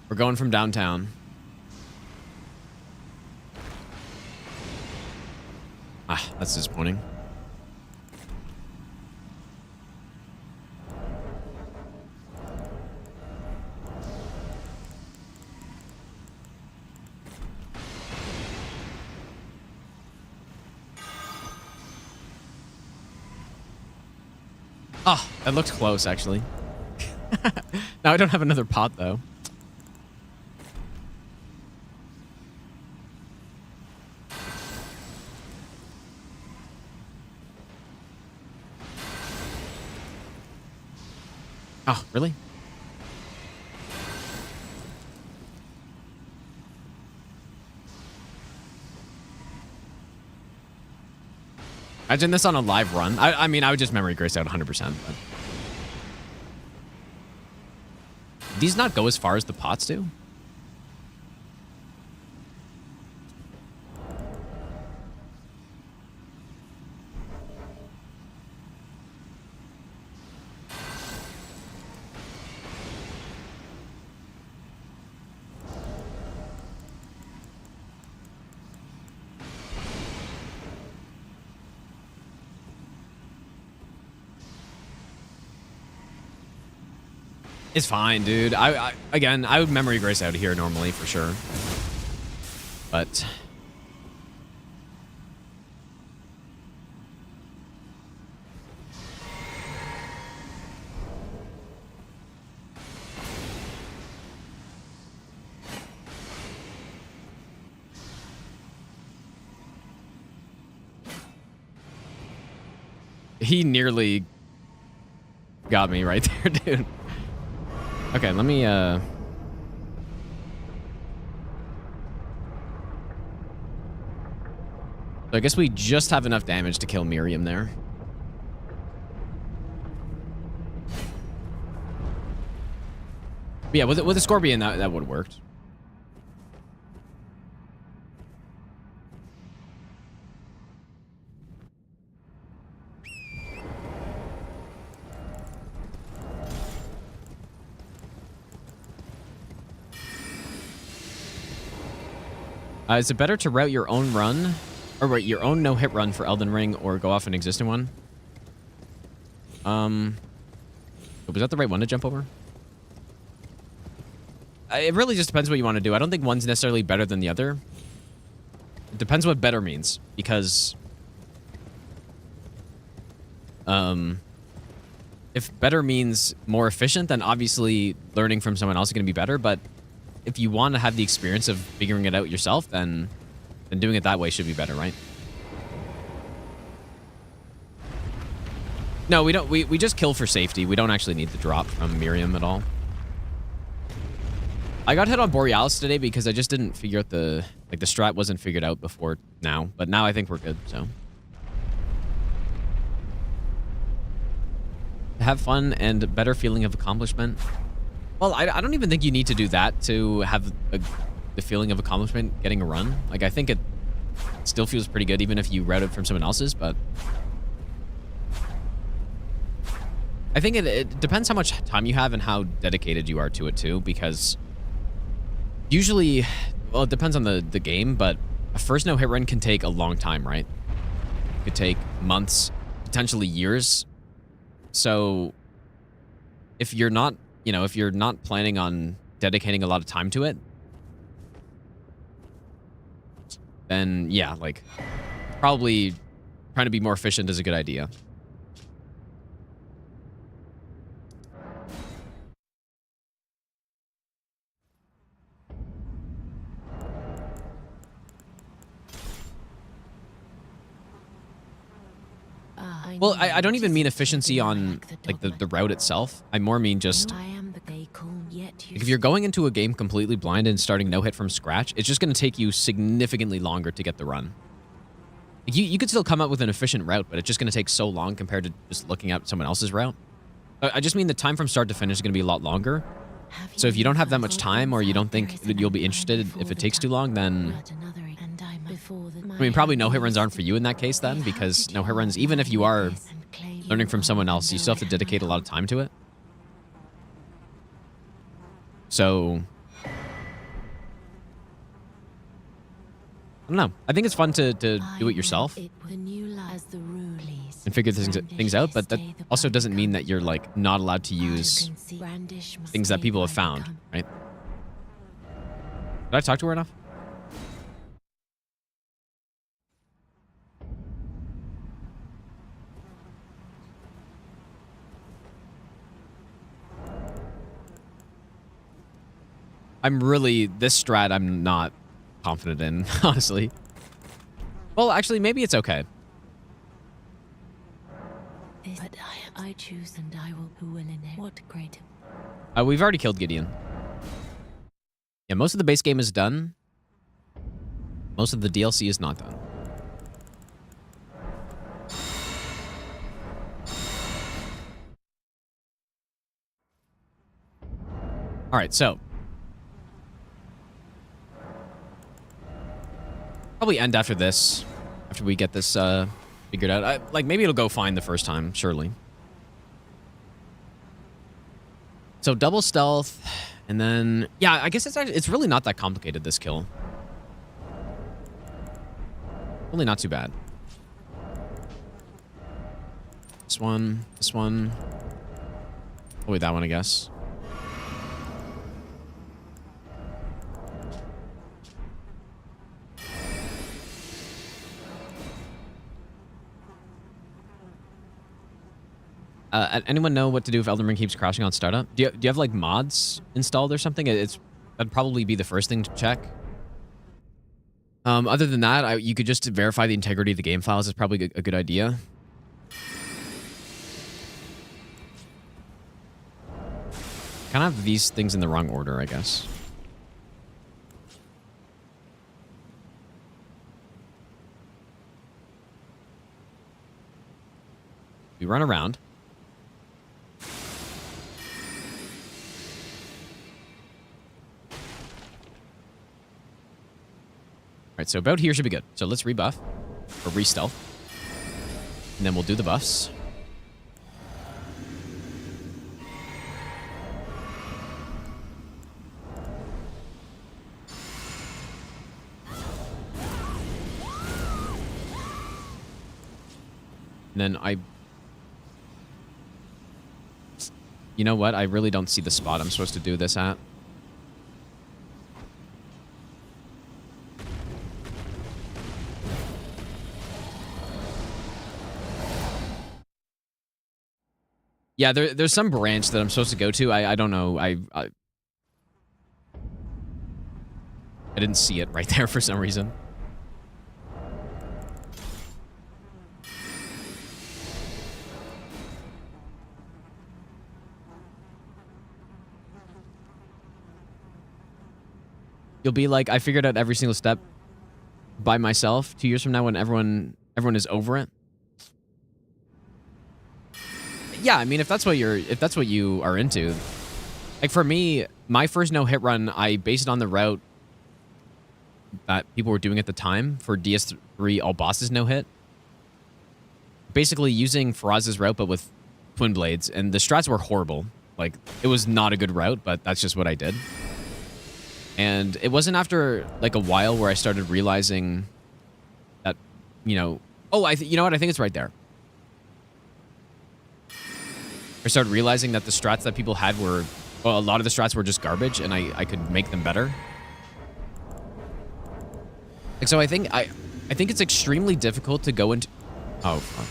We're going from downtown. Ah, that's disappointing. Oh, that looked close, actually. Now I don't have another pot, though. Oh, really? Imagine this on a live run. I mean, I would just memory grace out 100%. But... These not go as far as the pots do? It's fine, dude. Again, I would memory grace out of here normally for sure. But he nearly got me right there, dude. Okay, let me, So I guess we just have enough damage to kill Miriam there. But yeah, with a Scorpion, that would have worked. Is it better to route your own run, or wait, your own no-hit run for Elden Ring, or go off an existing one? Was that the right one to jump over? It really just depends what you want to do. I don't think one's necessarily better than the other. It depends what better means, because if better means more efficient, then obviously learning from someone else is going to be better, but if you want to have the experience of figuring it out yourself, then doing it that way should be better, right? No, we don't. We just kill for safety. We don't actually need the drop from Miriam at all. I got hit on Borealis today because I just didn't figure out the strat wasn't figured out before now, but now I think we're good. So have fun and better feeling of accomplishment. Well, I don't even think you need to do that to have the feeling of accomplishment getting a run. Like, I think it still feels pretty good even if you route it from someone else's, but I think it depends how much time you have and how dedicated you are to it too, because usually, well, it depends on the game, but a first no-hit run can take a long time, right? It could take months, potentially years. So if you're not if you're not planning on dedicating a lot of time to it, then yeah, like probably trying to be more efficient is a good idea. Well, I don't even mean efficiency on like the route itself. I more mean just I am the Gaycon yet Like if you're going into a game completely blind and starting no hit from scratch, it's just going to take you significantly longer to get the run. Like you could still come up with an efficient route, but it's just going to take so long compared to just looking at someone else's route. I just mean the time from start to finish is going to be a lot longer. So if you don't have that much time, or you don't think that you'll be interested if it takes too long, then I mean, probably no hit runs aren't for you in that case then, because no hit runs, even if you are learning from someone else, you still have to dedicate a lot of time to it. So I don't know. I think it's fun to do it yourself and figure things out, but that also doesn't mean that you're like not allowed to use things that people have found, right? Did I talk to her enough? This strat I'm not confident in, honestly. Well, actually, maybe it's okay. But I choose, and I will in it. What great. We've already killed Gideon. Yeah, most of the base game is done. Most of the DLC is not done. All right, so probably end after this, after we get this figured out. Like maybe it'll go fine the first time, surely. So double stealth, and then yeah, I guess it's really not that complicated, this kill. Really not too bad. This one. Oh wait, that one, I guess. Anyone know what to do if Elden Ring keeps crashing on startup? Do you have like mods installed or something? That'd probably be the first thing to check. Other than that, you could just verify the integrity of the game files is probably a good idea. Kind of have these things in the wrong order, I guess. We run around. All right, so about here should be good. So let's rebuff, or re-stealth, and then we'll do the buffs. And then you know what? I really don't see the spot I'm supposed to do this at. Yeah, there's some branch that I'm supposed to go to. I don't know. I didn't see it right there for some reason. You'll be like, I figured out every single step by myself 2 years from now when everyone is over it. Yeah, I mean, if that's what you are into. Like for me, my first no-hit run, I based it on the route that people were doing at the time for DS3 all bosses no-hit. Basically using Faraz's route, but with twin blades, and the strats were horrible. Like, it was not a good route, but that's just what I did. And it wasn't after like a while where I started realizing that, you know, oh, you know what? I think it's right there. I started realizing that the strats that people had were, well, a lot of the strats were just garbage, and I could make them better. Like, so I think it's extremely difficult to go into. Oh, fuck.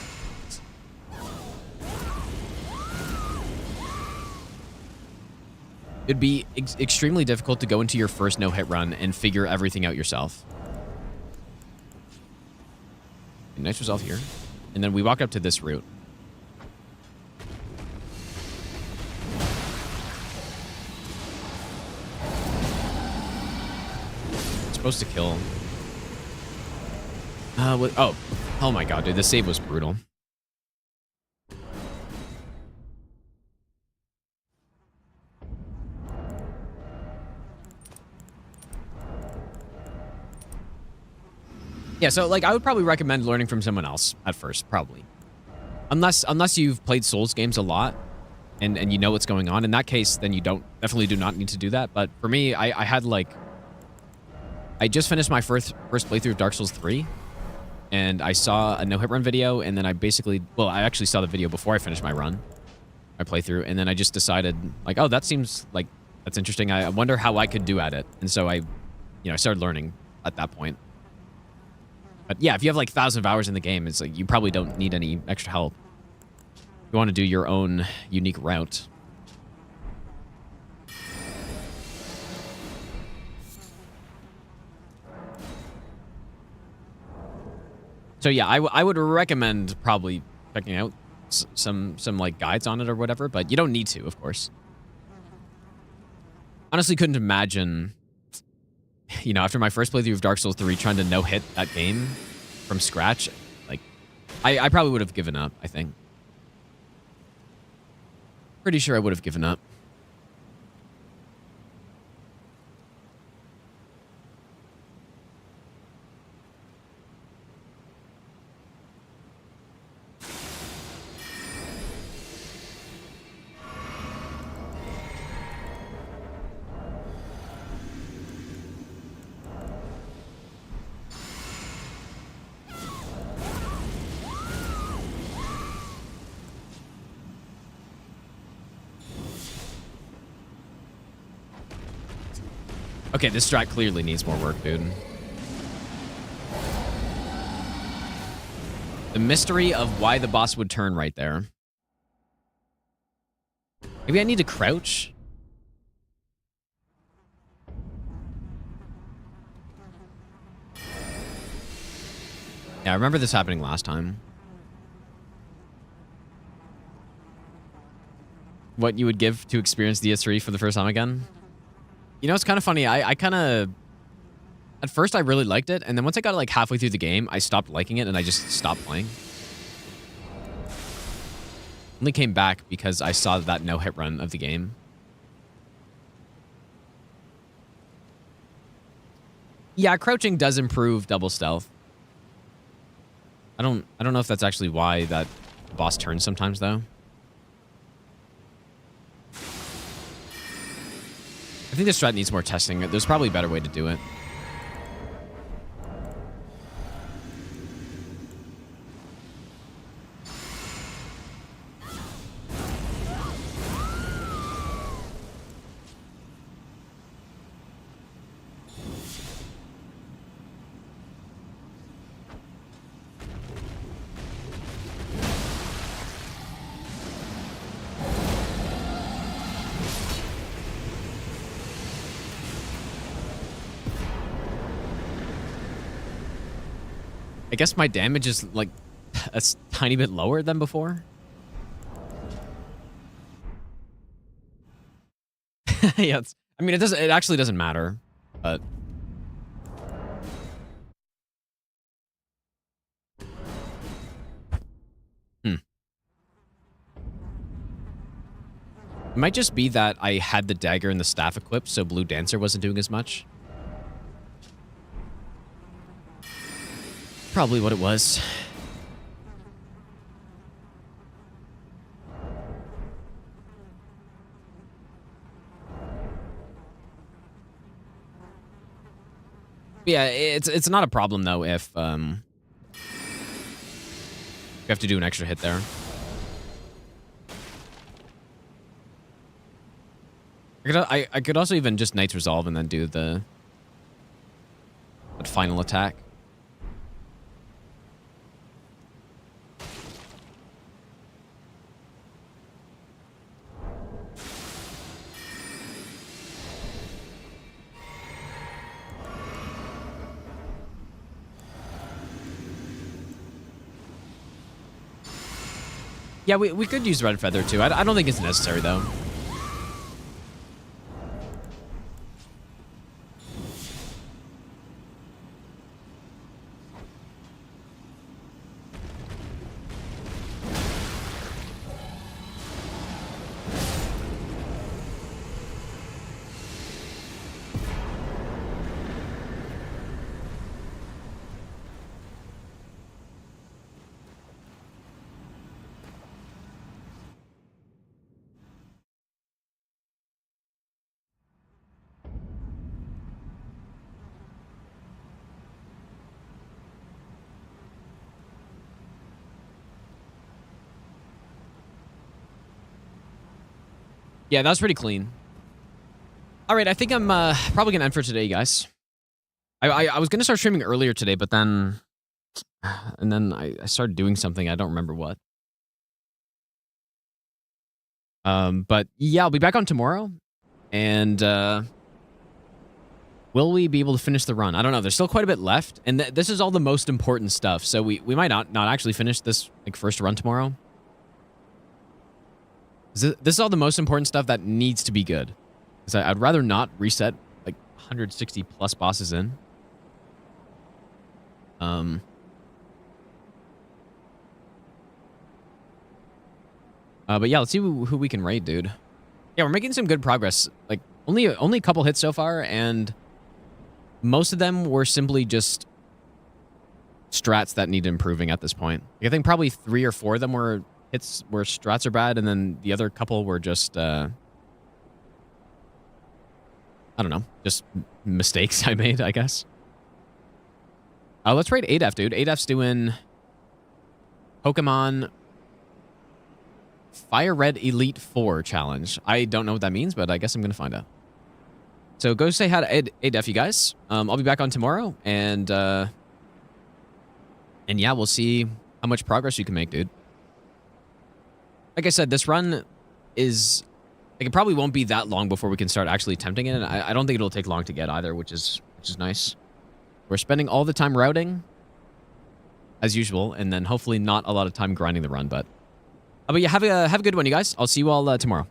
It'd be extremely difficult to go into your first no-hit run and figure everything out yourself. Nice resolve here. And then we walk up to this route. supposed to kill. Oh my god, dude, the save was brutal. Yeah, so like I would probably recommend learning from someone else at first, probably. Unless you've played Souls games a lot and you know what's going on. In that case, then you definitely do not need to do that. But for me, I just finished my first playthrough of Dark Souls 3, and I saw a no-hit run video, and then I actually saw the video before I finished my playthrough, and then I just decided, like, oh, that seems like that's interesting. I wonder how I could do at it. And so I started learning at that point. But yeah, if you have like thousands of hours in the game, it's like you probably don't need any extra help. You want to do your own unique route. So yeah, I would recommend probably checking out some like guides on it or whatever, but you don't need to, of course. Honestly, couldn't imagine, after my first playthrough of Dark Souls 3, trying to no-hit that game from scratch. Like, I probably would have given up, I think. Pretty sure I would have given up. Okay, this strat clearly needs more work, dude. The mystery of why the boss would turn right there. Maybe I need to crouch? Yeah, I remember this happening last time. What you would give to experience DS3 for the first time again? It's kind of funny. I kind of... At first, I really liked it, and then once I got like halfway through the game, I stopped liking it, and I just stopped playing. Only came back because I saw that no-hit run of the game. Yeah, crouching does improve double stealth. I don't know if that's actually why that boss turns sometimes, though. I think this strat needs more testing. There's probably a better way to do it. I guess my damage is like a tiny bit lower than before. Yeah, I mean, it actually doesn't matter, but it might just be that I had the dagger and the staff equipped, so Blue Dancer wasn't doing as much. Probably what it was. Yeah, it's not a problem though if you have to do an extra hit there. I could also even just Knight's Resolve and then do the final attack. Yeah, we could use Red Feather too. I don't think it's necessary though. Yeah, that was pretty clean. All right, I think I'm probably going to end for today, guys. I was going to start streaming earlier today, but then... And then I started doing something. I don't remember what. But yeah, I'll be back on tomorrow. And will we be able to finish the run? I don't know. There's still quite a bit left. And this is all the most important stuff. So we might not actually finish this like first run tomorrow. This is all the most important stuff that needs to be good. Because I'd rather not reset like 160 plus bosses in. But yeah, let's see who we can raid, dude. Yeah, we're making some good progress. Like, only a couple hits so far, and most of them were simply just strats that need improving at this point. Like, I think probably 3 or 4 of them were hits where strats are bad, and then the other couple were just, I don't know, just mistakes I made, I guess. Let's raid ADEF, dude. ADEF's doing Pokemon Fire Red Elite 4 challenge. I don't know what that means, but I guess I'm going to find out. So go say hi to ADEF, you guys. I'll be back on tomorrow, and yeah, we'll see how much progress you can make, dude. Like I said, this run is... Like, it probably won't be that long before we can start actually attempting it, and I don't think it'll take long to get either, which is nice. We're spending all the time routing, as usual, and then hopefully not a lot of time grinding the run, but yeah, have a good one, you guys. I'll see you all tomorrow.